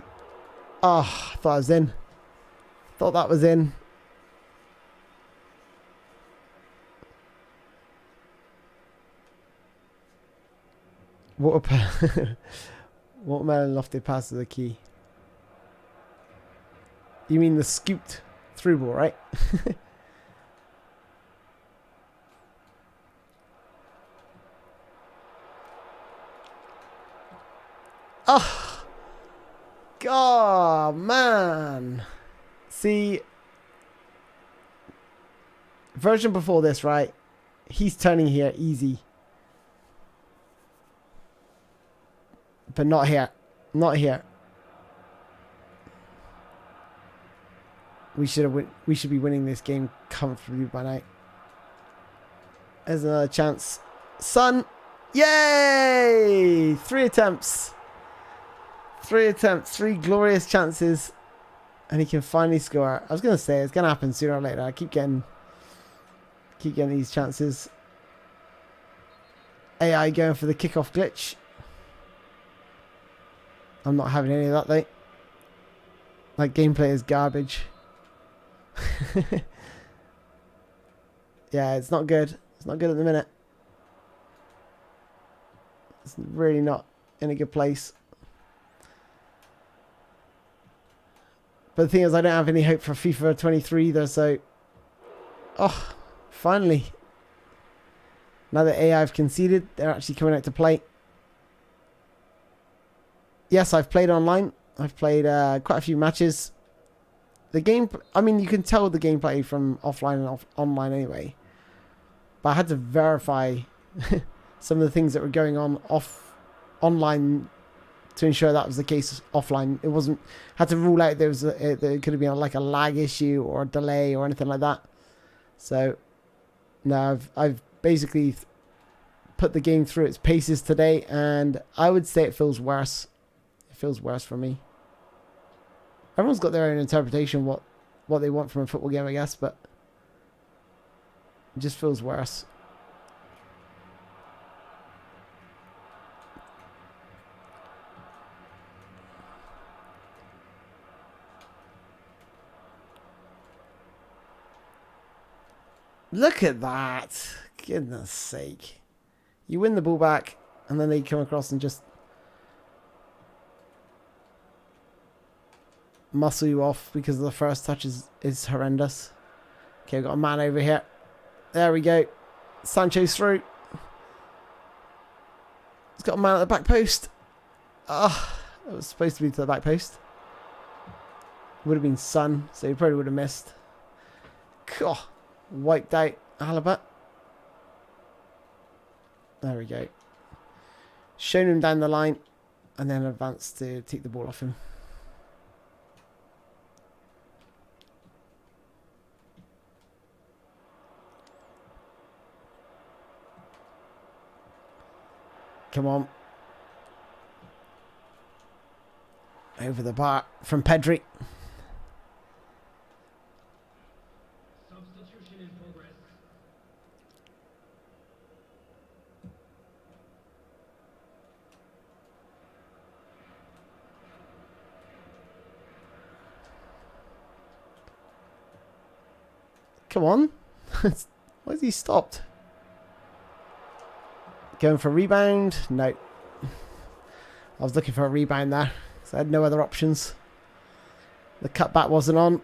I thought I was in. Thought that was in. Watermelon lofted pass to the key. You mean the scooped through ball, right? Oh, God, man. See, version before this, right? He's turning here easy. But not here. Not here. We should be winning this game comfortably by now. There's another chance. Son. Yay! 3 attempts. 3 attempts. 3 glorious chances. And he can finally score. I was going to say it's going to happen sooner or later. I keep getting these chances. AI going for the kickoff glitch. I'm not having any of that, though. Like, gameplay is garbage. Yeah, it's not good. It's not good at the minute. It's really not in a good place. But the thing is, I don't have any hope for FIFA 23 either, so... Oh, finally. Now that AI have conceded, they're actually coming out to play. Yes, I've played online. I've played quite a few matches. The game, I mean, you can tell the gameplay from offline and online But I had to verify some of the things that were going on online to ensure that was the case offline. It wasn't, had to rule out there could have been like a lag issue or a delay or anything like that. So, no, I've basically put the game through its paces today, and I would say it feels worse feels worse for me. Everyone's got their own interpretation what they want from a football game, I guess, but it just feels worse. Look at that. Goodness sake. You win the ball back, and then they come across and just muscle you off because the first touch is horrendous. Okay, we've got a man over here. There we go. Sancho's through. He's got a man at the back post. Ah, it was supposed to be to the back post. Would have been Son, so he probably would have missed. God. Wiped out Alaba. There we go. Shown him down the line and then advanced to take the ball off him. Come on. Over the bar from Pedri. Come on. Why has he stopped? Going for a rebound? No. I was looking for a rebound there, so I had no other options. The cutback wasn't on.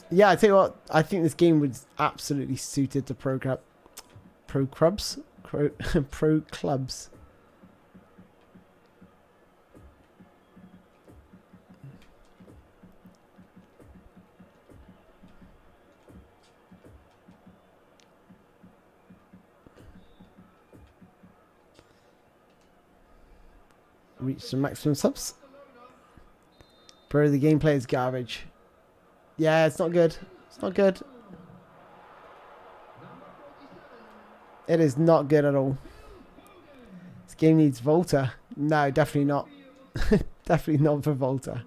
Yeah, I tell you what, I think this game was absolutely suited to pro clubs. Reach some maximum subs. Bro, the gameplay is garbage. Yeah, it's not good. It's not good. It is not good at all. This game needs Volta. No, definitely not. Definitely not for Volta.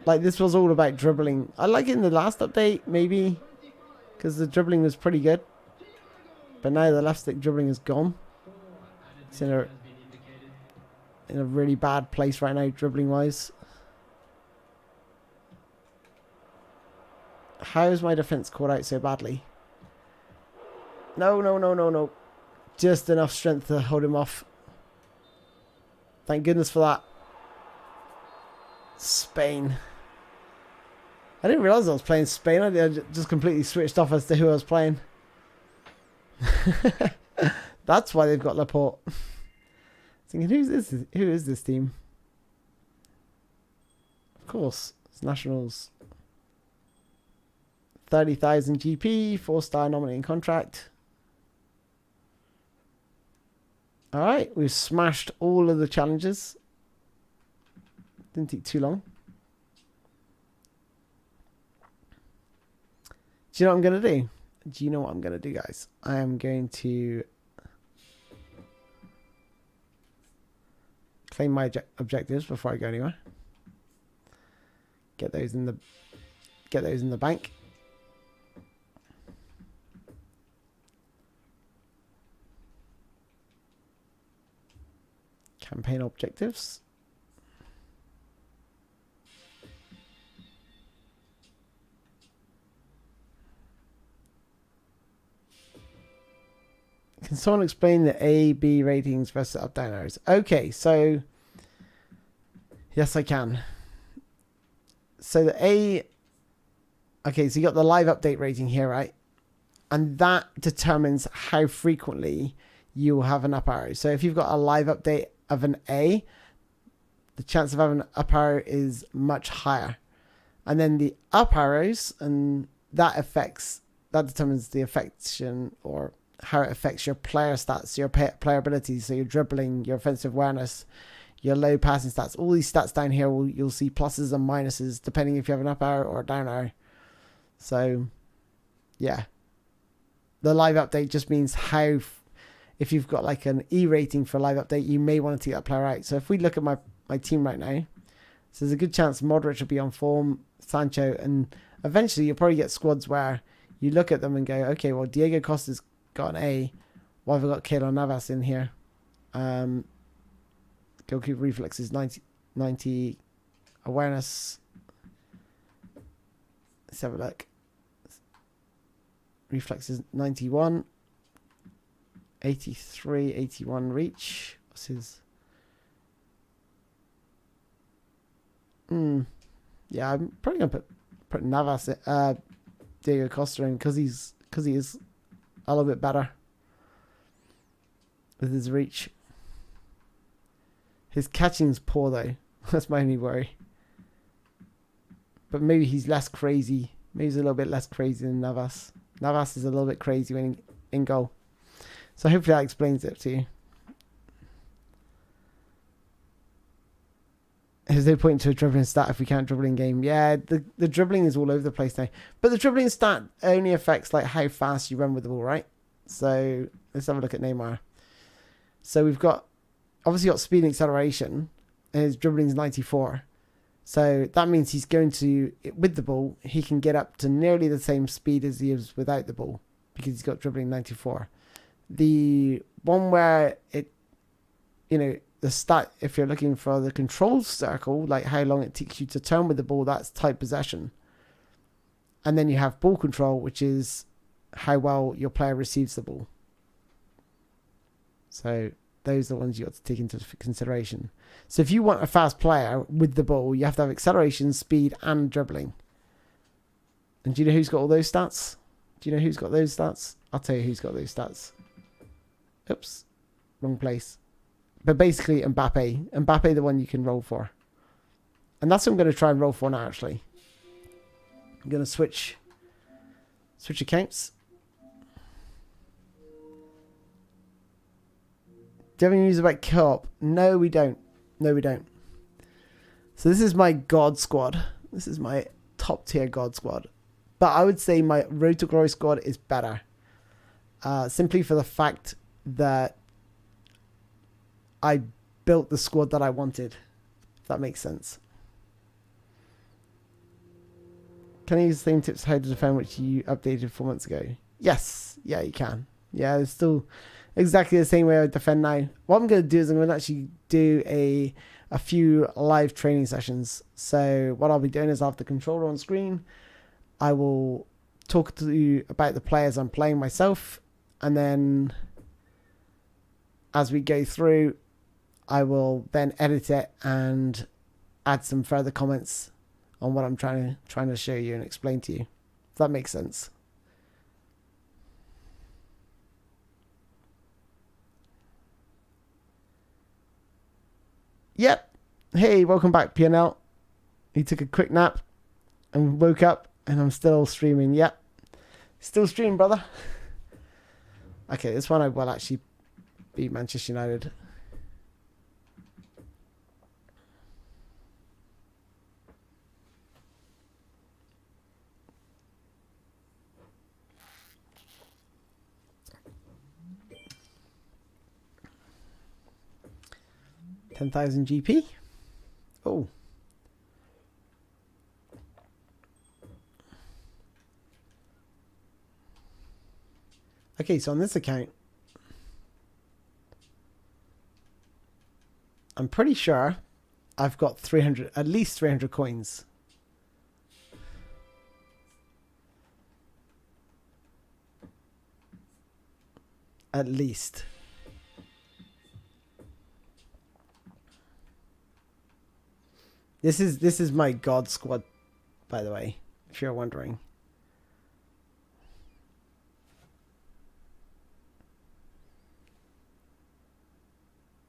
Like, this was all about dribbling. I like it in the last update, maybe, because the dribbling was pretty good. But now the left stick dribbling is gone. It's in a really bad place right now, dribbling wise. How is my defense caught out so badly? No, no, no, no, no. Just enough strength to hold him off. Thank goodness for that. Spain. I didn't realise I was playing Spain. I just completely switched off as to who I was playing. That's why they've got Laporte. Thinking, who is this team? Of course, it's Nationals. 30,000 GP, 4-star nominating contract. Alright, we've smashed all of the challenges. Didn't take too long. Do you know what I'm going to do? Do you know what I'm going to do, guys? I am going to claim my objectives before I go anywhere. Get those in the bank. Campaign objectives. Can someone explain the A, B ratings versus up down arrows? Okay, so yes, I can. So the A, okay, so you got the live update rating here, right? And that determines how frequently you will have an up arrow. So if you've got a live update of an A, the chance of having an up arrow is much higher. And then the up arrows, and that determines the affection or how it affects your player stats, your player abilities, so your dribbling, your offensive awareness, your low passing stats. All these stats down here, you'll see pluses and minuses depending if you have an up arrow or a down arrow. So, yeah. The live update just means how... if you've got like an E rating for a live update, you may want to take that player out. So if we look at my team right now, so there's a good chance Modric will be on form, Sancho, and eventually you'll probably get squads where you look at them and go, okay, well, Diego Costa's got an A. Why have I got Keylor Navas in here? Goalkeeper reflexes 90 awareness. Let's have a look. Reflexes 91. 83, 81 reach. What's his? Yeah, I'm probably gonna put Navas, Diego Costa in because he is a little bit better with his reach. His catching's poor though. That's my only worry. But maybe he's less crazy. Maybe he's a little bit less crazy than Navas. Navas is a little bit crazy when in goal. So hopefully that explains it to you. There's no point to a dribbling stat if we can't dribble in game. Yeah, the dribbling is all over the place now. But the dribbling stat only affects like how fast you run with the ball, right? So let's have a look at Neymar. So we've got obviously got speed and acceleration, and his dribbling is 94. So that means he's going to, with the ball, he can get up to nearly the same speed as he is without the ball because he's got dribbling 94. The one where it, the stat, if you're looking for the control circle, like how long it takes you to turn with the ball, that's tight possession. And then you have ball control, which is how well your player receives the ball. So those are the ones you got to take into consideration. So if you want a fast player with the ball, you have to have acceleration, speed, and dribbling. And do you know who's got all those stats? Do you know who's got those stats? I'll tell you who's got those stats. Oops, wrong place. But basically Mbappe. Mbappe, the one you can roll for. And that's what I'm going to try and roll for now, actually. I'm going to switch accounts. Do you have any news about co-op? No, we don't. No, we don't. So this is my God squad. This is my top tier God squad. But I would say my Road to Glory squad is better. Simply for the fact that I built the squad that I wanted. If that makes sense. Can I use the same tips how to defend which you updated 4 months ago? Yes. Yeah, you can. Yeah, it's still exactly the same way I defend now. What I'm going to do is I'm going to actually do a few live training sessions. So what I'll be doing is I'll have the controller on screen. I will talk to you about the players I'm playing myself. And then as we go through, I will then edit it and add some further comments on what I'm trying to show you and explain to you. If that makes sense. Yep. Hey, welcome back, PNL. He took a quick nap and woke up, and I'm still streaming. Yep. Still streaming, brother. Okay, this one I will actually beat Manchester United. $10,000 GP. Oh. Okay, so on this account, I'm pretty sure I've got at least 300 coins. At least. This is my God squad, by the way, if you're wondering.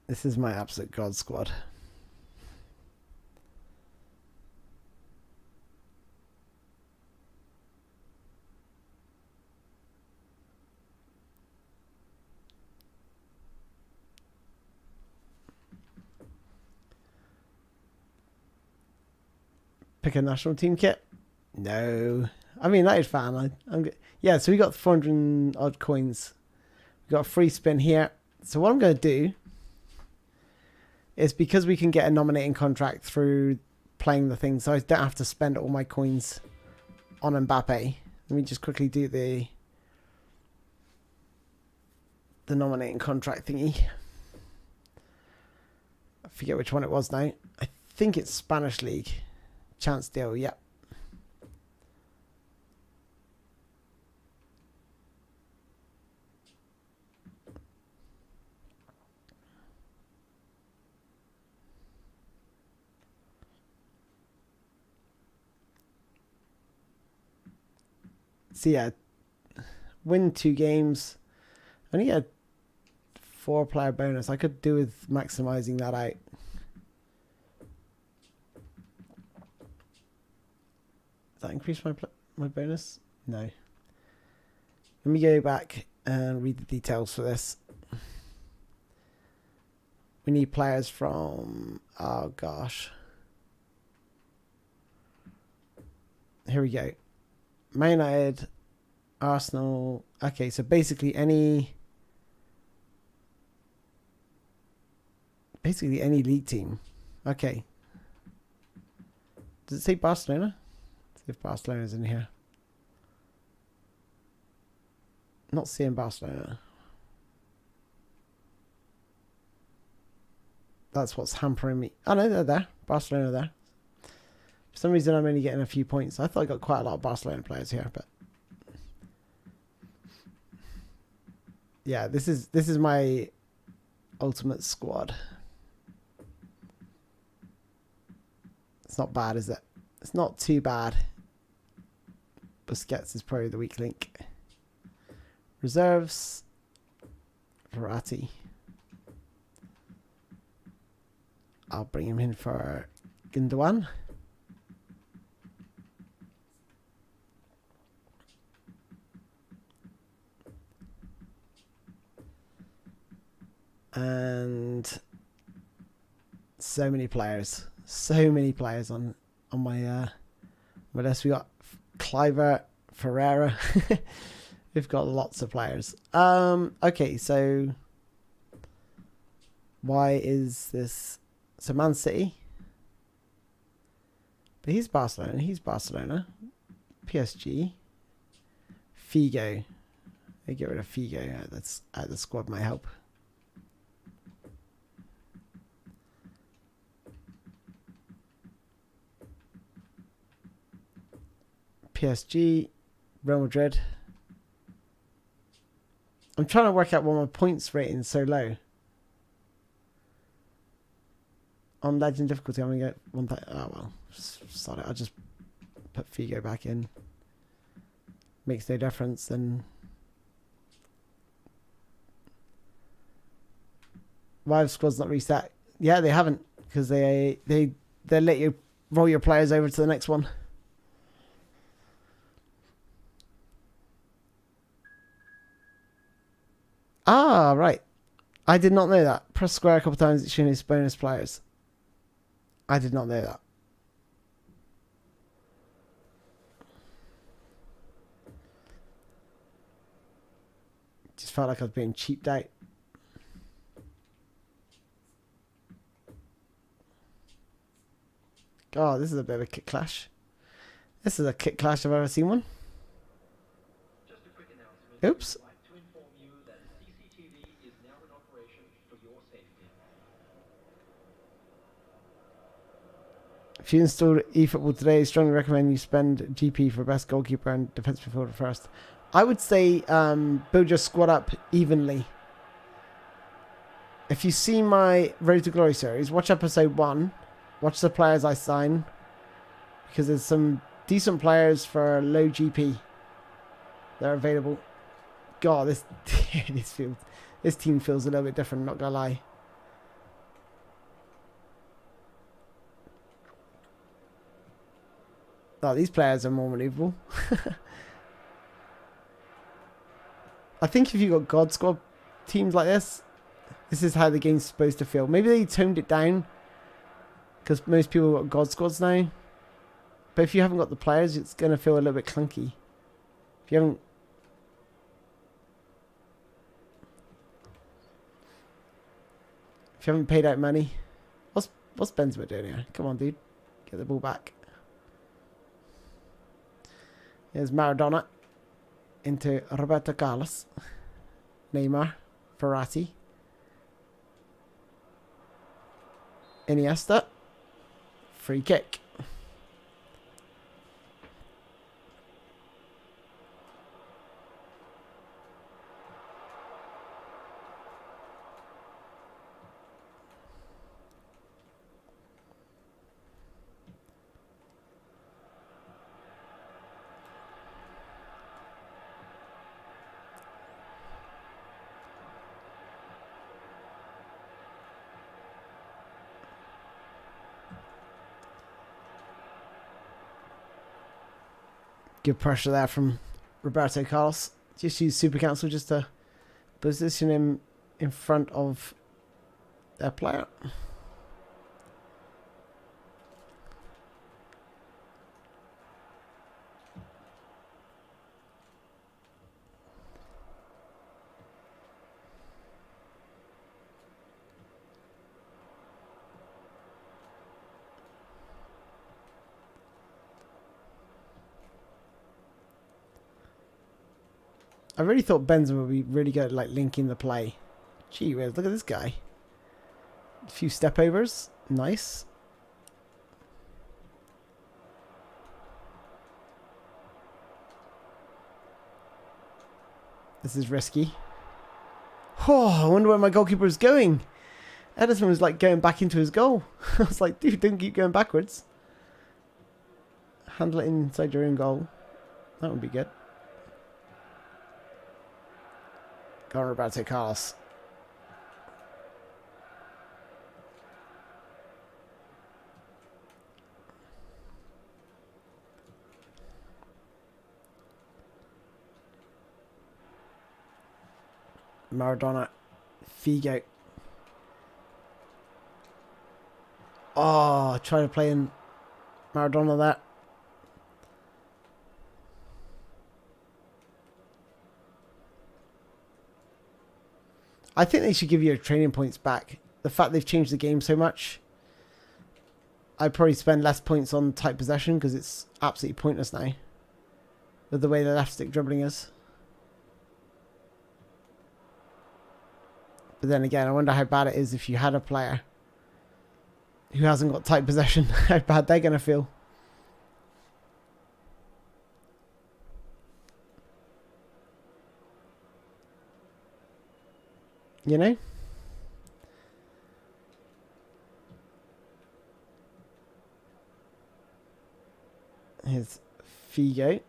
This is my absolute God squad. Pick a national team kit? No. I'm a United fan. Yeah, so we got 400 odd coins. We got a free spin here. So what I'm going to do is, because we can get a nominating contract through playing the thing, so I don't have to spend all my coins on Mbappe. Let me just quickly do the nominating contract thingy. I forget which one it was now. I think it's Spanish League. Chance deal, yep. So yeah, win 2 games. Only get a 4-player bonus. I could do with maximizing that out. Does that increase my bonus? No. Let me go back and read the details for this. We need players from... Oh, gosh. Here we go. Man United, Arsenal. Okay, so basically any league team. Okay. Does it say Barcelona? Let's see if Barcelona's in here. Not seeing Barcelona. That's what's hampering me. Oh no, they're there. Barcelona there. For some reason, I'm only getting a few points. I thought I got quite a lot of Barcelona players here, but yeah, this is my ultimate squad. It's not bad, is it? It's not too bad. Busquets is probably the weak link. Reserves. Verratti. I'll bring him in for Gundogan. And so many players on my list. We got Cliver, Ferreira. We've got lots of players. Okay, so why is this? So Man City, but he's Barcelona. PSG, Figo. They get rid of Figo. That's out the squad might help. PSG, Real Madrid. I'm trying to work out why my points rating is so low. On legend difficulty, I'm going to get one thing. Oh, well. Sorry, I'll just put Figo back in. Makes no difference. Then why have squads not reset? Yeah, they haven't. Because they let you roll your players over to the next one. Ah, right. I did not know that. Press square a couple times, it shows bonus players. I did not know that. Just felt like I was being cheaped out. God, this is a bit of a kick clash. This is a kick clash if I've ever seen one. Just a quick announcement. Oops. I'd like to inform you that CCTV is now in operation for your safety. If you installed eFootball today, I strongly recommend you spend GP for best goalkeeper and defensive midfielder first. I would say build your squad up evenly. If you see my Road to Glory series, watch episode 1. Watch the players I sign. Because there's some decent players for low GP that are available. God, this team feels a little bit different, not gonna lie. Oh, these players are more maneuverable. I think if you got God Squad teams like this is how the game's supposed to feel. Maybe they toned it down because most people got God Squads now. But if you haven't got the players, it's going to feel a little bit clunky. If you haven't... If you haven't paid out money. What's Benzema doing here? Come on, dude. Get the ball back. Here's Maradona. Into Roberto Carlos. Neymar. Verratti. Iniesta. Free kick. Good pressure there from Roberto Carlos. Just use Super Cancel just to position him in front of their player. I really thought Benzema would be really good at like linking the play. Gee whiz, look at this guy. A few step overs. Nice. This is risky. Oh, I wonder where my goalkeeper is going. Ederson was like going back into his goal. I was like, dude, don't keep going backwards. Handle it inside your own goal. That would be good. Go on, Roberto Carlos. Maradona. Figo. Oh, trying to play in Maradona there. I think they should give you your training points back. The fact they've changed the game so much. I'd probably spend less points on tight possession because it's absolutely pointless now. With the way the left stick dribbling is. But then again, I wonder how bad it is if you had a player who hasn't got tight possession. How bad they're going to feel. You know? Here's Figo.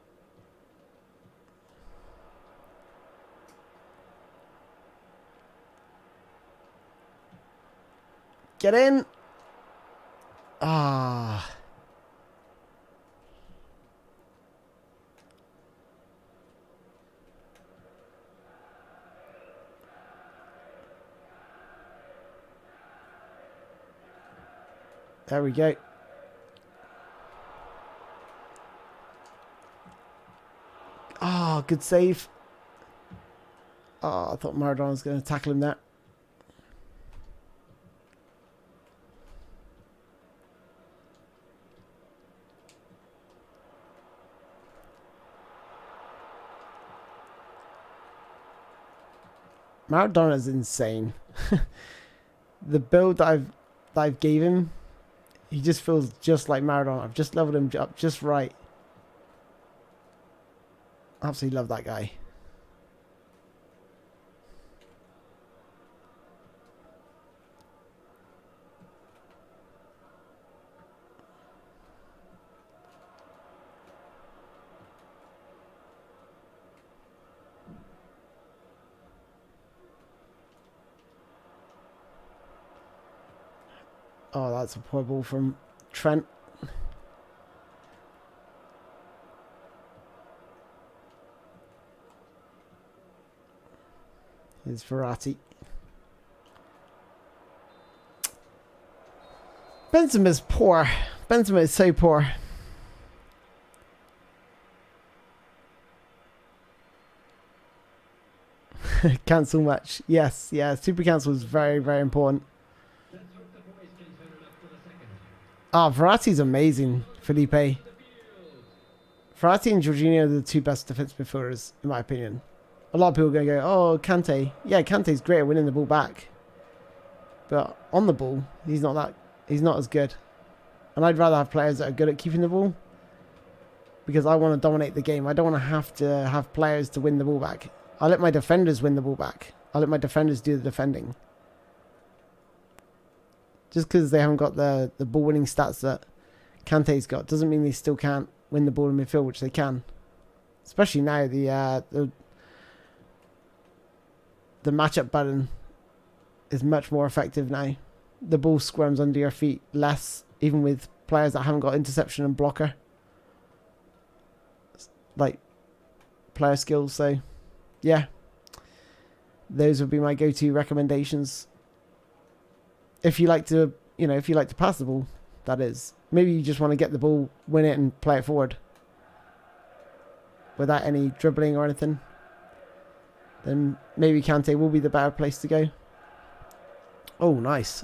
Get in. Ah. There we go. Oh, good save. Oh, I thought Maradona was going to tackle him there. Maradona's insane. The build that I've gave him, he just feels just like Maradona. I've just leveled him up just right. Absolutely love that guy. Oh, that's a poor ball from Trent. Here's Verratti. Benzema's poor. Benzema is so poor. Cancel match. Yes, yeah. Super cancel is very, very important. Oh, Verratti's amazing, Felipe. Verratti and Jorginho are the two best defensive midfielders, in my opinion. A lot of people are going to go, oh, Kante. Yeah, Kante's great at winning the ball back. But on the ball, he's not as good. And I'd rather have players that are good at keeping the ball. Because I want to dominate the game. I don't want to have players to win the ball back. I let my defenders win the ball back. I let my defenders do the defending. Just because they haven't got the ball winning stats that Kante's got doesn't mean they still can't win the ball in midfield, which they can. Especially now the matchup button is much more effective now. The ball squirms under your feet less, even with players that haven't got interception and blocker. Like player skills, so yeah. Those would be my go-to recommendations. If you like to, if you like to pass the ball, that is. Maybe you just want to get the ball, win it, and play it forward. Without any dribbling or anything. Then maybe Kante will be the better place to go. Oh, nice.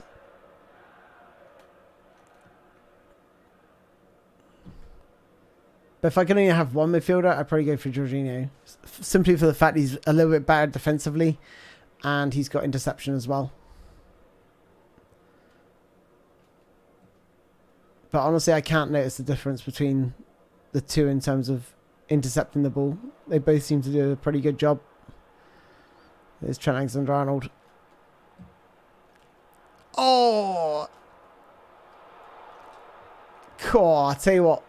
But if I can only have one midfielder, I'd probably go for Jorginho. Simply for the fact he's a little bit better defensively. And he's got interception as well. But honestly, I can't notice the difference between the two in terms of intercepting the ball. They both seem to do a pretty good job. There's Trent Alexander-Arnold. Oh! Cool, I'll tell you what.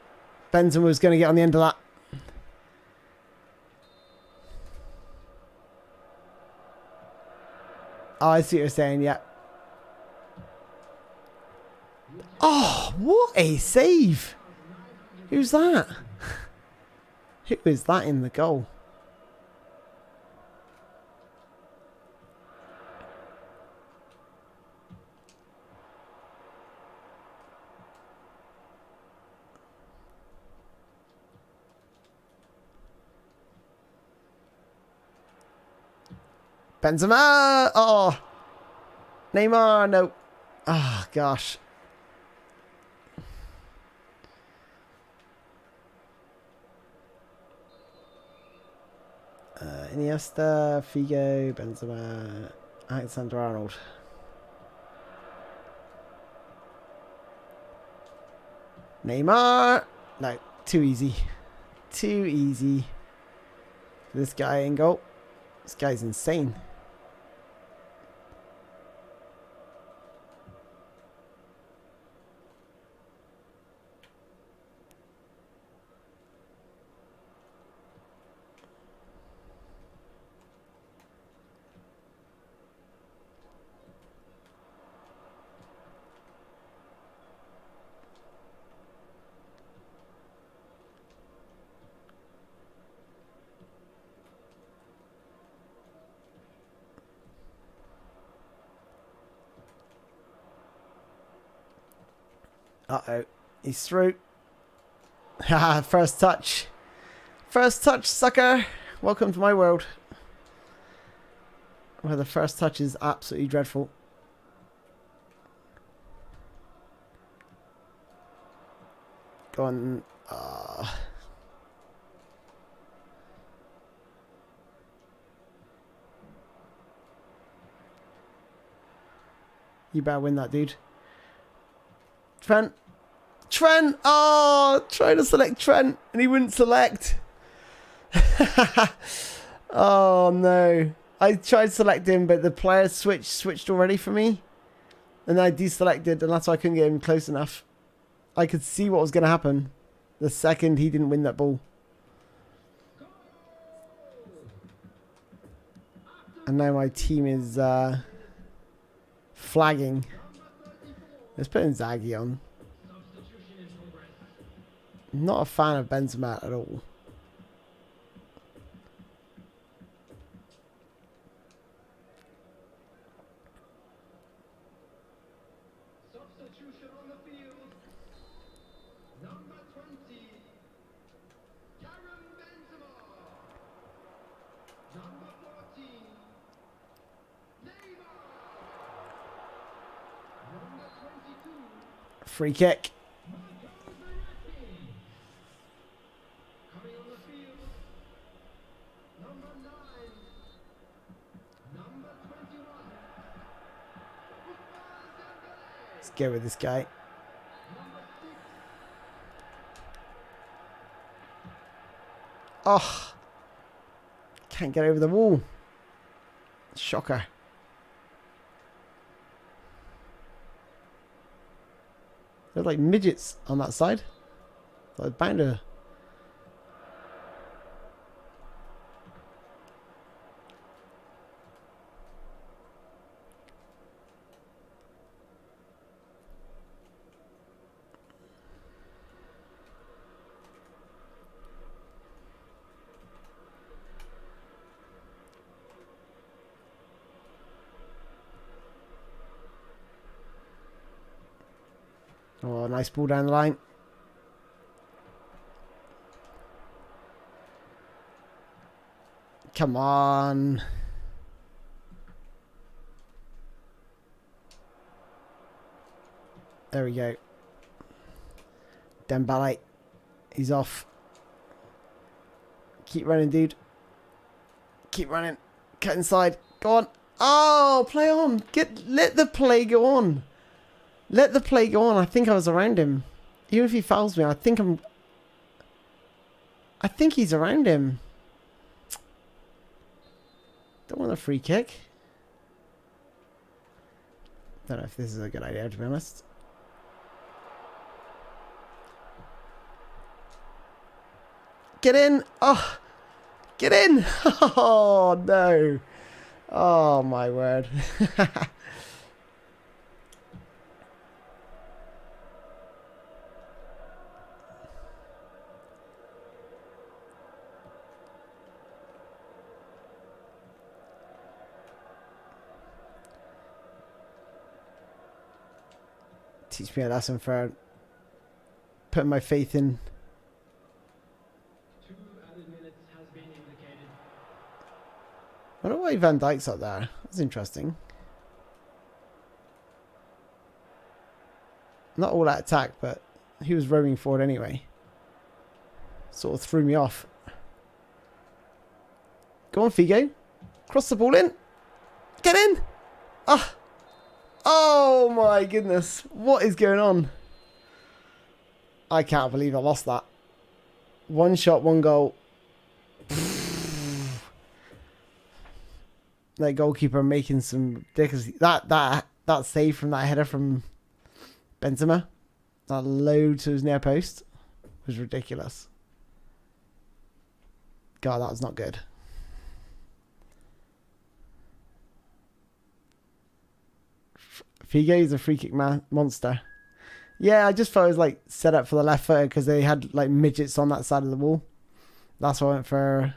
Benzema was going to get on the end of that. Oh, I see what you're saying, yeah. Oh, what a save! Who's that? Who is that in the goal? Benzema! Oh! Neymar, no. Oh, gosh. Iniesta, Figo, Benzema, Alexander-Arnold. Neymar! No, too easy. Too easy. This guy in goal. This guy's insane. Uh-oh. He's through. Haha, first touch. First touch, sucker. Welcome to my world. Where the first touch is absolutely dreadful. Go on. You better win that, dude. Trent. Trent! Oh, trying to select Trent and he wouldn't select. Oh no. I tried to select him, but the player switched already for me. And I deselected, and that's why I couldn't get him close enough. I could see what was going to happen the second he didn't win that ball. And now my team is flagging. Let's put Inzaghi on. I'm not a fan of Benzema at all. Substitution on the field. Number 20. Karim Benzema. Number 14. Neymar. Number 22. Free kick. Let's go with this guy. Oh, can't get over the wall. Shocker. They're like midgets on that side. Like bound to. Oh, nice ball down the line. Come on. There we go. Dembele. He's off. Keep running, dude. Keep running. Cut inside. Go on. Oh, play on. Let the play go on. Let the play go on. I think I was around him. Even if he fouls me, I think he's around him. Don't want a free kick. Don't know if this is a good idea, to be honest. Get in. Oh, get in. Oh, no. Oh, my word. Teach me a lesson for putting my faith in. 2 added minutes has been indicated. I wonder why Van Dijk's up there. That's interesting. Not all that attack, but he was roaming forward anyway. Sort of threw me off. Go on, Figo. Cross the ball in. Get in. Ah. Oh my goodness. What is going on? I can't believe I lost that. 1 shot, 1 goal. That goalkeeper making some ridiculous. That save from that header from Benzema. That load to his near post was ridiculous. God, that was not good. Figo is a free kick monster. Yeah, I just thought it was like set up for the left footer because they had like midgets on that side of the wall. That's why I went for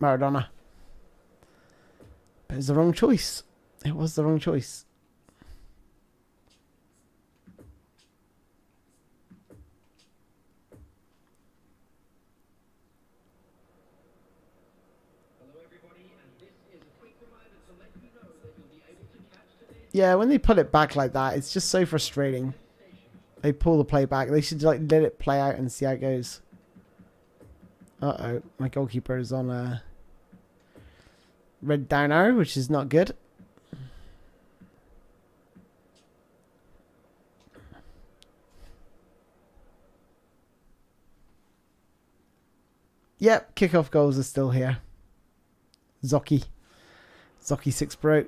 Maradona. But it was the wrong choice. It was the wrong choice. Yeah, when they pull it back like that, it's just so frustrating. They pull the play back. They should like let it play out and see how it goes. Uh-oh. My goalkeeper is on a red down arrow, which is not good. Yep, kickoff goals are still here. Zocchi 6 Pro.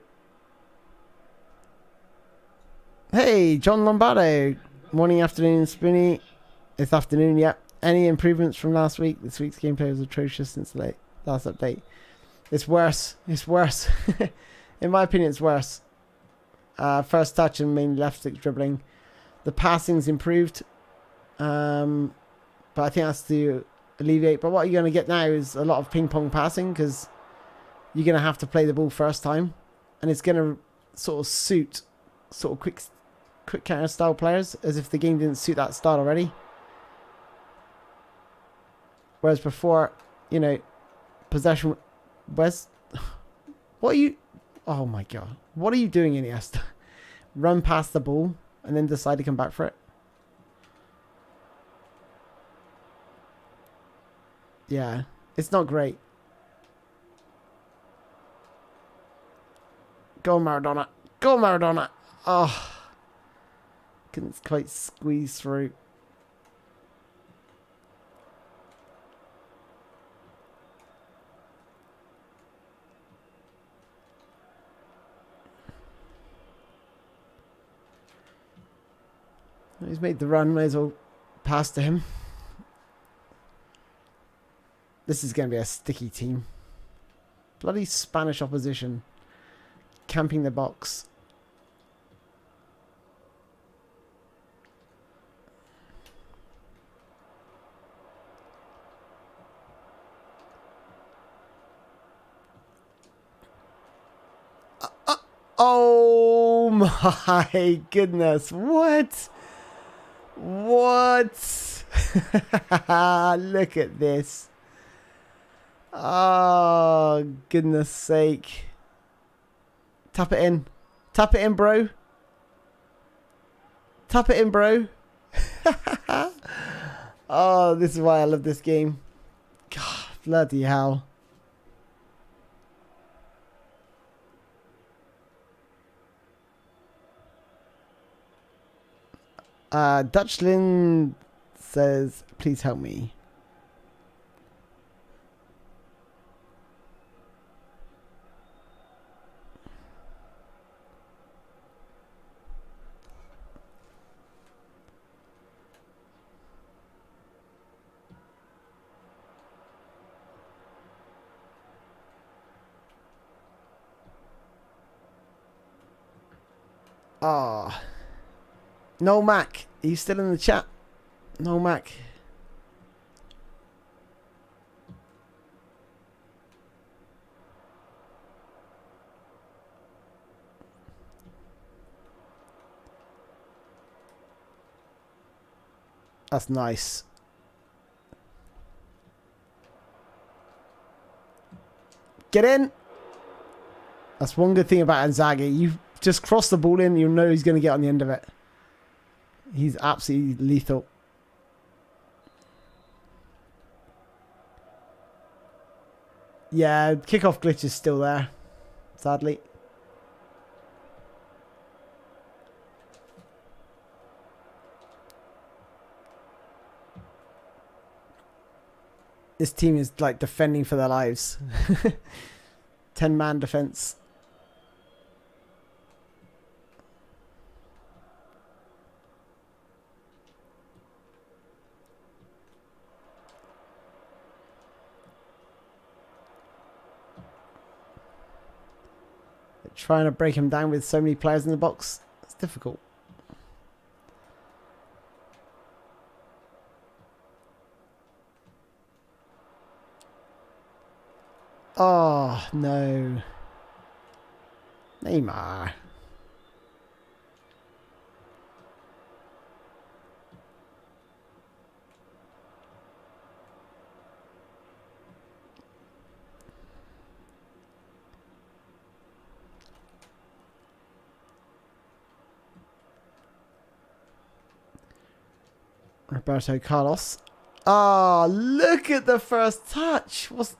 Hey, John Lombardo. Morning, afternoon, Spoony. It's afternoon, yep. Any improvements from last week? This week's gameplay was atrocious since the last update. It's worse. It's worse. In my opinion, it's worse. First touch and mainly left stick dribbling. The passing's improved. But I think that's to alleviate. But what you're going to get now is a lot of ping pong passing because you're going to have to play the ball first time. And it's going to sort of suit sort of quick counter style players as if the game didn't suit that style already. Whereas before, you know, possession. What are you? Oh my god! What are you doing, Iniesta? Run past the ball and then decide to come back for it. Yeah, it's not great. Go on, Maradona. Go on, Maradona. Oh. Couldn't quite squeeze through. He's made the run. May as well pass to him. This is going to be a sticky team. Bloody Spanish opposition. Camping the box. Oh my goodness. What? What? Look at this. Oh, goodness sake. Tap it in. Tap it in, bro. Tap it in, bro. Oh, this is why I love this game. God, bloody hell. Dutchlin says, please help me. Ah. No Mac. Are you still in the chat? No Mac. That's nice. Get in. That's one good thing about Inzaghi. You just cross the ball in, you know he's going to get on the end of it. He's absolutely lethal. Yeah, kickoff glitch is still there, sadly. This team is like defending for their lives. 10-man defense. Trying to break him down with so many players in the box. It's difficult. Oh, no. Neymar. Roberto Carlos. Oh, look at the first touch. What's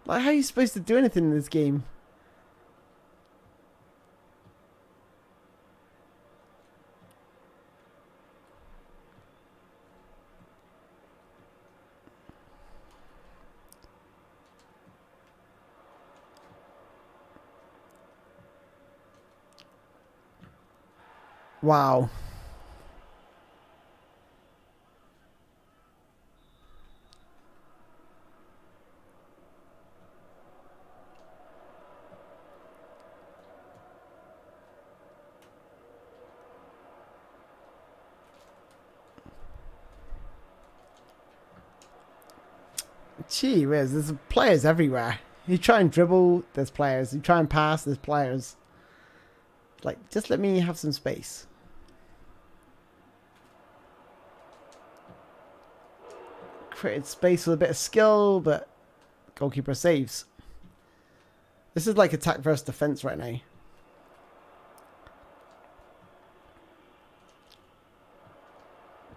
like? How are you supposed to do anything in this game? Wow. Gee whiz, there's players everywhere. You try and dribble, there's players. You try and pass, there's players. Like, just let me have some space. Created space with a bit of skill, but goalkeeper saves. This is like attack versus defense right now.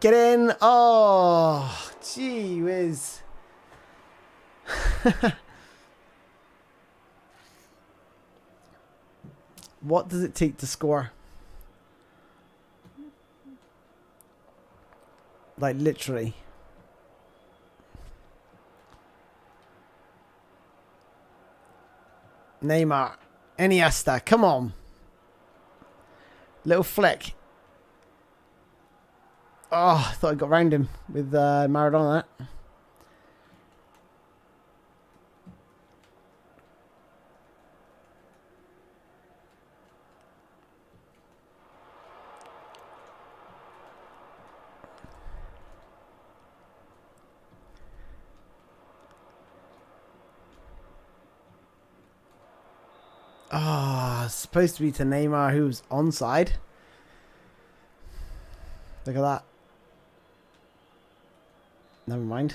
Get in! Oh, gee whiz. What does it take to score? Like, literally. Neymar. Iniesta. Come on. Little flick. Oh, I thought I got round him with Maradona. Oh, supposed to be to Neymar, who's onside. Look at that. Never mind.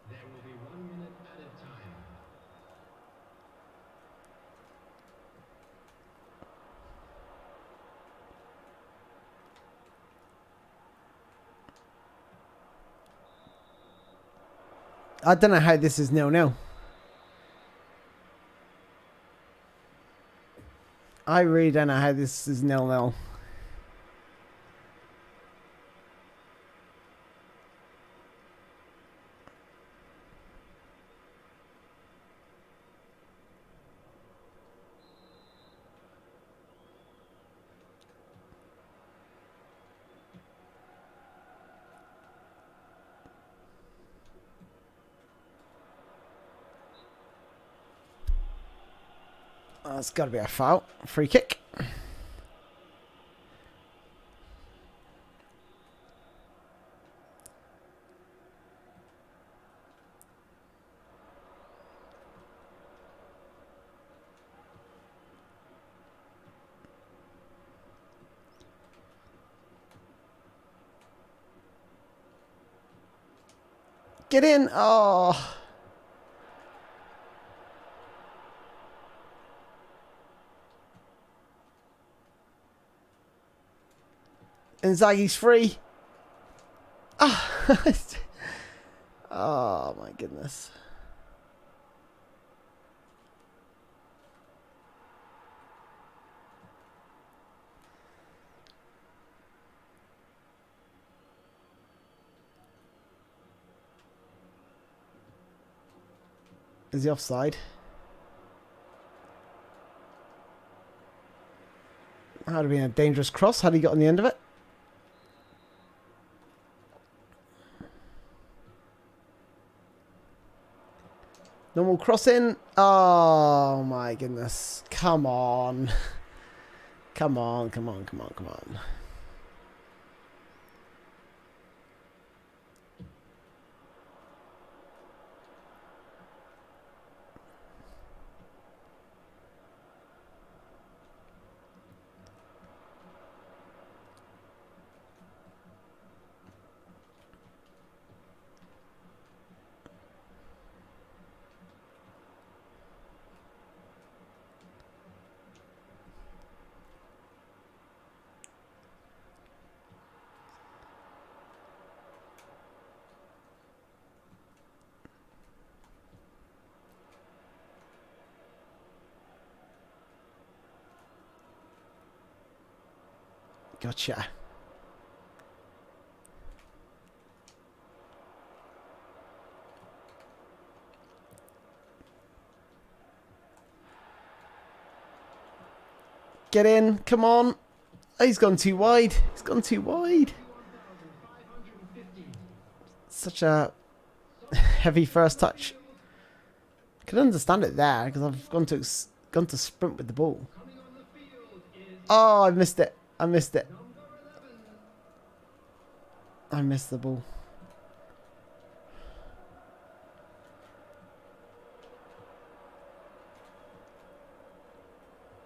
There will be 1 minute added time. I don't know how this is 0-0. I really don't know how this is 0-0. It's got to be a foul. Free kick. Get in. Oh. Inzaghi's free. Oh. Oh my goodness. Is he offside? That would have been a dangerous cross had he got on the end of it. Normal crossing. Oh my goodness. Come on. Come on, come on, come on, come on. Gotcha. Get in. Come on. Oh, he's gone too wide. He's gone too wide. Such a heavy first touch. Could understand it there because I've gone to sprint with the ball. Oh, I missed it. I missed it. I missed the ball.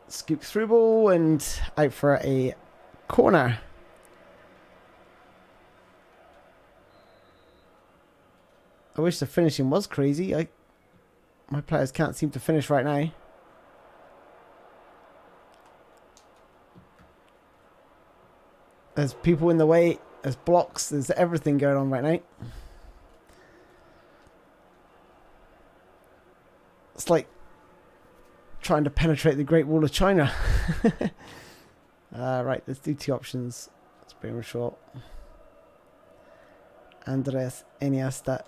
Scoop through ball and out for a corner. I wish the finishing was crazy. My players can't seem to finish right now. There's people in the way. There's blocks. There's everything going on right now. It's like trying to penetrate the Great Wall of China. Right, let's do 2 options. Let's bring him short. Andres Iniesta.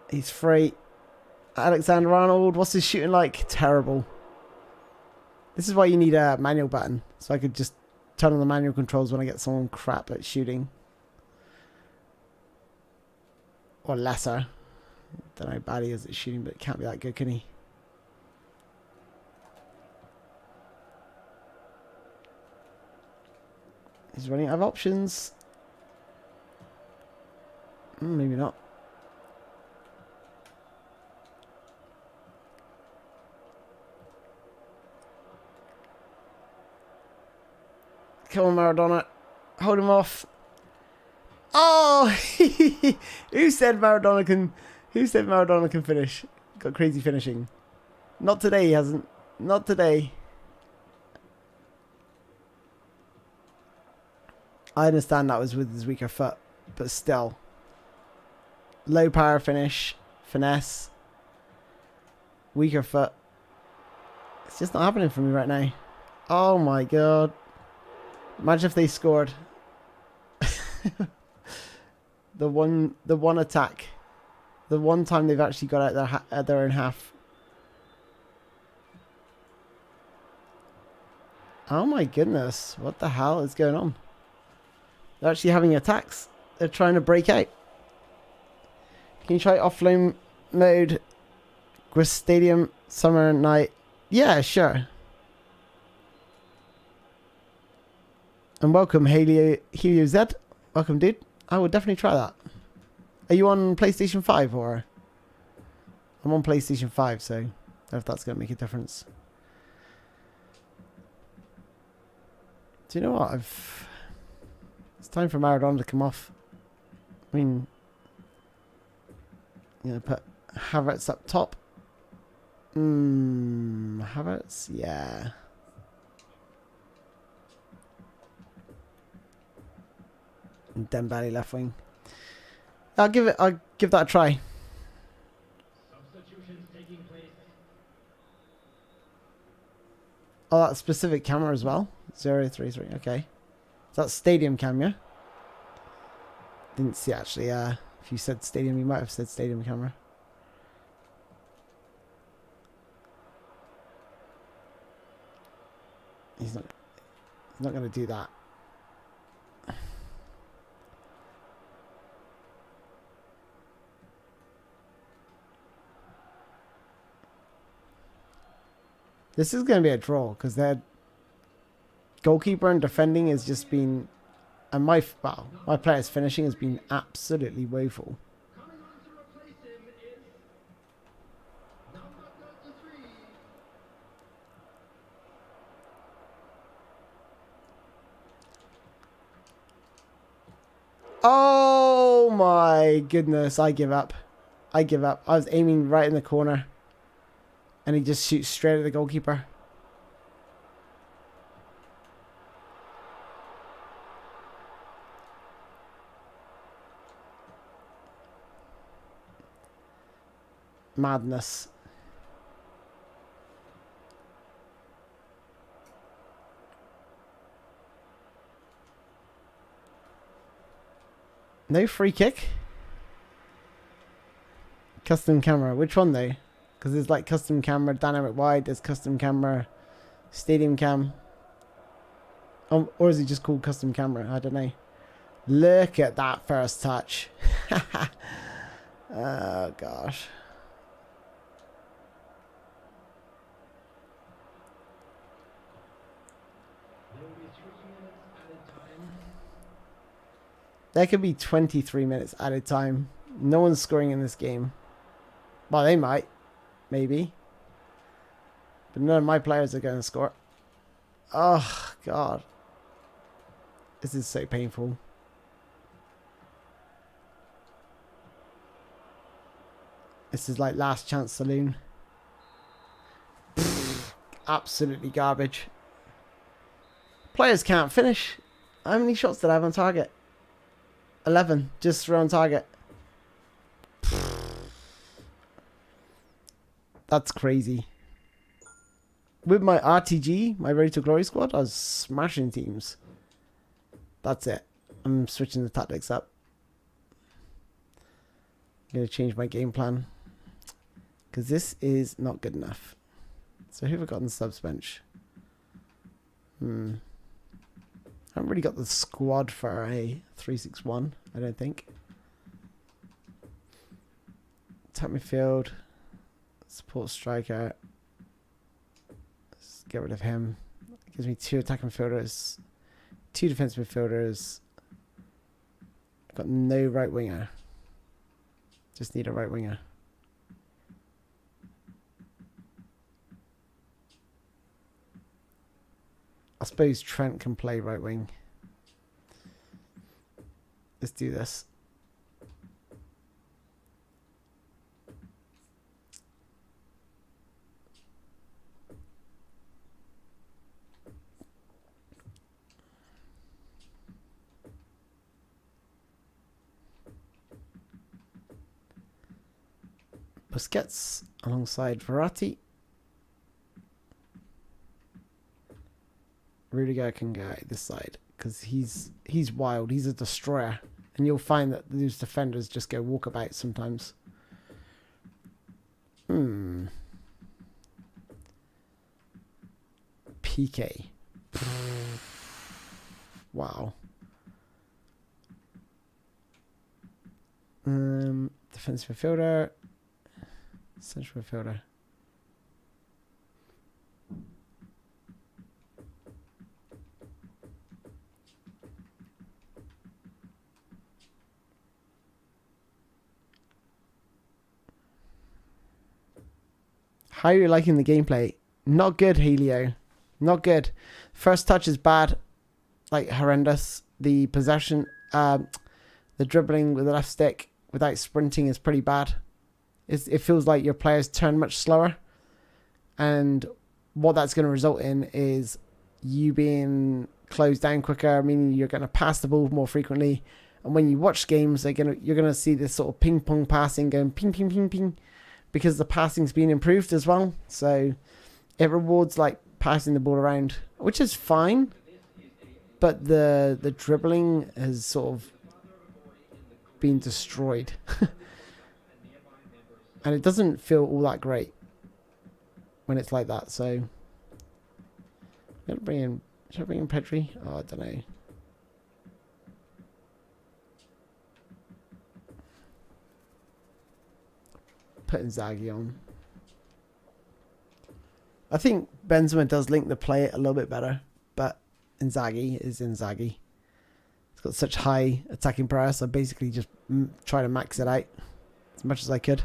He's free. Alexander Arnold. What's his shooting like? Terrible. This is why you need a manual button. So I could just turn on the manual controls when I get someone crap at shooting. Or lesser. Don't know how bad he is at shooting, but it can't be that good, can he? He's running out of options. Maybe not. Come on, Maradona. Hold him off. Oh! Who said Maradona can finish? Got crazy finishing. Not today, he hasn't. Not today. I understand that was with his weaker foot, but still. Low power finish. Finesse. Weaker foot. It's just not happening for me right now. Oh my god. Imagine if they scored. the one attack. The one time they've actually got out their own half. Oh my goodness. What the hell is going on? They're actually having attacks. They're trying to break out. Can you try offline mode? Gris Stadium Summer Night. Yeah, sure. And welcome, Helio Z. Welcome, dude. I will definitely try that. Are you on PlayStation 5 or? I'm on PlayStation 5, so I don't know if that's going to make a difference. Do you know what? It's time for Maradona to come off. I mean, you know, put Havertz up top. Havertz, yeah. And Dembele left wing. I'll give that a try. Substitutions taking place. Oh, that specific camera as well. 033. Okay. So that's stadium camera. Didn't see actually. If you said stadium, you might have said stadium camera. He's not going to do that. This is going to be a draw because their goalkeeper and defending has just been, and my player's finishing has been absolutely woeful. Coming on to replace him is number 33. Oh my goodness, I give up. I give up. I was aiming right in the corner. And he just shoots straight at the goalkeeper. Madness. No free kick. Custom camera. Which one though? Because there's like custom camera, dynamic wide, there's custom camera, stadium cam. Or is it just called custom camera? I don't know. Look at that first touch. Oh gosh. There could be 23 minutes added time. No one's scoring in this game. Well, they might. Maybe. But none of my players are going to score. Oh, God. This is so painful. This is like last chance saloon. Absolutely garbage. Players can't finish. How many shots did I have on target? 11. Just through on target. That's crazy. With my RTG, my Road to Glory squad, I was smashing teams. That's it. I'm switching the tactics up. I'm going to change my game plan. Because this is not good enough. So who have I got on the subs bench? I haven't really got the squad for a 3-6-1, I don't think. Attack midfield. Support striker. Let's get rid of him. It gives me 2 attacking midfielders. 2 defensive midfielders. I've got no right winger. Just need a right winger. I suppose Trent can play right wing. Let's do this. Busquets alongside Verratti. Rudiger can go this side because he's wild. He's a destroyer, and you'll find that these defenders just go walkabout sometimes. PK. Wow. Defensive midfielder. Central midfielder. How are you liking the gameplay? Not good, Helio. Not good. First touch is bad. Like, horrendous. The possession, the dribbling with the left stick without sprinting is pretty bad. It feels like your players turn much slower. And what that's going to result in is you being closed down quicker, meaning you're going to pass the ball more frequently. And when you watch games, you're going to see this sort of ping-pong passing going ping, ping, ping, ping. Because the passing's been improved as well. So it rewards like passing the ball around, which is fine. But the dribbling has sort of been destroyed. And it doesn't feel all that great when it's like that. So I'm gonna bring in, should I bring in Pedri? Oh, I don't know. Put Inzaghi on. I think Benzema does link the play a little bit better, but Inzaghi is Inzaghi. He's got such high attacking prowess. I basically just try to max it out as much as I could.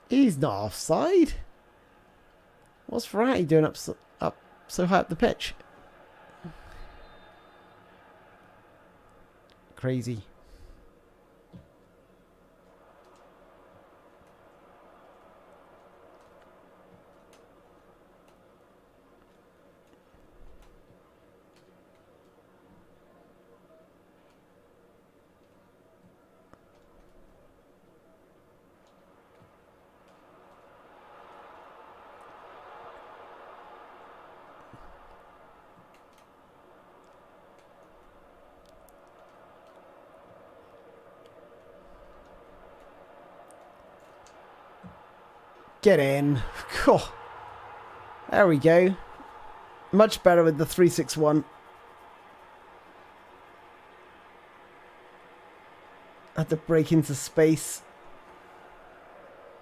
He's not offside. What's Verratti doing up so high up the pitch? Crazy. Get in. Oh, there we go. Much better with the 3-6-1. Had to break into space.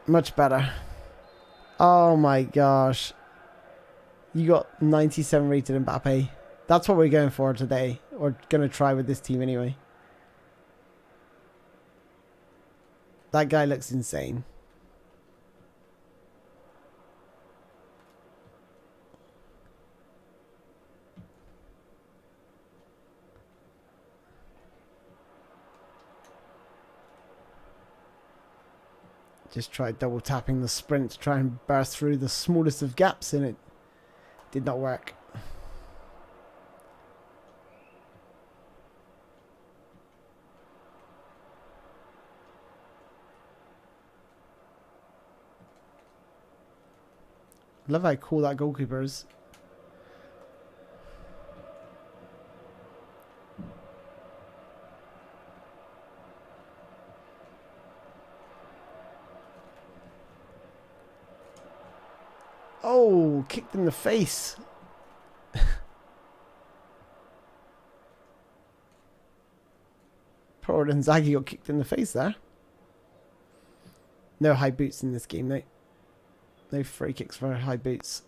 Much better. Oh my gosh. You got 97 rated Mbappe. That's what we're going for today. Or going to try with this team anyway. That guy looks insane. Just tried double tapping the sprint to try and burst through the smallest of gaps, and it did not work. Love how cool that goalkeeper is. Oh, kicked in the face. Poor Inzaghi got kicked in the face there. No high boots in this game, though. No free kicks for high boots.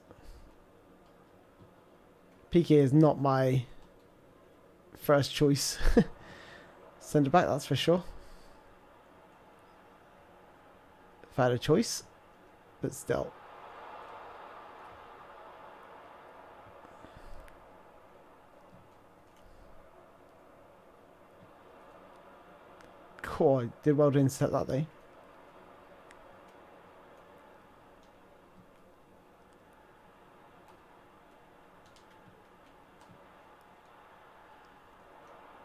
PK is not my first choice centre back, that's for sure. If I had a choice, but still. Cool, I did well to intercept that though.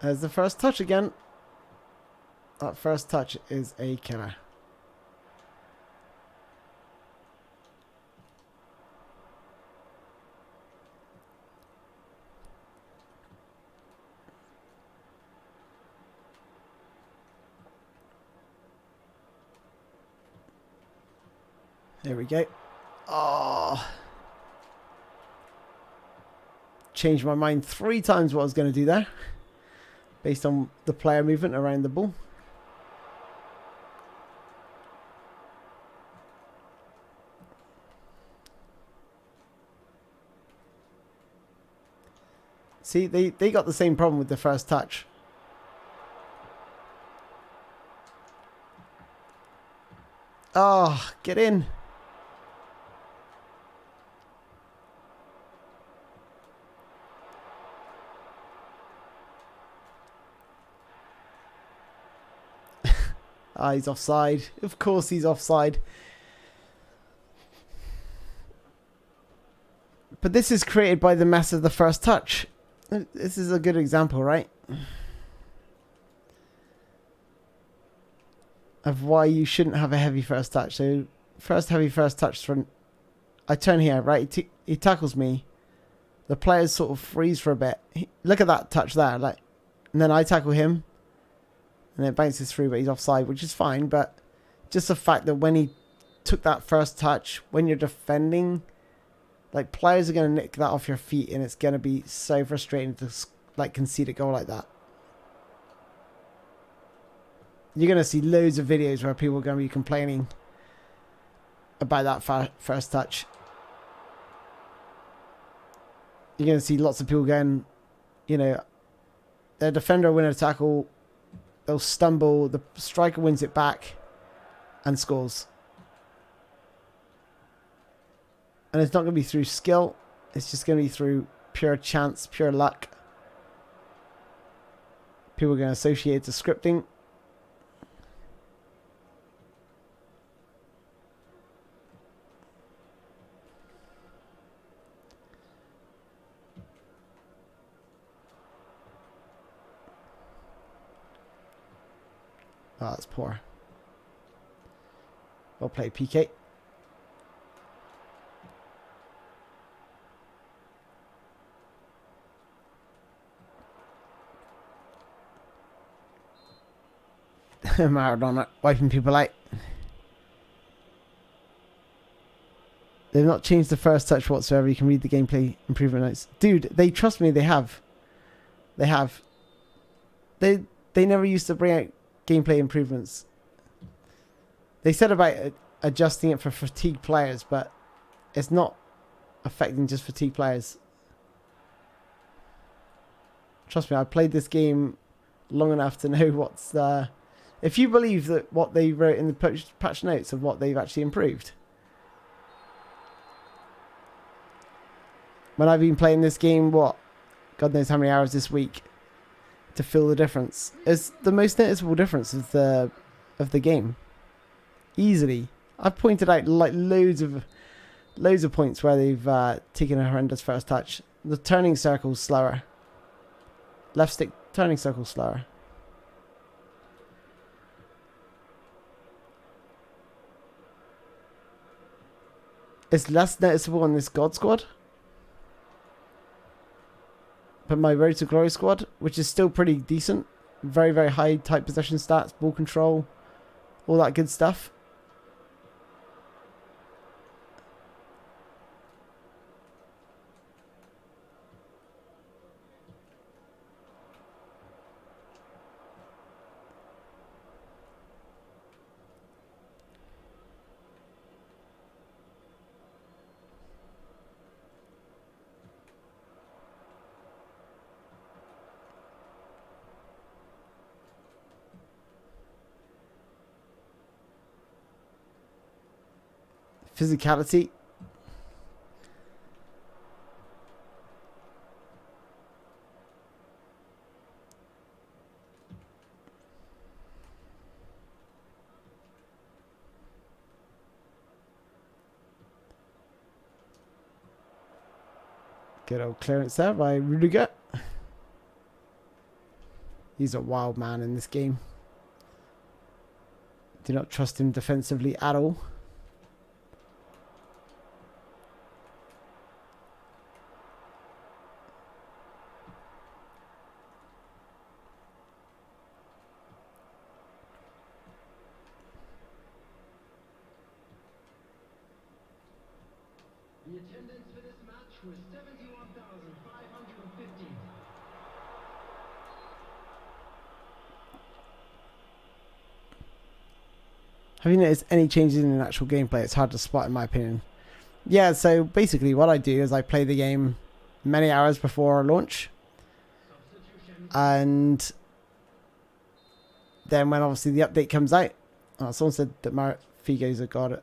There's the first touch again. That first touch is a killer. There we go. Oh. Changed my mind 3 times what I was going to do there. Based on the player movement around the ball. See, they got the same problem with the first touch. Oh, get in. Ah, he's offside. Of course he's offside. But this is created by the mess of the first touch. This is a good example, right? Of why you shouldn't have a heavy first touch. So, heavy first touch from... I turn here, right? He tackles me. The players sort of freeze for a bit. Look at that touch there. Like, and then I tackle him. And it bounces through, but he's offside, which is fine. But just the fact that when he took that first touch, when you're defending, like, players are going to nick that off your feet, and it's going to be so frustrating to, like, concede a goal like that. You're going to see loads of videos where people are going to be complaining about that first touch. You're going to see lots of people going, you know, their defender will win a tackle, they'll stumble, the striker wins it back and scores. And it's not going to be through skill. It's just going to be through pure chance, pure luck. People are going to associate it to scripting. Oh, that's poor. Well played, PK. Maradona wiping people out. They've not changed the first touch whatsoever. You can read the gameplay improvement notes. Dude, they trust me, they have. They have. They never used to bring out gameplay improvements. They said about adjusting it for fatigued players, but it's not affecting just fatigued players. Trust me, I played this game long enough to know what's if you believe that what they wrote in the patch notes of what they've actually improved. When I've been playing this game, what? God knows how many hours this week to feel the difference. It's the most noticeable difference of the game. Easily. I've pointed out like loads of points where they've taken a horrendous first touch. The turning circle's slower. Left stick turning circle slower. It's less noticeable on this God squad. But my Road to Glory squad, which is still pretty decent. Very, very high tight possession stats, ball control, all that good stuff. Physicality. Good old clearance there by Rudiger. He's a wild man in this game. Do not trust him defensively at all. The attendance for this match was 71,550. Have you noticed any changes in the actual gameplay? It's hard to spot in my opinion. Yeah, so basically what I do is I play the game many hours before launch. And then when obviously the update comes out, someone said that my Figo's have got it,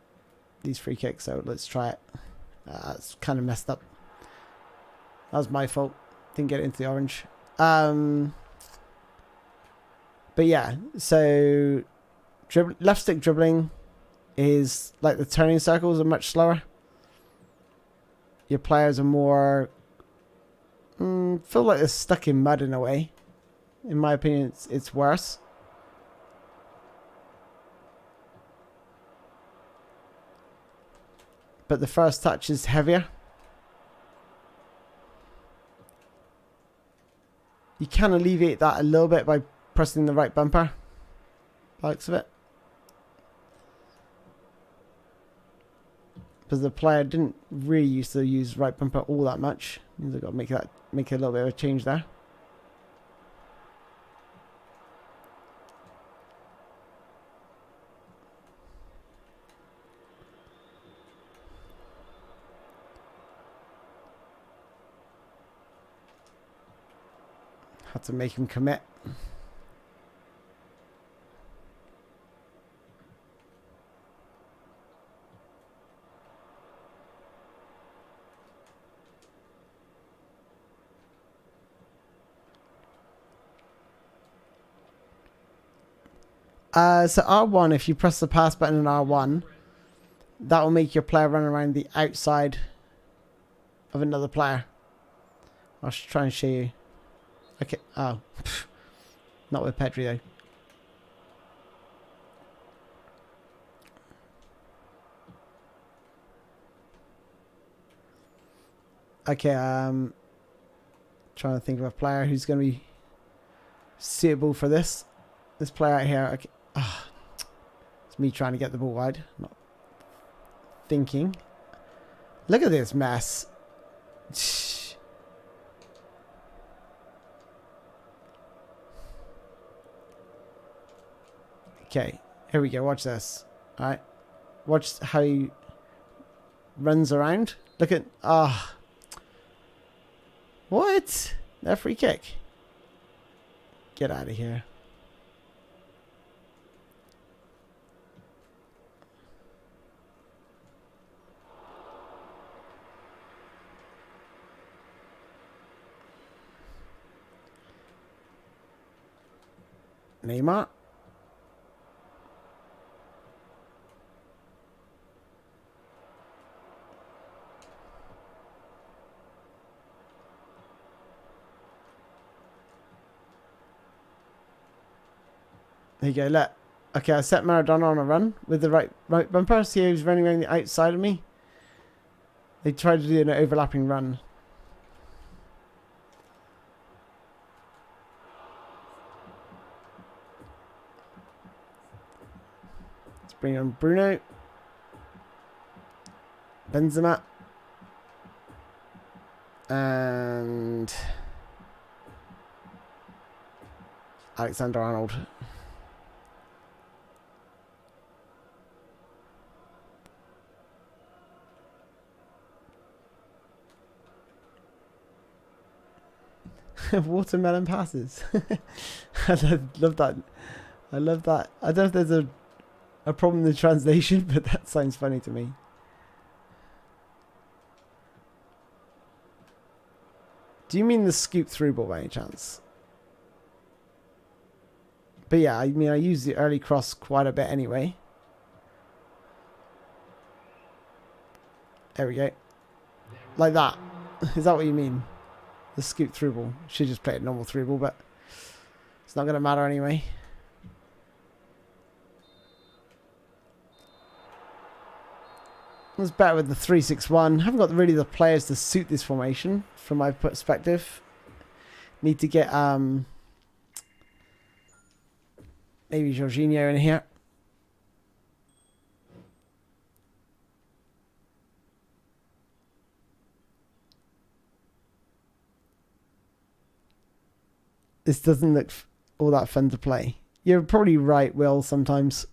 these free kicks, so let's try it. It's kind of messed up. That was my fault. Didn't get it into the orange. But yeah, so left stick dribbling is like the turning circles are much slower. Your players are more feel like they're stuck in mud in a way. In my opinion, it's worse. But the first touch is heavier. You can alleviate that a little bit by pressing the right bumper. By the looks of it. Because the player didn't really used to use right bumper all that much. Means I've got to make a little bit of a change there. Had to make him commit. So R1, if you press the pass button in R1, that will make your player run around the outside of another player. I'll try and show you. Okay. Oh. Not with Pedri though. Okay, trying to think of a player who's going to be suitable for this. This player out here. Okay. It's me trying to get the ball wide. Not thinking. Look at this mess. Okay, here we go. Watch this. All right, watch how he runs around. Look at what? That free kick. Get out of here. Neymar. There you go, look. Okay, I set Maradona on a run with the right bumper. See how he's running around the outside of me? They tried to do an overlapping run. Let's bring on Bruno. Benzema. And Alexander-Arnold. Watermelon passes. I love that. I love that. I don't know if there's a problem in the translation, but that sounds funny to me. Do you mean the scoop through ball by any chance? But yeah, I mean, I use the early cross quite a bit anyway. There we go. Like that. Is that what you mean? The scoop through ball. Should just play a normal through ball, but it's not going to matter anyway. It was better with the 3-6-1. Haven't got really the players to suit this formation from my perspective. Need to get maybe Jorginho in here. This doesn't look all that fun to play. You're probably right, Will, sometimes.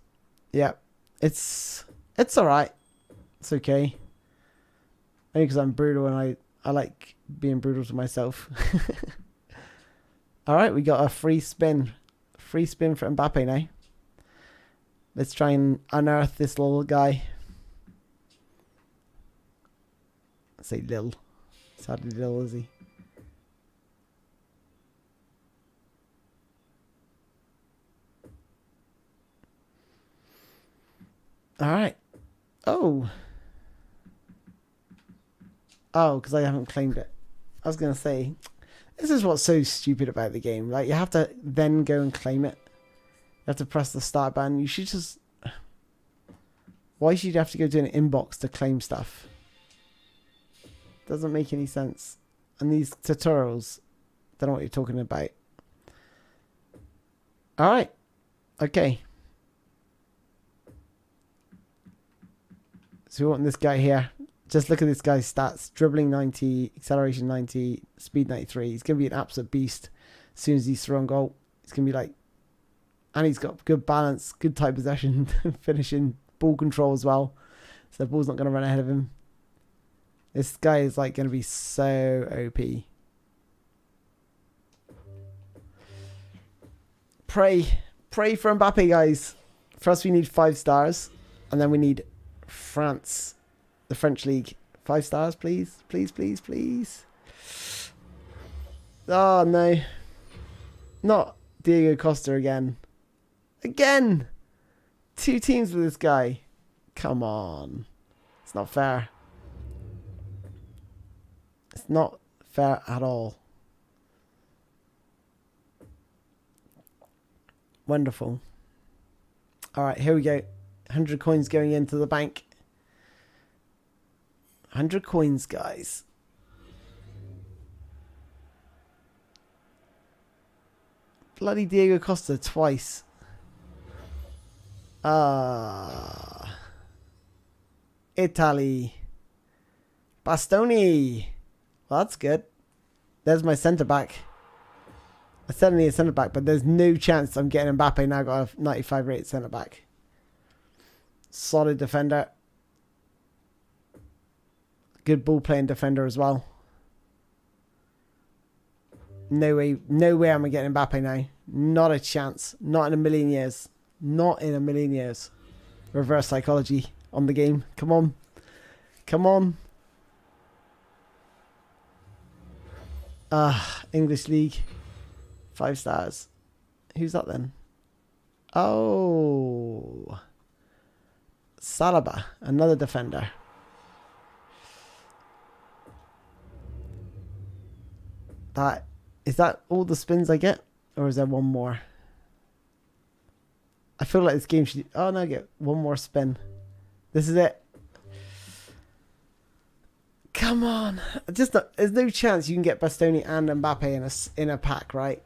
Yeah, it's alright. It's okay. Only because I'm brutal and I like being brutal to myself. Alright, we got a free spin. Free spin for Mbappe now. Let's try and unearth this little guy. Let's say Lil. It's hardly Lil, is he? Alright. Oh. Oh, because I haven't claimed it. I was going to say, this is what's so stupid about the game. Like, you have to then go and claim it. You have to press the start button. You should just... Why should you have to go to an inbox to claim stuff? Doesn't make any sense. And these tutorials, don't know what you're talking about. Alright. Okay. So we want this guy here. Just look at this guy's stats. Dribbling 90, acceleration 90, speed 93. He's going to be an absolute beast as soon as he's thrown goal. He's going to be like... And he's got good balance, good tight possession, finishing, ball control as well. So the ball's not going to run ahead of him. This guy is like going to be so OP. Pray for Mbappe, guys. First we need 5 stars. And then we need France. The French league. 5 stars, please. Please, please, please. Oh, no. Not Diego Costa again. Again! 2 teams with this guy. Come on. It's not fair. It's not fair at all. Wonderful. Alright, here we go. 100 coins going into the bank. 100 coins, guys. Bloody Diego Costa twice. Italy. Bastoni. Well, that's good. There's my centre back. I said I need a centre back, but there's no chance I'm getting Mbappe now. Got a 95 rated centre back. Solid defender. Good ball playing defender as well. No way am I getting Mbappe now. Not a chance. Not in a million years. Not in a million years. Reverse psychology on the game. Come on. Come on. English League. 5 stars. Who's that then? Oh. Salaba. Another defender. Is that all the spins I get? Or is there one more? I feel like this game should... Oh, no, get one more spin. This is it. Come on. There's no chance you can get Bastoni and Mbappe in a pack, right?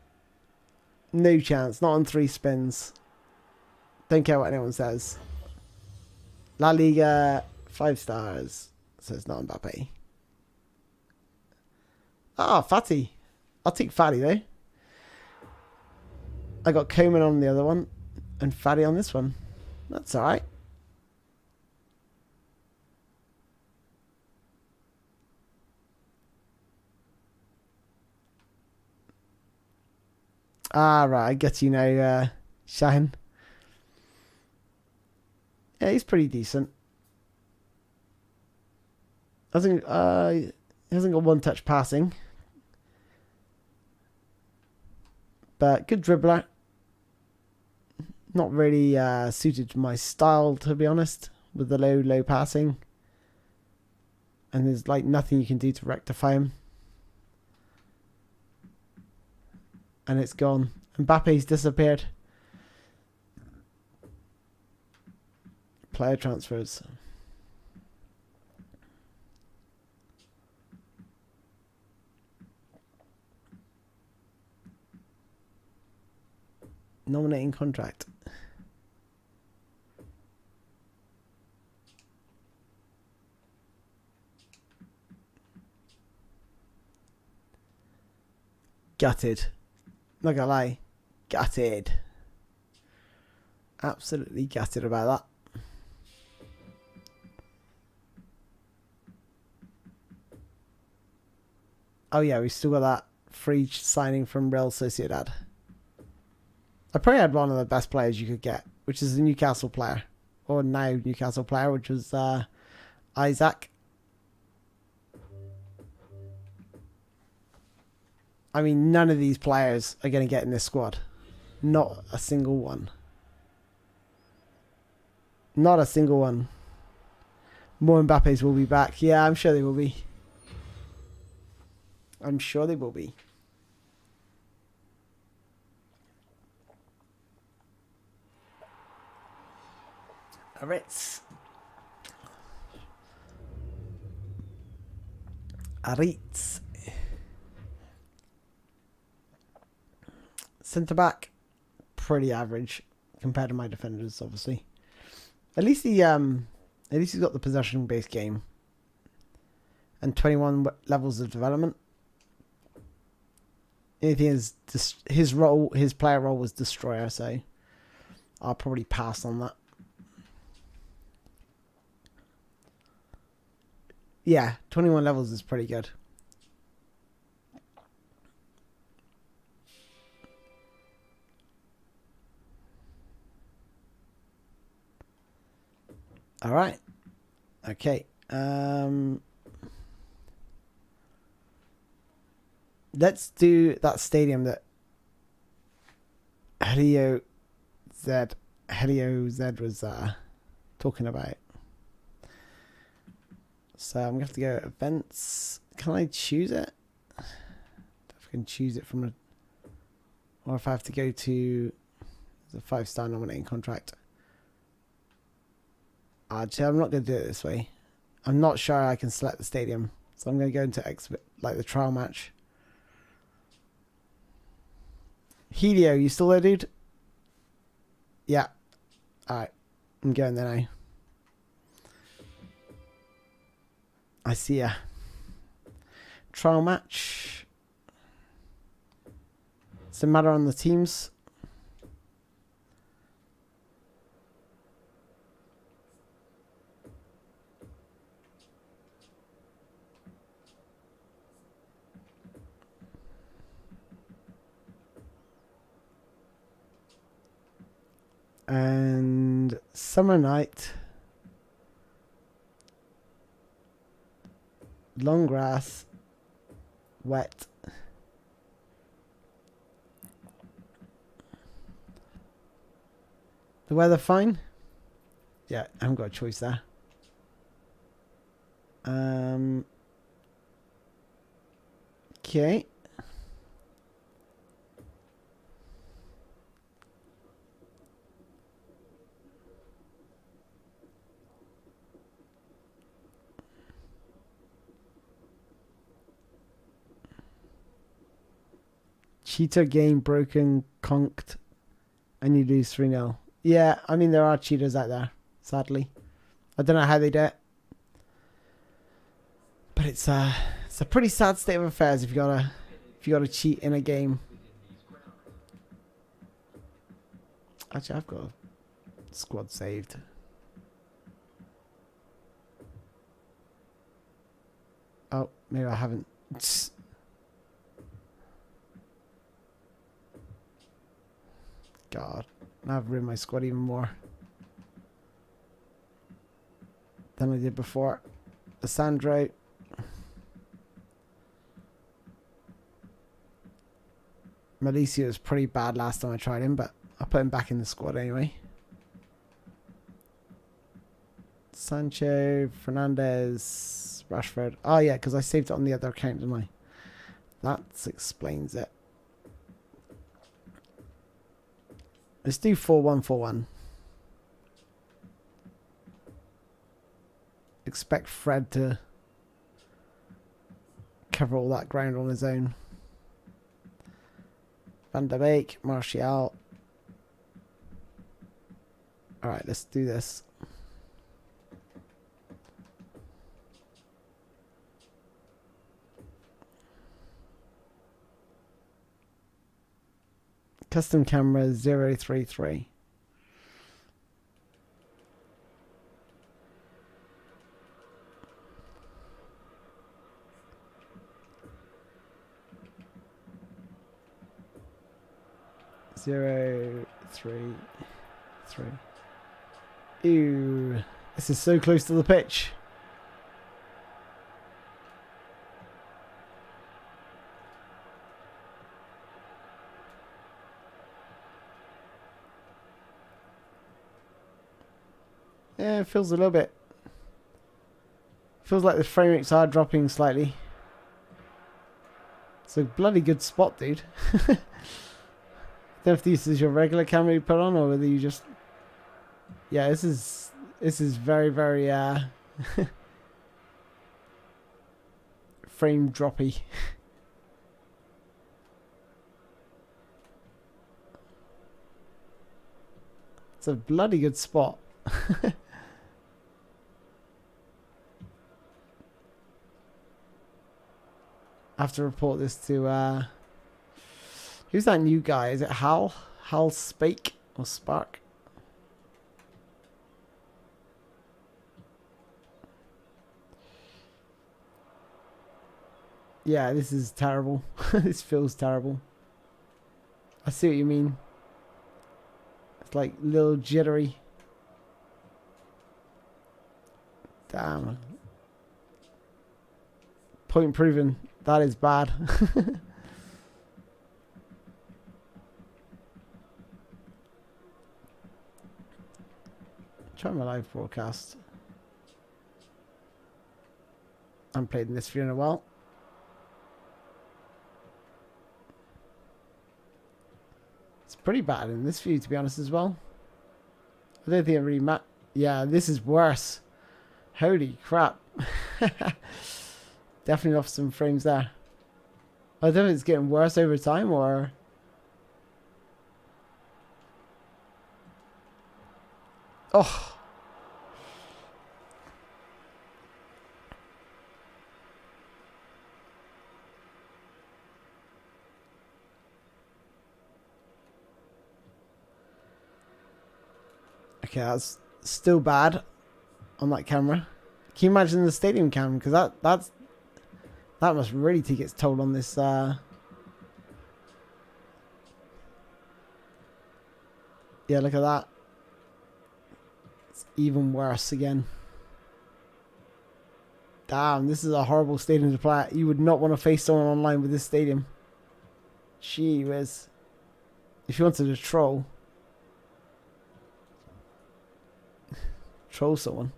No chance. Not on 3 spins. Don't care what anyone says. La Liga, 5 stars. So it's not Mbappe. Ah, Fatty. I'll take Fatty, though. I got Coman on the other one. And Fatty on this one. That's alright. Ah, right. I get you now, Shine. Yeah, he's pretty decent. I think he hasn't got one touch passing. But good dribbler. Not really suited to my style, to be honest, with the low passing. And there's like nothing you can do to rectify him. And it's gone. Mbappe's disappeared. Player transfers. Nominating contract. Gutted. Not gonna lie. Gutted. Absolutely gutted about that. Oh yeah, we still got that free signing from Real Sociedad. I probably had one of the best players you could get, which is a Newcastle player. Or now Newcastle player, which was Isaac. I mean, none of these players are going to get in this squad. Not a single one. Not a single one. More Mbappes will be back. Yeah, I'm sure they will be. I'm sure they will be. Aritz. Centre back, pretty average compared to my defenders, obviously. At least he's got the possession-based game and 21 levels of development. Anything is his player role was destroyer, so I'll probably pass on that. Yeah, 21 levels is pretty good. All right. Okay. Let's do that stadium that Helio Z was talking about. So I'm going to have to go events. Can I choose it? If I can choose it from or if I have to go to the 5-star nominating contract. Actually, I'm not going to do it this way. I'm not sure I can select the stadium. So I'm going to go into the trial match. Helio, you still there, dude? Yeah. Alright. I'm going there now. I see ya. Trial match. Does it matter on the teams? And summer night, long grass, wet. The weather fine? Yeah, I haven't got a choice there. Okay. Cheater game broken, conked, and you lose 3-0. Yeah, I mean, there are cheaters out there, sadly. I don't know how they do it. But it's a pretty sad state of affairs if you gotta cheat in a game. Actually, I've got a squad saved. Oh, maybe I haven't. God, now I've ruined my squad even more than I did before. Alessandro. Mauricio was pretty bad last time I tried him, but I put him back in the squad anyway. Sancho, Fernandez, Rashford. Oh yeah, because I saved it on the other account, didn't I? That explains it. Let's do 4-1-4-1. Expect Fred to cover all that ground on his own. Van der Beek, Martial. Alright, let's do this. Custom camera 033. Zero, three, three. Ew. This is so close to the pitch. Yeah, it feels a little bit. Feels like the frame rates are dropping slightly. It's a bloody good spot, dude. I don't know if this is your regular camera you put on or whether you just... Yeah, this is very, very frame droppy. It's a bloody good spot. I have to report this to who's that new guy? Is it Hal? Hal Spake or Spark? Yeah, this is terrible. This feels terrible. I see what you mean. It's like a little jittery. Damn. Point proven. That is bad. Try my live broadcast. I haven't played in this view in a while. It's pretty bad in this view, to be honest, as well. I don't think it really matters. Yeah, this is worse. Holy crap. Definitely lost some frames there. I don't know if it's getting worse over time or... Oh. Okay, that's still bad on that camera. Can you imagine the stadium cam? Because that must really take its toll on this. Yeah, look at that. It's even worse again. Damn, this is a horrible stadium to play at. You would not want to face someone online with this stadium. Gee whiz. If you wanted to troll someone.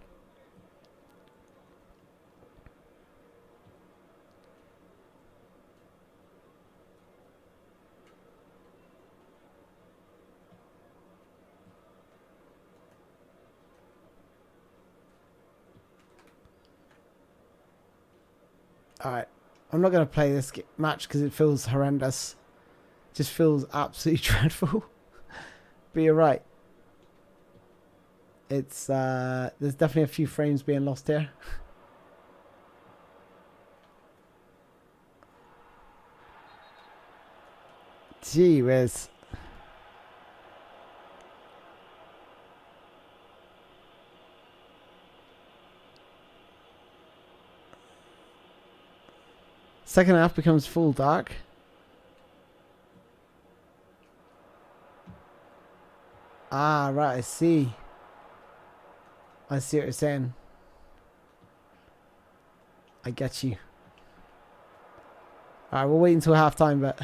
Alright, I'm not going to play this match because it feels horrendous. Just feels absolutely dreadful. But you're right. It's there's definitely a few frames being lost here. Gee whiz. Second half becomes full dark. Ah, right, I see. I see what you're saying. I get you. Alright, we'll wait until half-time, but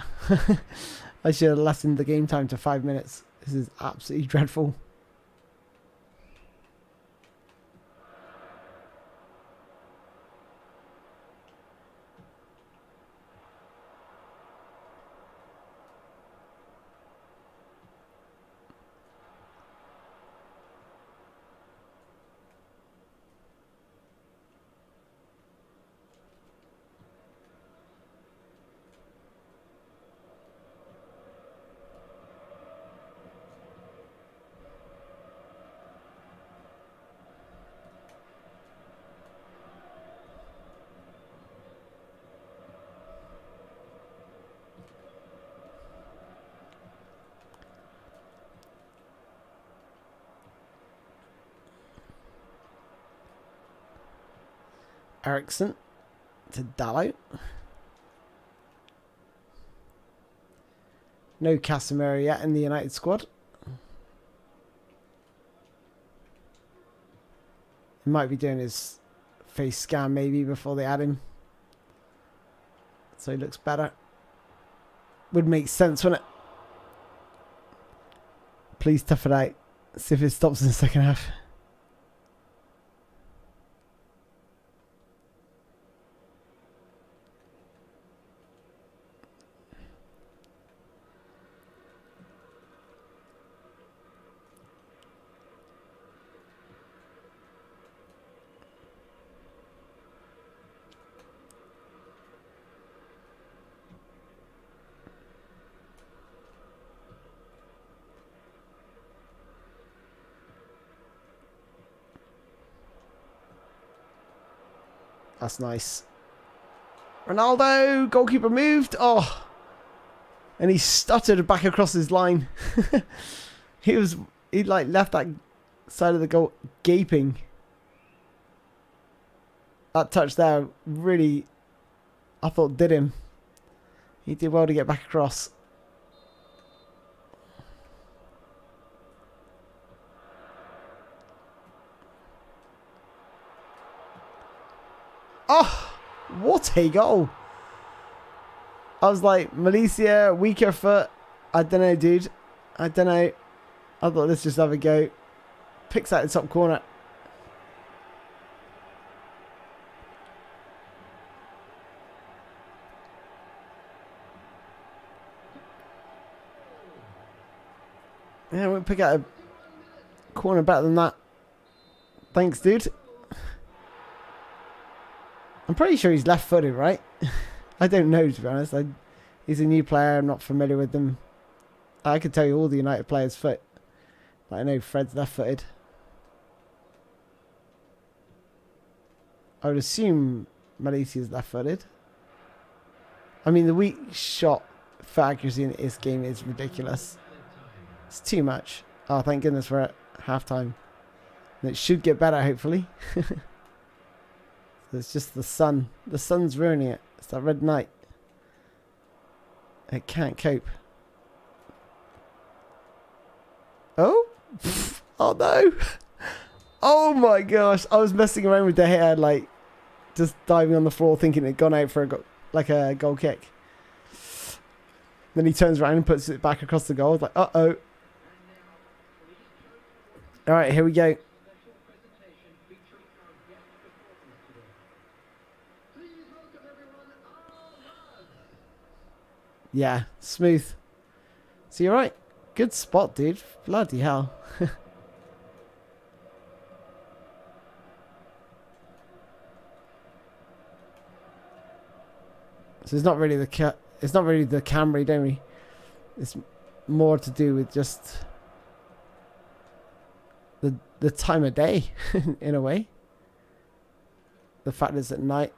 I should have lessened the game time to 5 minutes. This is absolutely dreadful. Ericsson to Dallo. No Casemiro yet in the United squad. He might be doing his face scan maybe before they add him. So he looks better. Would make sense, wouldn't it? Please tough it out. See if it stops in the second half. That's nice. Ronaldo, goalkeeper moved. Oh, and he stuttered back across his line. he like left that side of the goal gaping. That touch there really, I thought, did him. He did well to get back across. Oh, what a goal. I was like, Malaysia, weaker foot. I don't know, dude. I don't know. I thought, let's just have a go. Picks out the top corner. Yeah, we'll pick out a corner better than that. Thanks, dude. I'm pretty sure he's left-footed, right? I don't know, to be honest. He's a new player. I'm not familiar with them. I could tell you all the United players' foot. But I know Fred's left-footed. I would assume Malaysia's left-footed. I mean, the weak shot for accuracy in this game is ridiculous. It's too much. Oh, thank goodness we're at half-time. And it should get better, hopefully. It's just the sun. The sun's ruining it. It's that red night. It can't cope. Oh? Oh no! Oh my gosh! I was messing around with the hair, like just diving on the floor, thinking it'd gone out for a goal kick. Then he turns around and puts it back across the goal. It's like, uh-oh. All right, here we go. Yeah, smooth. So you're right. Good spot, dude. Bloody hell. So it's not really the Camry, don't we? It's more to do with just the time of day, in a way. The fact it's at night.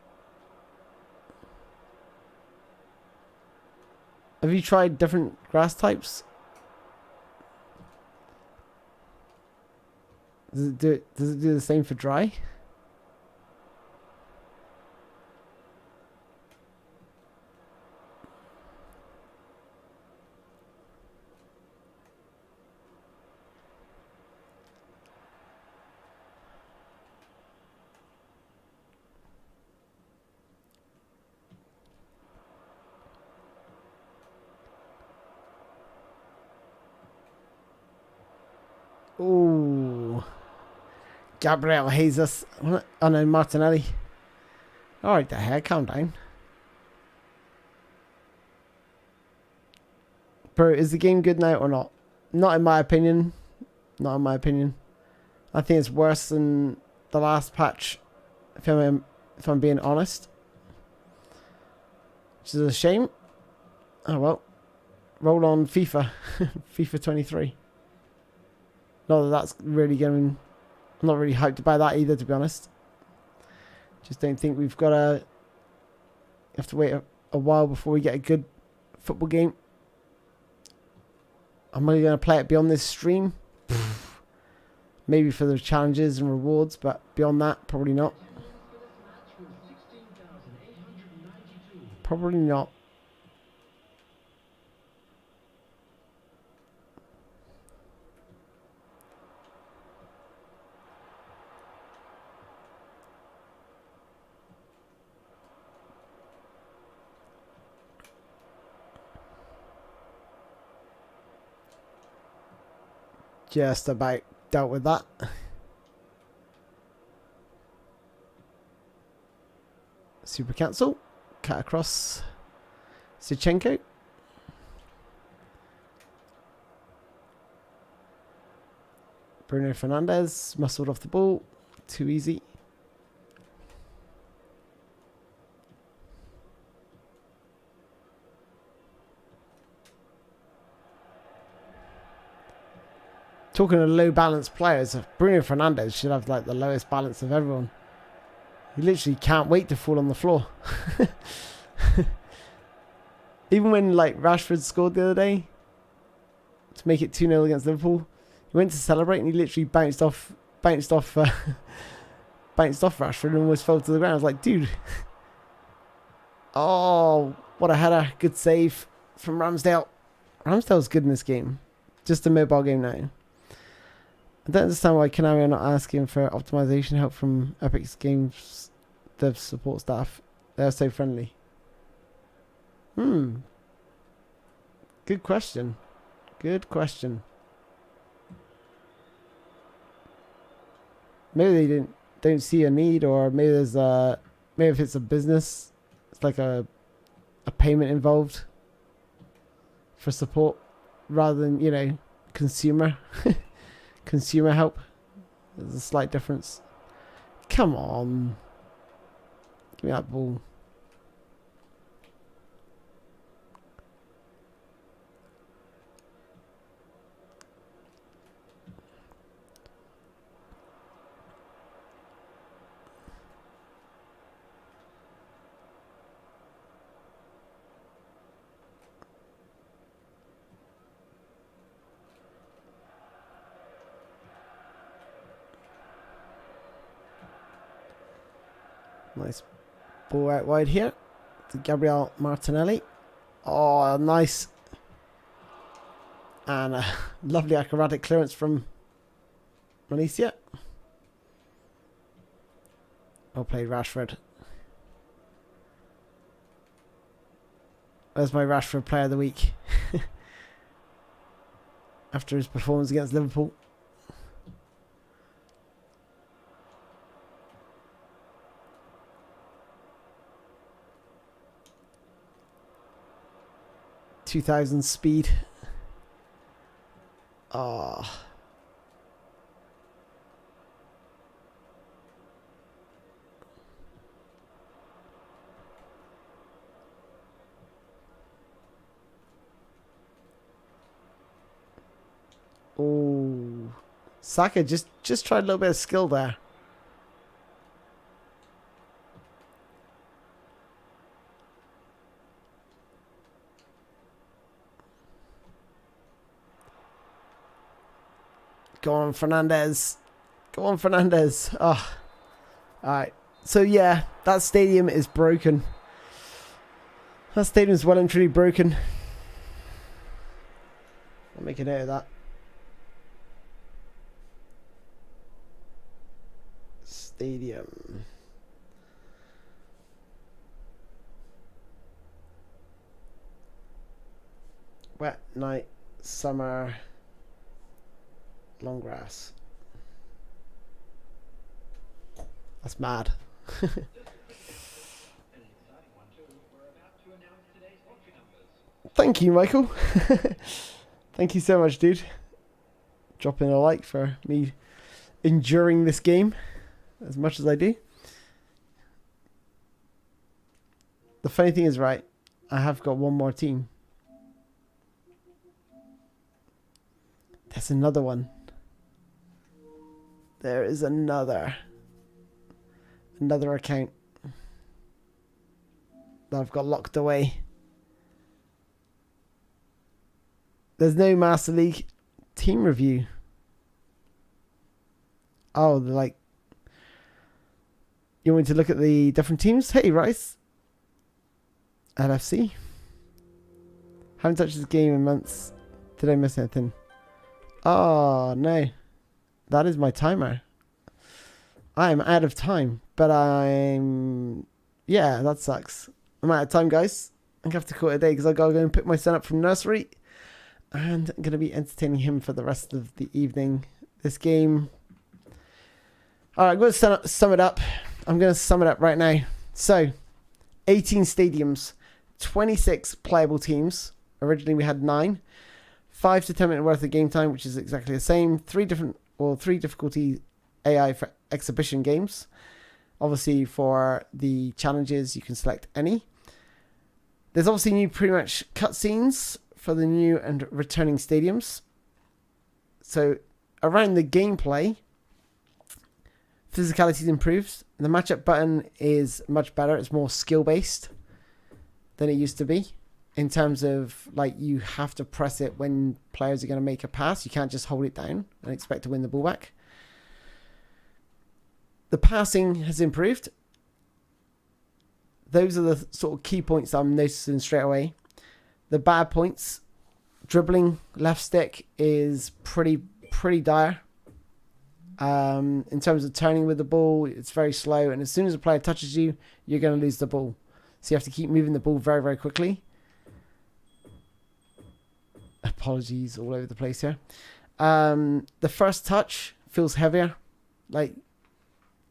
Have you tried different grass types? Does it do the same for dry? Ooh. Gabriel Jesus. Oh no, Martinelli. Alright, the heck, calm down. Bro, is the game good now or not? Not in my opinion. Not in my opinion. I think it's worse than the last patch, if I'm being honest. Which is a shame. Oh well. Roll on FIFA. FIFA 23. Not that that's really going. I'm not really hyped by that either, to be honest. Just don't think we've got a. Have to wait a while before we get a good football game. I'm only going to play it beyond this stream. Maybe for the challenges and rewards, but beyond that, probably not. Probably not. Just about dealt with that. Super cancel. Cut across. Sichenko. Bruno Fernandes muscled off the ball. Too easy. Talking of low balance players, Bruno Fernandes should have like the lowest balance of everyone. He literally can't wait to fall on the floor. Even when like Rashford scored the other day to make it 2-0 against Liverpool, he went to celebrate and he literally bounced off Rashford and almost fell to the ground. I was like, dude. Oh, what a header. Good save from Ramsdale. Ramsdale's good in this game. Just a mobile game now. I don't understand why Konami are not asking for optimization help from Epic's Games dev support staff. They're so friendly. Good question. Good question. Maybe they don't see a need, or maybe there's maybe if it's a business, it's like a payment involved for support rather than, you know, consumer consumer help. There's a slight difference. Come on. Give me that ball. Nice ball out wide here to Gabriel Martinelli. Oh, nice. And a lovely acrobatic clearance from Malaysia. Well played, Rashford. There's my Rashford player of the week. After his performance against Liverpool. .2000 speed. Oh. Oh, Saka just tried a little bit of skill there. Go on, Fernandez. Go on, Fernandez. Oh. Alright. So, yeah, that stadium is broken. That stadium is well and truly broken. I'll make a note of that. Stadium. Wet night, summer, long grass. That's mad. Thank you, Michael. Thank you so much, dude. Dropping a like for me enduring this game as much as I do. The funny thing is, right, I have got one more team. There's another one. There is another account that I've got locked away. There's no Master League team review. Oh, they're like, you want me to look at the different teams? Hey, Rice. LFC. Haven't touched this game in months. Did I miss anything? Oh, no. That is my timer. I am out of time, but yeah, that sucks. I'm out of time, guys. I'm going to have to call it a day because I got to go and pick my son up from nursery. And I'm going to be entertaining him for the rest of the evening. This game. Alright, I'm going to sum it up. I'm going to sum it up right now. So, 18 stadiums, 26 playable teams. Originally we had 9. 5 to 10 minute worth of game time, which is exactly the same. 3 difficulty AI for exhibition games. Obviously, for the challenges, you can select any. There's obviously new pretty much cutscenes for the new and returning stadiums. So, around the gameplay, physicality is improved. The matchup button is much better. It's more skill-based than it used to be. In terms of, like, you have to press it when players are going to make a pass. You can't just hold it down and expect to win the ball back. The passing has improved. Those are the sort of key points that I'm noticing straight away. The bad points, dribbling, left stick is pretty dire. In terms of turning with the ball, it's very slow. And as soon as a player touches you, you're going to lose the ball. So you have to keep moving the ball very, very quickly. Apologies all over the place here. The first touch feels heavier. Like,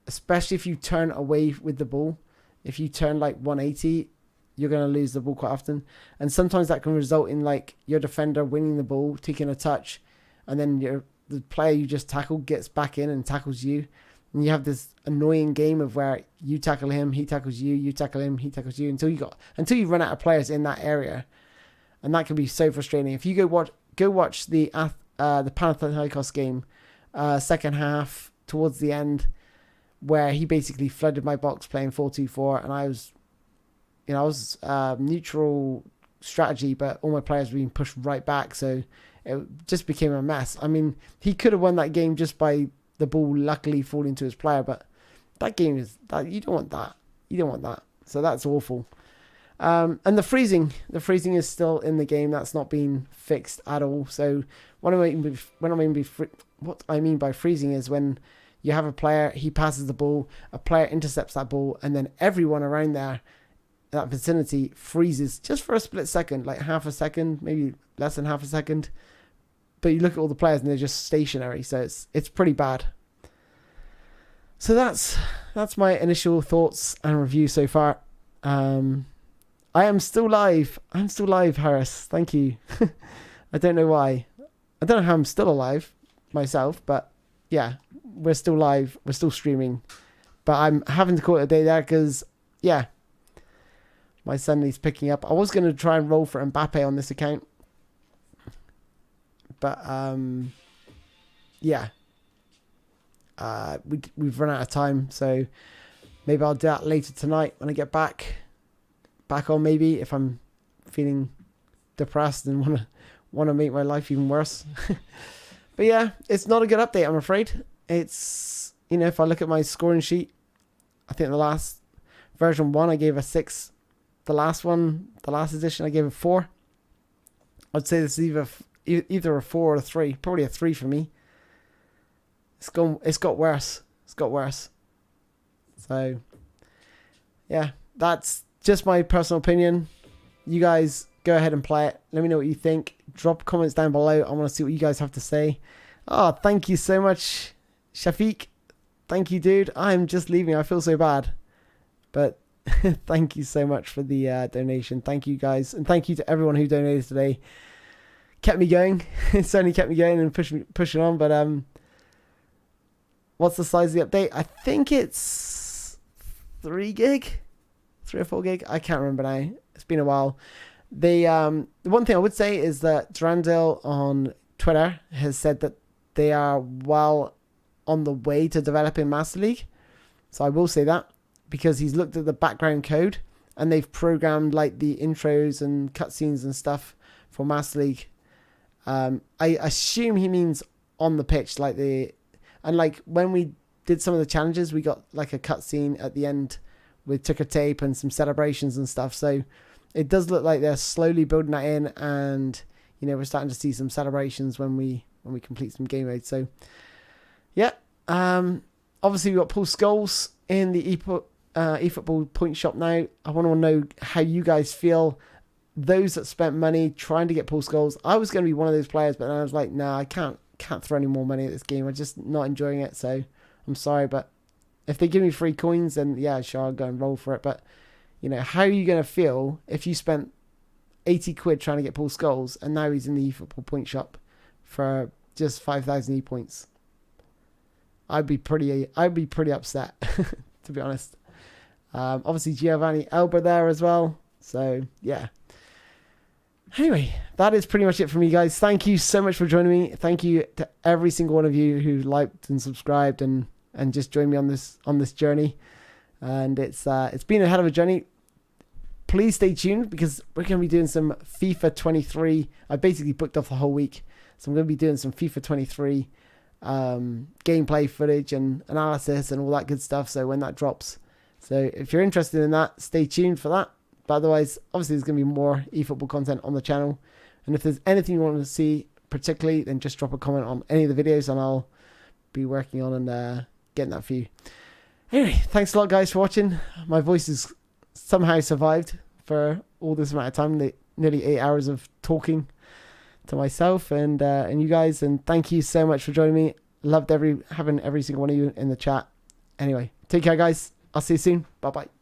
especially if you turn away with the ball. If you turn like 180, you're going to lose the ball quite often. And sometimes that can result in like your defender winning the ball, taking a touch, and then the player you just tackled gets back in and tackles you. And you have this annoying game of where you tackle him, he tackles you, you tackle him, he tackles you until you run out of players in that area. And that can be so frustrating. If you go watch the Panathinaikos game, second half towards the end, where he basically flooded my box playing 4-2-4, and I was neutral strategy, but all my players were being pushed right back, so it just became a mess. I mean, he could have won that game just by the ball luckily falling to his player, but that game is that you don't want that. You don't want that. So that's awful. And the freezing is still in the game. That's not been fixed at all. So what I mean by freezing is when you have a player, he passes the ball, a player intercepts that ball, and then everyone around there, that vicinity, freezes just for a split second, like half a second, maybe less than half a second. But you look at all the players and they're just stationary, so it's pretty bad. So that's my initial thoughts and review so far. I am still live. I'm still live, Harris. Thank you. I don't know why. I don't know how I'm still alive myself, but yeah, we're still live. We're still streaming. But I'm having to call it a day there because, yeah, my son is picking up. I was going to try and roll for Mbappe on this account. But, yeah, we've run out of time, so maybe I'll do that later tonight when I get back on, maybe, if I'm feeling depressed and want to make my life even worse. But yeah, it's not a good update, I'm afraid. It's, if I look at my scoring sheet, I think the last version 1 I gave a 6. The last edition I gave a 4. I'd say this is either a 4 or a 3. Probably a 3 for me. It's got worse. It's got worse. So yeah, that's just my personal opinion. You guys go ahead and play it. Let me know what you think. Drop comments down below. I want to see what you guys have to say. Oh, thank you so much, Shafiq. Thank you, dude. I'm just leaving. I feel so bad. But thank you so much for the donation. Thank you, guys. And thank you to everyone who donated today. Kept me going. It certainly kept me going and pushing on. But what's the size of the update? I think it's 3 gig? 3 or 4 gig? I can't remember now. It's been a while. The one thing I would say is that Durandil on Twitter has said that they are well on the way to developing Master League. So I will say that, because he's looked at the background code and they've programmed like the intros and cutscenes and stuff for Master League. I assume he means on the pitch, like when we did some of the challenges, we got like a cutscene at the end with ticker tape and some celebrations and stuff. So it does look like they're slowly building that in, and we're starting to see some celebrations when we complete some game modes. So yeah, obviously we've got Paul Scholes in the eFootball point shop now. I want to know how you guys feel. Those that spent money trying to get Paul Scholes. I was going to be one of those players, but then I was like, nah, I can't throw any more money at this game. I'm just not enjoying it. So I'm sorry, but if they give me free coins, then yeah, sure, I'll go and roll for it. But how are you going to feel if you spent 80 quid trying to get Paul Scholes and now he's in the eFootball point shop for just 5,000 e-points? I'd be pretty upset, to be honest. Obviously Giovanni Elba there as well. So yeah. Anyway, that is pretty much it from me, guys. Thank you so much for joining me. Thank you to every single one of you who liked and subscribed and just joined me on this journey. And it's been a hell of a journey. Please stay tuned, because we're going to be doing some FIFA 23. I basically booked off the whole week, so I'm going to be doing some FIFA 23 gameplay footage and analysis and all that good stuff. So when that drops, so if you're interested in that, stay tuned for that. But otherwise, obviously there's going to be more eFootball content on the channel, and if there's anything you want to see particularly, then just drop a comment on any of the videos and I'll be working on and getting that for you. Anyway, thanks a lot, guys, for watching. My voice has somehow survived for all this amount of time, nearly 8 hours of talking to myself and you guys, and thank you so much for joining me. Loved having every single one of you in the chat. Anyway, take care, guys. I'll see you soon. Bye bye.